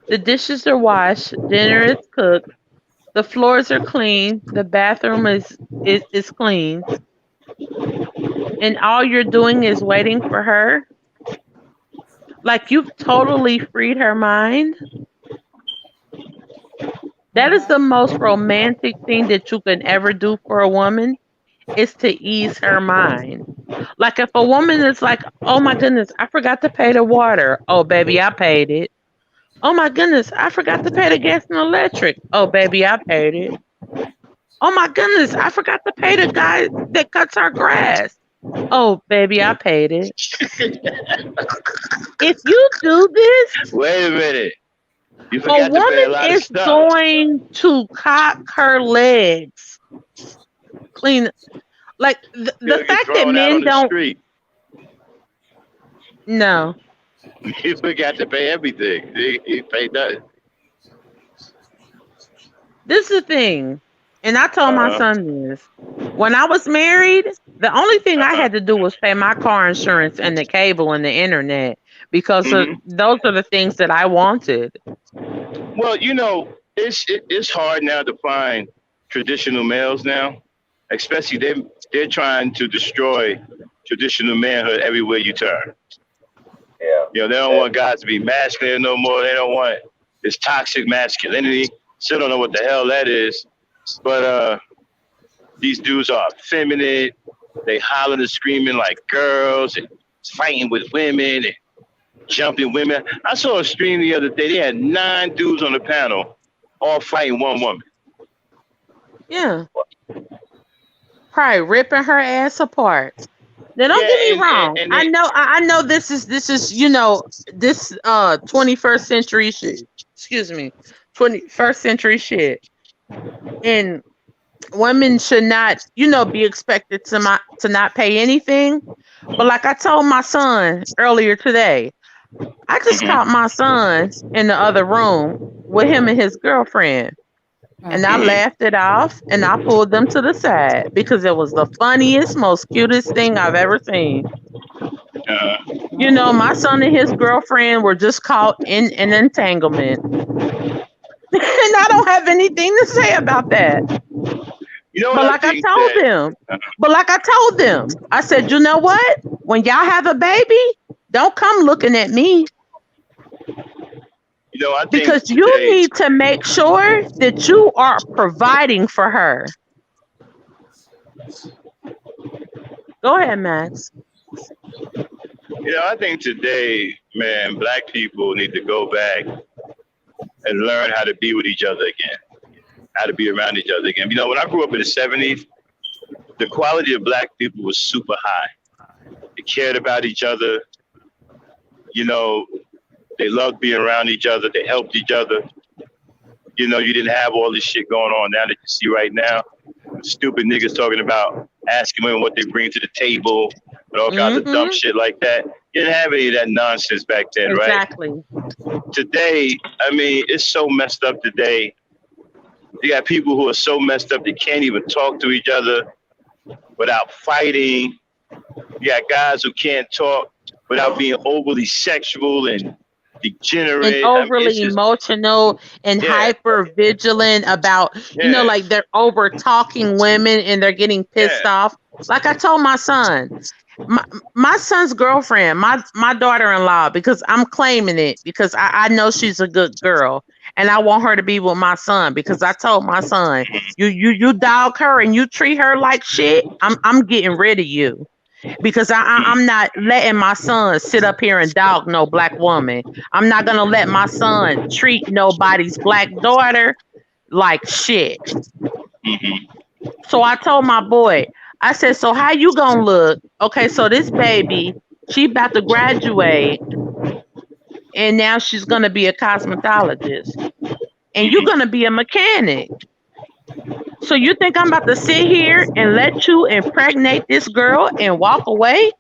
the dishes are washed, dinner is cooked, the floors are clean, the bathroom is clean, and all you're doing is waiting for her, like, you've totally freed her mind. That is the most romantic thing that you can ever do for a woman, is to ease her mind. Like, if a woman is like, oh my goodness, I forgot to pay the water. Oh, baby, I paid it. Oh my goodness, I forgot to pay the gas and electric. Oh, baby, I paid it. Oh my goodness, I forgot to pay the guy that cuts our grass. Oh, baby, I paid it. If you do this, wait a minute. You a forgot to pay a lot woman of is stuff. going to cock her legs. Clean. Like, the fact that men don't. Street. No. You forgot to pay everything. You paid nothing. This is the thing. And I told my son this. When I was married, the only thing I had to do was pay my car insurance and the cable and the internet, because those are the things that I wanted. Well, it's hard now to find traditional males now, especially they're trying to destroy traditional manhood everywhere you turn. Yeah. They don't want guys to be masculine no more. They don't want this toxic masculinity. Still don't know what the hell that is. But these dudes are feminine. They hollering and screaming like girls and fighting with women and jumping women. I saw a stream the other day. They had 9 dudes on the panel, all fighting one woman. Yeah. Probably ripping her ass apart. Now, don't Yeah, get me and wrong. and I they, know, I know this is this 21st century shit. Excuse me, 21st century shit, and women should not, be expected to not pay anything. But like I told my son earlier today, I just caught my son in the other room with him and his girlfriend. And I laughed it off and I pulled them to the side because it was the funniest, most cutest thing I've ever seen. uh, My son and his girlfriend were just caught in an entanglement. And I don't have anything to say about that. you know what But I like I think told that. them, I said, you know what? When y'all have a baby, don't come looking at me I think because you today. need to make sure that you are providing for her. Go ahead, Max. I think today, man, black people need to go back and learn how to be with each other again, how to be around each other again. When I grew up in the '70s, the quality of black people was super high. They cared about each other. They loved being around each other. They helped each other. You didn't have all this shit going on now that you see right now. Stupid niggas talking about asking women what they bring to the table and all kinds of dumb shit like that. You didn't have any of that nonsense back then, Exactly. right? Today, it's so messed up today. You got people who are so messed up they can't even talk to each other without fighting. You got guys who can't talk without being overly sexual and degenerate. And overly emotional and hyper vigilant about, like they're over talking women and they're getting pissed off. Like I told my son, my son's girlfriend, my daughter-in-law, because I'm claiming it because I know she's a good girl and I want her to be with my son because I told my son, you dog her and you treat her like shit, I'm getting rid of you. Because I'm not letting my son sit up here and dog no black woman. I'm not going to let my son treat nobody's black daughter like shit. So I told my boy, I said, so how you going to look? Okay, so this baby, she about to graduate and now she's going to be a cosmetologist. And you're going to be a mechanic. So you think I'm about to sit here and let you impregnate this girl and walk away?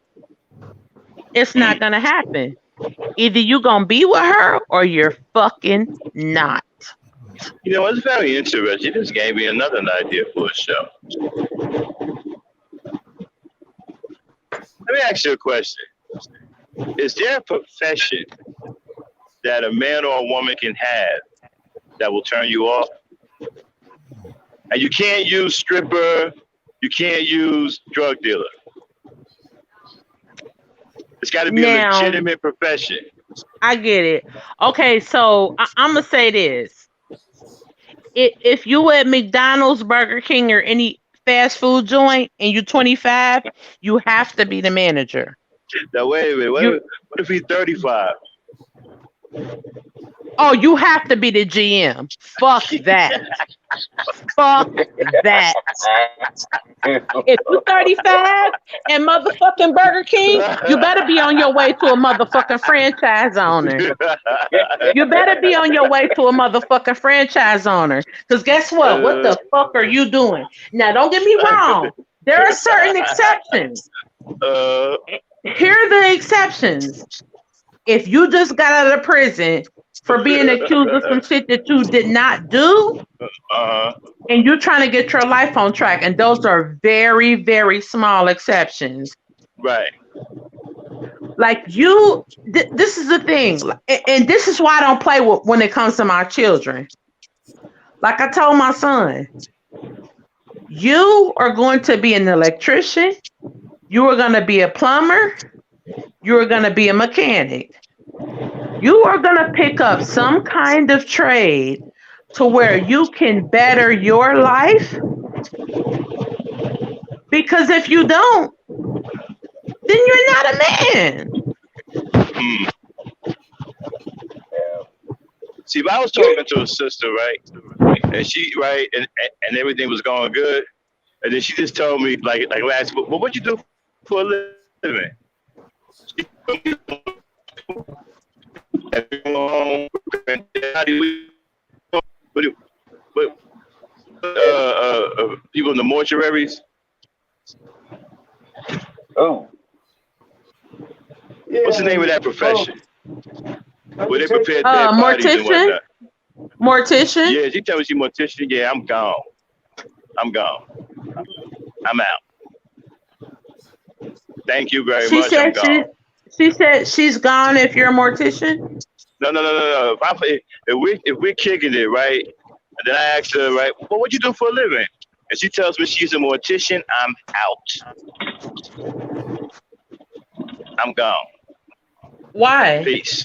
It's not going to happen. Either you're going to be with her or you're fucking not. It's very interesting. You just gave me another idea for a show. Let me ask you a question. Is there a profession that a man or a woman can have that will turn you off? And you can't use stripper, you can't use drug dealer. It's got to be a legitimate profession. I get it. Okay, so I'm going to say this. If you at McDonald's, Burger King, or any fast food joint and you're 25, you have to be the manager. Now, wait a minute. What if he's 35? Oh, you have to be the GM. Fuck that. Fuck that. If you're 35 and motherfucking Burger King, you better be on your way to a motherfucking franchise owner. You better be on your way to a motherfucking franchise owner. Because guess what? What the fuck are you doing? Now, don't get me wrong. There are certain exceptions. Here are the exceptions. If you just got out of prison for being accused of some shit that you did not do, and you're trying to get your life on track, and those are very, very small exceptions. Right. Like this is the thing, and this is why I don't play with when it comes to my children. Like I told my son, you are going to be an electrician, you are going to be a plumber, you are going to be a mechanic. You are going to pick up some kind of trade to where you can better your life. Because if you don't, then you're not a man. See, if I was talking to a sister, right, and she, right, and everything was going good, and then she just told me, like last, well, what you do for a living? living. People in the mortuaries. Oh. Yeah, What's the name of that profession? Where they take- prepare dead bodies and mortician. whatnot. Mortician. Yeah, she tell me she mortician. Yeah, I'm gone. I'm out. Thank you very She much. I'm said gone. she said she's gone if you're a mortician. No. If we're kicking it, right? And then I ask her, right, well, what you do for a living? And she tells me she's a mortician. I'm out. I'm gone. Why? Peace.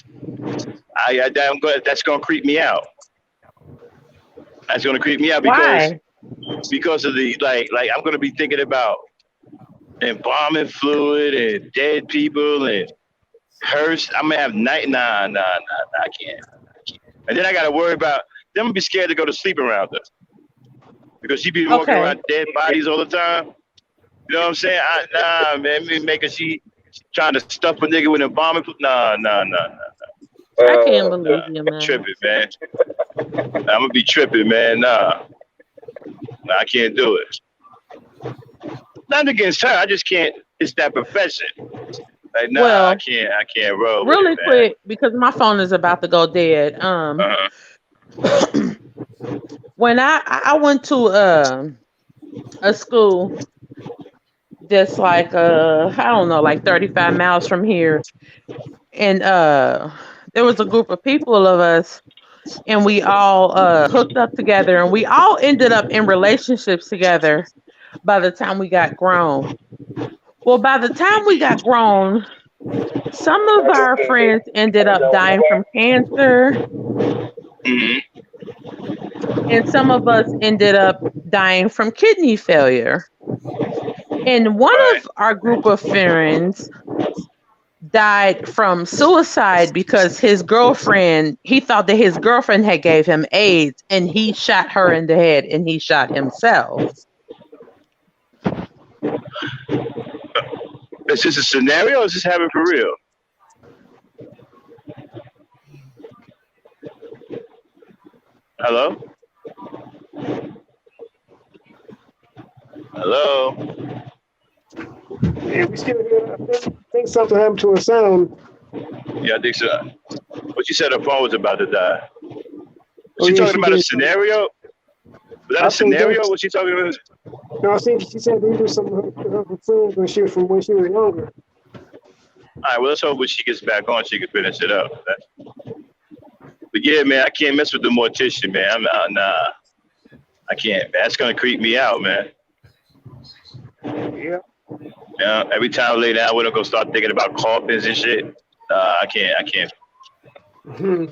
That's gonna creep me out. That's gonna creep me out because of the like I'm gonna be thinking about embalming fluid and dead people and hearse. I'm gonna have I can't. And then I gotta worry about them. Gonna be scared to go to sleep around her because she be walking around dead bodies all the time. You know what I'm saying? Man, me making she trying to stuff a nigga with embalming fluid. Nah. I can't believe you, man. Tripping, man. I'm gonna be tripping, man. Nah, I can't do it. Not against her. I just can't. It's that profession. Like, nah, Well, I can't roll. Really with it, quick, because my phone is about to go dead. When I went to a school that's like I don't know, like 35 miles from here, and there was a group of people of us, and we all hooked up together, and we all ended up in relationships together by the time we got grown. Well, by the time we got grown, some of our friends ended up dying from cancer, and some of us ended up dying from kidney failure. And one of our group of friends died from suicide because his girlfriend, he thought that his girlfriend had gave him AIDS, and he shot her in the head and he shot himself. Is this a scenario or is this happening for real? Hello? Yeah, we still here. I think something happened to her sound. Yeah, I think so. But she said her phone was about to die. Was she Yeah, talking about a did. scenario? Was that I a think scenario? Was she talking about? No, I think she said they do something with her friends when she was younger. All right, well, let's hope when she gets back on, she can finish it up. But yeah, man, I can't mess with the mortician, man. Nah, I can't, man. That's gonna creep me out, man. Yeah. Yeah. Every time I lay down, we're gonna start thinking about coffins and shit. I can't. Mm-hmm.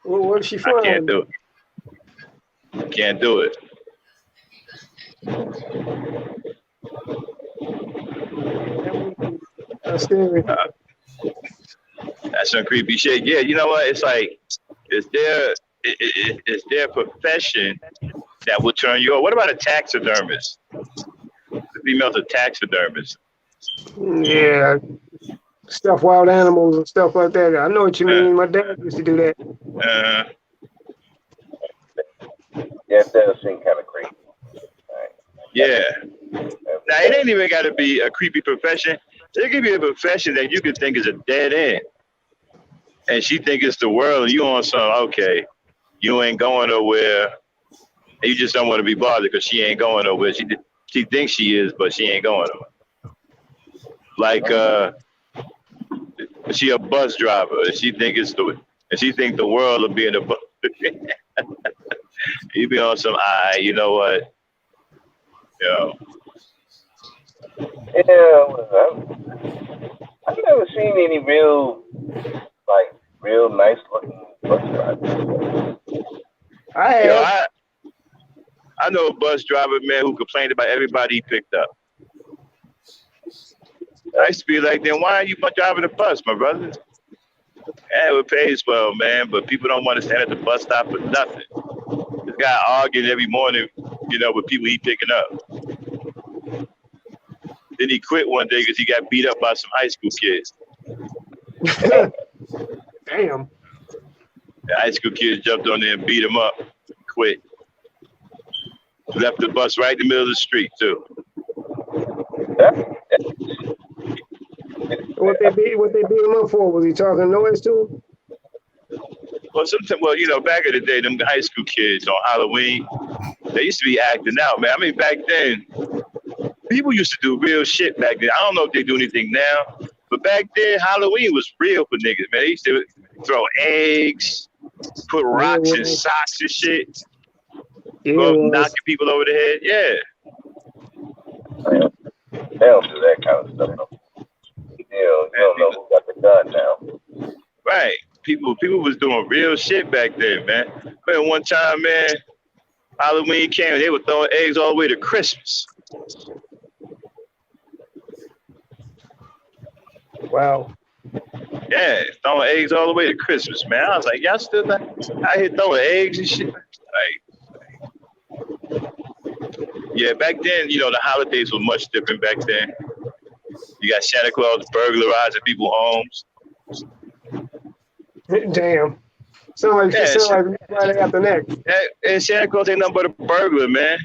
Well, what did she find? I can't do it. Can't do it. That's scary. That's some creepy shit. Yeah, you know what? It's like, it's their profession that will turn you on. What about a taxidermist? The female's a taxidermist. Yeah. Stuff wild animals and stuff like that. I know what you mean. My dad used to do that. Yeah, that does seem kind of creepy. Yeah. Now, it ain't even got to be a creepy profession. It could be a profession that you could think is a dead end. And she think it's the world, and you on some, okay, you ain't going nowhere. And you just don't want to be bothered because she ain't going nowhere. She thinks she is, but she ain't going nowhere. Like, she a bus driver, and she think the world will be in a bus. You be on some, you know what? Yo. Yeah, I've never seen any real nice looking bus drivers. I know a bus driver, man, who complained about everybody he picked up. I used to be like, then why are you driving the bus, my brother? Yeah, it pays well, man, but people don't want to stand at the bus stop for nothing. This guy arguing every morning, with people he picking up. Then he quit one day because he got beat up by some high school kids. Damn. The high school kids jumped on there and beat him up. Quit. Left the bus right in the middle of the street too. What they beat him up for? Was he talking noise to him? Well, you know, back in the day, them high school kids on Halloween, they used to be acting out, man. I mean, back then, people used to do real shit back then. I don't know if they do anything now, but back then, Halloween was real for niggas, man. They used to throw eggs, put rocks in socks and shit, knocking people over the head. Yeah. They don't do that kind of stuff. You don't know who got the gun now. Right. People was doing real shit back then, man. Man, one time, man, Halloween came, they were throwing eggs all the way to Christmas. Wow. Yeah, throwing eggs all the way to Christmas, man. I was like, y'all still out here throwing eggs and shit? Like, yeah, back then, you know, the holidays were much different back then. You got Santa Claus burglarizing people's homes. Damn. Sound like Friday after next. And Santa Claus ain't nothing but a burglar, man.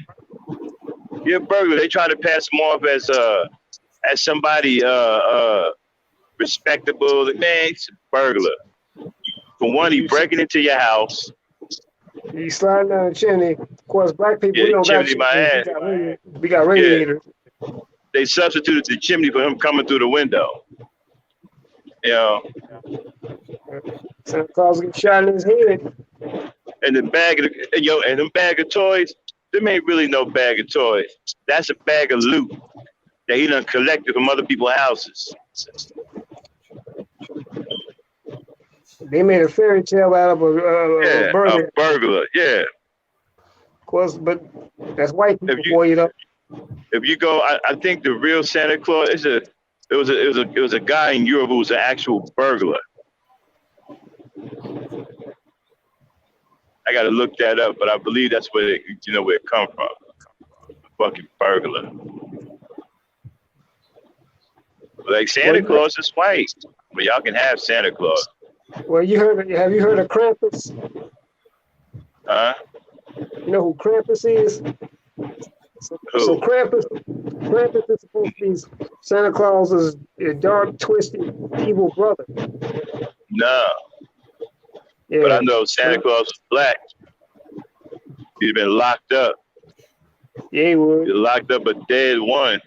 You're a burglar. They try to pass him off as somebody respectable. Man, he's a burglar. For one, he breaking into your house. He sliding down the chimney. Of course, black people, we don't chimney got my ass. We got radiators. Yeah. They substituted the chimney for him coming through the window. You know. Santa Claus get shot in his head. And the bag of them bag of toys, them ain't really no bag of toys. That's a bag of loot that he done collected from other people's houses. They made a fairy tale out of a burglar. A burglar, yeah. Of course, but that's white people for you, though. If you go, I think the real Santa Claus it was a guy in Europe who was an actual burglar. I gotta look that up, but I believe that's where it come from. Fucking burglar. Like Santa Claus is white, but y'all can have Santa Claus. Well, have you heard of Krampus? Huh? You know who Krampus is? So Krampus is supposed to be Santa Claus's dark, twisted, evil brother. No. Yeah. But I know Santa Claus was black. He'd been locked up. Yeah, he would. He locked up a dead one.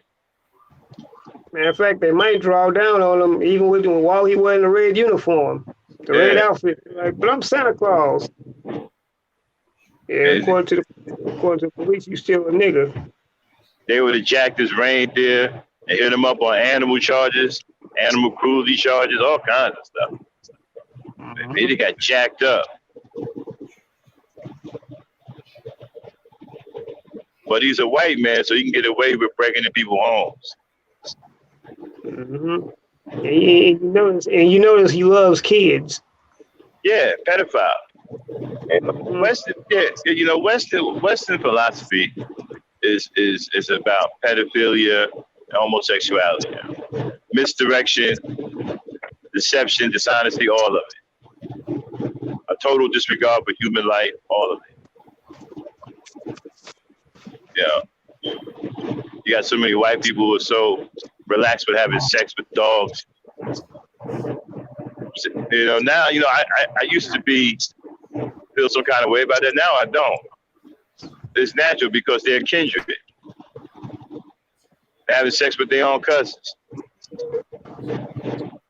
Matter of fact, they might draw down on him even while he wearing the red uniform, the red outfit. Like, but I'm Santa Claus. Yeah, according to the police, you still a nigga. They would have jacked his reindeer and hit him up on animal charges, animal cruelty charges, all kinds of stuff. Mm-hmm. They got jacked up. But he's a white man, so he can get away with breaking into people's homes. Mm-hmm. And you notice he loves kids. Yeah, pedophile. Western philosophy is about pedophilia and homosexuality, misdirection, deception, dishonesty, all of it. A total disregard for human life, all of it. Yeah. You got so many white people who are so relaxed with having sex with dogs. Now, I used to feel some kind of way about that. Now I don't. It's natural because they're kindred. They're having sex with their own cousins.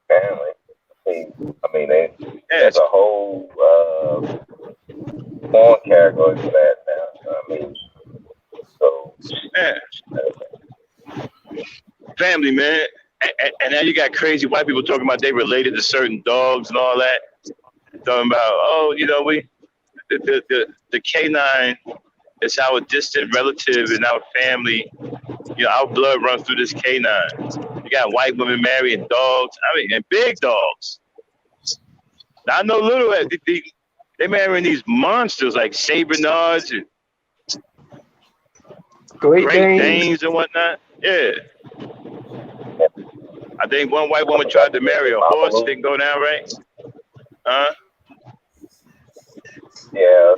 Family. There's a whole porn category for that now. Family, man. And now you got crazy white people talking about they related to certain dogs and all that. Talking about, the canine is our distant relative in our family. Our blood runs through this canine. You got white women marrying dogs. And big dogs. Not no little. They marrying these monsters like Saber Nards and Great Danes and whatnot. Yeah. I think one white woman tried to marry a horse. Didn't go down right. Huh? Yeah.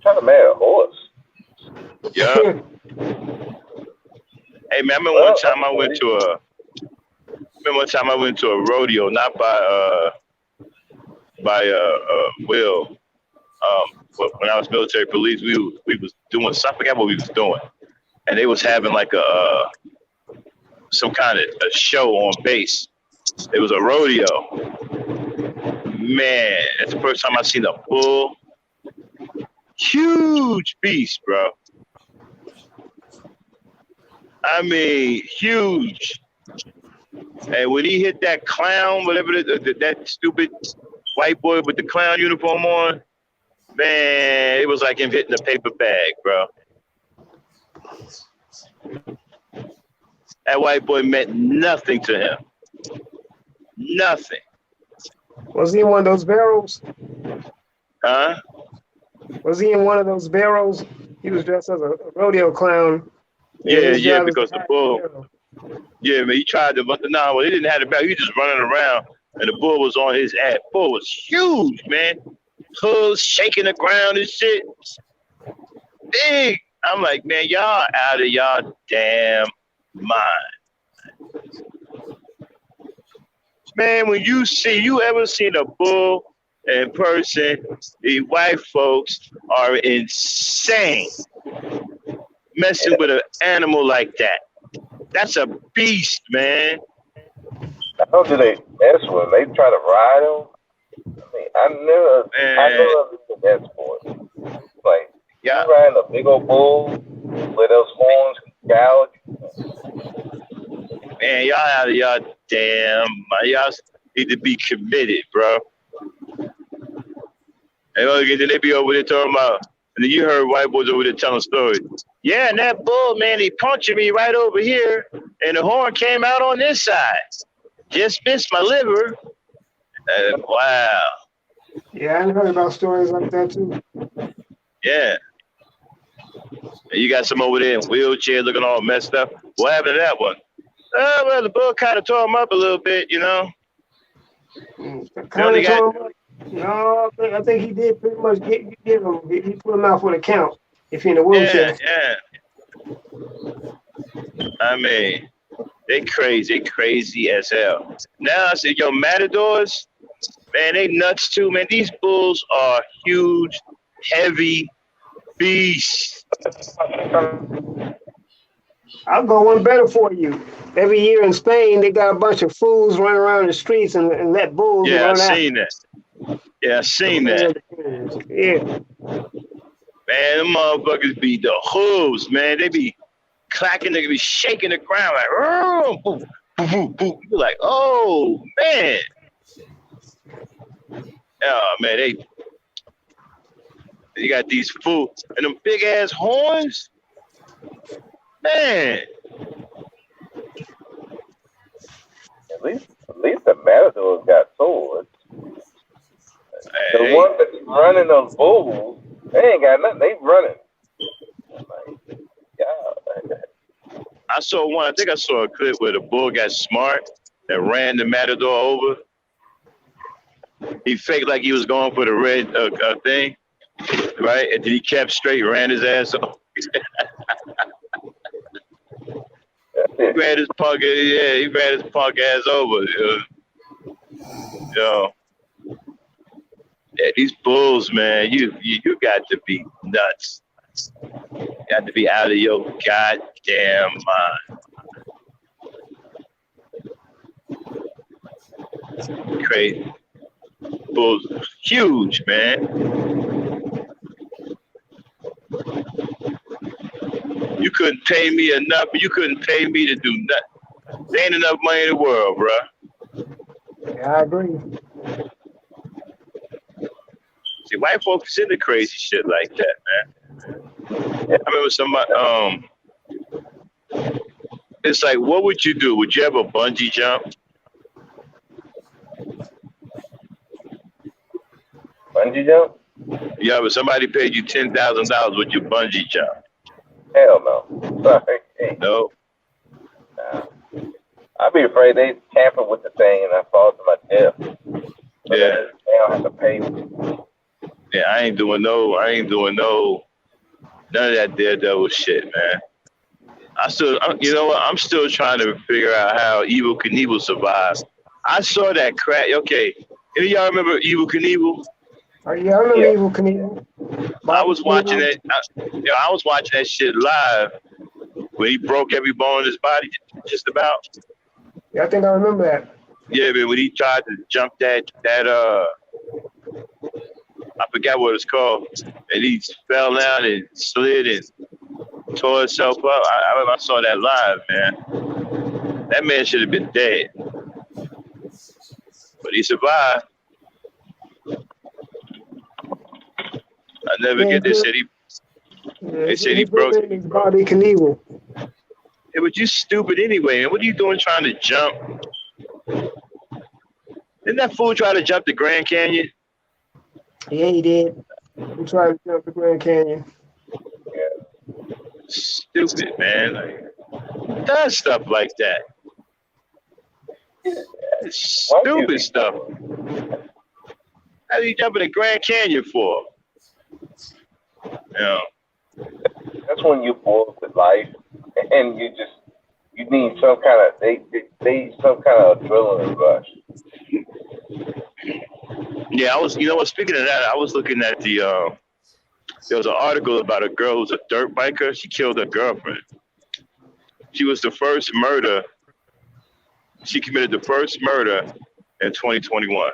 Trying to marry a horse. Yeah. Hey man, I remember one time I went to a rodeo, not by Will. When I was military police, we was doing something. I forgot what we was doing, and they was having like some kind of a show on base. It was a rodeo. Man, that's the first time I seen a bull. Huge beast, bro. I mean, huge. And when he hit that clown, whatever that stupid white boy with the clown uniform on, man, it was like him hitting a paper bag, bro. That white boy meant nothing to him. Nothing. Was he in one of those barrels? Huh? Was he in one of those barrels? He was dressed as a rodeo clown. Yeah, because the bull. Yeah, man, he tried to, but no, well, he didn't have the barrel. He was just running around, and the bull was on his ass. Bull was huge, man. Hooves shaking the ground and shit. Big. I'm like, man, y'all out of y'all damn mind. Man, when you ever seen a bull in person, the white folks are insane. Messing with an animal like that. That's a beast, man. How do they mess with him? They try to ride him? I mean, I never did that sport. Like, you riding a big old bull with those horns gouge. Man, y'all out of y'all damn. Y'all need to be committed, bro. And then they be over there talking about, and then you heard white boys over there telling stories. Yeah, and that bull, man, he punctured me right over here, and the horn came out on this side. Just missed my liver. Wow. Yeah, I heard about stories like that too. Yeah. And you got some over there in wheelchair looking all messed up. What happened to that one? Well, the bull kind of tore him up a little bit, you know. Kind of tore him up. No, I think he did pretty much get him. He put him out for the count if he's in a wheelchair. Yeah. I mean, they crazy as hell. Now I see matadors, man, they nuts too, man. These bulls are huge, heavy beasts. I'll go one better for you. Every year in Spain, they got a bunch of fools running around the streets and let bulls run out. Yeah, I seen that. Yeah. Man, them motherfuckers be the hooves, man. They be clacking, they be shaking the ground like, oh, boom, boom, boom. You're like, oh, man. Oh, man, they got these fools and them big ass horns. Man. At least the matadors got swords. The one that's running those bulls, they ain't got nothing. They running. Like, God. I think I saw a clip where the bull got smart and ran the matador over. He faked like he was going for the red thing, right? And then he kept straight, ran his ass over. He ran his punk ass over. Yeah, these bulls, man, you got to be nuts. You got to be out of your goddamn mind. Crazy. Bulls, huge, man. You couldn't pay me enough, but you couldn't pay me to do nothing. There ain't enough money in the world, bro. Yeah, I agree. See, white folks into crazy shit like that, man. I remember somebody, it's like, what would you do? Would you ever bungee jump? Bungee jump? Yeah, but somebody paid you $10,000, would you bungee jump? Hell no. Sorry. No. Nah. I'd be afraid they tamper with the thing and I fall to my death. So Yeah. they don't have to pay me. Yeah, I ain't doing none of that daredevil shit, man. You know what? I'm still trying to figure out how Evel Knievel survived. I saw that crack. Okay, any of y'all remember Evel Knievel? Oh, yeah, I remember Evel Knievel. I was watching it. I was watching that shit live when he broke every bone in his body, just about. Yeah, I think I remember that. Yeah, man, when he tried to jump that I forgot what it's called, and he fell down and slid and tore himself up. I remember I saw that live, man. That man should have been dead, but he survived. I never get this. They said he broke his body. Knievel. Yeah, but you stupid anyway, man. What are you doing trying to jump? Didn't that fool try to jump the Grand Canyon? Yeah, he did. He tried to jump the Grand Canyon. Yeah. Stupid, man. Like, does stuff like that. Stupid stuff. How are you jumping the Grand Canyon for? That's when you're bored with life and you need some kind of some kind of adrenaline rush. Yeah, speaking of that, I was looking at there was an article about a girl who's a dirt biker. She killed her girlfriend. She was the first murder. She committed the first murder in 2021.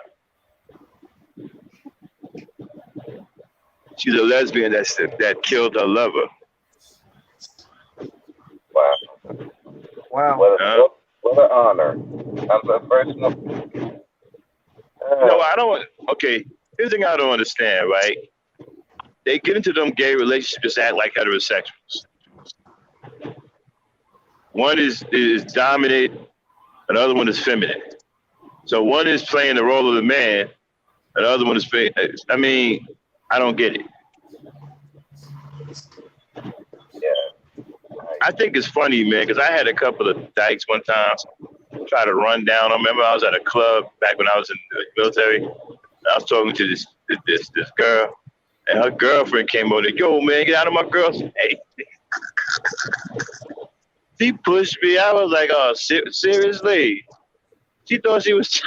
She's a lesbian that killed her lover. Wow. What an honor. I'm the first one. No, I don't. Okay, here's the thing I don't understand, right? They get into them gay relationships, act like heterosexuals. One is dominant, another one is feminine. So one is playing the role of the man, another one is playing. I mean, I don't get it. Yeah. I think it's funny, man, because I had a couple of dykes one time try to run down. I remember I was at a club back when I was in the military. I was talking to this girl, and her girlfriend came over. Yo, man, get out of my girl's face. She pushed me. I was like, oh, seriously? She thought she was.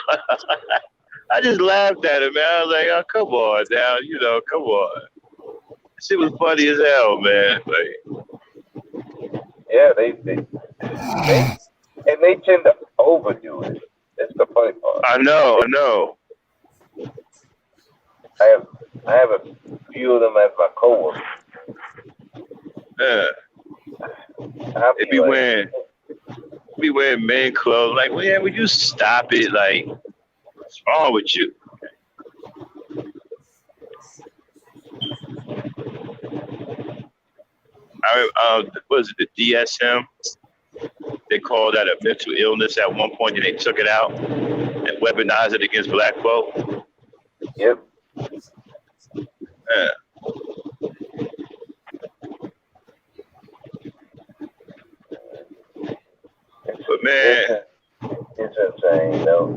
I just laughed at her, man. I was like, oh, come on now, come on. Shit was funny as hell, man. Like, yeah, they tend to overdo it. That's the funny part. I know. I have a few of them as my coworkers. Yeah. They be wearing men clothes. Like, well, yeah, would you stop it? Like, what's wrong with you? Was it the DSM? They called that a mental illness at one point, and they took it out and weaponized it against black folk. Yep. Yeah. But man, it's insane. Those,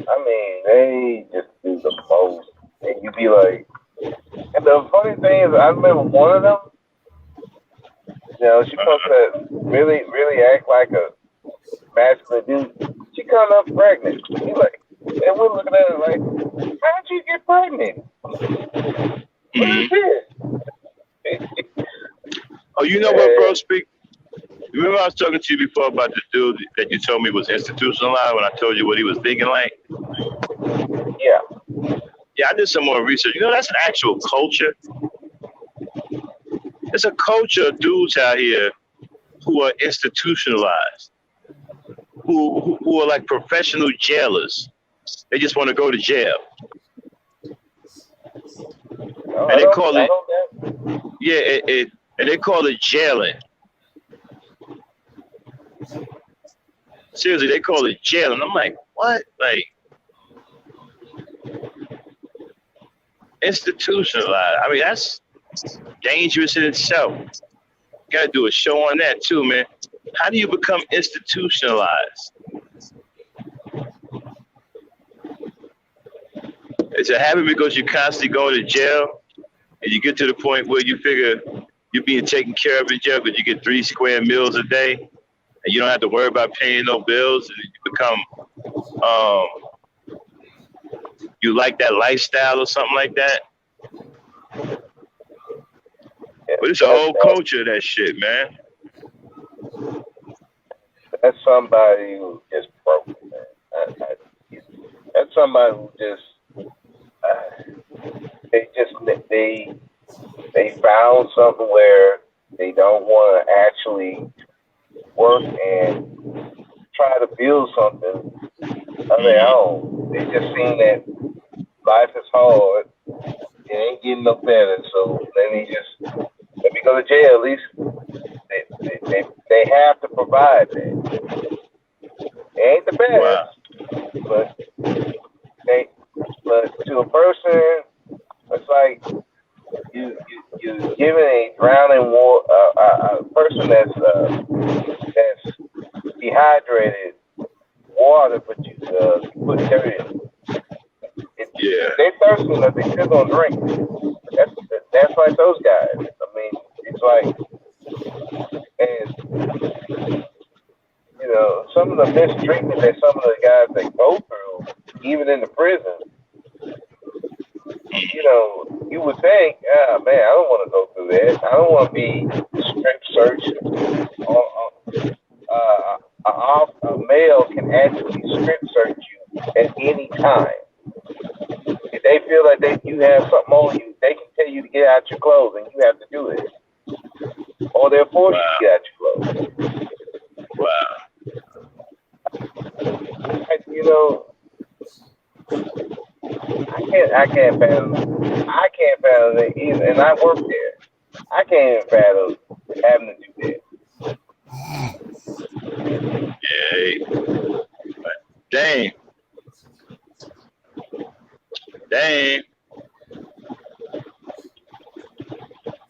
I mean, they just do the most, and you be like. And the funny thing is, I remember one of them. She's supposed to really, really act like a masculine dude. She comes up pregnant. He's like, and we're looking at her like, how did you get pregnant? What is this? Oh, you know what, bro? Remember I was talking to you before about the dude that you told me was institutionalized when I told you what he was thinking like? Yeah. Yeah, I did some more research. That's an actual culture. There's a culture of dudes out here who are institutionalized, who are like professional jailers. They just want to go to jail. And they call it, and they call it jailing. Seriously, they call it jailing. I'm like, what? Like, institutionalized. I mean, that's dangerous in itself. Got to do a show on that too, man. How do you become institutionalized? It's a habit because you're constantly going to jail, and you get to the point where you figure you're being taken care of in jail because you get 3 square meals a day, and you don't have to worry about paying no bills, and you become you like that lifestyle or something like that. But it's a whole culture of that shit, man. That's somebody who just broken, man. That's somebody who just they just they found something where they don't want to actually work and try to build something of their own. They just seen that life is hard. It ain't getting no better, so let me go to jail. At least they have to provide that. It ain't the best, but but to a person, it's like you giving a drowning a person that's dehydrated water, but you put dirt in. They thirsty enough, they still gonna drink. That's like those guys. I mean, it's like, and some of the mistreatment that some of the guys they go through, even in the prison. You would think, man, I don't want to go through that. I don't want to be strip searched. A male can actually strip search you at any time. If they feel like you have something on you, they can tell you to get out your clothes and you have to do it. Or they'll force you to get out your clothes. Wow. I can't fathom it either, and I work there. I can't even fathom having to do that. Yeah. Dang.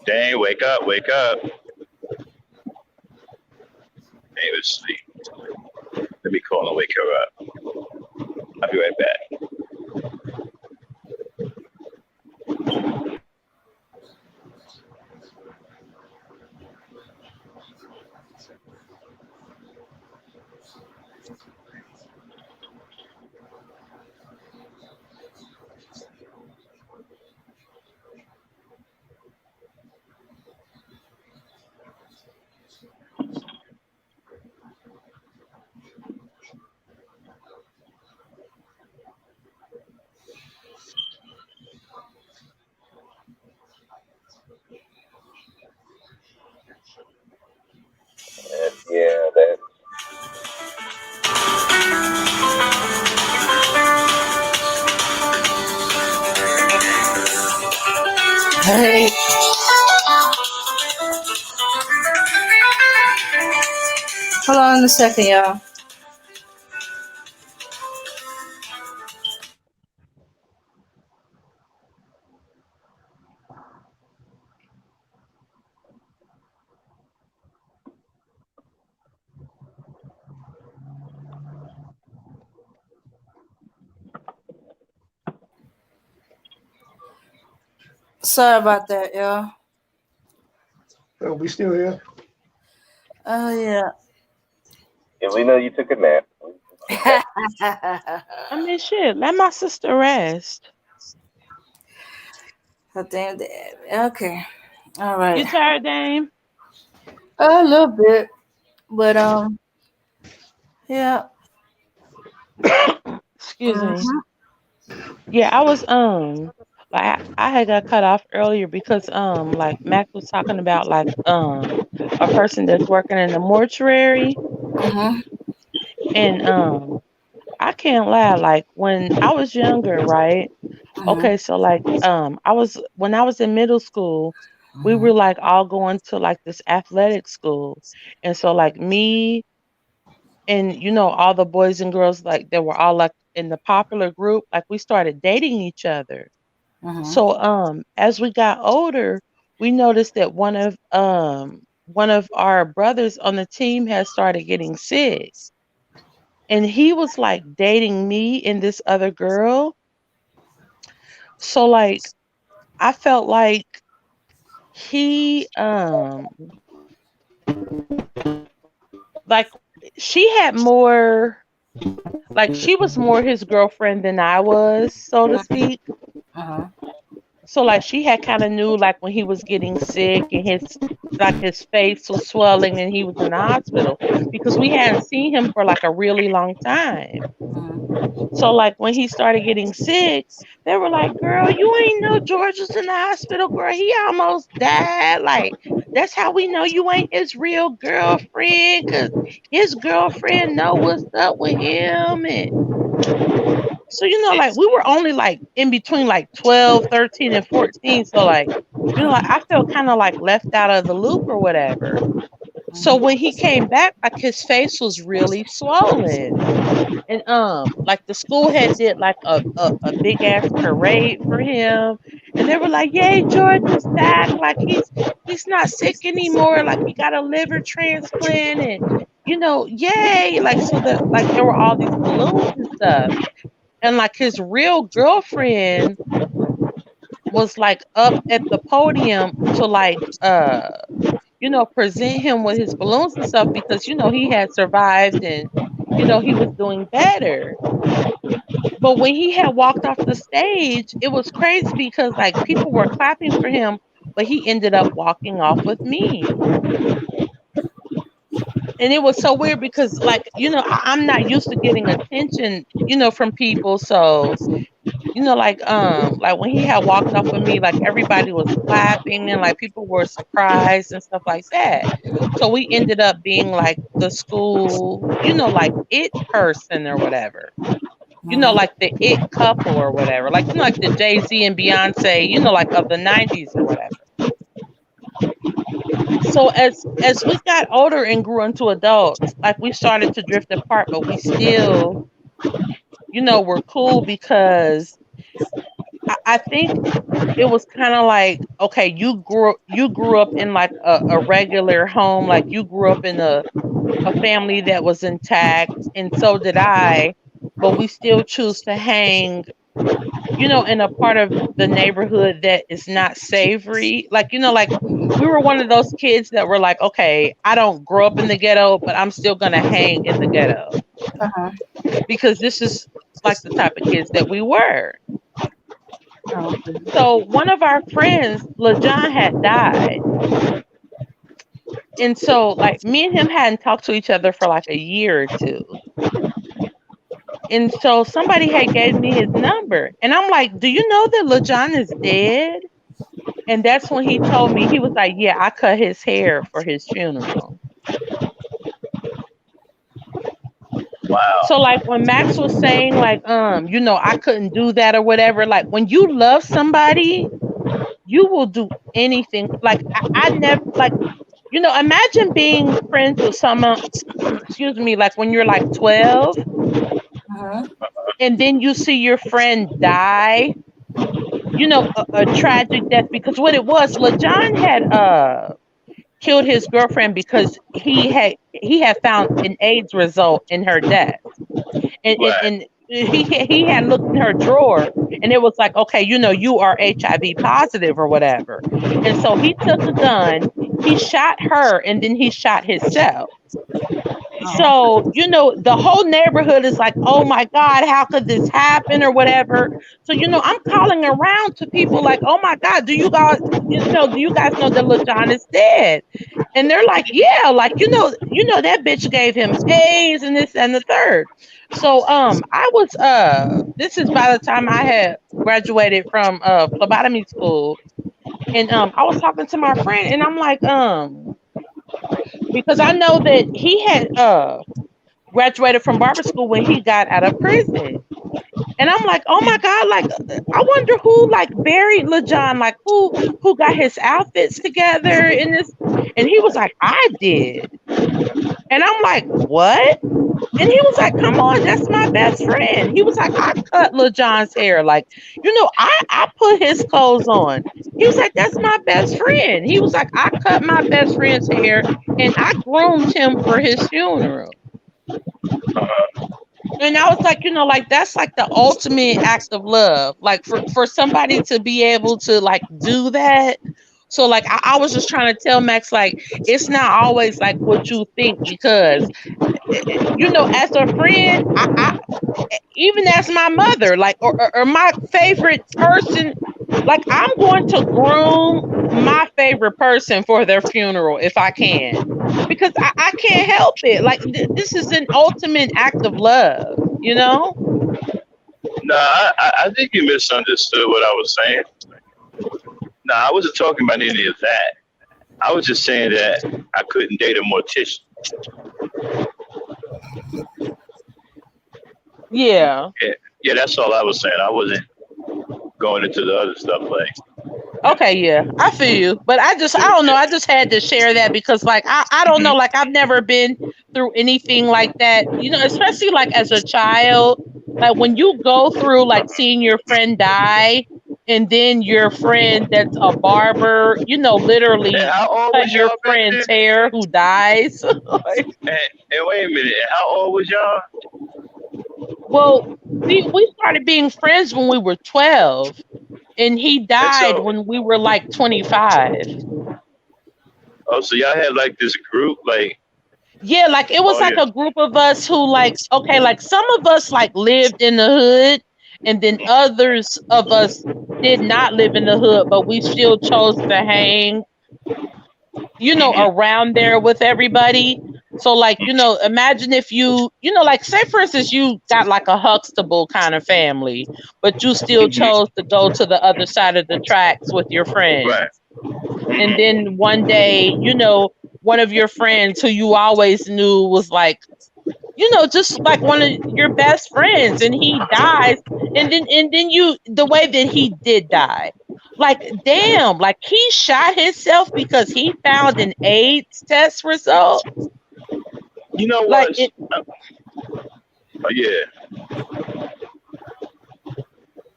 Dang, wake up. Dang, was asleep. Let me call and wake her up. I'll be right back. Yeah, that. Hey. Hold on a second, y'all. Sorry about that, y'all. Oh, we still here? Oh, yeah. Yeah, we know you took a nap. I mean, shit, let my sister rest. Oh, damn. Okay. All right. You tired, Dame? A little bit. But, yeah. Excuse me. Yeah, I was like I had got cut off earlier because like Mac was talking about like a person that's working in the mortuary. And I can't lie, like when I was younger, right? Okay, so like when I was in middle school, we were like all going to like this athletic school. And so like me and all the boys and girls like they were all like in the popular group, like we started dating each other. So as we got older, we noticed that one one of our brothers on the team has started getting sick. And he was like dating me and this other girl. So like I felt like he like she had more, like she was more his girlfriend than I was, so to speak. Uh-huh. So like she had kind of knew like when he was getting sick and his face was swelling and he was in the hospital because we hadn't seen him for like a really long time. So like when he started getting sick, they were like, "Girl, you ain't know George was in the hospital, girl. He almost died. Like that's how we know you ain't his real girlfriend, cause his girlfriend know what's up with him." And so, like we were only like in between like 12, 13, and 14. So like, like I felt kind of like left out of the loop or whatever. So when he came back, like his face was really swollen. And like the school had did like a big ass parade for him. And they were like, "Yay, George is back. Like he's not sick anymore. Like he got a liver transplant and yay." Like so that like there were all these balloons and stuff. And like his real girlfriend was like up at the podium to like present him with his balloons and stuff because he had survived and he was doing better. But when he had walked off the stage, it was crazy because like people were clapping for him, but he ended up walking off with me. And it was so weird because like I'm not used to getting attention from people. So like when he had walked off with me, like everybody was clapping and like people were surprised and stuff like that. So we ended up being like the school, like it person or whatever. Like the it couple or whatever. Like like the Jay-Z and Beyonce, like of the 90s or whatever. So as we got older and grew into adults, like we started to drift apart, but we still, were cool because I think it was kind of like, okay, you grew up in like a regular home, like you grew up in a family that was intact, and so did I, but we still choose to hang, in a part of the neighborhood that is not savory. Like, like we were one of those kids that were like, okay, I don't grow up in the ghetto, but I'm still gonna hang in the ghetto. Uh-huh. Because this is like the type of kids that we were. So one of our friends, LaJohn, had died. And so like me and him hadn't talked to each other for like a year or two. And so somebody had gave me his number. And I'm like, "Do you know that LaJohn is dead?" And that's when he told me, he was like, "Yeah, I cut his hair for his funeral." Wow. So like when Max was saying like, I couldn't do that or whatever, like when you love somebody, you will do anything. Like I never like, imagine being friends with someone, excuse me, like when you're like 12 and then you see your friend die, a tragic death, because what it was, LaJohn had killed his girlfriend because he had found an AIDS result in her death. And he had looked in her drawer and it was like, okay, you are HIV positive or whatever. And so he took a gun, he shot her, and then he shot himself. So, the whole neighborhood is like, "Oh my God, how could this happen?" or whatever. So, I'm calling around to people like, "Oh my God, do you guys know that LaJohn is dead?" And they're like, "Yeah, like, that bitch gave him AIDS and this and the third." So, I was, this is by the time I had graduated from phlebotomy school. And I was talking to my friend and I'm like, because I know that he had graduated from barber school when he got out of prison. And I'm like, "Oh my God, like I wonder who like buried LaJohn, like who got his outfits together in this." And he was like, "I did." And I'm like, "What?" And he was like, "Come on, that's my best friend." He was like, "I cut LaJohn's hair. Like, I put his clothes on. He was like, that's my best friend. He was like, I cut my best friend's hair and I groomed him for his funeral. And I was like, like that's like the ultimate act of love. Like for somebody to be able to like do that. So like I was just trying to tell Max, like, it's not always like what you think, because as a friend, I even as my mother, like, or my favorite person, like, I'm going to groom my favorite person for their funeral if I can, because I can't help it. Like, this is an ultimate act of love, No, I think you misunderstood what I was saying. No, I wasn't talking about any of that. I was just saying that I couldn't date a mortician. Yeah. Yeah, that's all I was saying. I wasn't going into the other stuff like. Okay, yeah, I feel you, but I don't know. I just had to share that because, like, I don't know, like, I've never been through anything like that, especially like as a child. Like when you go through like seeing your friend die, and then your friend that's a barber, literally cut your friend's hair who dies. And wait a minute, how old was y'all? Well, we started being friends when we were 12. And he died when we were like 25. Oh, so y'all had like this group, like. Yeah, like it was a group of us who, like, okay, like some of us like lived in the hood, and then others of us did not live in the hood, but we still chose to hang, around there with everybody. So like, imagine if you, like, say for instance, you got like a Huxtable kind of family, but you still chose to go to the other side of the tracks with your friends. Right. And then one day, one of your friends who you always knew was like, just like one of your best friends, and he dies. And then the way that he did die, like, damn, like he shot himself because he found an AIDS test result. You know like what? Yeah.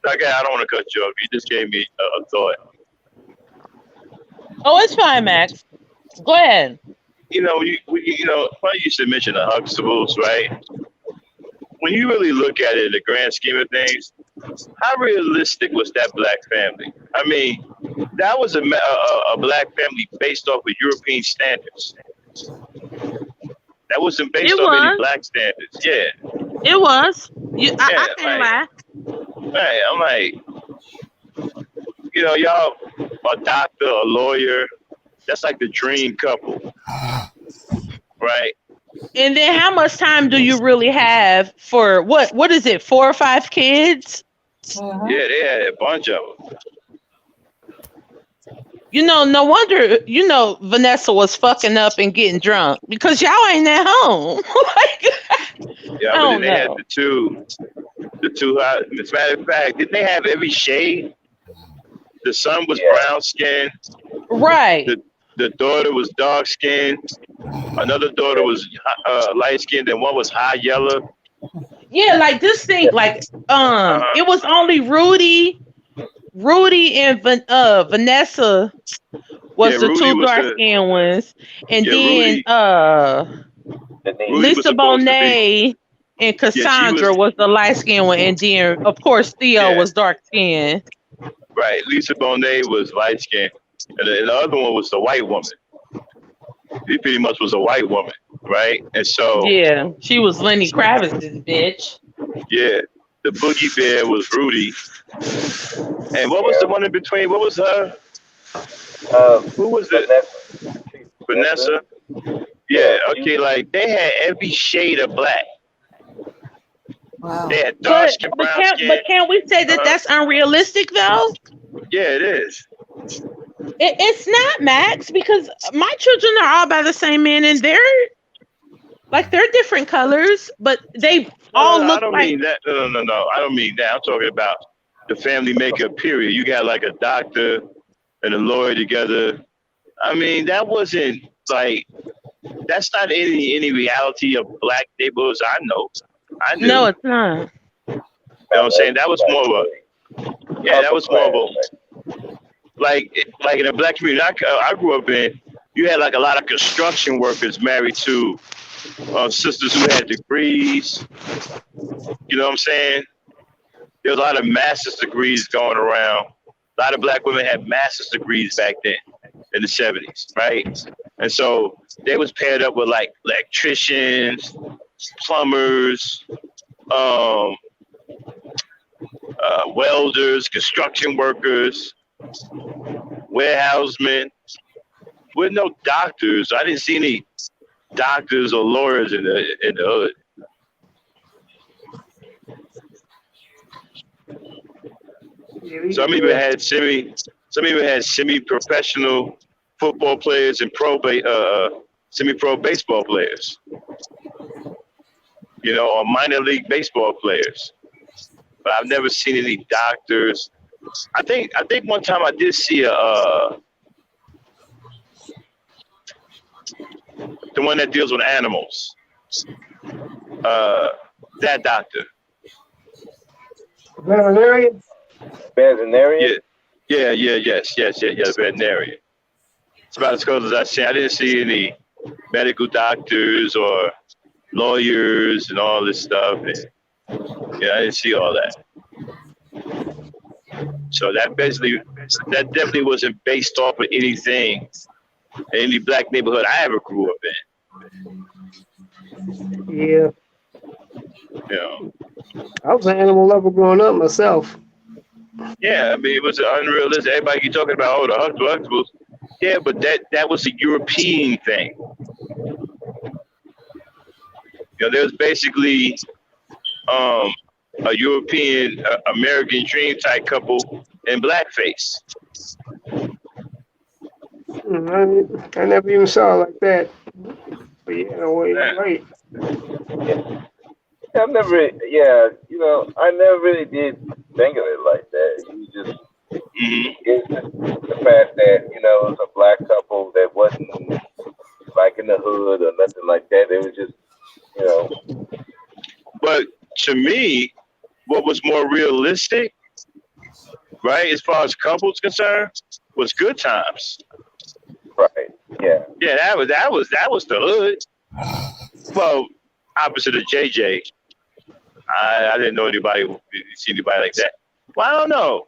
Okay, I don't want to cut you off. You just gave me a thought. Oh, it's fine, Max. Go ahead. Funny you should mention the Huxtables, right? When you really look at it in the grand scheme of things, how realistic was that black family? I mean, that was a black family based off of European standards. That wasn't based off any black standards. Yeah. It was. I can't lie. Right, I'm like, y'all, a doctor, a lawyer, that's like the dream couple. Right. And then how much time do you really have for what is it, 4 or 5 kids? Uh-huh. Yeah, they had a bunch of them. No wonder, Vanessa was fucking up and getting drunk because y'all ain't at home. Yeah, but then they had the two. As a matter of fact, didn't they have every shade? The son was brown skinned. Right. The daughter was dark skinned. Another daughter was light skinned, and one was high yellow. Yeah, like this thing, like it was only Rudy and Vanessa was the two dark skinned ones, and then Lisa Bonet and Cassandra was the light skinned one, and then of course Theo was dark skinned. Right, Lisa Bonet was light skinned, and the other one was the white woman. He pretty much was a white woman, right? And so yeah, she was Lenny Kravitz's bitch. Yeah, the boogie bear was Rudy, and what was the one in between? What was her? Who was it? Vanessa. Yeah. Okay. Like they had every shade of black. Wow. They had dark skin, brown skin. But can't we say that that's unrealistic though? Yeah, it is. It's not, Max, because my children are all by the same man, and they're different colors, but they all look like. I don't mean that. No. I don't mean that. I'm talking about the family makeup. Period. You got like a doctor and a lawyer together. I mean, that wasn't like. That's not any reality of black neighborhoods I know. I knew. No, it's not. You know what I'm saying? That was more of a. Yeah, that was more of a. like in the black community I grew up in, you had like a lot of construction workers married to sisters who had degrees. You know what I'm saying? There was a lot of master's degrees going around. A lot of black women had master's degrees back then in the 70s, right? And so they was paired up with like electricians, plumbers, um, welders, construction workers, warehousemen, with no doctors. I didn't see any doctors or lawyers in the hood. Some even had semi-professional football players and semi-pro baseball players. You know, or minor league baseball players. But I've never seen any doctors. I think one time I did see the one that deals with animals. That doctor. Veterinarian? Veterinarian? Yes, veterinarian. It's about as close as I see. I didn't see any medical doctors or lawyers and all this stuff. And, I didn't see all that. So that definitely wasn't based off of anything in any black neighborhood I ever grew up in. Yeah. I was an animal lover growing up myself. Yeah, I mean, it was unrealistic. Everybody keep talking about, the Huxtables. Yeah, but that was a European thing. There was basically a European American dream type couple in blackface. I never even saw it like that. But wait. I never really did think of it like that. You just, it's just the fact that, it was a black couple that wasn't like in the hood or nothing like that. It was just, But to me, what was more realistic, right, as far as couples concerned, was Good Times. Right. Yeah. Yeah, that was the hood. Well, opposite of JJ. I didn't know see anybody like that. Well, I don't know.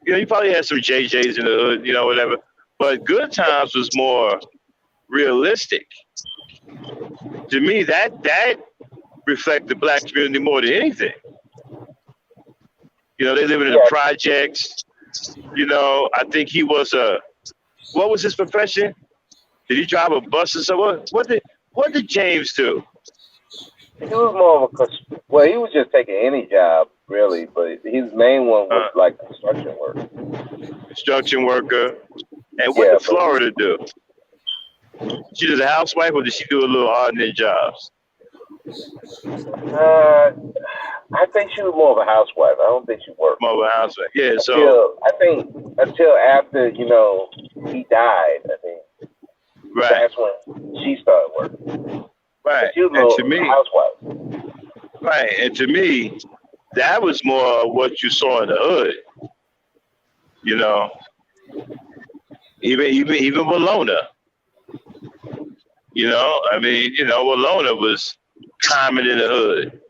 You probably had some JJs in the hood, whatever. But Good Times was more realistic. To me, that reflected the black community more than anything. They living in the projects. I think he was what was his profession? Did he drive a bus or something? What did James do? He was more of he was just taking any job, really, but his main one was like construction work. Construction worker. And what did Florida do? She was a housewife, or did she do a little odd jobs? I think she was more of a housewife. I don't think she worked. More of a housewife. Yeah, I think until after, he died, I think. Right. That's when she started working. Right. She was And to me, housewife. Right. And to me, that was more what you saw in the hood. Even Walona. Walona was common in the hood.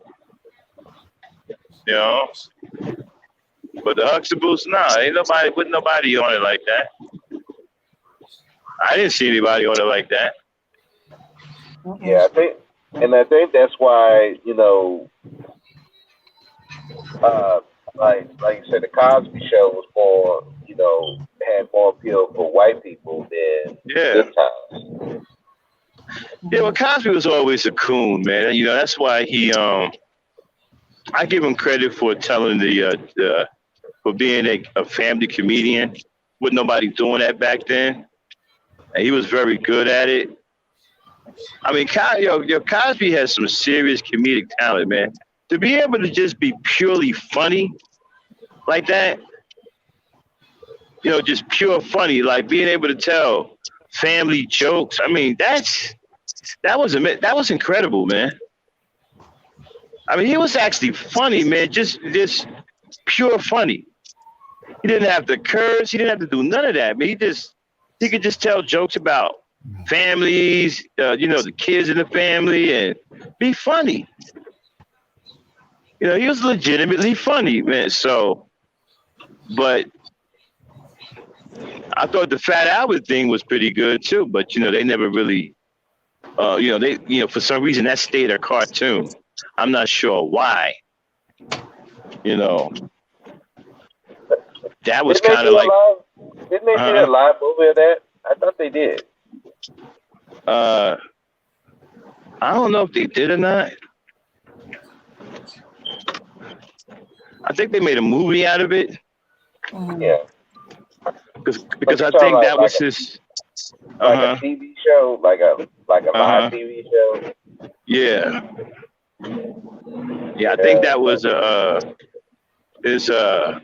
But the Huxtables, wasn't nobody on it like that. I didn't see anybody on it like that. Yeah, I think that's why, like you said, the Cosby Show was more, had more appeal for white people than Good Times. Yeah, well, Cosby was always a coon, man. That's why he I give him credit for telling for being a family comedian. With nobody doing that back then, and he was very good at it. I mean, Cosby has some serious comedic talent, man. To be able to just be purely funny like that, just pure funny, like being able to tell family jokes. I mean, that was incredible, man. I mean, he was actually funny, man. Just pure funny. He didn't have to curse. He didn't have to do none of that. I mean, he could just tell jokes about families, the kids in the family, and be funny. He was legitimately funny, man. So, but I thought the Fat Albert thing was pretty good too. But they never really, for some reason that stayed a cartoon. I'm not sure why. You know, that was kind of like. Didn't they do a live movie of that? I thought they did. I don't know if they did or not. I think they made a movie out of it. Yeah. Because I think that was his. Like a TV show, like a live TV show. Yeah. Yeah, I think that was his a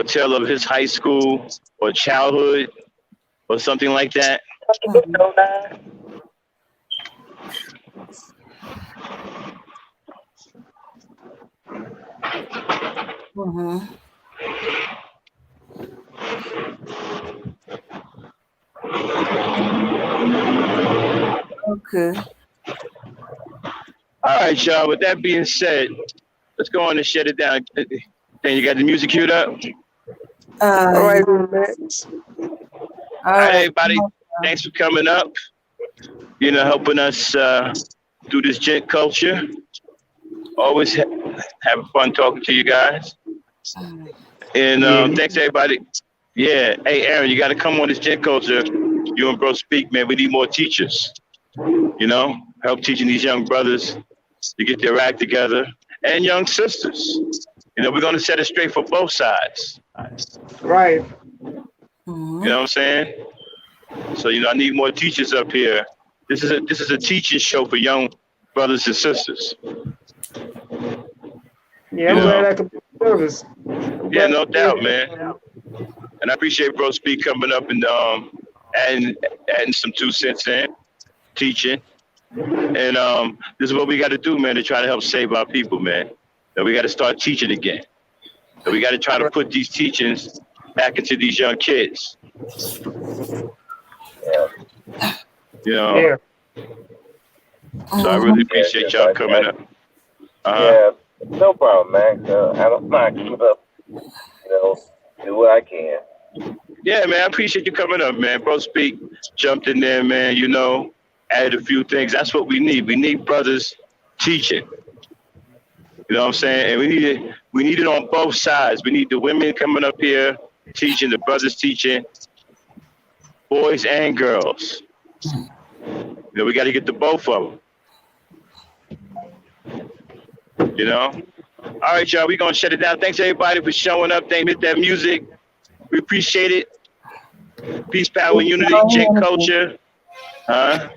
tale of his high school or childhood or something like that. Okay. All right, y'all. With that being said, let's go on and shut it down. Then you got the music queued up? All right, all right, everybody. Thanks for coming up. Helping us do this gent culture. Always having fun talking to you guys. And thanks, everybody. Yeah. Hey, Aaron, you got to come on this gent culture. You and Bro Speak, man. We need more teachers. Help teaching these young brothers to get their act together and young sisters. We're going to set it straight for both sides. Right. You know what I'm saying? So, I need more teachers up here. This is a teaching show for young brothers and sisters. Yeah, I'm glad I could be of service. Yeah, no doubt, man. And I appreciate Bro Speak coming up and adding some 2 cents in, teaching. And this is what we got to do, man, to try to help save our people, man. We got to start teaching again. We got to try to put these teachings back into these young kids. Yeah. So I really appreciate y'all coming up. Yeah, no problem, man. I don't mind coming up. Do what I can. Yeah, man, I appreciate you coming up, man. Bro Speak jumped in there, man. Added a few things. That's what we need. We need brothers teaching. You know what I'm saying? And we need it on both sides. We need the women coming up here teaching, the brothers teaching, boys and girls. We got to get to both of them. All right, y'all, we're going to shut it down. Thanks, everybody, for showing up. Thank you for that music. We appreciate it. Peace, power, unity, gent culture. Yeah.